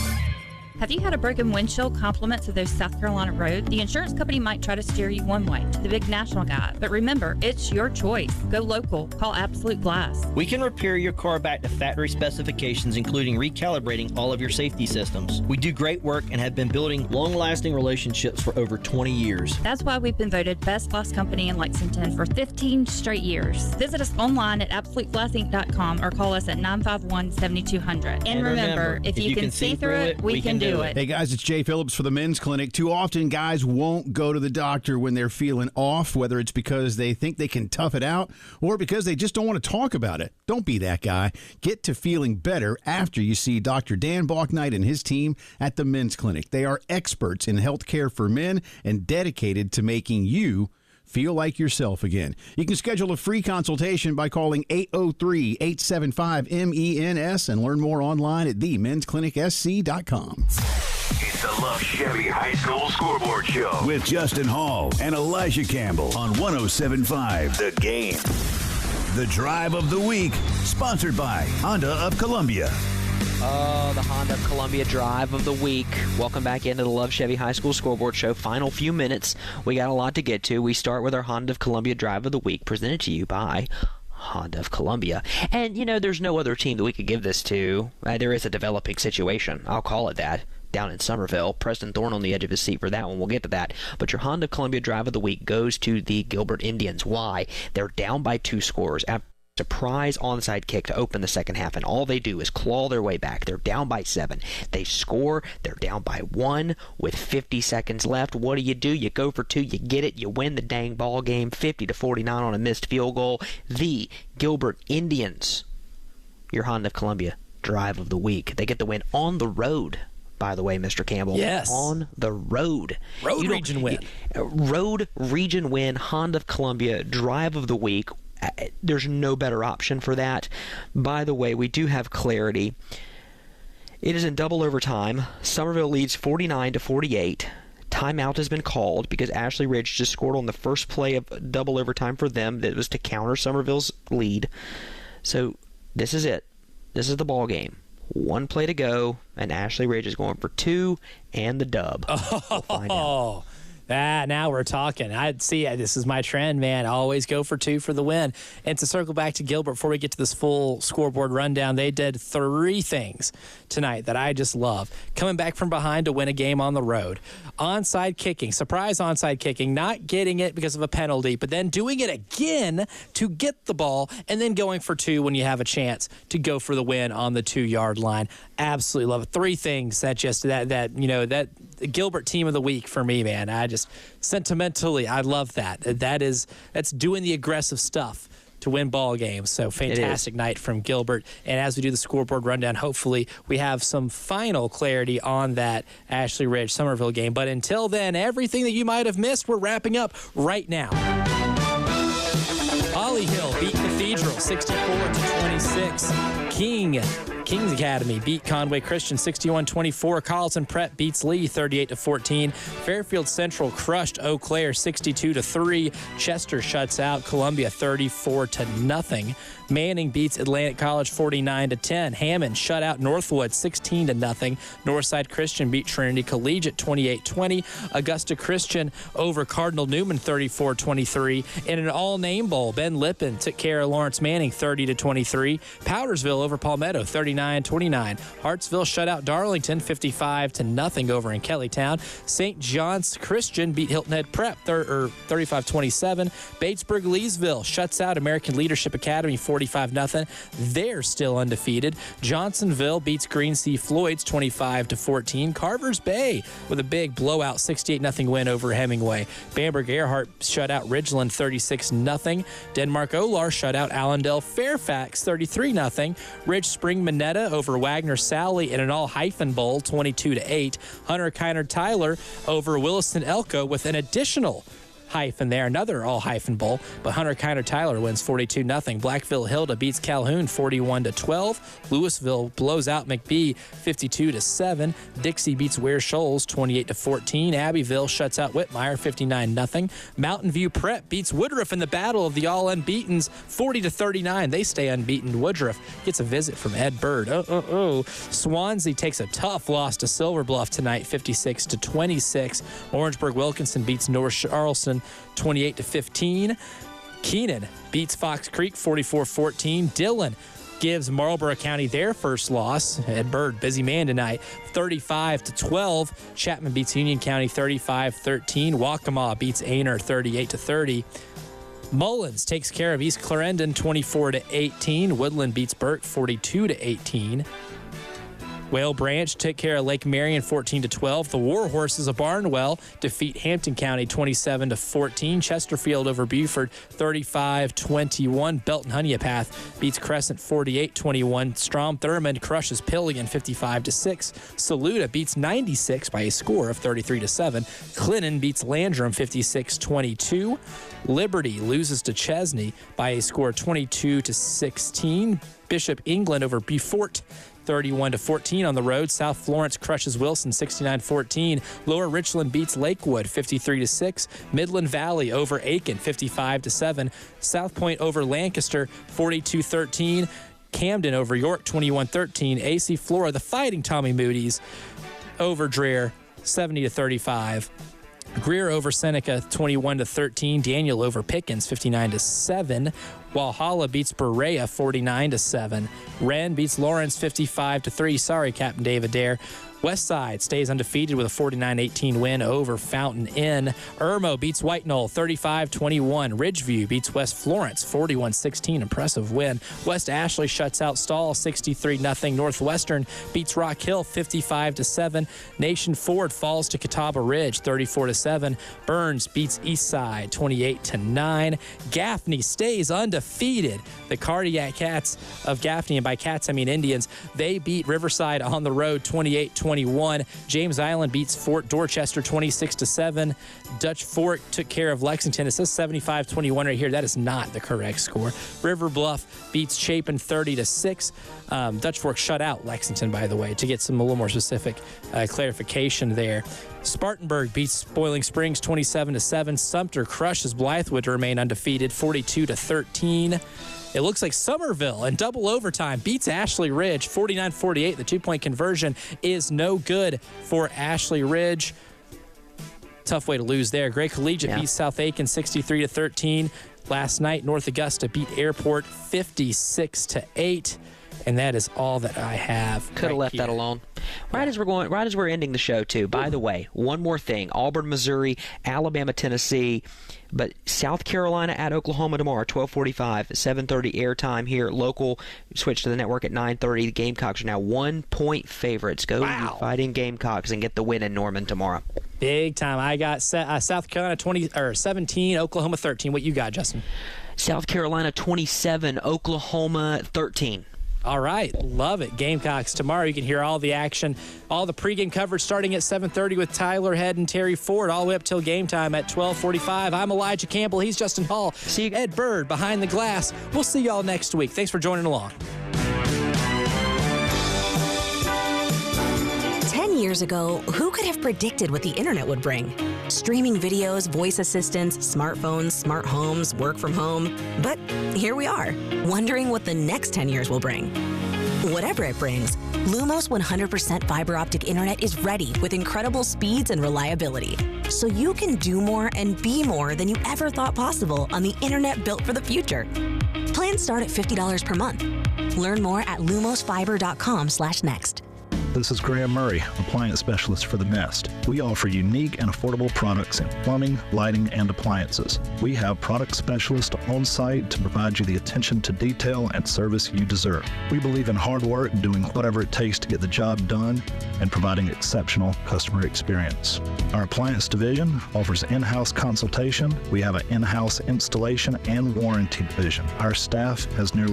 Have you had a broken windshield compliments of those South Carolina roads? The insurance company might try to steer you one way, to the big national guy. But remember, it's your choice. Go local. Call Absolute Glass. We can repair your car back to factory specifications, including recalibrating all of your safety systems. We do great work and have been building long-lasting relationships for over 20 years. That's why we've been voted Best Glass Company in Lexington for 15 straight years. Visit us online at AbsoluteGlassInc.com or call us at 951-7200. And remember, if you can see through it, we can do it. Hey guys, it's Jay Phillips for the Men's Clinic. Too often guys won't go to the doctor when they're feeling off, whether it's because they think they can tough it out or because they just don't want to talk about it. Don't be that guy. Get to feeling better after you see Dr. Dan Balknight and his team at the Men's Clinic. They are experts in health care for men and dedicated to making you feel like yourself again. You can schedule a free consultation by calling 803-875-MENS and learn more online at themensclinicsc.com. It's the Love Chevy High School Scoreboard Show with Justin Hall and Elijah Campbell on 107.5 The Game. The Drive of the Week, sponsored by Honda of Columbia. Oh, the Honda of Columbia Drive of the Week. Welcome back into the Love Chevy High School Scoreboard Show. Final few minutes. We got a lot to get to. We start with our Honda of Columbia Drive of the Week, presented to you by Honda of Columbia. And, you know, there's no other team that we could give this to. There is a developing situation. I'll call it that. Down in Somerville. Preston Thorne on the edge of his seat for that one. We'll get to that. But your Honda of Columbia Drive of the Week goes to the Gilbert Indians. Why? They're down by 2 scores after a surprise onside kick to open the second half, and all they do is claw their way back. They're down by 7. They score. They're down by 1 with 50 seconds left. What do? You go for 2. You get it. You win the dang ball game, 50-49 on a missed field goal. The Gilbert Indians, your Honda of Columbia Drive of the Week. They get the win on the road. By the way, Mr. Campbell. Yes. On the road. Road region win. Road region win, Honda of Columbia Drive of the Week. There's no better option for that. By the way, we do have clarity. It is in double overtime. Somerville leads 49-48. Timeout has been called because Ashley Ridge just scored on the first play of double overtime for them. That was to counter Somerville's lead. So this is it. This is the ball game. 1 play to go, and Ashley Ridge is going for 2 and the dub. We'll find out. Now we're talking. I'd see this is my trend, man. I always go for 2 for the win. And to circle back to Gilbert before we get to this full scoreboard rundown, they did 3 things tonight that I just love. Coming back from behind to win a game on the road. Onside kicking, surprise onside kicking, not getting it because of a penalty, but then doing it again to get the ball and then going for 2 when you have a chance to go for the win on the 2-yard line. Absolutely love it. 3 things that just that Gilbert team of the week for me, man. I just sentimentally, I love that. That's doing the aggressive stuff to win ball games. So fantastic night from Gilbert. And as we do the scoreboard rundown, hopefully we have some final clarity on that Ashley Ridge Somerville game. But until then, everything that you might have missed, we're wrapping up right now. Holly Hill beat Cathedral 64-26. Kings Academy beat Conway Christian 61-24. Carlton Prep beats Lee 38-14. Fairfield Central crushed Eau Claire 62-3. Chester shuts out Columbia 34-0. Manning beats Atlantic College 49-10. Hammond shut out Northwood 16-0. Northside Christian beat Trinity Collegiate 28-20. Augusta Christian over Cardinal Newman 34-23. In an all-name bowl, Ben Lippen took care of Lawrence Manning 30-23. Powdersville over Palmetto 39-29. Hartsville shut out Darlington 55-0 over in Kellytown. St. John's Christian beat Hilton Head Prep 35-27. Batesburg Leesville shuts out American Leadership Academy 45-0. They're still undefeated. Johnsonville beats Green Sea Floyds 25-14. Carver's Bay with a big blowout 68-0 win over Hemingway. Bamberg Earhart shut out Ridgeland 36-0. Denmark Olar shut out Allendale Fairfax 33-0. Ridge Spring Minetta over Wagner Sally in an all-hyphen bowl 22-8. Hunter Kiner Tyler over Williston Elko with an additional hyphen there. Another all-hyphen bowl, but Hunter Kiner Tyler wins 42-0. Blackville Hilda beats Calhoun 41-12. Louisville blows out McBee 52-7. Dixie beats Ware Shoals 28-14. Abbeville shuts out Whitmire 59-0. Mountain View Prep beats Woodruff in the battle of the all-unbeatens 40-39. They stay unbeaten. Woodruff gets a visit from Ed Bird. Swansea takes a tough loss to Silver Bluff tonight 56-26. Orangeburg Wilkinson beats North Charleston 28-15. Keenan beats Fox Creek 44-14. Dillon gives Marlborough County their first loss. Ed Bird, busy man tonight, 35-12. Chapman beats Union County 35-13. Waccamaw beats Aner 38-30. Mullins takes care of East Clarendon 24-18. Woodland beats Burke 42-18. Whale Branch took care of Lake Marion 14-12. The Warhorses of Barnwell defeat Hampton County 27-14. Chesterfield over Buford 35-21. Belton Honeypath beats Crescent 48-21. Strom Thurmond crushes Pillion 55-6. Saluda beats 96 by a score of 33-7. Clinton beats Landrum 56-22. Liberty loses to Chesney by a score 22-16. Bishop England over Beaufort 31-14 on the road. South Florence crushes Wilson 69-14. Lower Richland beats Lakewood 53-6. Midland Valley over Aiken 55-7. South Point over Lancaster 42-13. Camden over York 21-13. AC Flora, the Fighting Tommy Moody's over Dreher 70-35. Greer over Seneca 21-13. Daniel over Pickens 59-7. Walhalla beats Berea 49-7. Wren beats Lawrence 55-3. Sorry, Captain David Dare. Westside stays undefeated with a 49-18 win over Fountain Inn. Irmo beats White Knoll 35-21. Ridgeview beats West Florence 41-16. Impressive win. West Ashley shuts out Stall 63-0. Northwestern beats Rock Hill 55-7. Nation Ford falls to Catawba Ridge 34-7. Burns beats Eastside 28-9. Gaffney stays undefeated. The Cardiac Cats of Gaffney, and by Cats I mean Indians, they beat Riverside on the road 28-21. James Island beats Fort Dorchester 26-7. Dutch Fork took care of Lexington. It says 75-21 right here. That is not the correct score. River Bluff beats Chapin 30-6. Dutch Fork shut out Lexington, by the way, to get a little more specific clarification there. Spartanburg beats Boiling Springs 27-7. Sumter crushes Blythewood to remain undefeated 42-13. It looks like Somerville in double overtime beats Ashley Ridge 49-48. The two-point conversion is no good for Ashley Ridge. Tough way to lose there. Gray Collegiate beats South Aiken 63-13. Last night, North Augusta beat Airport 56-8. And that is all that I have. Could have left that alone. Right as we're ending the show, too. By the way, one more thing. Auburn, Missouri, Alabama, Tennessee, but South Carolina at Oklahoma tomorrow, 12:45, 7:30 airtime here. Local, switch to the network at 9:30. The Gamecocks are now 1-point favorites. Go you Fighting Gamecocks and get the win in Norman tomorrow. Big time. I got South Carolina 17, Oklahoma 13. What you got, Justin? South Carolina 27, Oklahoma 13. All right, love it. Gamecocks tomorrow. You can hear all the action, all the pregame coverage starting at 7:30 with Tyler Head and Terry Ford, all the way up till game time at 12:45. I'm Elijah Campbell. He's Justin Hall. See you, Ed Bird, behind the glass. We'll see y'all next week. Thanks for joining along. 10 years ago, who could have predicted what the internet would bring? Streaming videos, voice assistants, smartphones, smart homes, work from home. But here we are, wondering what the next 10 years will bring. Whatever it brings, Lumos 100% fiber optic internet is ready with incredible speeds and reliability. So you can do more and be more than you ever thought possible on the internet built for the future. Plans start at $50 per month. Learn more at lumosfiber.com/next. This is Graham Murray, appliance specialist for The Nest. We offer unique and affordable products in plumbing, lighting, and appliances. We have product specialists on site to provide you the attention to detail and service you deserve. We believe in hard work, doing whatever it takes to get the job done, and providing exceptional customer experience. Our appliance division offers in-house consultation. We have an in-house installation and warranty division. Our staff has nearly